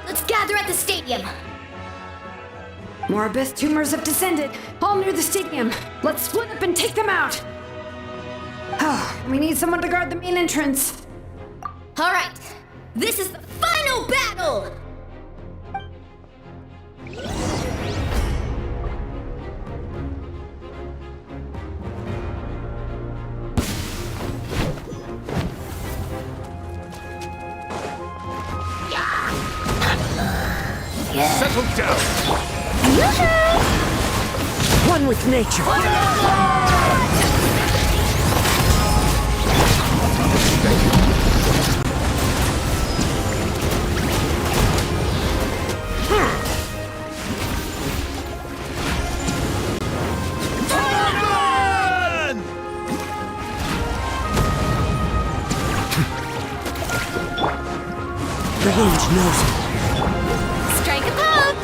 let's gather at the stadium. More abyss tumors have descended, all near the stadium. Let's split up and take them out. Oh, we need someone to guard the main entrance. All right, this is the final battle! Settle down! One with nature. The range knows it. Strike a pose!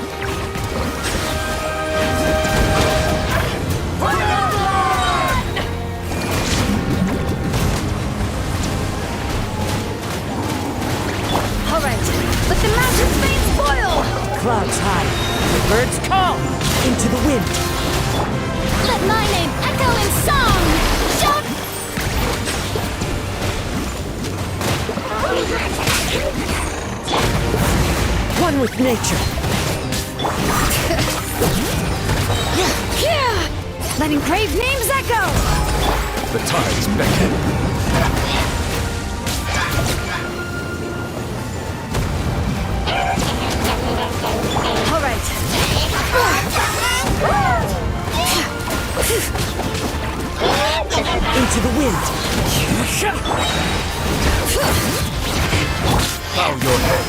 All right, let the mountain's veins boil! Clouds high. The birds call. Into the wind. Let my name echo in song! Shout! One with nature. Letting brave names echo! The tides beckon. All right. Into the wind. Bow your head.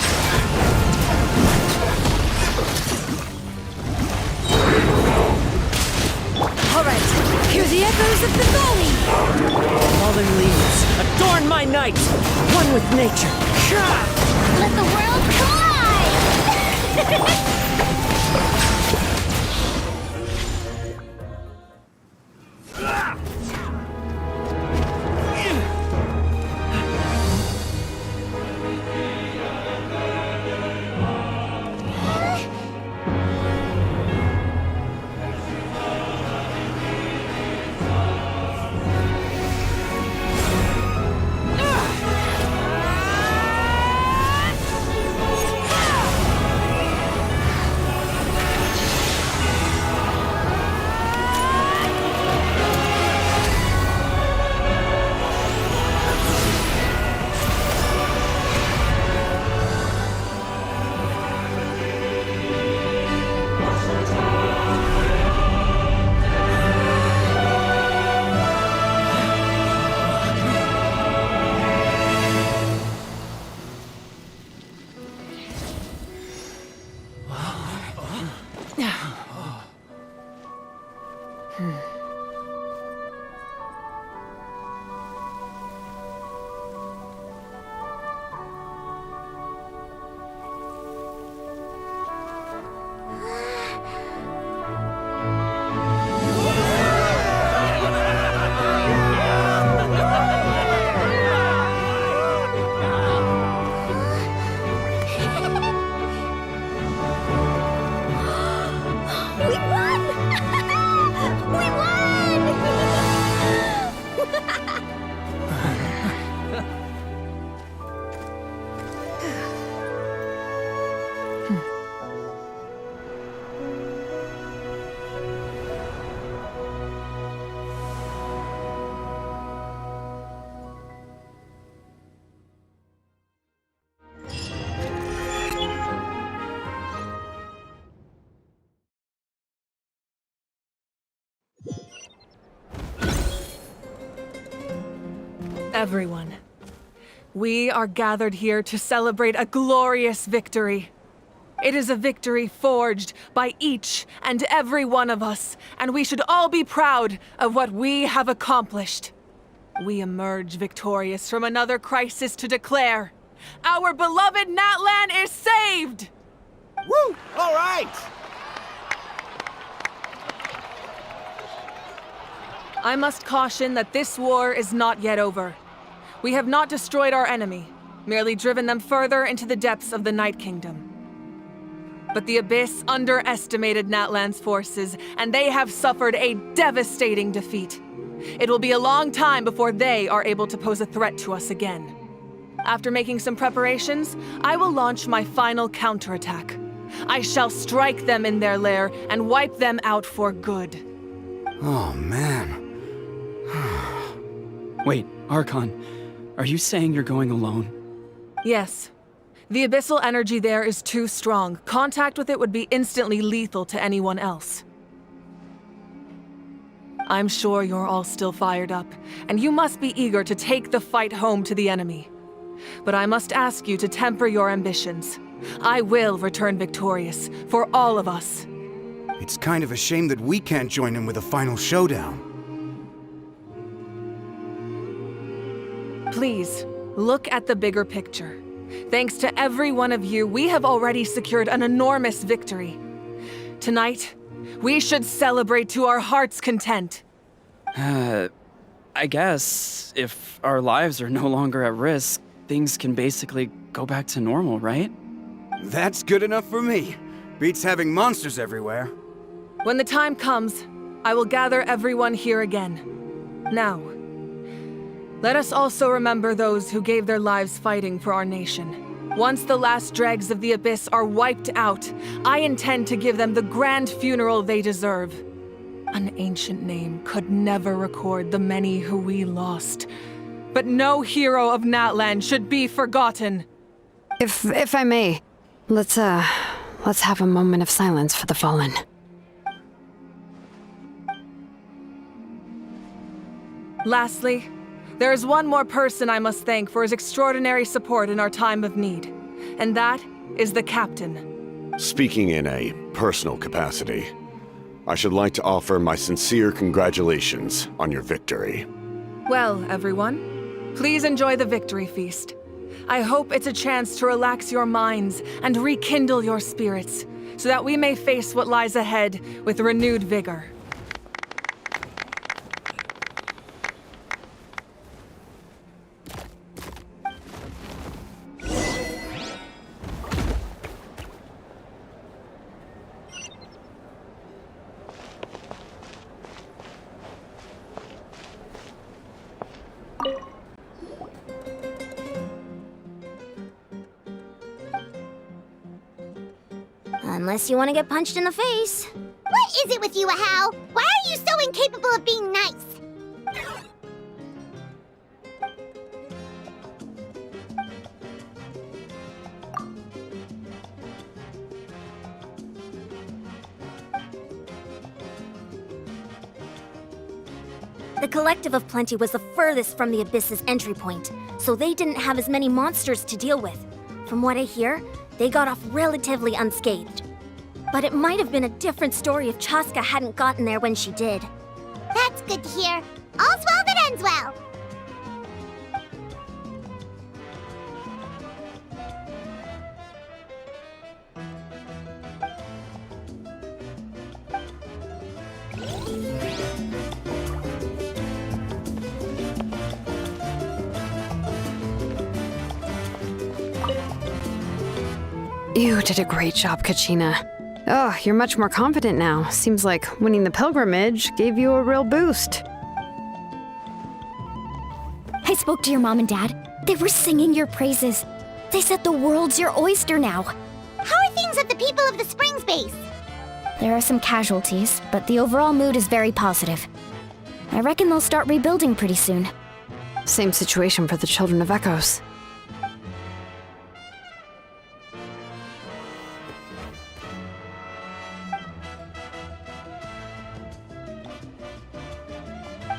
All right, hear the echoes of the valley! Fallen leaves. Adorn my night. One with nature. Let the world collide! Everyone, we are gathered here to celebrate a glorious victory. It is a victory forged by each and every one of us, and we should all be proud of what we have accomplished. We emerge victorious from another crisis to declare, our beloved Natlan is saved! Woo! All right! I must caution that this war is not yet over. We have not destroyed our enemy, merely driven them further into the depths of the Night Kingdom. But the Abyss underestimated Natlan's forces, and they have suffered a devastating defeat. It will be a long time before they are able to pose a threat to us again. After making some preparations, I will launch my final counterattack. I shall strike them in their lair and wipe them out for good. Oh, man. Wait, Archon, are you saying you're going alone? Yes. The abyssal energy there is too strong. Contact with it would be instantly lethal to anyone else. I'm sure you're all still fired up, and you must be eager to take the fight home to the enemy. But I must ask you to temper your ambitions. I will return victorious, for all of us. It's kind of a shame that we can't join in with a final showdown. Please, look at the bigger picture. Thanks to every one of you, we have already secured an enormous victory. Tonight, we should celebrate to our heart's content. I guess if our lives are no longer at risk, things can basically go back to normal, right? That's good enough for me. Beats having monsters everywhere. When the time comes, I will gather everyone here again. Now, let us also remember those who gave their lives fighting for our nation. Once the last dregs of the Abyss are wiped out, I intend to give them the grand funeral they deserve. An ancient name could never record the many who we lost. But no hero of Natlan should be forgotten. If I may, let's have a moment of silence for the fallen. Lastly, there is one more person I must thank for his extraordinary support in our time of need, and that is the captain. Speaking in a personal capacity, I should like to offer my sincere congratulations on your victory. Well, everyone, please enjoy the victory feast. I hope it's a chance to relax your minds and rekindle your spirits, so that we may face what lies ahead with renewed vigor. Unless you want to get punched in the face. What is it with you, Ahau? Why are you so incapable of being nice? The Collective of Plenty was the furthest from the Abyss's entry point, so they didn't have as many monsters to deal with. From what I hear, they got off relatively unscathed. But it might have been a different story if Chaska hadn't gotten there when she did. That's good to hear. All's well that ends well. You did a great job, Kachina. Oh, you're much more confident now. Seems like winning the pilgrimage gave you a real boost. I spoke to your mom and dad. They were singing your praises. They said the world's your oyster now. How are things at the People of the Springs base? There are some casualties, but the overall mood is very positive. I reckon they'll start rebuilding pretty soon. Same situation for the Children of Echoes.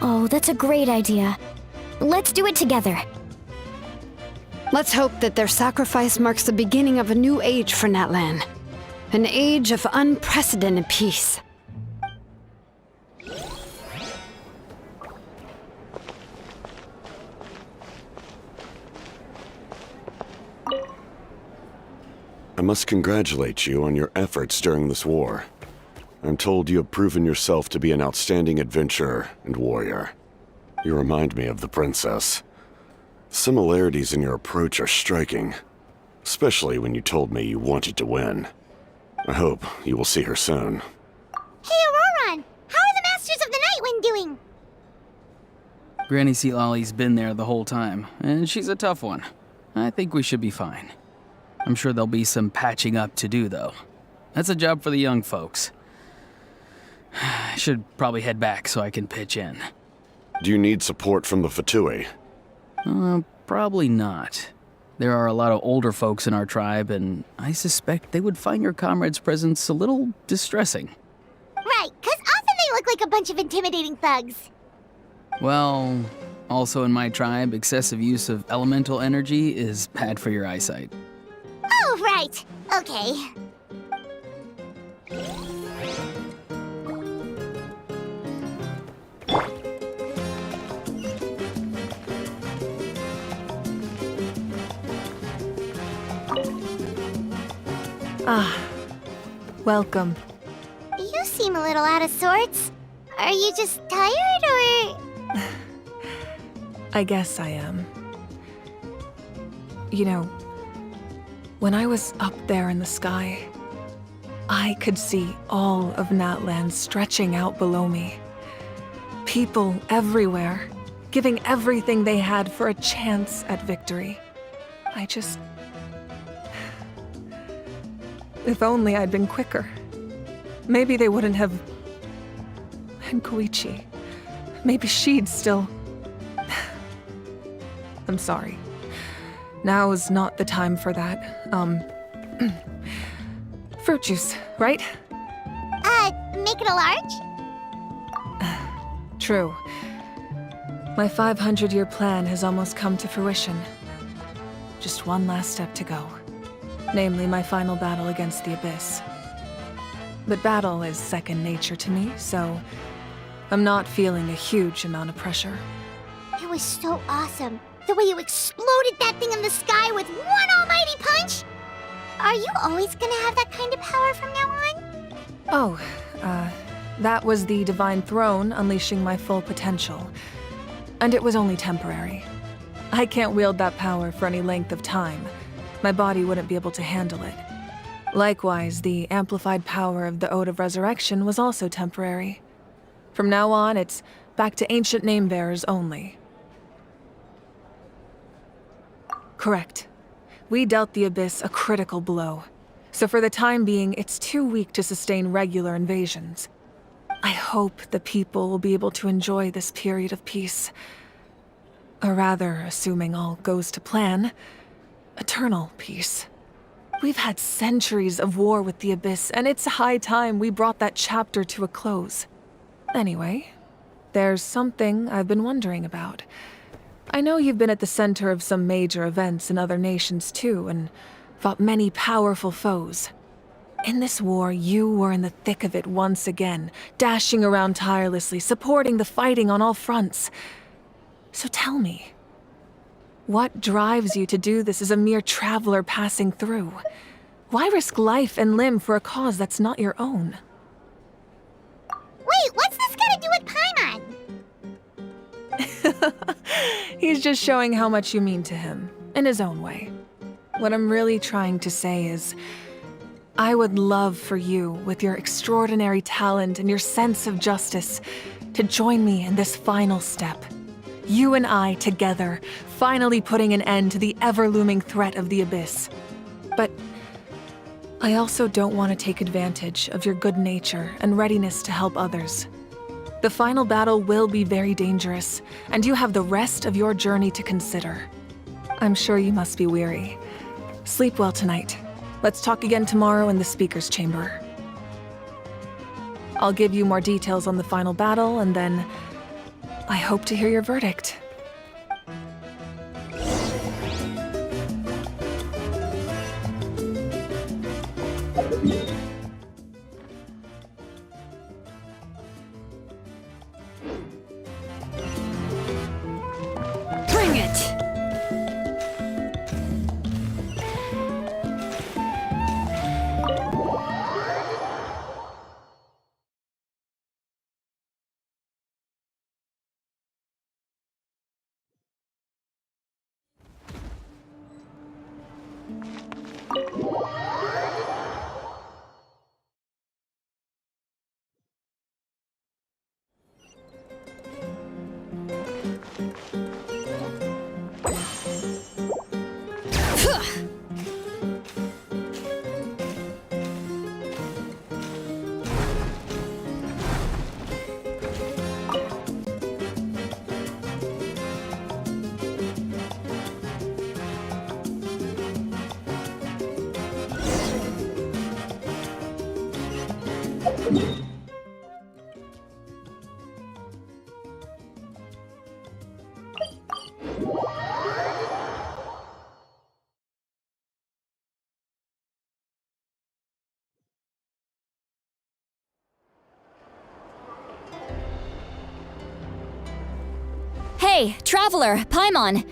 Oh, that's a great idea. Let's do it together. Let's hope that their sacrifice marks the beginning of a new age for Natlan. An age of unprecedented peace. I must congratulate you on your efforts during this war. I'm told you have proven yourself to be an outstanding adventurer and warrior. You remind me of the princess. Similarities in your approach are striking, especially when you told me you wanted to win. I hope you will see her soon. Hey, Auroron! How are the Masters of the Nightwind doing? Granny Sealolly's been there the whole time, and she's a tough one. I think we should be fine. I'm sure there'll be some patching up to do, though. That's a job for the young folks. I should probably head back so I can pitch in. Do you need support from the Fatui? Probably not. There are a lot of older folks in our tribe, and I suspect they would find your comrade's presence a little distressing. Right, 'cause often they look like a bunch of intimidating thugs. Well, also in my tribe, excessive use of elemental energy is bad for your eyesight. Oh, right. Okay. Ah, welcome. You seem a little out of sorts. Are you just tired, or...? I guess I am. You know, when I was up there in the sky, I could see all of Natlan stretching out below me. People everywhere, giving everything they had for a chance at victory. I just... If only I'd been quicker. Maybe they wouldn't have... And Koichi. Maybe she'd still... I'm sorry. Now is not the time for that. Fruit juice, right? Make it a large? True. My 500-year plan has almost come to fruition. Just one last step to go. Namely, my final battle against the Abyss. But battle is second nature to me, so I'm not feeling a huge amount of pressure. It was so awesome. The way you exploded that thing in the sky with one almighty punch! Are you always gonna have that kind of power from now on? Oh, that was the Divine Throne unleashing my full potential. And it was only temporary. I can't wield that power for any length of time. My body wouldn't be able to handle it. Likewise, the amplified power of the Ode of Resurrection was also temporary. From now on, it's back to ancient name-bearers only. Correct. We dealt the Abyss a critical blow. So for the time being, it's too weak to sustain regular invasions. I hope the people will be able to enjoy this period of peace. Or rather, assuming all goes to plan, eternal peace. We've had centuries of war with the Abyss, and it's high time we brought that chapter to a close. Anyway, there's something I've been wondering about. I know you've been at the center of some major events in other nations too, and fought many powerful foes. In this war, you were in the thick of it once again, dashing around tirelessly, supporting the fighting on all fronts. So tell me, what drives you to do this as a mere traveler passing through? Why risk life and limb for a cause that's not your own? Wait, what's this got to do with Paimon? He's just showing how much you mean to him, in his own way. What I'm really trying to say is, I would love for you, with your extraordinary talent and your sense of justice, to join me in this final step. You and I together, finally putting an end to the ever-looming threat of the Abyss. But I also don't want to take advantage of your good nature and readiness to help others. The final battle will be very dangerous, and you have the rest of your journey to consider. I'm sure you must be weary. Sleep well tonight. Let's talk again tomorrow in the speaker's chamber. I'll give you more details on the final battle, and then I hope to hear your verdict. Bring it! Hey, Traveler, Paimon.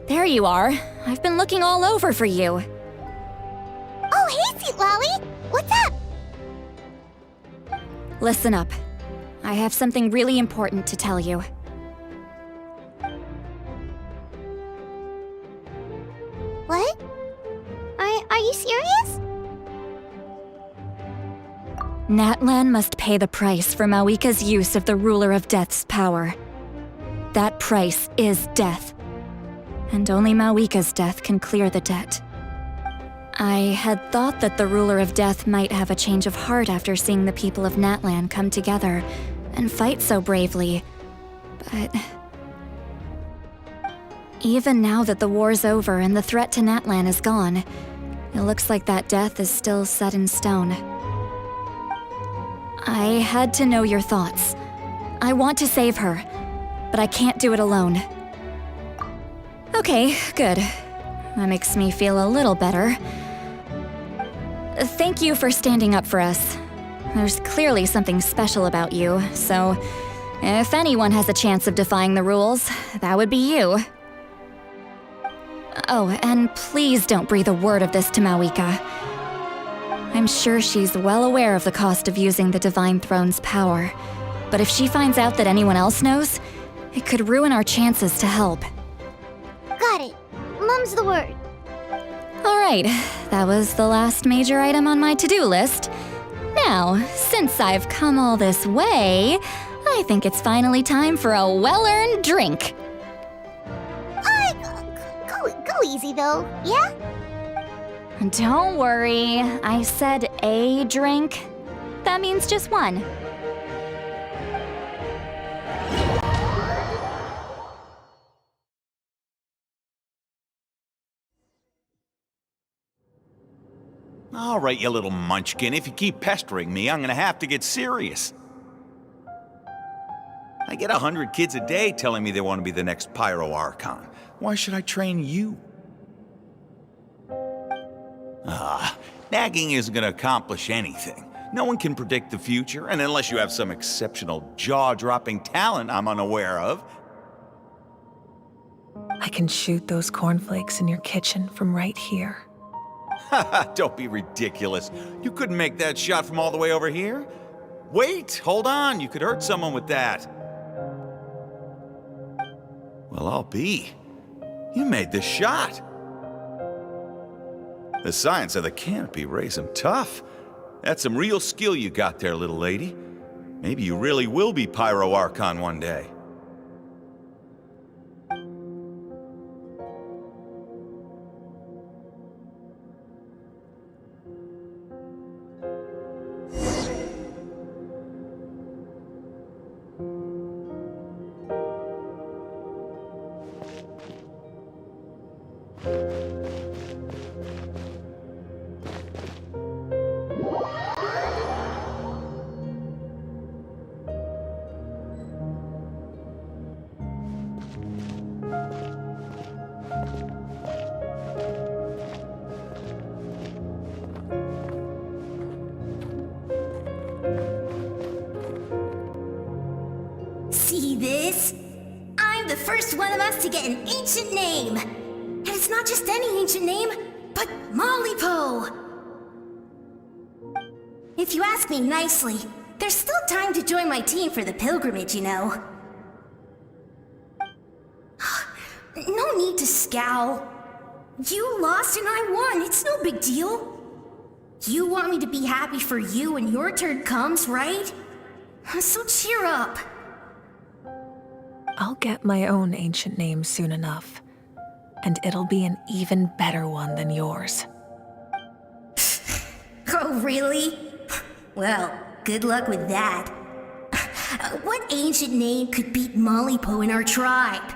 There you are. I've been looking all over for you. Oh, hey, Sweet Lolly! What's up? Listen up. I have something really important to tell you. What? Are you serious? Natlan must pay the price for Mawika's use of the Ruler of Death's power. That price is death. And only Mawika's death can clear the debt. I had thought that the Ruler of Death might have a change of heart after seeing the people of Natlan come together and fight so bravely, but... Even now that the war's over and the threat to Natlan is gone, it looks like that death is still set in stone. I had to know your thoughts. I want to save her, but I can't do it alone. Okay, good. That makes me feel a little better. Thank you for standing up for us. There's clearly something special about you, so if anyone has a chance of defying the rules, that would be you. Oh, and please don't breathe a word of this to Mawika. I'm sure she's well aware of the cost of using the Divine Throne's power, but if she finds out that anyone else knows, it could ruin our chances to help. Got it. Mum's the word. Alright, that was the last major item on my to-do list. Now, since I've come all this way, I think it's finally time for a well-earned drink. Go easy though, yeah? Don't worry, I said a drink. That means just one. All right, you little munchkin. If you keep pestering me, I'm gonna have to get serious. I get 100 kids a day telling me they want to be the next Pyro Archon. Why should I train you? Nagging isn't gonna accomplish anything. No one can predict the future, and unless you have some exceptional jaw-dropping talent I'm unaware of. I can shoot those cornflakes in your kitchen from right here. Don't be ridiculous. You couldn't make that shot from all the way over here? Wait, hold on. You could hurt someone with that. Well, I'll be. You made this shot. The science of the canopy rays him tough. That's some real skill you got there, little lady. Maybe you really will be Pyro Archon one day. See this? I'm the first one of us to get an ancient name. And it's not just any ancient name, but Malipo. If you ask me nicely, there's still time to join my team for the pilgrimage, you know. No need to scowl. You lost and I won, it's no big deal. You want me to be happy for you when your turn comes, right? So cheer up. I'll get my own ancient name soon enough, and it'll be an even better one than yours. Oh, really? Well, good luck with that. What ancient name could beat Malipo in our tribe?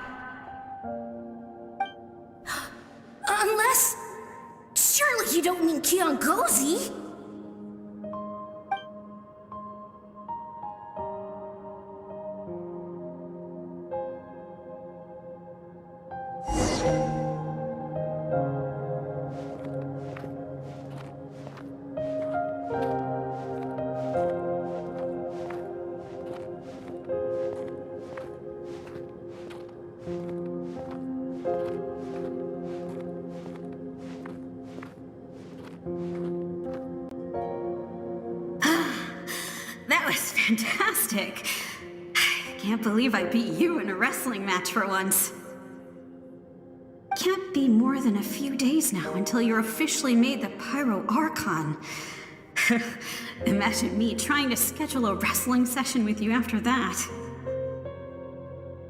Unless... surely you don't mean Kiangozi? Fantastic. Can't believe I beat you in a wrestling match for once. Can't be more than a few days now until you're officially made the Pyro Archon. Imagine me trying to schedule a wrestling session with you after that.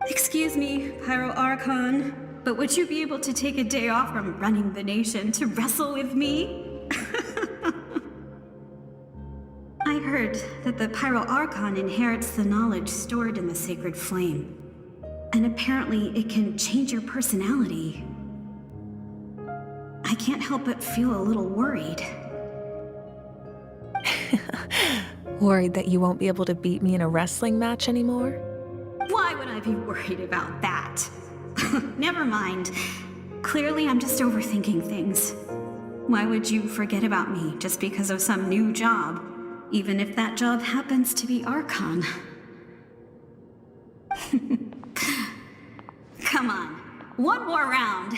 Excuse me, Pyro Archon, but would you be able to take a day off from running the nation to wrestle with me? I heard that the Pyro Archon inherits the knowledge stored in the sacred flame. And apparently it can change your personality. I can't help but feel a little worried. Worried that you won't be able to beat me in a wrestling match anymore? Why would I be worried about that? Never mind. Clearly I'm just overthinking things. Why would you forget about me just because of some new job? Even if that job happens to be Archon. Come on, one more round.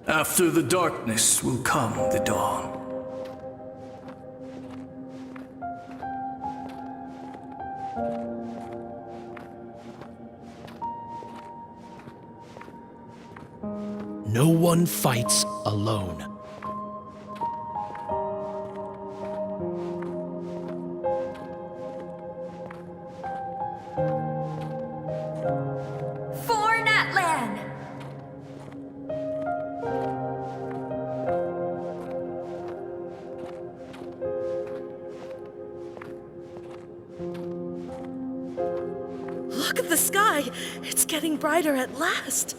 After the darkness will come the dawn. No one fights alone. For Natlan! Look at the sky! It's getting brighter at last!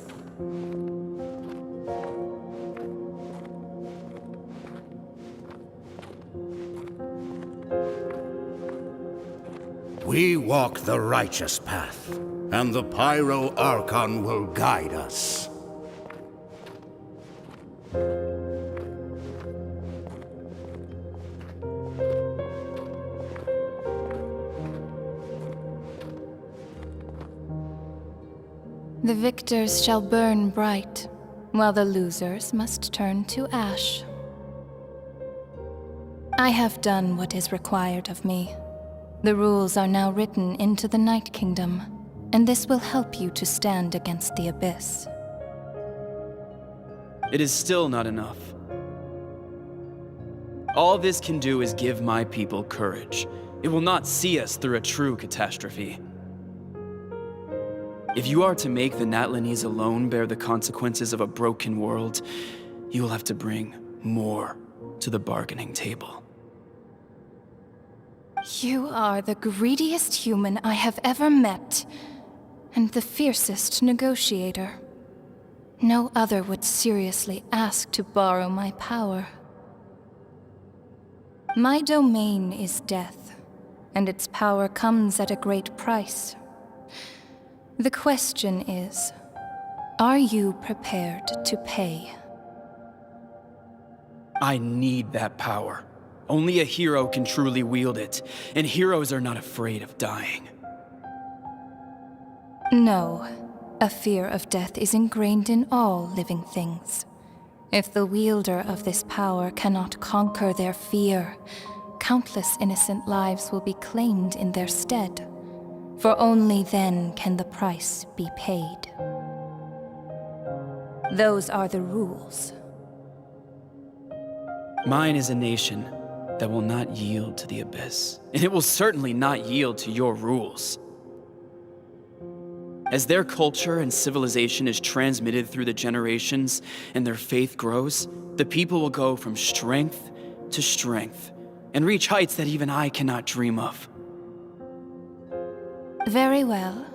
We walk the righteous path, and the Pyro Archon will guide us. The victors shall burn bright, while the losers must turn to ash. I have done what is required of me. The rules are now written into the Night Kingdom, and this will help you to stand against the Abyss. It is still not enough. All this can do is give my people courage. It will not see us through a true catastrophe. If you are to make the Natlanese alone bear the consequences of a broken world, you will have to bring more to the bargaining table. You are the greediest human I have ever met, and the fiercest negotiator. No other would seriously ask to borrow my power. My domain is death, and its power comes at a great price. The question is, are you prepared to pay? I need that power. Only a hero can truly wield it, and heroes are not afraid of dying. No, a fear of death is ingrained in all living things. If the wielder of this power cannot conquer their fear, countless innocent lives will be claimed in their stead. For only then can the price be paid. Those are the rules. Mine is a nation that will not yield to the Abyss, and it will certainly not yield to your rules. As their culture and civilization is transmitted through the generations and their faith grows, the people will go from strength to strength and reach heights that even I cannot dream of. Very well.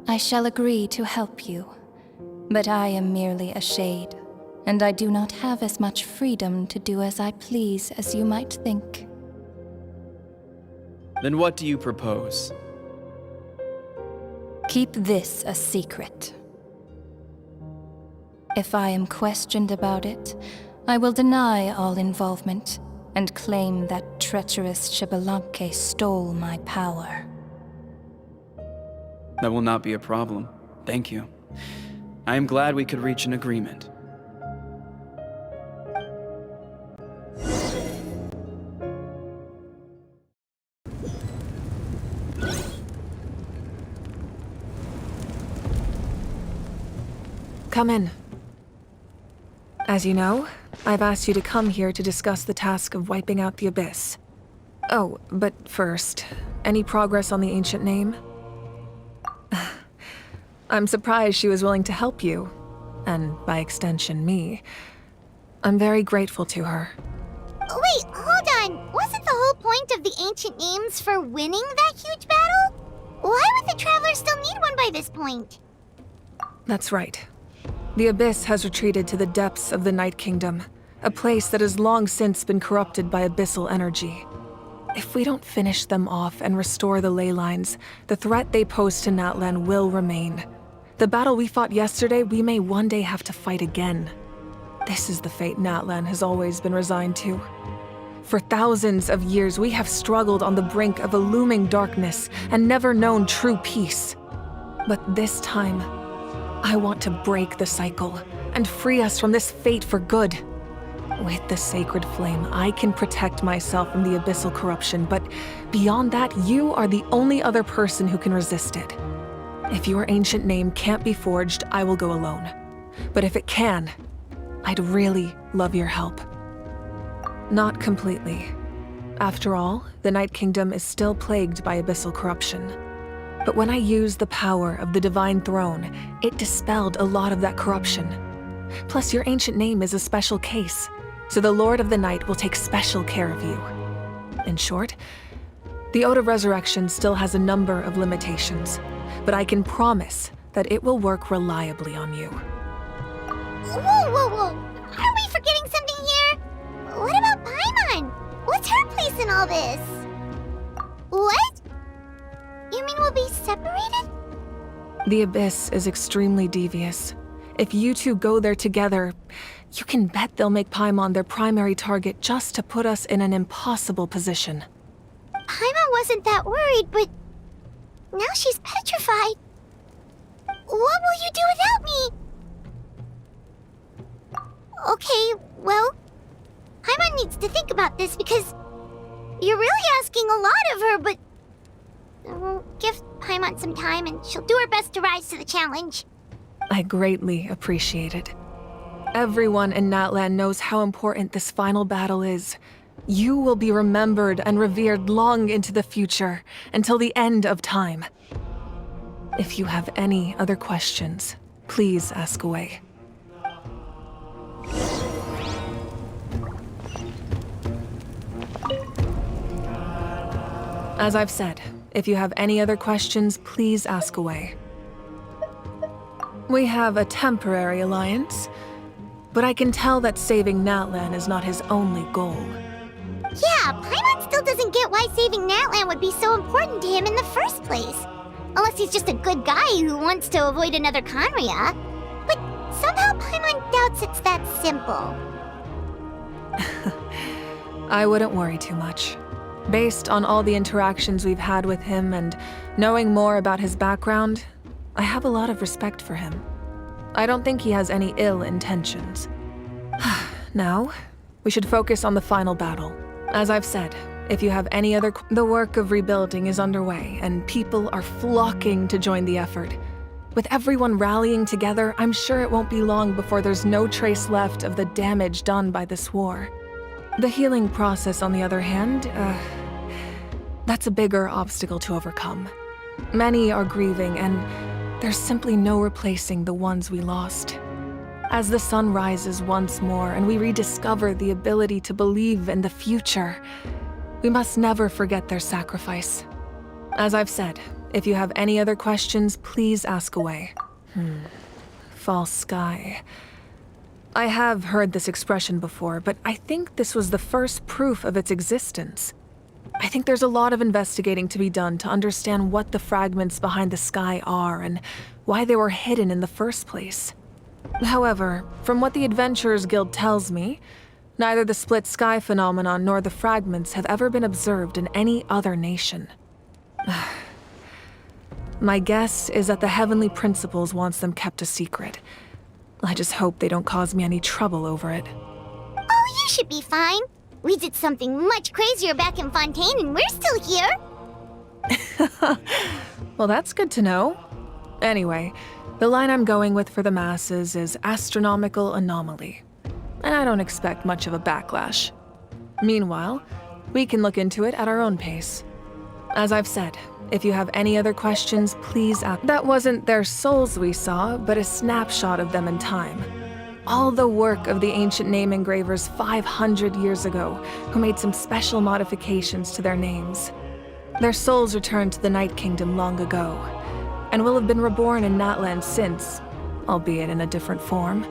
I shall agree to help you. But I am merely a shade, and I do not have as much freedom to do as I please as you might think. Then what do you propose? Keep this a secret. If I am questioned about it, I will deny all involvement and claim that treacherous Xbalanque stole my power. That will not be a problem. Thank you. I am glad we could reach an agreement. Come in. As you know, I've asked you to come here to discuss the task of wiping out the Abyss. Oh, but first, any progress on the ancient name? I'm surprised she was willing to help you, and by extension, me. I'm very grateful to her. Wait, hold on. Wasn't the whole point of the ancient names for winning that huge battle? Why would the Traveler still need one by this point? That's right. The Abyss has retreated to the depths of the Night Kingdom, a place that has long since been corrupted by abyssal energy. If we don't finish them off and restore the ley lines, the threat they pose to Natlan will remain. The battle we fought yesterday, we may one day have to fight again. This is the fate Natlan has always been resigned to. For thousands of years, we have struggled on the brink of a looming darkness and never known true peace. But this time, I want to break the cycle and free us from this fate for good. With the sacred flame, I can protect myself from the abyssal corruption, but beyond that, you are the only other person who can resist it. If your ancient name can't be forged, I will go alone. But if it can, I'd really love your help. Not completely. After all, the Night Kingdom is still plagued by abyssal corruption. But when I used the power of the Divine Throne, it dispelled a lot of that corruption. Plus, your ancient name is a special case, so the Lord of the Night will take special care of you. In short, the Ode of Resurrection still has a number of limitations, but I can promise that it will work reliably on you. Whoa. Are we forgetting something here? What about Paimon? What's her place in all this? What? You mean we'll be separated? The Abyss is extremely devious. If you two go there together, you can bet they'll make Paimon their primary target just to put us in an impossible position. Paimon wasn't that worried, but now she's petrified. What will you do without me? Okay, well, Paimon needs to think about this because you're really asking a lot of her, but we'll give Paimon some time and she'll do her best to rise to the challenge. I greatly appreciate it. Everyone in Natlan knows how important this final battle is. You will be remembered and revered long into the future, until the end of time. If you have any other questions, please ask away. As I've said, if you have any other questions, please ask away. We have a temporary alliance, but I can tell that saving Natlan is not his only goal. Yeah, Paimon still doesn't get why saving Natlan would be so important to him in the first place. Unless he's just a good guy who wants to avoid another Khaenri'ah. But somehow Paimon doubts it's that simple. I wouldn't worry too much. Based on all the interactions we've had with him and knowing more about his background, I have a lot of respect for him. I don't think he has any ill intentions. Now, we should focus on the final battle. As I've said, if you have any other... The work of rebuilding is underway, and people are flocking to join the effort. With everyone rallying together, I'm sure it won't be long before there's no trace left of the damage done by this war. The healing process, on the other hand, that's a bigger obstacle to overcome. Many are grieving, and there's simply no replacing the ones we lost. As the sun rises once more and we rediscover the ability to believe in the future, we must never forget their sacrifice. As I've said, if you have any other questions, please ask away. False sky. I have heard this expression before, but I think this was the first proof of its existence. I think there's a lot of investigating to be done to understand what the fragments behind the sky are and why they were hidden in the first place. However, from what the Adventurers Guild tells me, neither the split sky phenomenon nor the fragments have ever been observed in any other nation. My guess is that the Heavenly Principles wants them kept a secret. I just hope they don't cause me any trouble over it. Oh, you should be fine. We did something much crazier back in Fontaine and we're still here. Well, that's good to know. Anyway, the line I'm going with for the masses is astronomical anomaly. And I don't expect much of a backlash. Meanwhile, we can look into it at our own pace. As I've said, if you have any other questions, please ask. That wasn't their souls we saw, but a snapshot of them in time. All the work of the ancient name engravers 500 years ago, who made some special modifications to their names. Their souls returned to the Night Kingdom long ago, and will have been reborn in Natlan since, albeit in a different form.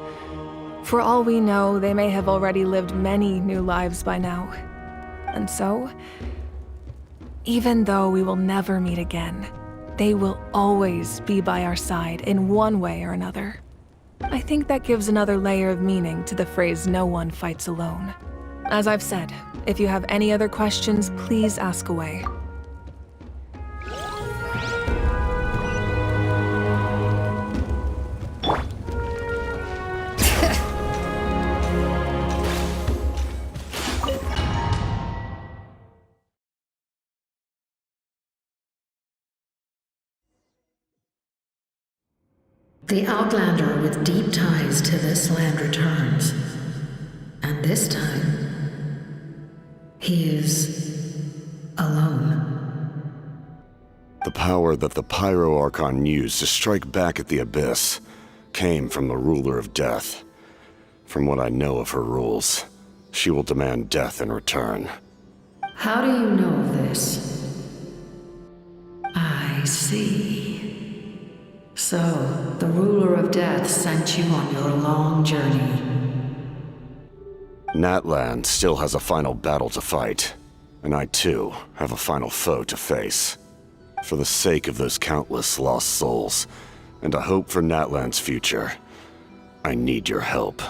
For all we know, they may have already lived many new lives by now. And so, even though we will never meet again, they will always be by our side in one way or another. I think that gives another layer of meaning to the phrase "no one fights alone." As I've said, if you have any other questions, please ask away. The Outlander with deep ties to this land returns. And this time, he is alone. The power that the Pyro Archon used to strike back at the Abyss came from the Ruler of Death. From what I know of her rules, she will demand death in return. How do you know of this? I see. So, the Ruler of Death sent you on your long journey. Natlan still has a final battle to fight, and I too have a final foe to face. For the sake of those countless lost souls, and a hope for Natlan's future, I need your help.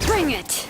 Bring it!